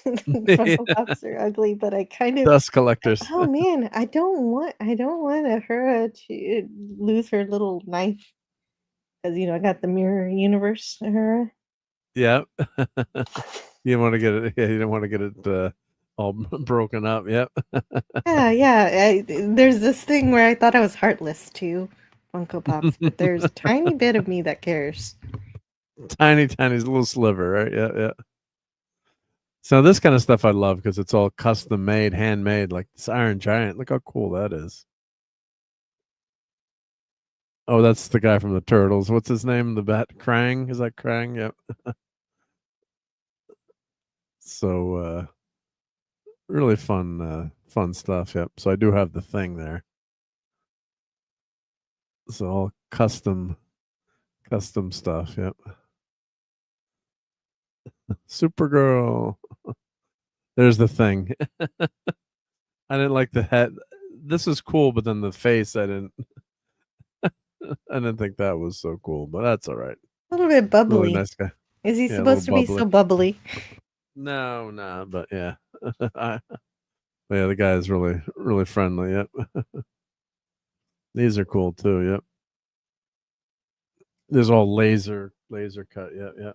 Funko Pops are ugly, but I kind of Dust collectors. Oh man, I don't want her to lose her little knife because I got the mirror universe her. Yep. You didn't want to get it. Yeah, you didn't want to get it all broken up. Yep. Yeah. There's this thing where I thought I was heartless to Funko Pops, but there's a tiny bit of me that cares. Tiny little sliver, right? Yeah. So this kind of stuff I love because it's all custom made, handmade, like this Iron Giant. Look how cool that is. Oh, that's the guy from the Turtles. What's his name? The bat Krang? Is that Krang? Yep. So really fun stuff. Yep. So I do have the thing there. So all custom stuff. Yep. Supergirl. There's the thing. I didn't like the head. This is cool, but then the face, I didn't think that was so cool, but that's all right. A little bit bubbly. Really nice guy. Is he supposed to be so bubbly? No, but yeah. Yeah, the guy is really friendly. Yep. These are cool too. Yep. There's all laser cut. Yeah.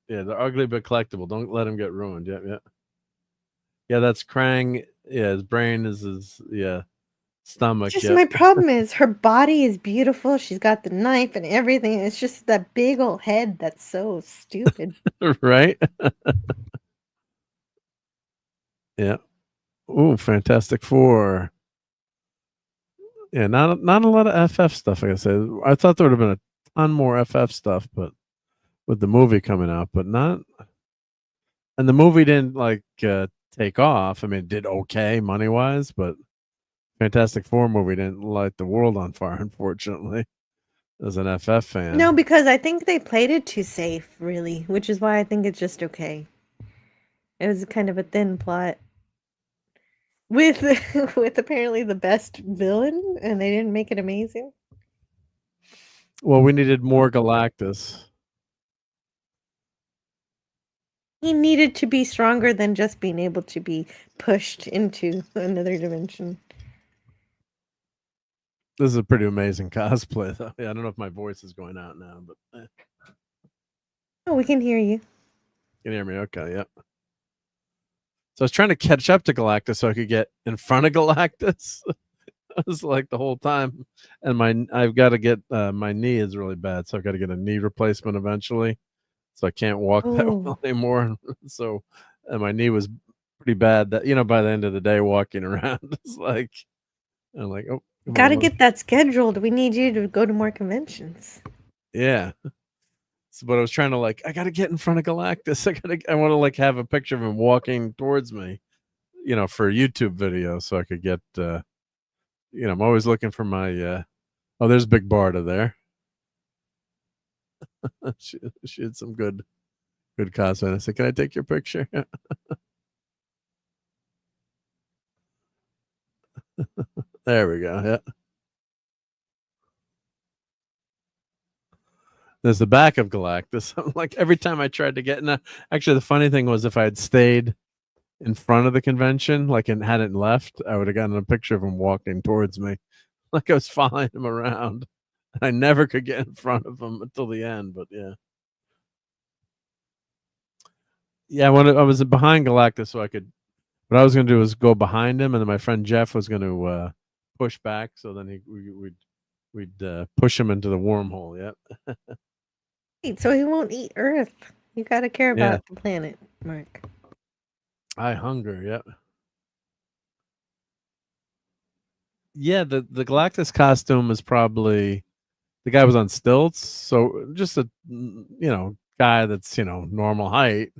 Yeah, they're ugly but collectible. Don't let them get ruined. Yeah. Yeah, that's Krang. Yeah, his brain is his stomach. Just my problem is her body is beautiful. She's got the knife and everything. It's just that big old head that's so stupid. Right? Yeah. Ooh, Fantastic Four. Yeah, not a lot of FF stuff, like I said. I thought there would have been a ton more FF stuff, but with the movie coming out, but not. And the movie didn't take off. I mean, it did okay money wise, but Fantastic Four movie didn't light the world on fire, unfortunately, as an FF fan. No, because I think they played it too safe, really, which is why I think it's just okay. It was kind of a thin plot with apparently the best villain, and they didn't make it amazing. Well, we needed more Galactus. He needed to be stronger than just being able to be pushed into another dimension. This is a pretty amazing cosplay, though. Yeah, I don't know if my voice is going out now, but Oh, we can hear you. You can hear me? Okay, yep. So I was trying to catch up to Galactus so I could get in front of Galactus. I was like the whole time, and I've got to get my knee is really bad, so I've got to get a knee replacement eventually. So I can't walk that well anymore. So, and my knee was pretty bad. That by the end of the day, walking around, it's like I'm like, oh, Got to get that scheduled. We need you to go to more conventions. Yeah. So, but I was trying to I got to get in front of Galactus. I want to have a picture of him walking towards me, for a YouTube video, so I could get, I'm always looking for my. Oh, there's Big Barda there. she had some good cosplay. I said, "Can I take your picture?" There we go. Yeah. There's the back of Galactus. Every time I tried to get in. Actually, the funny thing was, if I had stayed in front of the convention, and hadn't left, I would have gotten a picture of him walking towards me, I was following him around. I never could get in front of him until the end. But yeah. Yeah, when I was behind Galactus, so I could. What I was going to do was go behind him, and then my friend Jeff was going to push back, so then we'd we'd push him into the wormhole. Yep. Wait, so he won't eat Earth. You got to care Yeah. about the planet, Mark. I hunger. Yep. Yeah, the Galactus costume is probably the guy was on stilts, so just a guy that's normal height.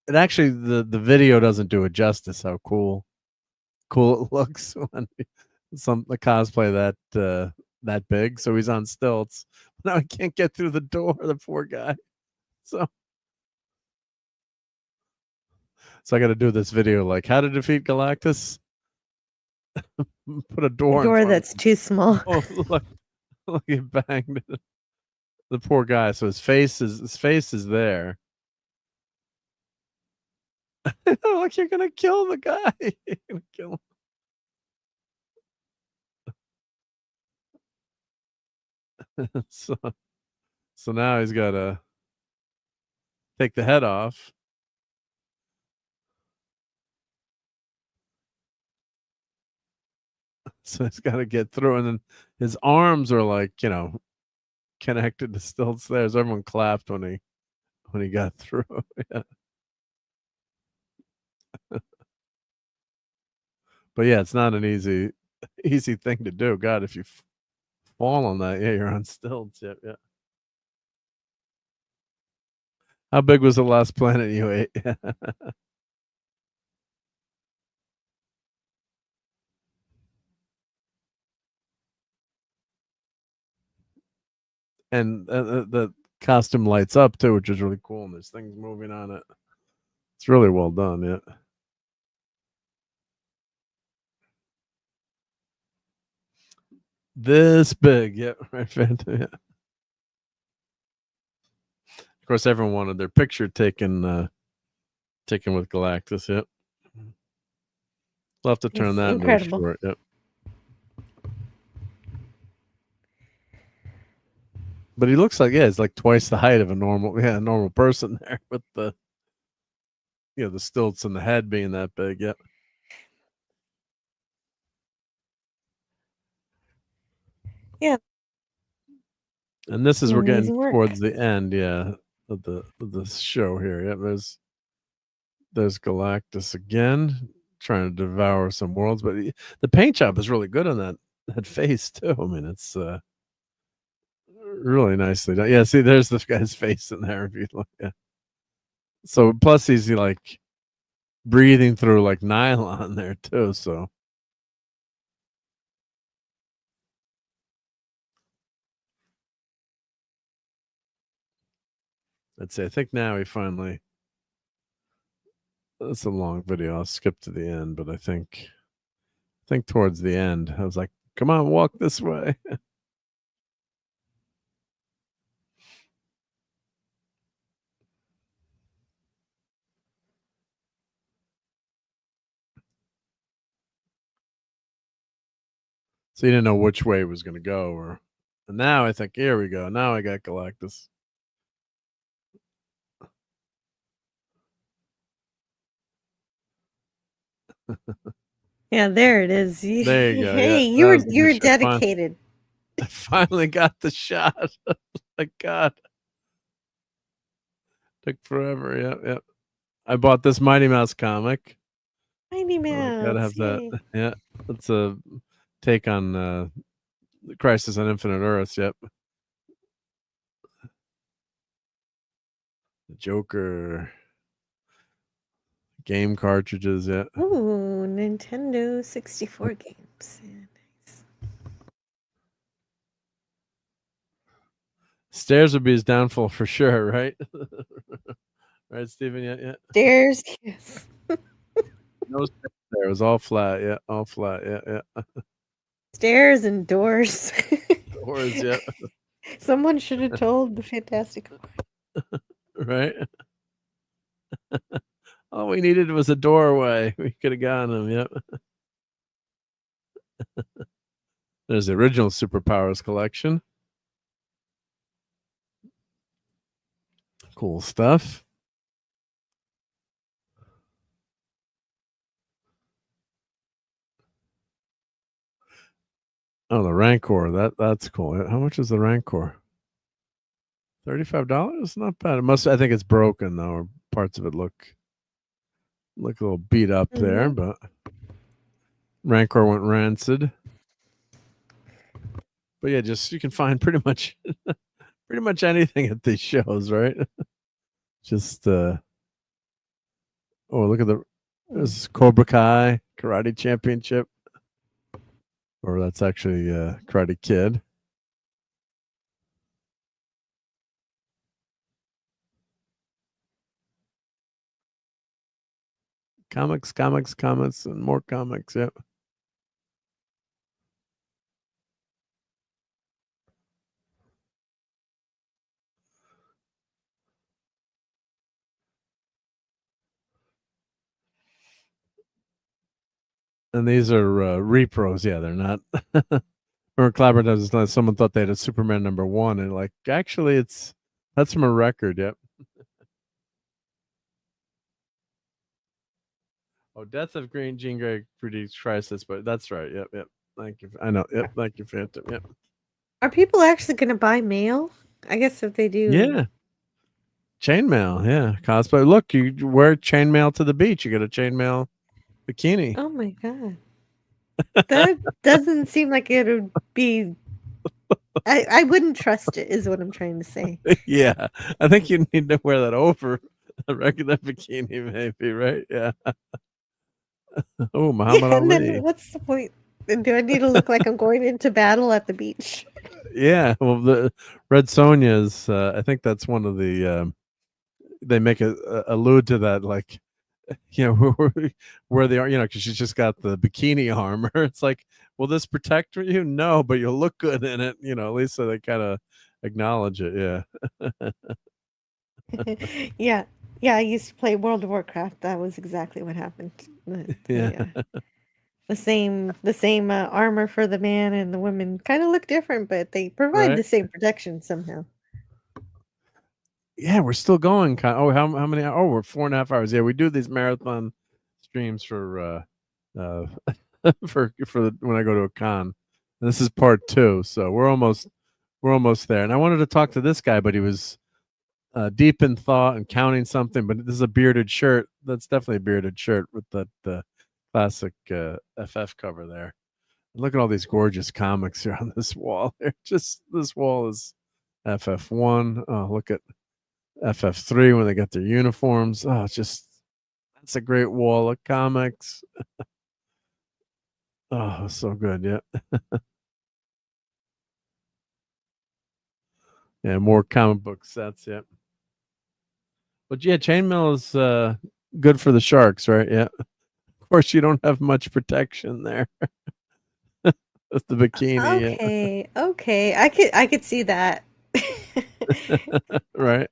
It actually the video doesn't do it justice how cool it looks when the cosplay that big. So he's on stilts. Now he can't get through the door, the poor guy. So I got to do this video like how to defeat Galactus. Put a door A in door front that's of him. too small. Oh, look, he banged it. The poor guy. So his face is there. Like you're gonna kill the guy. You're gonna kill him. So now he's got to take the head off. So he's got to get through, and then his arms are like connected to stilts there. So everyone clapped when he got through. Yeah. But yeah, it's not an easy thing to do. God, if you fall on that, yeah, you're on stilts. Yeah, yeah. How big was the last planet you ate? And the costume lights up too, which is really cool. And there's things moving on it. It's really well done. Yeah. This big, yeah, right. Yeah. Of course, everyone wanted their picture taken with Galactus. Yep. We'll have to turn It's that incredible. into a short. Yep. But he looks like he's like twice the height of a normal person there with the the stilts and the head being that big. Yep. Yeah. And this is we're getting Amazing work. towards the end, yeah, of the show here. Yep. There's Galactus again trying to devour some worlds, but the paint job is really good on that face too. I mean, it's really nicely done. Yeah, see, there's this guy's face in there if you look. Yeah. So plus he's like breathing through like nylon there too. So let's see. I think now he finally. It's a long video. I'll skip to the end, but I think towards the end, I was like, "Come on, walk this way." So you didn't know which way it was going to go, and now I think here we go. Now I got Galactus. Yeah, there it is. There you go. Hey, Yeah, you were dedicated. I finally got the shot. My God, took forever. Yeah, yeah. I bought this Mighty Mouse comic. Mighty Mouse. Gotta have yay. that. Yeah, it's a take on Crisis on Infinite Earths. Yep. The Joker. Game cartridges. Yeah. Ooh, Nintendo 64 games. Yeah, nice. Stairs would be his downfall for sure, right? Right, Steven? Yeah. Stairs, yes. No stairs there. It was all flat. Yeah, all flat. Yeah. Stairs and doors. Doors. Yeah. Someone should have told the Fantastic Four. Right. All we needed was a doorway. We could have gotten him. Yep. There's the original Superpowers collection. Cool stuff. Oh, the Rancor. That's cool. How much is the Rancor? $35? Not bad. I think it's broken though, or parts of it look a little beat up there, but Rancor went rancid. But yeah, just you can find pretty much anything at these shows, right? Just oh, look at there's Cobra Kai Karate Championship, or that's actually Karate Kid. Comics, and more comics. Yep. And these are repros. Yeah, they're not. Remember, Clabber does. Someone thought they had a Superman #1, and like actually, that's from a record. Yep. Oh, Death of Jean Grey predicts Crisis, but that's right. Yep. Thank you. I know. Yep. Thank you, Phantom. Yep. Are people actually going to buy mail? I guess if they do. Yeah. Chainmail. Yeah. Cosplay. Look, you wear chainmail to the beach. You get a chainmail bikini. Oh my god. That doesn't seem like it would be. I wouldn't trust it, is what I'm trying to say. Yeah. I think you need to wear that over a regular bikini, maybe, right? Yeah. Oh, Muhammad And Ali. then what's the point? Do I need to look like I'm going into battle at the beach? Yeah. Well, the Red Sonja's, I think that's one of the, they make allude to that, like, where they are, because she's just got the bikini armor. It's like, will this protect you? No, but you'll look good in it. At least so they kind of acknowledge it. Yeah. Yeah, I used to play World of Warcraft. That was exactly what happened. Yeah. The same armor for the man and the women kind of look different, but they provide Right. the same protection somehow. Yeah, we're still going. Oh, how many? Oh, we're 4.5 hours. Yeah, we do these marathon streams for for when I go to a con. And this is part 2, so we're almost there. And I wanted to talk to this guy, but he was deep in thought and counting something. But this is a bearded shirt. That's definitely a bearded shirt with that classic FF cover there. Look at all these gorgeous comics here on this wall. This wall is FF1. Oh, look at FF3 when they got their uniforms. Oh, that's a great wall of comics. Oh, so good. Yeah. Yeah, more comic book sets. Yeah. But yeah, chainmail is good for the sharks, right? Yeah. Of course, you don't have much protection there. With the bikini. Okay. I could see that. Yeah. Right.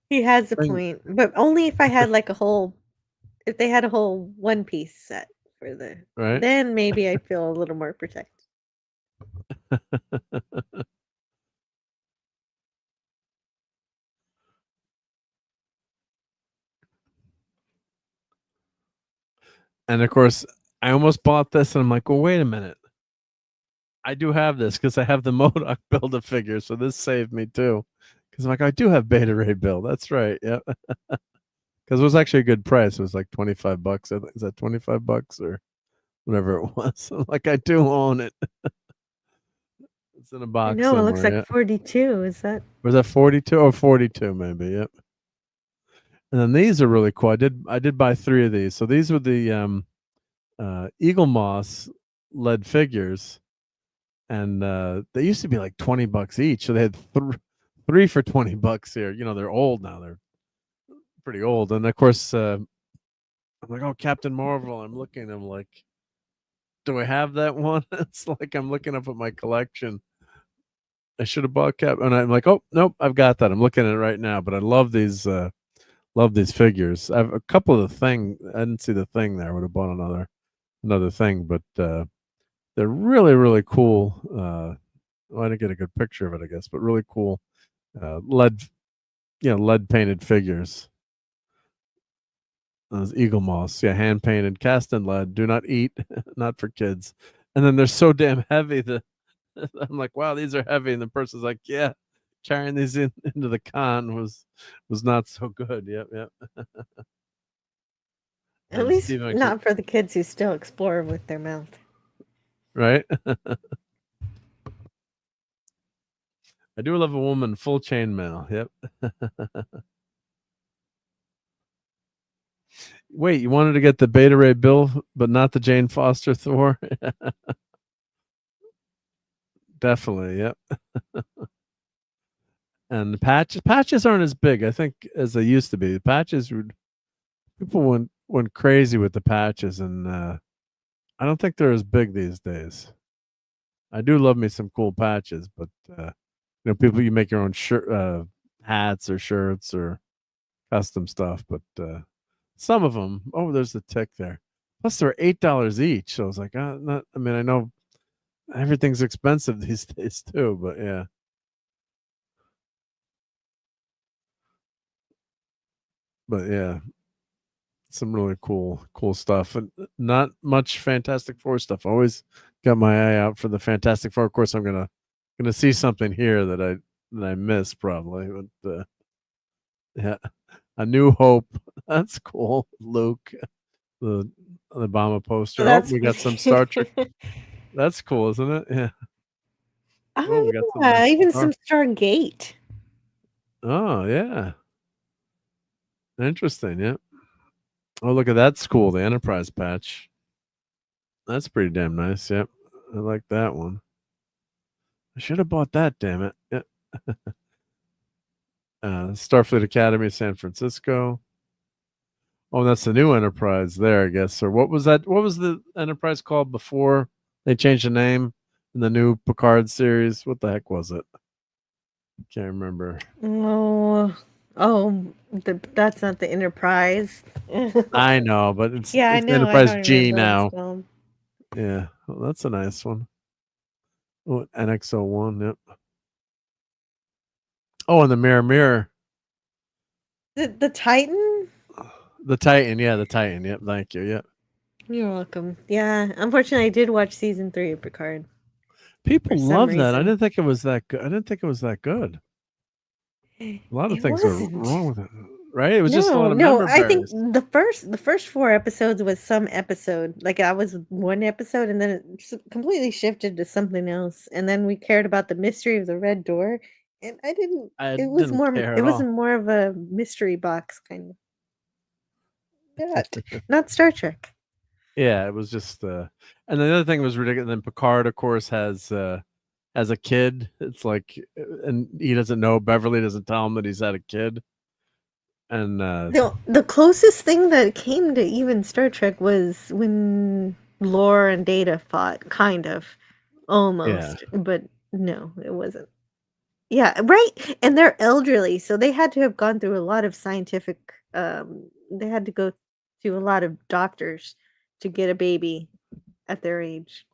He has a point, but only if I had like if they had a whole one piece set for Right. then maybe I feel a little more protected. And of course, I almost bought this, and I'm like, well, wait a minute. I do have this because I have the MODOK Build-A figure, so this saved me too. Because I'm like, I do have Beta Ray Bill. That's right. Yep. Because it was actually a good price. It was like $25. I think is that $25 or whatever it was. I'm like, I do own it. It's in a box. No, it looks like yeah. 42. Is that? Was that 42 or 42? Maybe. Yep. And then these are really cool. I did buy 3 of these. So these were the Eagle Moss lead figures. And they used to be like $20 each. So they had 3 for $20 here. They're old now. They're pretty old. And of course, I'm like, oh, Captain Marvel. I'm looking. I'm like, do I have that one? It's like I'm looking up at my collection. I should have bought Cap. And I'm like, oh, nope, I've got that. I'm looking at it right now. But I love these figures. I have a couple of the Thing. I didn't see the Thing there. I would have bought another Thing. But they're really, really cool. I didn't get a good picture of it, I guess, but really cool lead painted figures. Those Eagle Moss, hand painted, cast in lead. Do not eat, not for kids. and then they're so damn heavy that I'm like, wow, these are heavy, and the person's like, yeah, carrying these into the con was not so good. Yep, yep. At And least Steve actually, not for the kids who still explore with their mouth. right? I do love a woman full chainmail. Yep. Wait, you wanted to get the Beta Ray Bill, but not the Jane Foster Thor? Definitely, yep. And the patches aren't as big, I think, as they used to be. The patches people went crazy with the patches, and I don't think they're as big these days. I do love me some cool patches, but people, you make your own shirt, hats or shirts or custom stuff, but some of them. Oh, there's the tick there. Plus, they're $8 each. So I was like, not. I mean, I know everything's expensive these days too, but yeah. But yeah, some really cool stuff, and not much Fantastic Four stuff. Always got my eye out for the Fantastic Four. Of course, I'm gonna see something here that I missed probably, but yeah, A New Hope. That's cool. Luke, the Obama poster. Oh, we got some Star Trek. That's cool, isn't it? Yeah. Oh, we got some yeah, even some Stargate. Oh yeah. Interesting. Yeah. Oh, look at that school, the Enterprise patch. That's pretty damn nice. Yep. I like that one. I should have bought that, damn it. Yeah. Starfleet Academy, San Francisco. Oh, that's the new Enterprise there, I guess. Or what was that? What was the Enterprise called before they changed the name in the new Picard series? What the heck was it? Can't remember. That's not the Enterprise. I know, but it's I it's know. Enterprise I don't G remember what now. it's called. Yeah, well, that's a nice one. Oh, NX-01, yep. Oh, and the Mirror. The Titan? The Titan, yeah, the Titan. Yep, thank you. Yep. You're welcome. Yeah, unfortunately, I did watch season 3 of Picard. People love that. I reason. didn't think it was that good. I didn't think it was that good. A lot of It things are wasn't. wrong with it, right? It was just a lot of No. member I think berries. the first 4 episodes was some episode. Like I was one episode, and then it completely shifted to something else. And then we cared about the mystery of the red door, and I didn't. I It was didn't more. care It at was all. more of a mystery box kind of. Not Star Trek. Yeah, it was just and the other thing was ridiculous. Then Picard, of course, has a kid. It's like, and he doesn't know. Beverly doesn't tell him that he's had a kid. And The closest thing that came to even Star Trek was when Lore and Data fought, kind of, almost, but no, it wasn't. Yeah, right. And they're elderly, so they had to have gone through a lot of scientific. They had to go to a lot of doctors to get a baby at their age.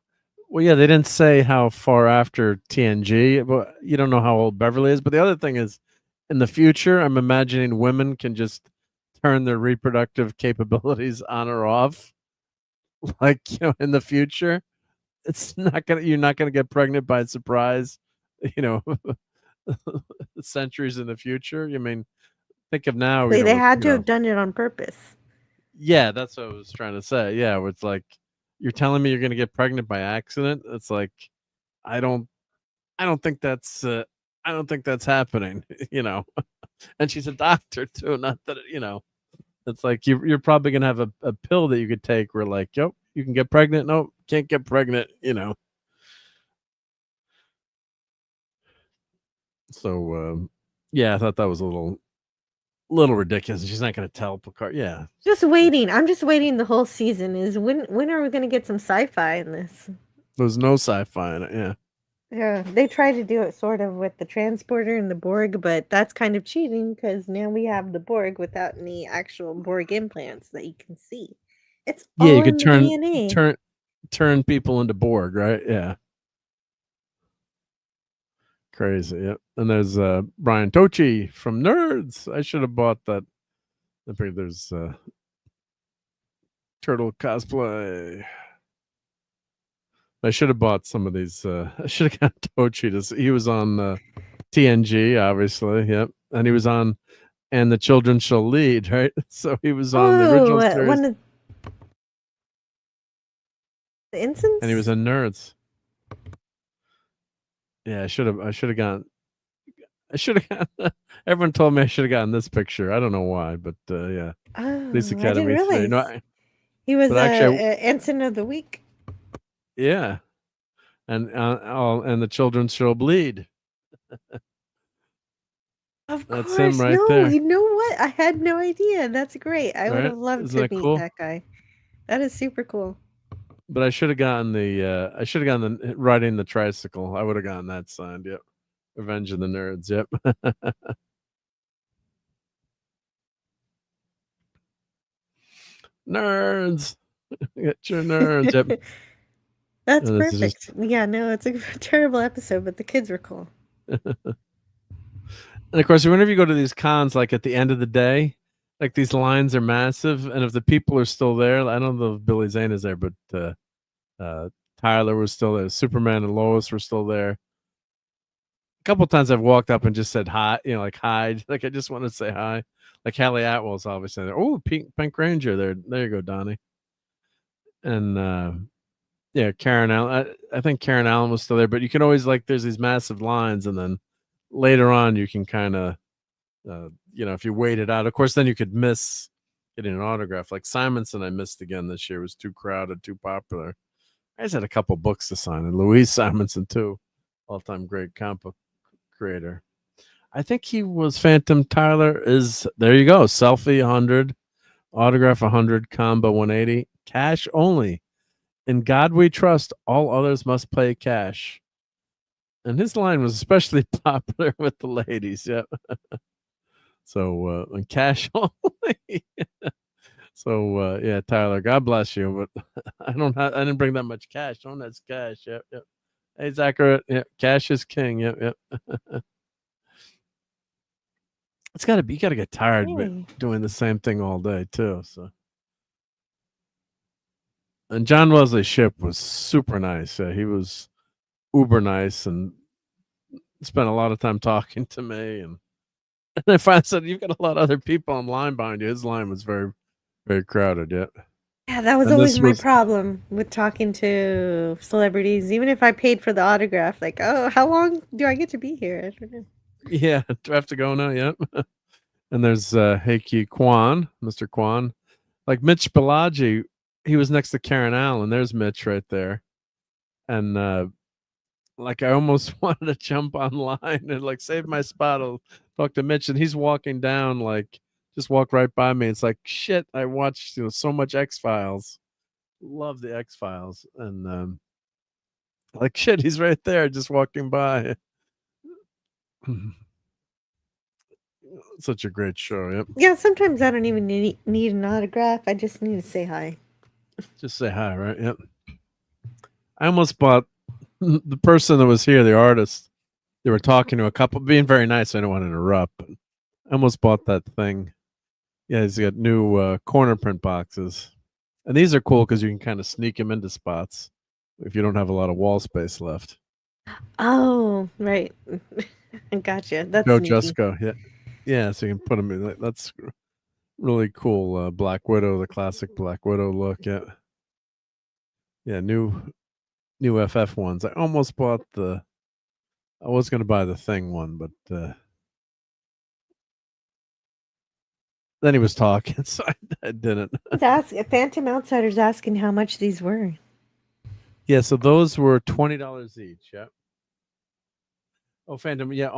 well, yeah, they didn't say how far after TNG, but you don't know how old Beverly is. But the other thing is, in the future, I'm imagining women can just turn their reproductive capabilities on or off. Like, in the future, you're not gonna get pregnant by surprise, centuries in the future. I mean, think of now, They had to have done it on purpose. Yeah, that's what I was trying to say. Yeah, where it's like, you're telling me you're gonna get pregnant by accident. It's like, I don't think that's happening. And she's a doctor too. Not that it's like you're probably gonna have a pill that you could take where like, yep, you can get pregnant. No, can't get pregnant. So yeah, I thought that was a little ridiculous. She's not gonna tell Picard. Yeah, Just waiting. I'm just waiting the whole season. Is when are we going to get some sci-fi in this? there's no sci-fi in it. Yeah. Yeah, they try to do it sort of with the transporter and the Borg, but that's kind of cheating because now we have the Borg without any actual Borg implants that you can see. It's Yeah, all you in could the DNA. turn people into Borg, right? Yeah. Crazy. Yep. And there's Brian Tochi from Nerds. I should have bought that. I figured there's turtle cosplay. I should have bought some of these. I should have got Tochi. He was on TNG, obviously. Yep, and he was on, and the Children Shall Lead, right? So he was on the original series, one of the Ensigns? and he was in Nerds. Yeah, I should have gotten. Everyone told me I should have gotten this picture. I don't know why, but yeah. Oh, Police I didn't Academy 3. realize. No, He was but actually, Ensign of the Week. yeah, and and the Children Shall Bleed. Of That's course. him right No, there. you know what? I had no idea. That's great. I would Right? have loved Isn't to that meet cool? that guy. That is super cool. But I should have gotten the. I should have gotten the riding the tricycle. I would have gotten that signed. Yep. Revenge of the Nerds. Yep. Nerds. Get your nerds. Yep. That's And this is perfect. Yeah, no, it's a terrible episode, but the kids were cool. And of course, whenever you go to these cons, like at the end of the day, like these lines are massive, and if the people are still there, I don't know if Billy Zane is there, but Tyler was still there. Superman and Lois were still there. A couple of times I've walked up and just said hi, like hi, like I just want to say hi. Like Hallie Atwell's obviously there. Oh, Pink Ranger there. There you go, Donnie. And yeah, Karen Allen. I think Karen Allen was still there, but you can always there's these massive lines, and then later on you can kind of, if you wait it out. Of course, then you could miss getting an autograph. Like Simonson, I missed again this year. It was too crowded, too popular. I just had a couple books to sign, and Louise Simonson too, all-time great comic book creator. I think he was Phantom Tyler. There you go. Selfie 100, autograph 100, combo 180, cash only. In God we trust, all others must pay cash. And his line was especially popular with the ladies. Yeah. So, and cash only. So, yeah, Tyler, God bless you. But I didn't bring that much cash. No one has cash. Yep. Yep. Hey, Zachary. Yep. Cash is king. Yep. Yep. You got to get tired doing the same thing all day too. So. And John Wesley Shipp was super nice. He was uber nice and spent a lot of time talking to me. And I finally said, "You've got a lot of other people in line behind you." His line was very, very crowded. Yeah. Yeah, that was always my problem with talking to celebrities. Even if I paid for the autograph, like, oh, how long do I get to be here? I don't know. Yeah, do I have to go now? Yep. And there's Heikki Kwan, Mr. Kwan. Like Mitch Balaji, he was next to Karen Allen. There's Mitch right there. And I almost wanted to jump online and save my spot. I'll talk to Mitch, and he's walking down, just walked right by me. It's like, shit, I watched so much X-Files. Love the X-Files. And shit, he's right there just walking by. Such a great show. Yep. Yeah, sometimes I don't even need an autograph. I just need to say hi. Just say hi, right? Yep. I almost bought the person that was here, the artist. They were talking to a couple, being very nice. I don't want to interrupt, but I almost bought that thing. Yeah, he's got new corner print boxes. And these are cool because you can kind of sneak them into spots if you don't have a lot of wall space left. Oh, right. Gotcha. That's Joe sneaky. Jusko. Yeah. Yeah, so you can put them in. That's really cool. Black Widow, the classic Black Widow look. Yeah. Yeah, new FF ones. I almost bought I was going to buy the Thing one, but then he was talking, so I didn't. Phantom Outsider's asking how much these were. Yeah, so those were $20 each. Yep. Oh, Phantom. Yeah.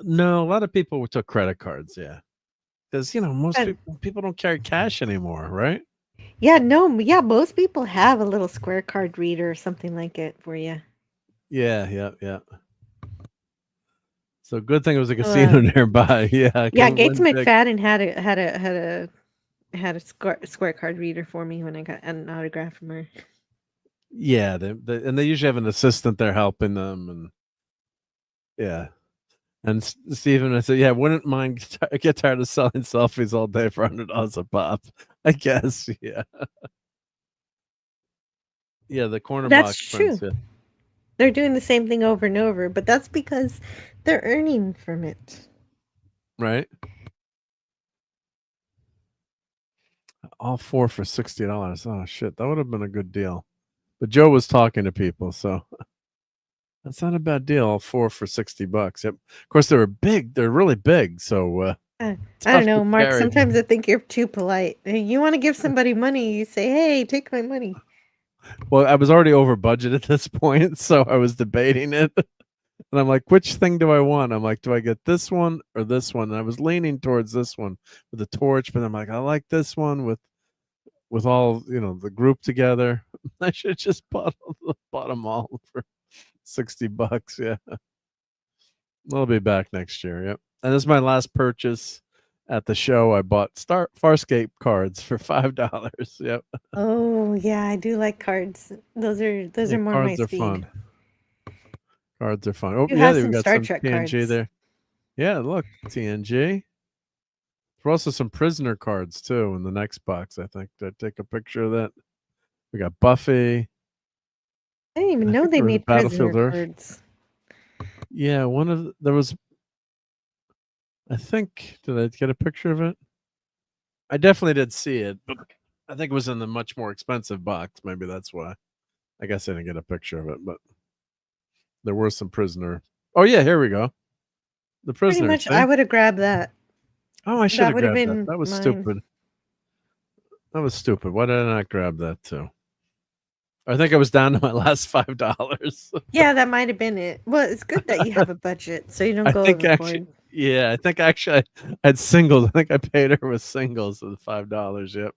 No, a lot of people took credit cards. Yeah. Because, most people don't carry cash anymore, right? Yeah, no. Yeah, most people have a little square card reader or something like it for you. Yeah. Yeah. So good thing it was a casino nearby. Yeah. Yeah, Gates McFadden had a square card reader for me when I got an autograph from her. Yeah, they usually have an assistant there helping them, and yeah. And Stephen, I said, yeah, wouldn't mind. I get tired of selling selfies all day for $100 a pop. I guess, yeah. Yeah, the corner That's box true. prints. They're doing the same thing over and over, but that's because they're earning from it. Right? All 4 for $60. Oh shit, that would have been a good deal. But Joe was talking to people, so that's not a bad deal. All 4 for $60. Yep. Of course, they were big. They're really big, so I tough don't to know, Mark. carry. Sometimes I think you're too polite. You want to give somebody money, you say, "Hey, take my money." Well, I was already over budget at this point, so I was debating it. And I'm like, which thing do I want? I'm like, do I get this one or this one? And I was leaning towards this one with the torch, but I'm like, I like this one with all, the group together. I should have just bought them all for $60. Yeah. I'll be back next year. Yep. And this is my last purchase at the show. I bought Farscape cards for $5. Yep. Oh yeah, I do like cards. Those Yeah, are more my cards are speed. fun. Cards are fun. Oh You yeah, have we some got Star some Trek TNG cards. there. Yeah, look, TNG. There's also some prisoner cards too in the next box. I think. Did I take a picture of that? We got Buffy. I didn't even know think they there was a made prisoner Battlefield Earth. cards. Yeah, there was. I think. Did I get a picture of it? I definitely did see it, but I think it was in the much more expensive box. Maybe that's why. I guess I didn't get a picture of it, but there were some prisoner. Oh yeah, here we go. The Pretty prisoners. much, I would have grabbed that. Oh, I should That have would have grabbed that. been That was mine. stupid. That was stupid. Why did I not grab that too? I think I was down to my last $5. Yeah, that might have been it. Well, it's good that you have a budget, so you don't I go think overboard. actually, yeah, I think actually I had singles. I think I paid her with singles of the $5. Yep.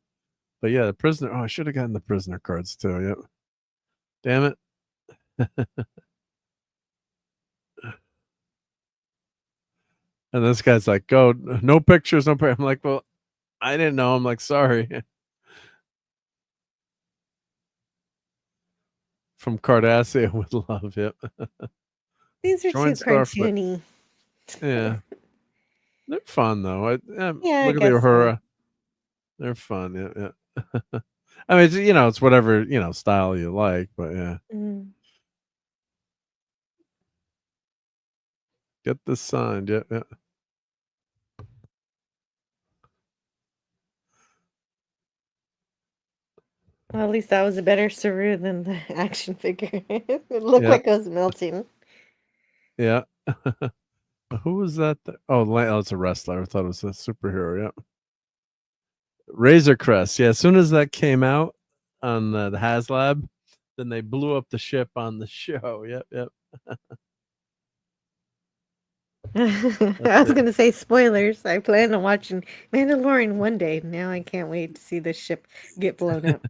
But yeah, the prisoner. Oh, I should have gotten the prisoner cards too. Yep. Damn it. And this guy's like, "Go, no pictures, no." I'm like, "Well, I didn't know." I'm like, "Sorry." From Cardassia with love. Yep. These are Join too Starfleet. cartoony. Yeah. They're fun though. Yeah, I Look at the guess so. Uhura. They're fun. Yeah, yeah. I mean, it's whatever style you like, but yeah. Mm. Get this signed. Yeah, yeah. Well, at least that was a better Saru than the action figure. It looked Yeah. like it was melting. Yeah. Who was that? Oh, it's a wrestler. I thought it was a superhero. Yeah. Razor Crest. Yeah. As soon as that came out on the HasLab, then they blew up the ship on the show. Yep. Yep. I was gonna say spoilers. I plan on watching Mandalorian one day. Now I can't wait to see the ship get blown up.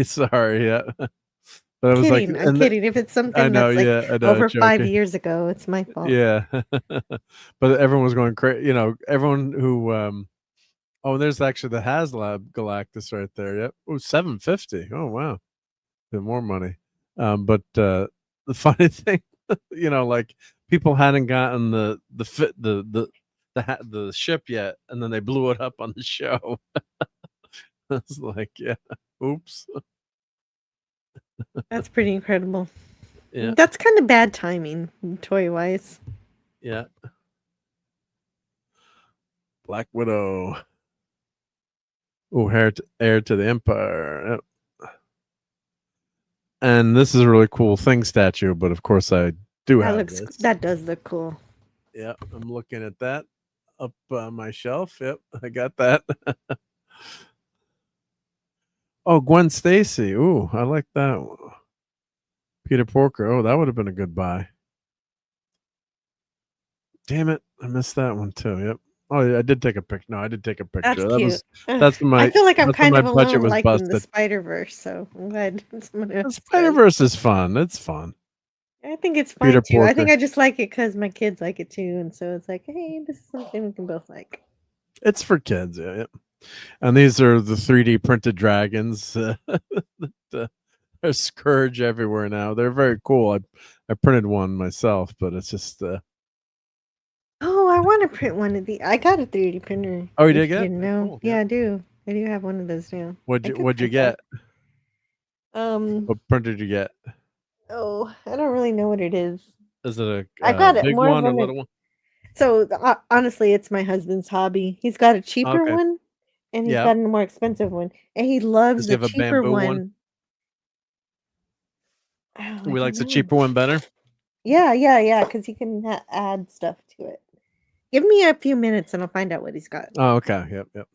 Sorry. Yeah. But I was Kidding. like, I'm kidding. If it's I something know. that's like Yeah. I know. over 5 Joking. years ago, it's my fault. Yeah. But everyone was going crazy. Everyone who oh, there's actually the HasLab Galactus right there. Yep. Oh, $750. Oh wow. Bit more money. But the funny thing, like people hadn't gotten the ship yet, and then they blew it up on the show. It's like, yeah, oops. That's pretty incredible. Yeah. That's kind of bad timing, toy wise. Yeah. Black Widow. Oh, heir to the Empire. Yep. And this is a really cool thing statue, but of course I do have this. That does look cool. Yeah, I'm looking at that up on my shelf. Yep, I got that. Oh, Gwen Stacy. Ooh, I like that one. Peter Porker. Oh, that would have been a good buy. Damn it, I missed that one too. Yep. Oh, yeah, I did take a picture. No, I did take a picture. That's cute. That's when my. I feel like I'm kind of my budget alone was liking the busted. Spider-Verse, so I'm glad someone else. Spider-Verse is fun. It's fun. I think it's fun Peter too. I think Porker. I just like it because my kids like it too, and so it's like, hey, this is something we can both like. It's for kids, yeah. Yep. And these are the 3D printed dragons. There's Scourge everywhere now. They're very cool. I printed one myself, but it's just. Oh, I want to print one of the. I got a 3D printer. Oh, you if did get? didn't know? Cool, yeah, I do. I do have one of those now. What'd you get? that. What printer did you get? Oh, I don't really know what it is. Is it a I got it big more of one or one. little one? So honestly, it's my husband's hobby. He's got a cheaper Okay. one, and he's Yeah. got a more expensive one, and he loves Does he the have a cheaper bamboo one? one. Oh, I We don't likes the know. cheaper one better. Yeah, because he can add stuff to it. Give me a few minutes, and I'll find out what he's got. Oh, okay. Yep.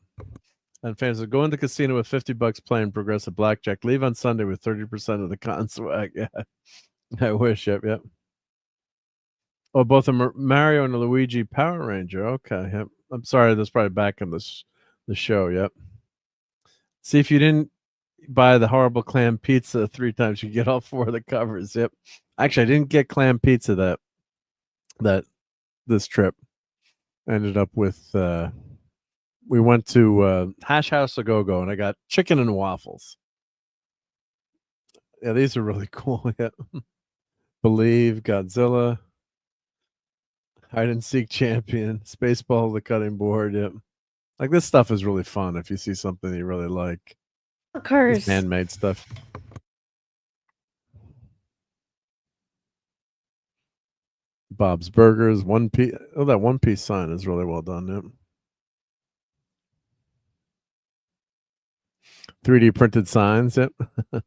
And fans will go into the casino with $50 playing progressive blackjack. Leave on Sunday with 30% of the con swag. Yeah, I wish. Yep. Oh, both a Mario and a Luigi Power Ranger. Okay. Yep. I'm sorry. That's probably back in the show. Yep. See, if you didn't buy the horrible clam pizza 3 times, you get all 4 of the covers. Yep. Actually, I didn't get clam pizza this trip. I ended up with we went to Hash House a Go-Go, and I got chicken and waffles. Yeah, these are really cool. Yeah. Believe, Godzilla, Hide and Seek Champion, Spaceball, the cutting board. Yep. Like, this stuff is really fun if you see something you really like. Of course. Handmade stuff. Bob's Burgers, One Piece. Oh, that One Piece sign is really well done. Yep. 3D printed signs. Yep. Of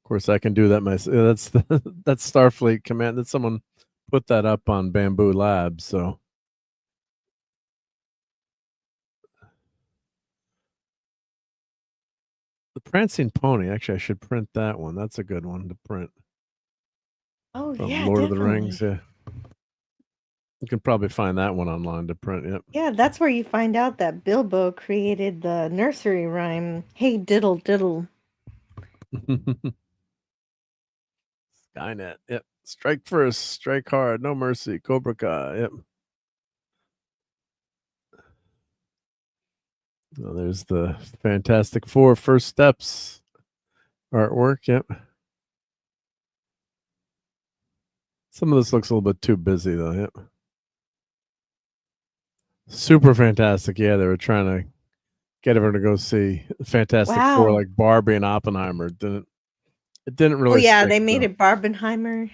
course, I can do that myself. That's Starfleet Command. That someone put that up on Bamboo Labs. So the Prancing Pony. Actually, I should print that one. That's a good one to print. Oh From yeah, Lord definitely. of the Rings. Yeah. You can probably find that one online to print. Yep. Yeah, that's where you find out that Bilbo created the nursery rhyme, "Hey diddle diddle." Skynet. Yep. Strike first, strike hard, no mercy. Cobra Kai. Yep. Well, there's the Fantastic Four First Steps artwork. Yep. Some of this looks a little bit too busy though. Yep. Super fantastic. Yeah, they were trying to get everyone to go see Fantastic Four, Wow. like Barbie and Oppenheimer. It didn't really. Oh yeah, stick, they made though. it Barbenheimer.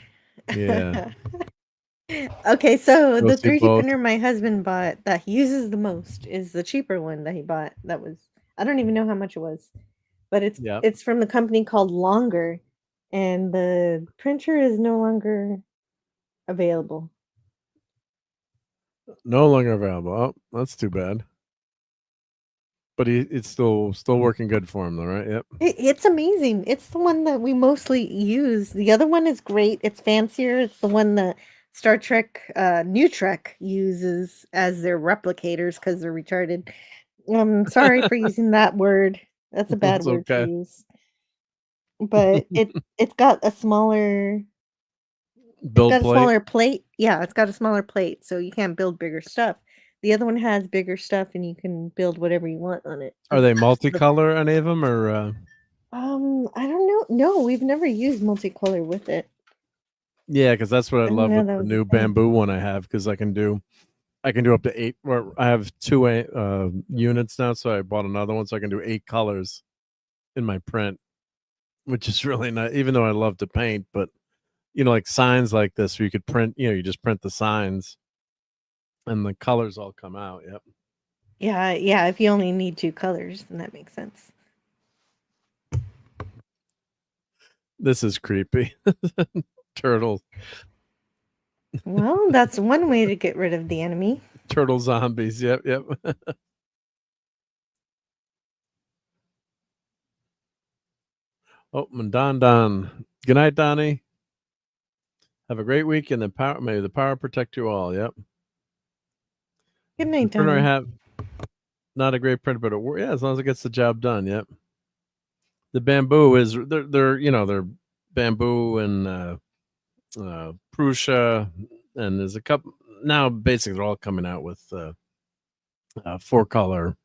Yeah. Okay, so Go the see 3D both. printer my husband bought that he uses the most is the cheaper one that he bought. That was, I don't even know how much it was, but Yeah. it's from the company called Longer, and the printer is no longer available. No longer available. Oh, that's too bad. But it's still working good for him, though, right? Yep. It's amazing. It's the one that we mostly use. The other one is great. It's fancier. It's the one that Star Trek, New Trek uses as their replicators because they're retarded. Sorry for using that word. That's a bad It's word to okay. use. But it's got a smaller Build plate. smaller plate. Yeah, it's got a smaller plate, so you can't build bigger stuff. The other one has bigger stuff, and you can build whatever you want on it. Are they multicolor, any of them, or? I don't know. No, we've never used multicolor with it. Yeah, because that's what I didn't love know with that the was a new thing. bamboo one I have, because I can do up to 8. Or I have 2 units now, so I bought another one, so I can do 8 colors in my print, which is really nice. Even though I love to paint, but like signs like this, where you could print. You just print the signs, and the colors all come out. Yep. Yeah. If you only need 2 colors, then that makes sense. This is creepy. Turtle Well, that's one way to get rid of the enemy. turtle zombies. Yep. Oh, Don. Good night, Donnie. Have a great week, and may the power protect you all. Yep. Good night, The printer I Donnie. have, not a great printer, but as long as it gets the job done. Yep. The bamboo is they're bamboo and Prusa, and there's a couple now. Basically, they're all coming out with 4-color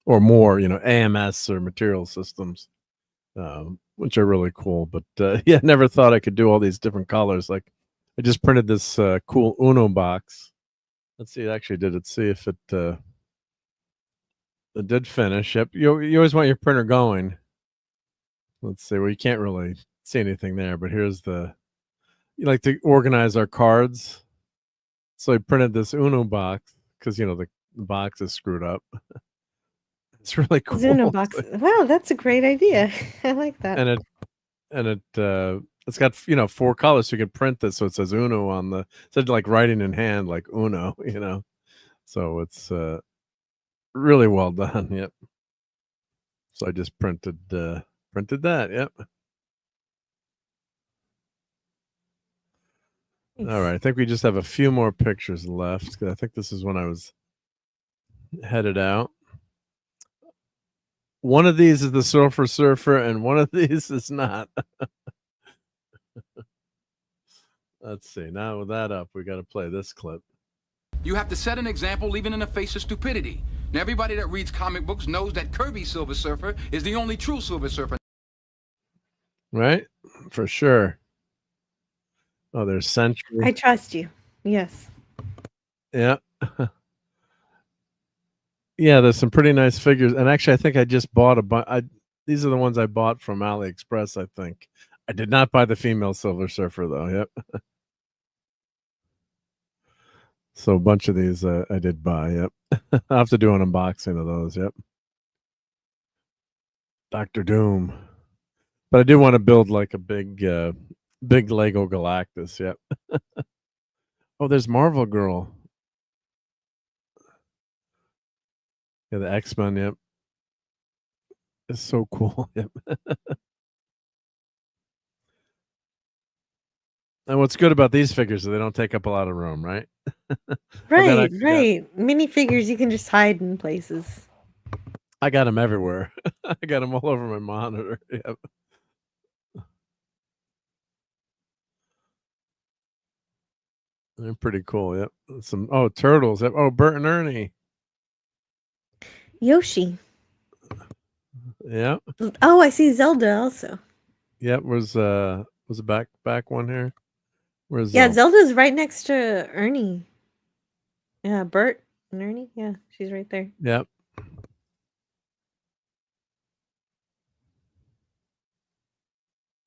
or more, AMS or material systems, which are really cool. But yeah, never thought I could do all these different colors. Like, I just printed this cool Uno box. Let's see, it actually did it. See if it did finish. Yep. You always want your printer going. Let's see. Well, you can't really see anything there, but here's the. You like to organize our cards, so I printed this Uno box because the box is screwed up. It's really cool. Uno box. Wow, that's a great idea. I like that. And it's got 4 colors, so you can print this so it says Uno on the instead of like writing in hand like Uno, So it's really well done. Yep. So I just printed that. Yep. All right. I think we just have a few more pictures left. I think this is when I was headed out. One of these is the surfer, and one of these is not. Let's see. Now with that up, we got to play this clip. You have to set an example even in the face of stupidity. Now, everybody that reads comic books knows that Kirby's Silver Surfer is the only true Silver Surfer. Right? For sure. Oh, there's Century. I trust you. Yes. Yeah. Yeah, there's some pretty nice figures. And actually, I think I just bought a bunch. These are the ones I bought from AliExpress, I think. I did not buy the female Silver Surfer, though. Yep. So a bunch of these I did buy. Yep. I'll have to do an unboxing of those. Yep. Dr. Doom. But I do want to build like a big Lego Galactus. Yep. Oh, there's Marvel Girl. Yeah, the X-Men. Yep. It's so cool. Yep. And what's good about these figures is they don't take up a lot of room, right? Right, right. Minifigures you can just hide in places. I got them everywhere. I got them all over my monitor. Yep. They're pretty cool. Yep. Some turtles. Yep. Oh, Bert and Ernie. Yoshi. Yeah. Oh, I see Zelda also. Yep. Was a back one here? Where's Zelda's right next to Ernie. Yeah, Bert and Ernie. Yeah, she's right there. Yep.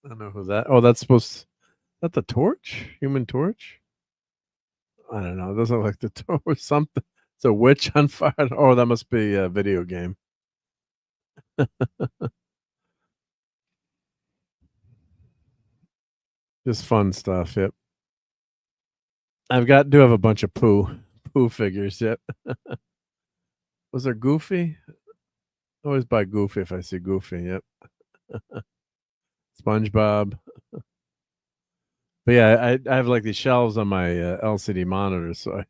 I don't know who that. Oh, that's supposed. That the Torch? Human Torch? I don't know. It doesn't look like the Torch. Something. It's a witch on fire. Oh, that must be a video game. Just fun stuff. Yep. Do have a bunch of Pooh figures. Yep. Was there Goofy? I always buy Goofy if I see Goofy. Yep. SpongeBob. But yeah, I have like these shelves on my LCD monitor, so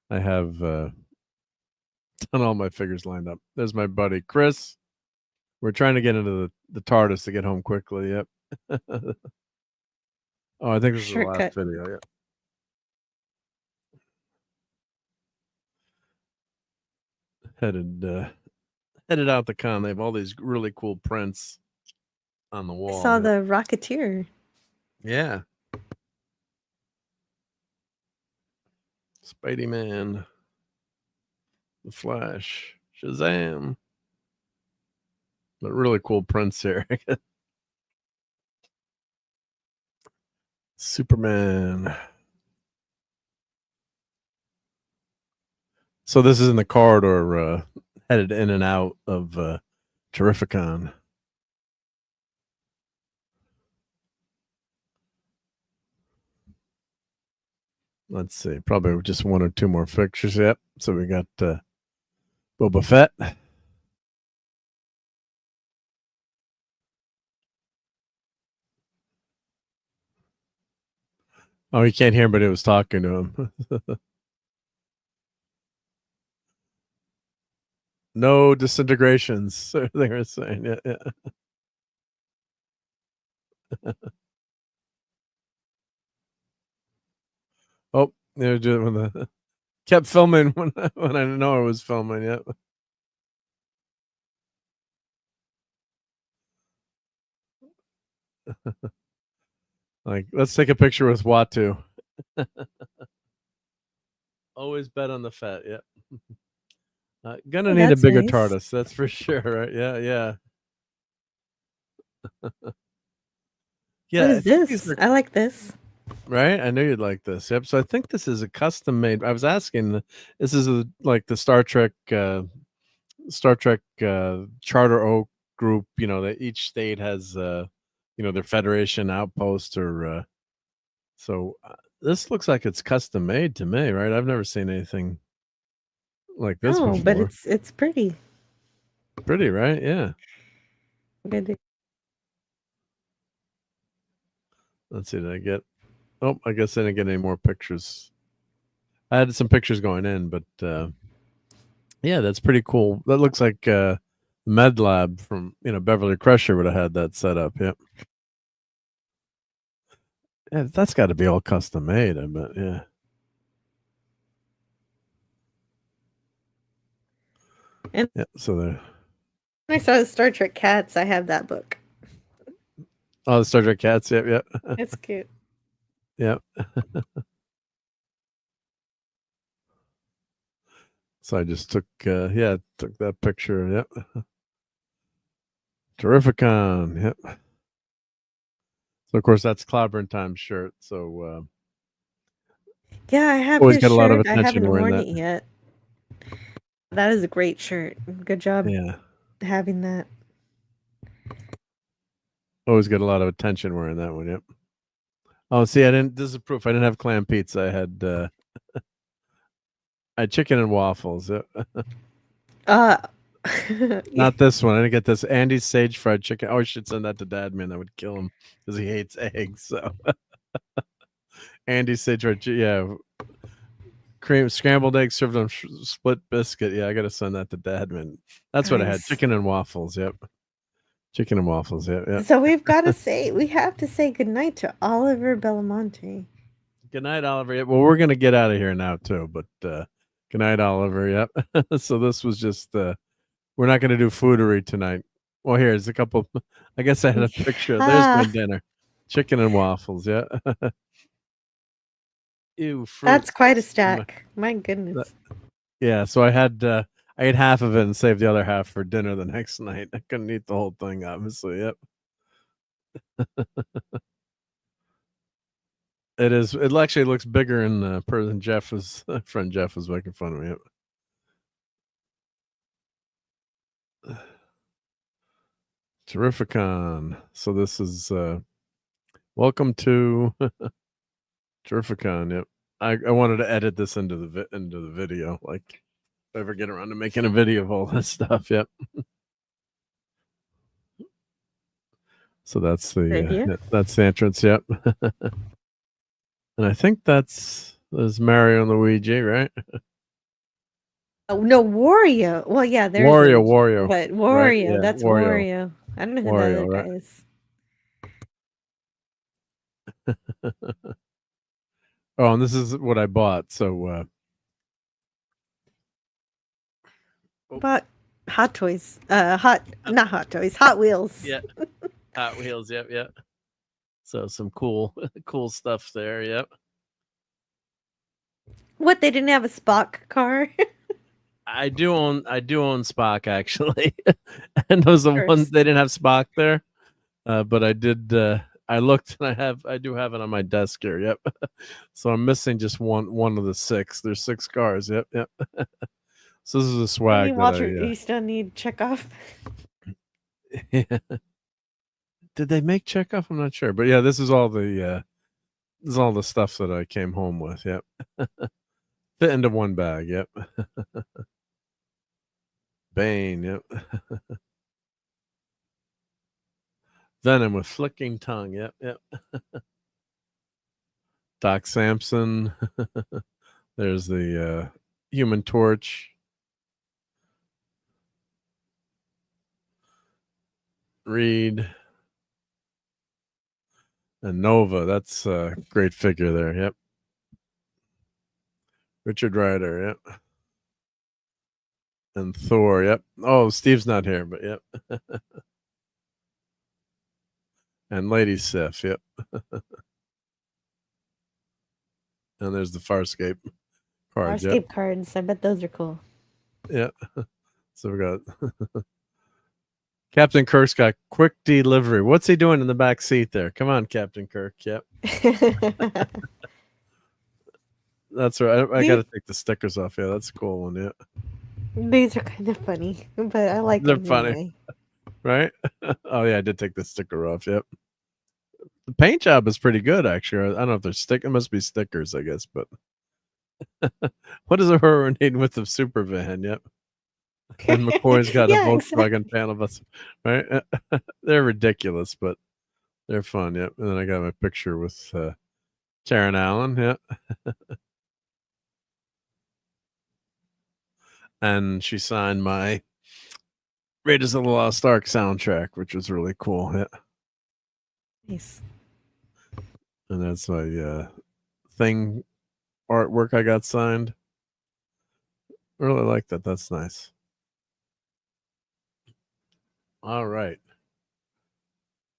I have done all my figures lined up. There's my buddy Chris. We're trying to get into the TARDIS to get home quickly. Yep. Oh, I think this is the last video. Yeah. Headed out the con. They have all these really cool prints on the wall. I saw the Rocketeer. Yeah. Spidey Man. The Flash. Shazam. But really cool prints here. Superman. So this is in the corridor headed in and out of Terrificon. Let's see, probably just 1 or 2 more fixtures. Yep. So we got Boba Fett. Oh, you can't hear him, but he was talking to him. No disintegrations, they were saying. Yeah. Oh, they were doing when kept filming when I didn't know I was filming. Yep. Like, let's take a picture with Watu. Always bet on the Fett. Yep. Gonna need a bigger nice. TARDIS, that's for sure. Right? Yeah. Yeah, What I is think these this? are- I like this. right? I knew you'd like this. Yep. So I think this is a custom made. I was asking. This is like the Star Trek Charter Oak group. You know that each state has their Federation outpost or so. This looks like it's custom made to me, right? I've never seen anything like this Oh, but before. it's pretty. Pretty, right? Yeah. Good. Let's see. Did I get? Oh, I guess I didn't get any more pictures. I had some pictures going in, but yeah, that's pretty cool. That looks like Med Lab from Beverly Crusher would have had that set up. Yep. Yeah, that's got to be all custom made. I bet. Yeah. And Yeah. So there. I saw the Star Trek Cats. I have that book. Oh, the Star Trek Cats. Yep. Yep. It's cute. Yep. So I just took that picture. Yep. Terrificon. Yep. So of course that's Clobberin Time's shirt. So Yeah, I have always his get a lot of shirt. I attention haven't wearing worn that. it yet. That is a great shirt. Good job Yeah. having that. Always get a lot of attention wearing that one. Yep. Oh, see, I didn't. This is proof. I didn't have clam pizza. I had I had chicken and waffles. Yep. Not this one. I didn't get this. Andy's sage fried chicken. Oh, I should send that to Dad. Man, that would kill him because he hates eggs. So Andy's sage fried chicken. Yeah. Cream scrambled eggs served on split biscuit. Yeah, I got to send that to Dad. Man, that's what I had. Nice. Chicken and waffles. Yep. Chicken and waffles. Yep. Yep. So we have to say goodnight to Oliver Belamonte. Good night, Oliver. Yep. Well, we're gonna get out of here now too. But good night, Oliver. Yep. So this was just. We're not going to do foodery tonight. Well, here's a couple. I guess I had a picture. There's my dinner. Chicken and waffles. Yeah. Ew, fruit. That's quite a stack. My goodness. Yeah. So I ate half of it and saved the other half for dinner the next night. I couldn't eat the whole thing, obviously. Yep. It is. It actually looks bigger in person. Friend Jeff was making fun of me. Yep. Terrificon. So this is welcome to Terrificon. Yep. I wanted to edit this into the video, like if I ever get around to making a video of all this stuff. Yep. So that's that's the entrance. Yep. And I think there's Mario and Luigi, right? Oh no, Wario. Well, yeah, there's Wario. But Wario, right? Yeah, that's Wario. I don't know who Wario, the other right? guy is. Oh, and this is what I bought. So But Hot Toys. Not Hot Toys, Hot Wheels. yeah, Hot Wheels. Yep, yep. So some cool stuff there. Yep. What, they didn't have a Spock car? I do own Spock actually, and those are the ones they didn't have Spock there, but I did. I looked and I do have it on my desk here. Yep. So I'm missing just one of the 6. There's 6 cars. Yep, yep. So this is a swag. You still need Chekhov. Yeah. Did they make Chekhov? I'm not sure, but yeah, this is all the stuff that I came home with. Yep. Fit into one bag. Yep. Bane. Yep. Venom with flicking tongue. Yep. Yep. Doc Samson. There's the Human Torch. Reed. And Nova. That's a great figure there. Yep. Richard Rider. Yep. And Thor. Yep. Oh, Steve's not here, but yep. And Lady Sif. Yep. And there's the Farscape cards. Farscape Yep. cards. I bet those are cool. Yep. So we got Captain Kirk's got quick delivery. What's he doing in the back seat there? Come on, Captain Kirk. Yep. That's right. I got to take the stickers off. Yeah, that's a cool one. Yeah. These are kind of funny, but I like They're them funny. anyway. Right? Oh, yeah, I did take the sticker off. Yep. The paint job is pretty good, actually. I don't know if there's it must be stickers, I guess, but what is a horror need with the super van? Yep. And McCoy's got Yeah, a exactly. Volkswagen panel bus, right? They're ridiculous, but they're fun. Yep. And then I got my picture with Karen Allen. Yep. And she signed my Raiders of the Lost Ark soundtrack, which was really cool. Yeah. Nice. And that's my thing artwork I got signed. Really like that. That's nice. All right.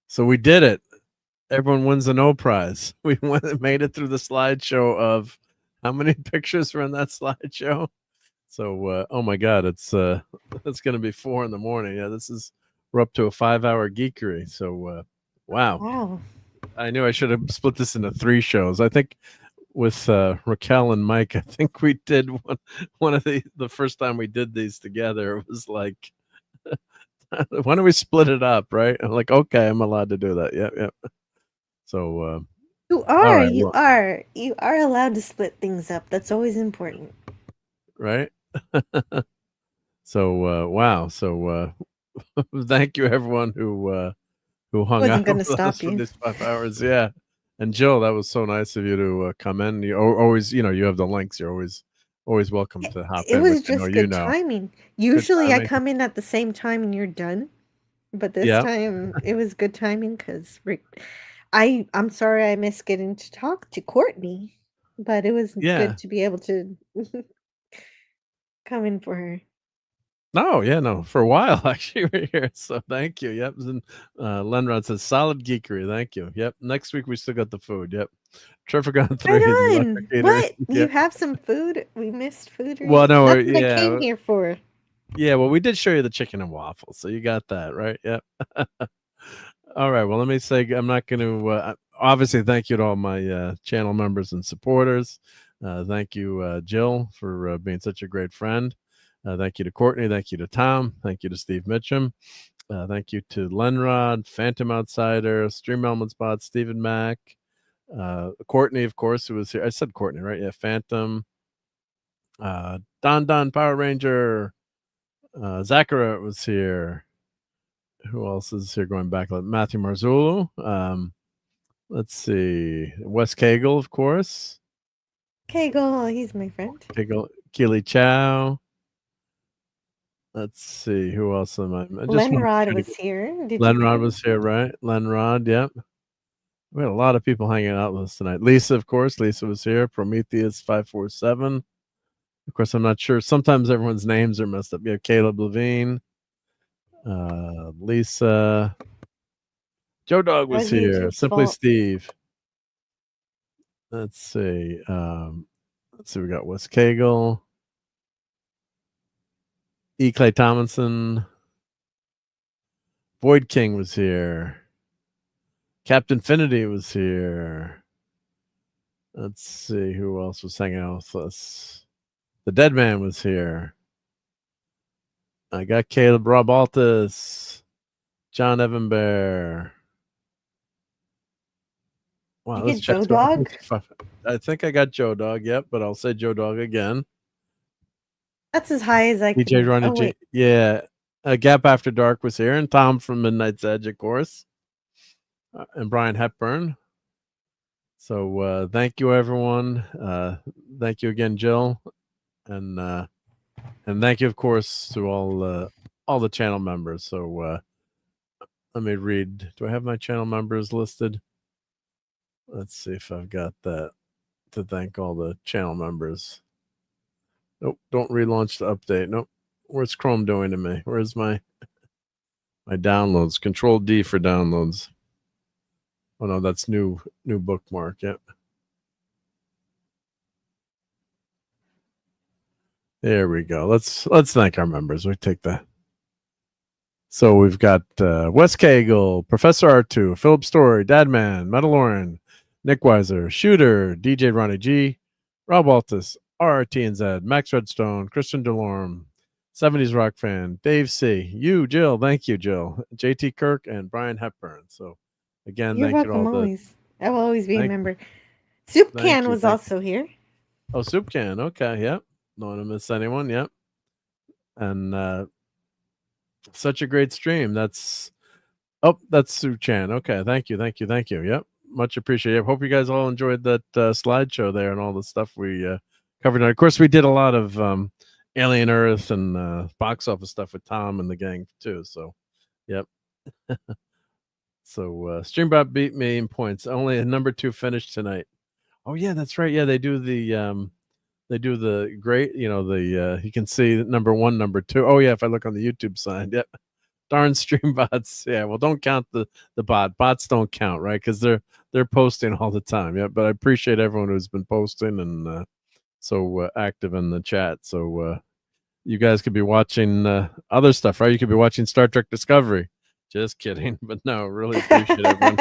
So we did it. Everyone wins a no prize. We made it through the slideshow of how many pictures were in that slideshow. So oh my God, it's going to be 4 a.m. Yeah, we're up to a 5-hour geekery. So wow. Wow. I knew I should have split this into 3 shows. I think with Raquel and Mike, I think we did one of the first time we did these together. It was like, why don't we split it up, right? I'm like, okay, I'm allowed to do that. Yep. So you are allowed to split things up. That's always important, right? So wow. So thank you everyone who hung wasn't out gonna with stop us for you. these 5 hours. Yeah. And Jill, that was so nice of you to come in. You always, you have the links. You're always welcome to hop It in. was Which I know just you good know. timing. Usually I timing. come in at the same time and you're done, but this Yep. time it was good timing because I'm sorry I missed getting to talk to Courtney, but it was Yeah. good to be able to come in for her. No, for a while actually we're here. So thank you. Yep. And Lenrod says solid geekery. Thank you. Yep. Next week we still got the food. Yep. Terrificon 3 Right is on. electric eater. What? Yeah. You have some food? We missed food. Well, no, That's what I yeah. came here for. Yeah, well, we did show you the chicken and waffles, so you got that, right? Yep. All right. Well, let me say I'm not going to obviously thank you to all my channel members and supporters. Thank you, Jill, for being such a great friend. Thank you to Courtney. Thank you to Tom. Thank you to Steve Mitchum. Thank you to Lenrod, Phantom Outsider, Stream Element Spot, Stephen Mack, Courtney, of course, who was here. I said Courtney, right? Yeah, Phantom, Don Power Ranger, Zachara was here. Who else is here going back? Matthew Marzullo. Let's see. Wes Cagle, of course. Cagle, he's my friend. Cagle, Keely Chow. Let's see. Who else am I? Lenrod was here. Lenrod was here, right? Lenrod, yep. We had a lot of people hanging out with us tonight. Lisa, of course. Lisa was here. Prometheus 547. Of course, I'm not sure. Sometimes everyone's names are messed up. You have Caleb Levine. Lisa. Joe Dog was here. Simply Steve. Let's see. We got Wes Cagle. E. Clay Tomlinson. Void King was here. Captain Finity was here. Let's see who else was hanging out with us. The Dead Man was here. I got Caleb RobAltis, John Evan Bear. Wow, you get Joe Dog? I think I got Joe Dog, yep, but I'll say Joe Dog again. That's as high as I can. DJ Ronnie G. Yeah. Gap After Dark was here, and Tom from Midnight's Edge, of course. And Brian Hepburn. So thank you, everyone. Thank you again, Jill. And thank you, of course, to all the channel members. So let me read. Do I have my channel members listed? Let's see if I've got that to thank all the channel members. Nope, don't relaunch the update. Nope. Where's Chrome doing to me? Where's my downloads? Control D for downloads. Oh no, that's new bookmark. Yep. There we go. Let's thank our members. We take the So we've got Wes Cagle, Professor R2, Philip Story, Dadman, Metalorian, Nick Weiser, Shooter, DJ Ronnie G, RobAltis, RRTNZ, Max Redstone, Christian Delorme, 70s Rock Fan, Dave C, you, Jill, thank you, Jill, JT Kirk, and Brian Hepburn. So again, You're thank you to all welcome the. always. I will always be a Thank- member. Soup thank Can you, was thank also here. Oh, Soup Can. Okay, yep. Don't want to miss anyone. Yep. And such a great stream. That's Sue Chan. Okay, thank you. Yep, much appreciated. Hope you guys all enjoyed that slideshow there and all the stuff we covered. And of course, we did a lot of Alien Earth and box office stuff with Tom and the gang too. So, yep. So Streambot beat me in points. Only a number 2 finish tonight. Oh yeah, that's right. Yeah, they do the great. You know the you can see number 1, number 2. Oh yeah, if I look on the YouTube side, yep. Darn stream bots. Yeah, well, don't count the bots. Don't count, right? Because they're posting all the time. Yeah, but I appreciate everyone who's been posting and so active in the chat. So you guys could be watching other stuff, right? You could be watching Star Trek Discovery. Just kidding, but no, really appreciate everyone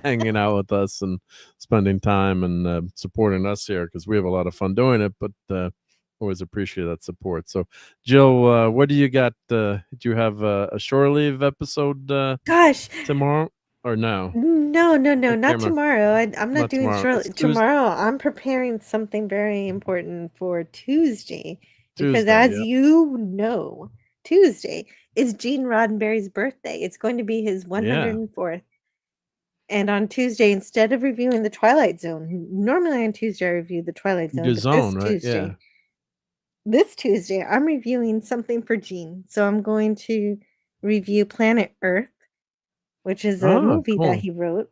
hanging out with us and spending time and supporting us here because we have a lot of fun doing it. But always appreciate that support. So, Jill, what do you got? Do you have a shore leave episode? Gosh, tomorrow or no? No, not Camera. tomorrow. I'm not doing tomorrow. short. It's Tuesday. Tomorrow, I'm preparing something very important for Tuesday. Because Tuesday, as yeah. you know, Tuesday is Gene Roddenberry's birthday. It's going to be his 104th. And on Tuesday, instead of reviewing the Twilight Zone, normally on Tuesday I review the Twilight Zone. Your But zone, this right? Tuesday, Yeah. this Tuesday, I'm reviewing something for Gene. So I'm going to review Planet Earth, which is a movie cool. that he wrote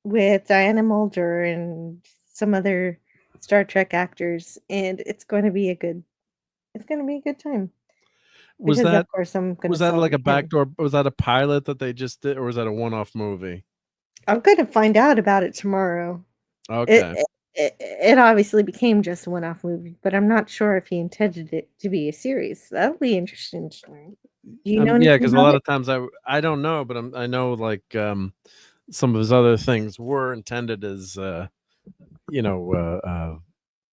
with Diana Mulder and some other Star Trek actors, and it's going to be a good time. Was Because that of course I'm going was to that like a celebrate him. backdoor? Was that a pilot that they just did, or was that a one-off movie? I'm going to find out about it tomorrow. Okay. It obviously became just a one-off movie, but I'm not sure if he intended it to be a series. That'll be interesting to learn. Do you know Yeah, anything because a about lot it? of times I don't know, but I know like some of his other things were intended as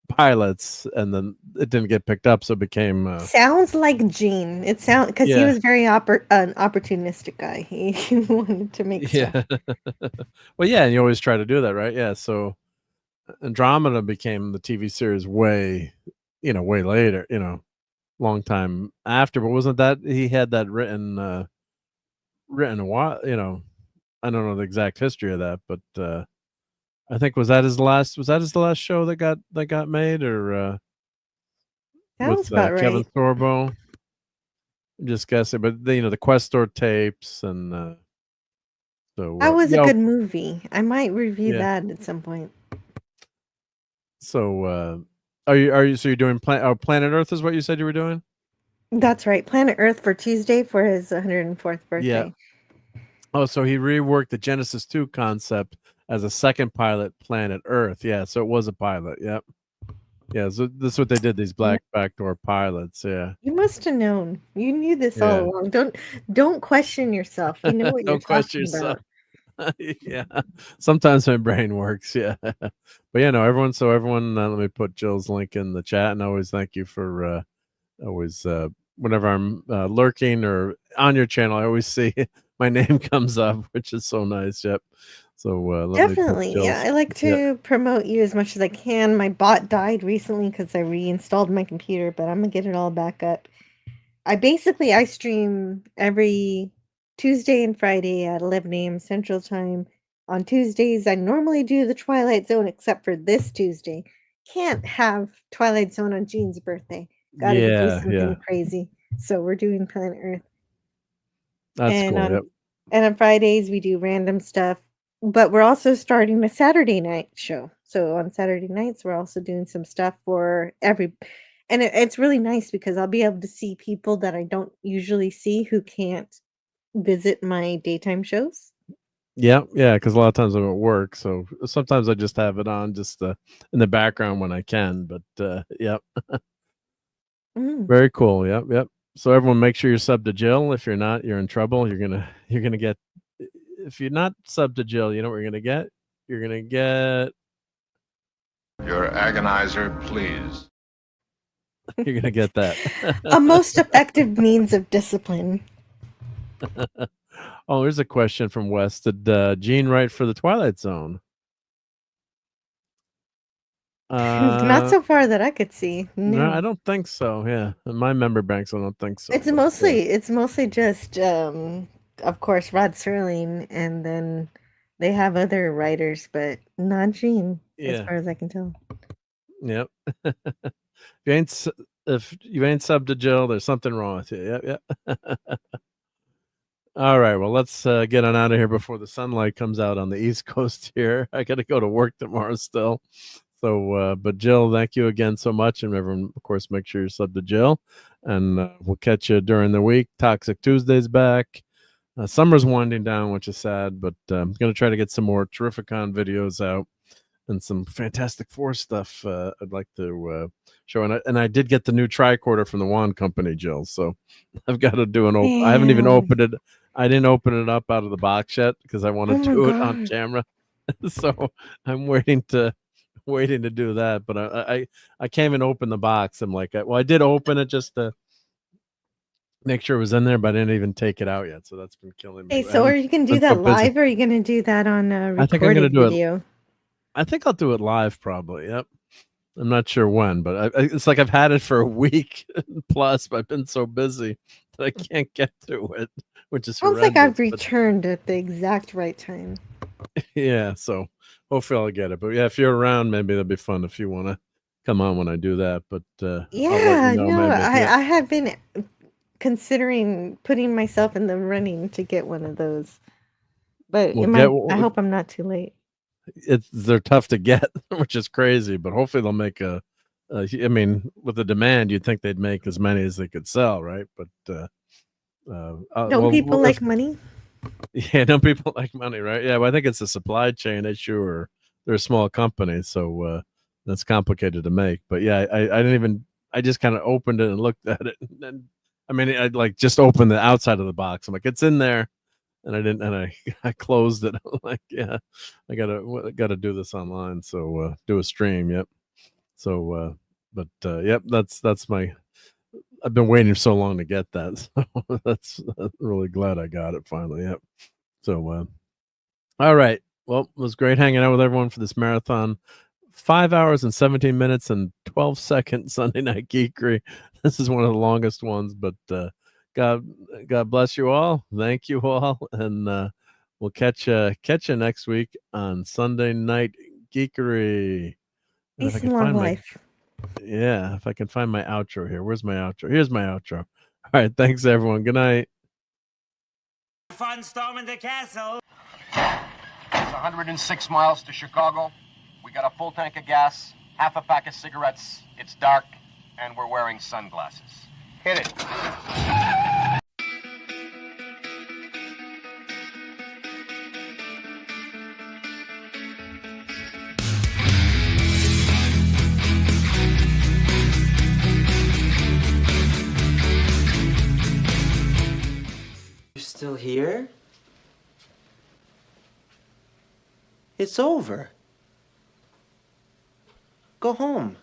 pilots, and then it didn't get picked up, so it became Sounds like Gene. It sounds because he Yeah. was very an opportunistic guy. He wanted to make stuff. yeah. Well, yeah, and you always try to do that, right? Yeah. So Andromeda became the TV series way later, long time after. But wasn't that he had that written a while? I don't know the exact history of that, but I think was that his last show that got made, or Sounds with about Kevin right. Sorbo? I'm just guessing, but the Questor tapes and so That was a yeah, good movie. I might review Yeah. that at some point. So are you so you're doing Planet Earth is what you said you were doing? That's right. Planet Earth for Tuesday for his 104th birthday. Yeah. Oh, so he reworked the Genesis 2 concept as a second pilot, Planet Earth. Yeah, so it was a pilot. Yep. Yeah, so this is what they did, these backdoor pilots. Yeah. You must have known. You knew this Yeah. all along. Don't question yourself. You know what you're Don't question talking yourself. about. Yeah. Sometimes my brain works. Yeah. But yeah, no, everyone, let me put Jill's link in the chat, and I always thank you for always whenever I'm lurking or on your channel, I always see my name comes up, which is so nice. Yep. So let me put Definitely. Jill's. Yeah, I like to promote you as much as I can. My bot died recently because I reinstalled my computer, but I'm gonna get it all back up. I stream every Tuesday and Friday at 11 a.m. Central Time. On Tuesdays, I normally do the Twilight Zone, except for this Tuesday. Can't have Twilight Zone on Gene's birthday. Gotta do Yeah, something yeah. crazy. So we're doing Planet Earth. That's And cool. on Yep. and on Fridays we do random stuff. But we're also starting a Saturday night show. So on Saturday nights we're also doing some stuff for it's really nice because I'll be able to see people that I don't usually see who can't visit my daytime shows. Yeah, because a lot of times I'm at work, so sometimes I just have it on just in the background when I can. But yep, Mm. very cool. Yep. So everyone, make sure you're sub to Jill. If you're not, you're in trouble. You're gonna get. If you're not sub to Jill, you know what you're gonna get. You're gonna get. Your agonizer, please. You're gonna get that. A most effective means of discipline. Oh, here's a question from Wes. Did Gene write for the Twilight Zone? Not so far that I could see. No, No, I don't think so. Yeah, in my member banks, I don't think so. it's mostly just of course Rod Serling, and then they have other writers, but not Gene, as Yeah. far as I can tell. Yep. If you ain't sub to Jill, there's something wrong with you. Yep. All right. Well, let's get on out of here before the sunlight comes out on the East Coast here. I got to go to work tomorrow still. So, but Jill, thank you again so much. And everyone, of course, make sure you're sub to Jill. And we'll catch you during the week. Toxic Tuesday's back. Summer's winding down, which is sad, but I'm going to try to get some more Terrificon videos out and some Fantastic Four stuff I'd like to show. And I did get the new tricorder from the Wand Company, Jill. So I've got to do I haven't even opened it. I didn't open it up out of the box yet because I want to do it on camera. So I'm waiting to do that. But I can't even open the box. I'm like, well, I did open it just to make sure it was in there, but I didn't even take it out yet. So that's been killing me. Hey, so are you going to do that live, or are you going to do that on a I think I'm going to recorded do video? I think I'll do it live probably. Yep. I'm not sure when, but it's like I've had it for a week plus, but I've been so busy that I can't get to it, which is Sounds like I've horrendous, returned at the exact right time. yeah, so hopefully I'll get it. But yeah, if you're around, maybe that'd be fun if you want to come on when I do that. But Yeah, I'll let you know, no, maybe. I have been considering putting myself in the running to get one of those, but Well, I hope I'm not too late. they're tough to get, which is crazy. But hopefully they'll make I mean, with the demand, you'd think they'd make as many as they could sell, right? But Don't people like money? Yeah, don't people like money, right? Yeah, well, I think it's a supply chain issue, or they're a small company, so that's complicated to make. But yeah, I didn't even. I just kind of opened it and looked at it, and then I mean, I like just opened the outside of the box. I'm like, it's in there, and I didn't, and I closed it. I'm like, yeah, I gotta do this online, so do a stream. Yep. So, but yep, that's my. I've been waiting so long to get that, so that's really glad I got it finally. Yep. So, all right. Well, it was great hanging out with everyone for this marathon. 5 hours and 17 minutes and 12 seconds Sunday Night Geekery. This is one of the longest ones, but God bless you all. Thank you all, and we'll catch you next week on Sunday Night Geekery. Peace and long life. Yeah, if I can find my outro here. Where's my outro? Here's my outro. All right, thanks everyone. Good night. Fun storming the castle. It's 106 miles to Chicago. We got a full tank of gas, half a pack of cigarettes. It's dark, and we're wearing sunglasses. Hit it. Still here? It's over. Go home.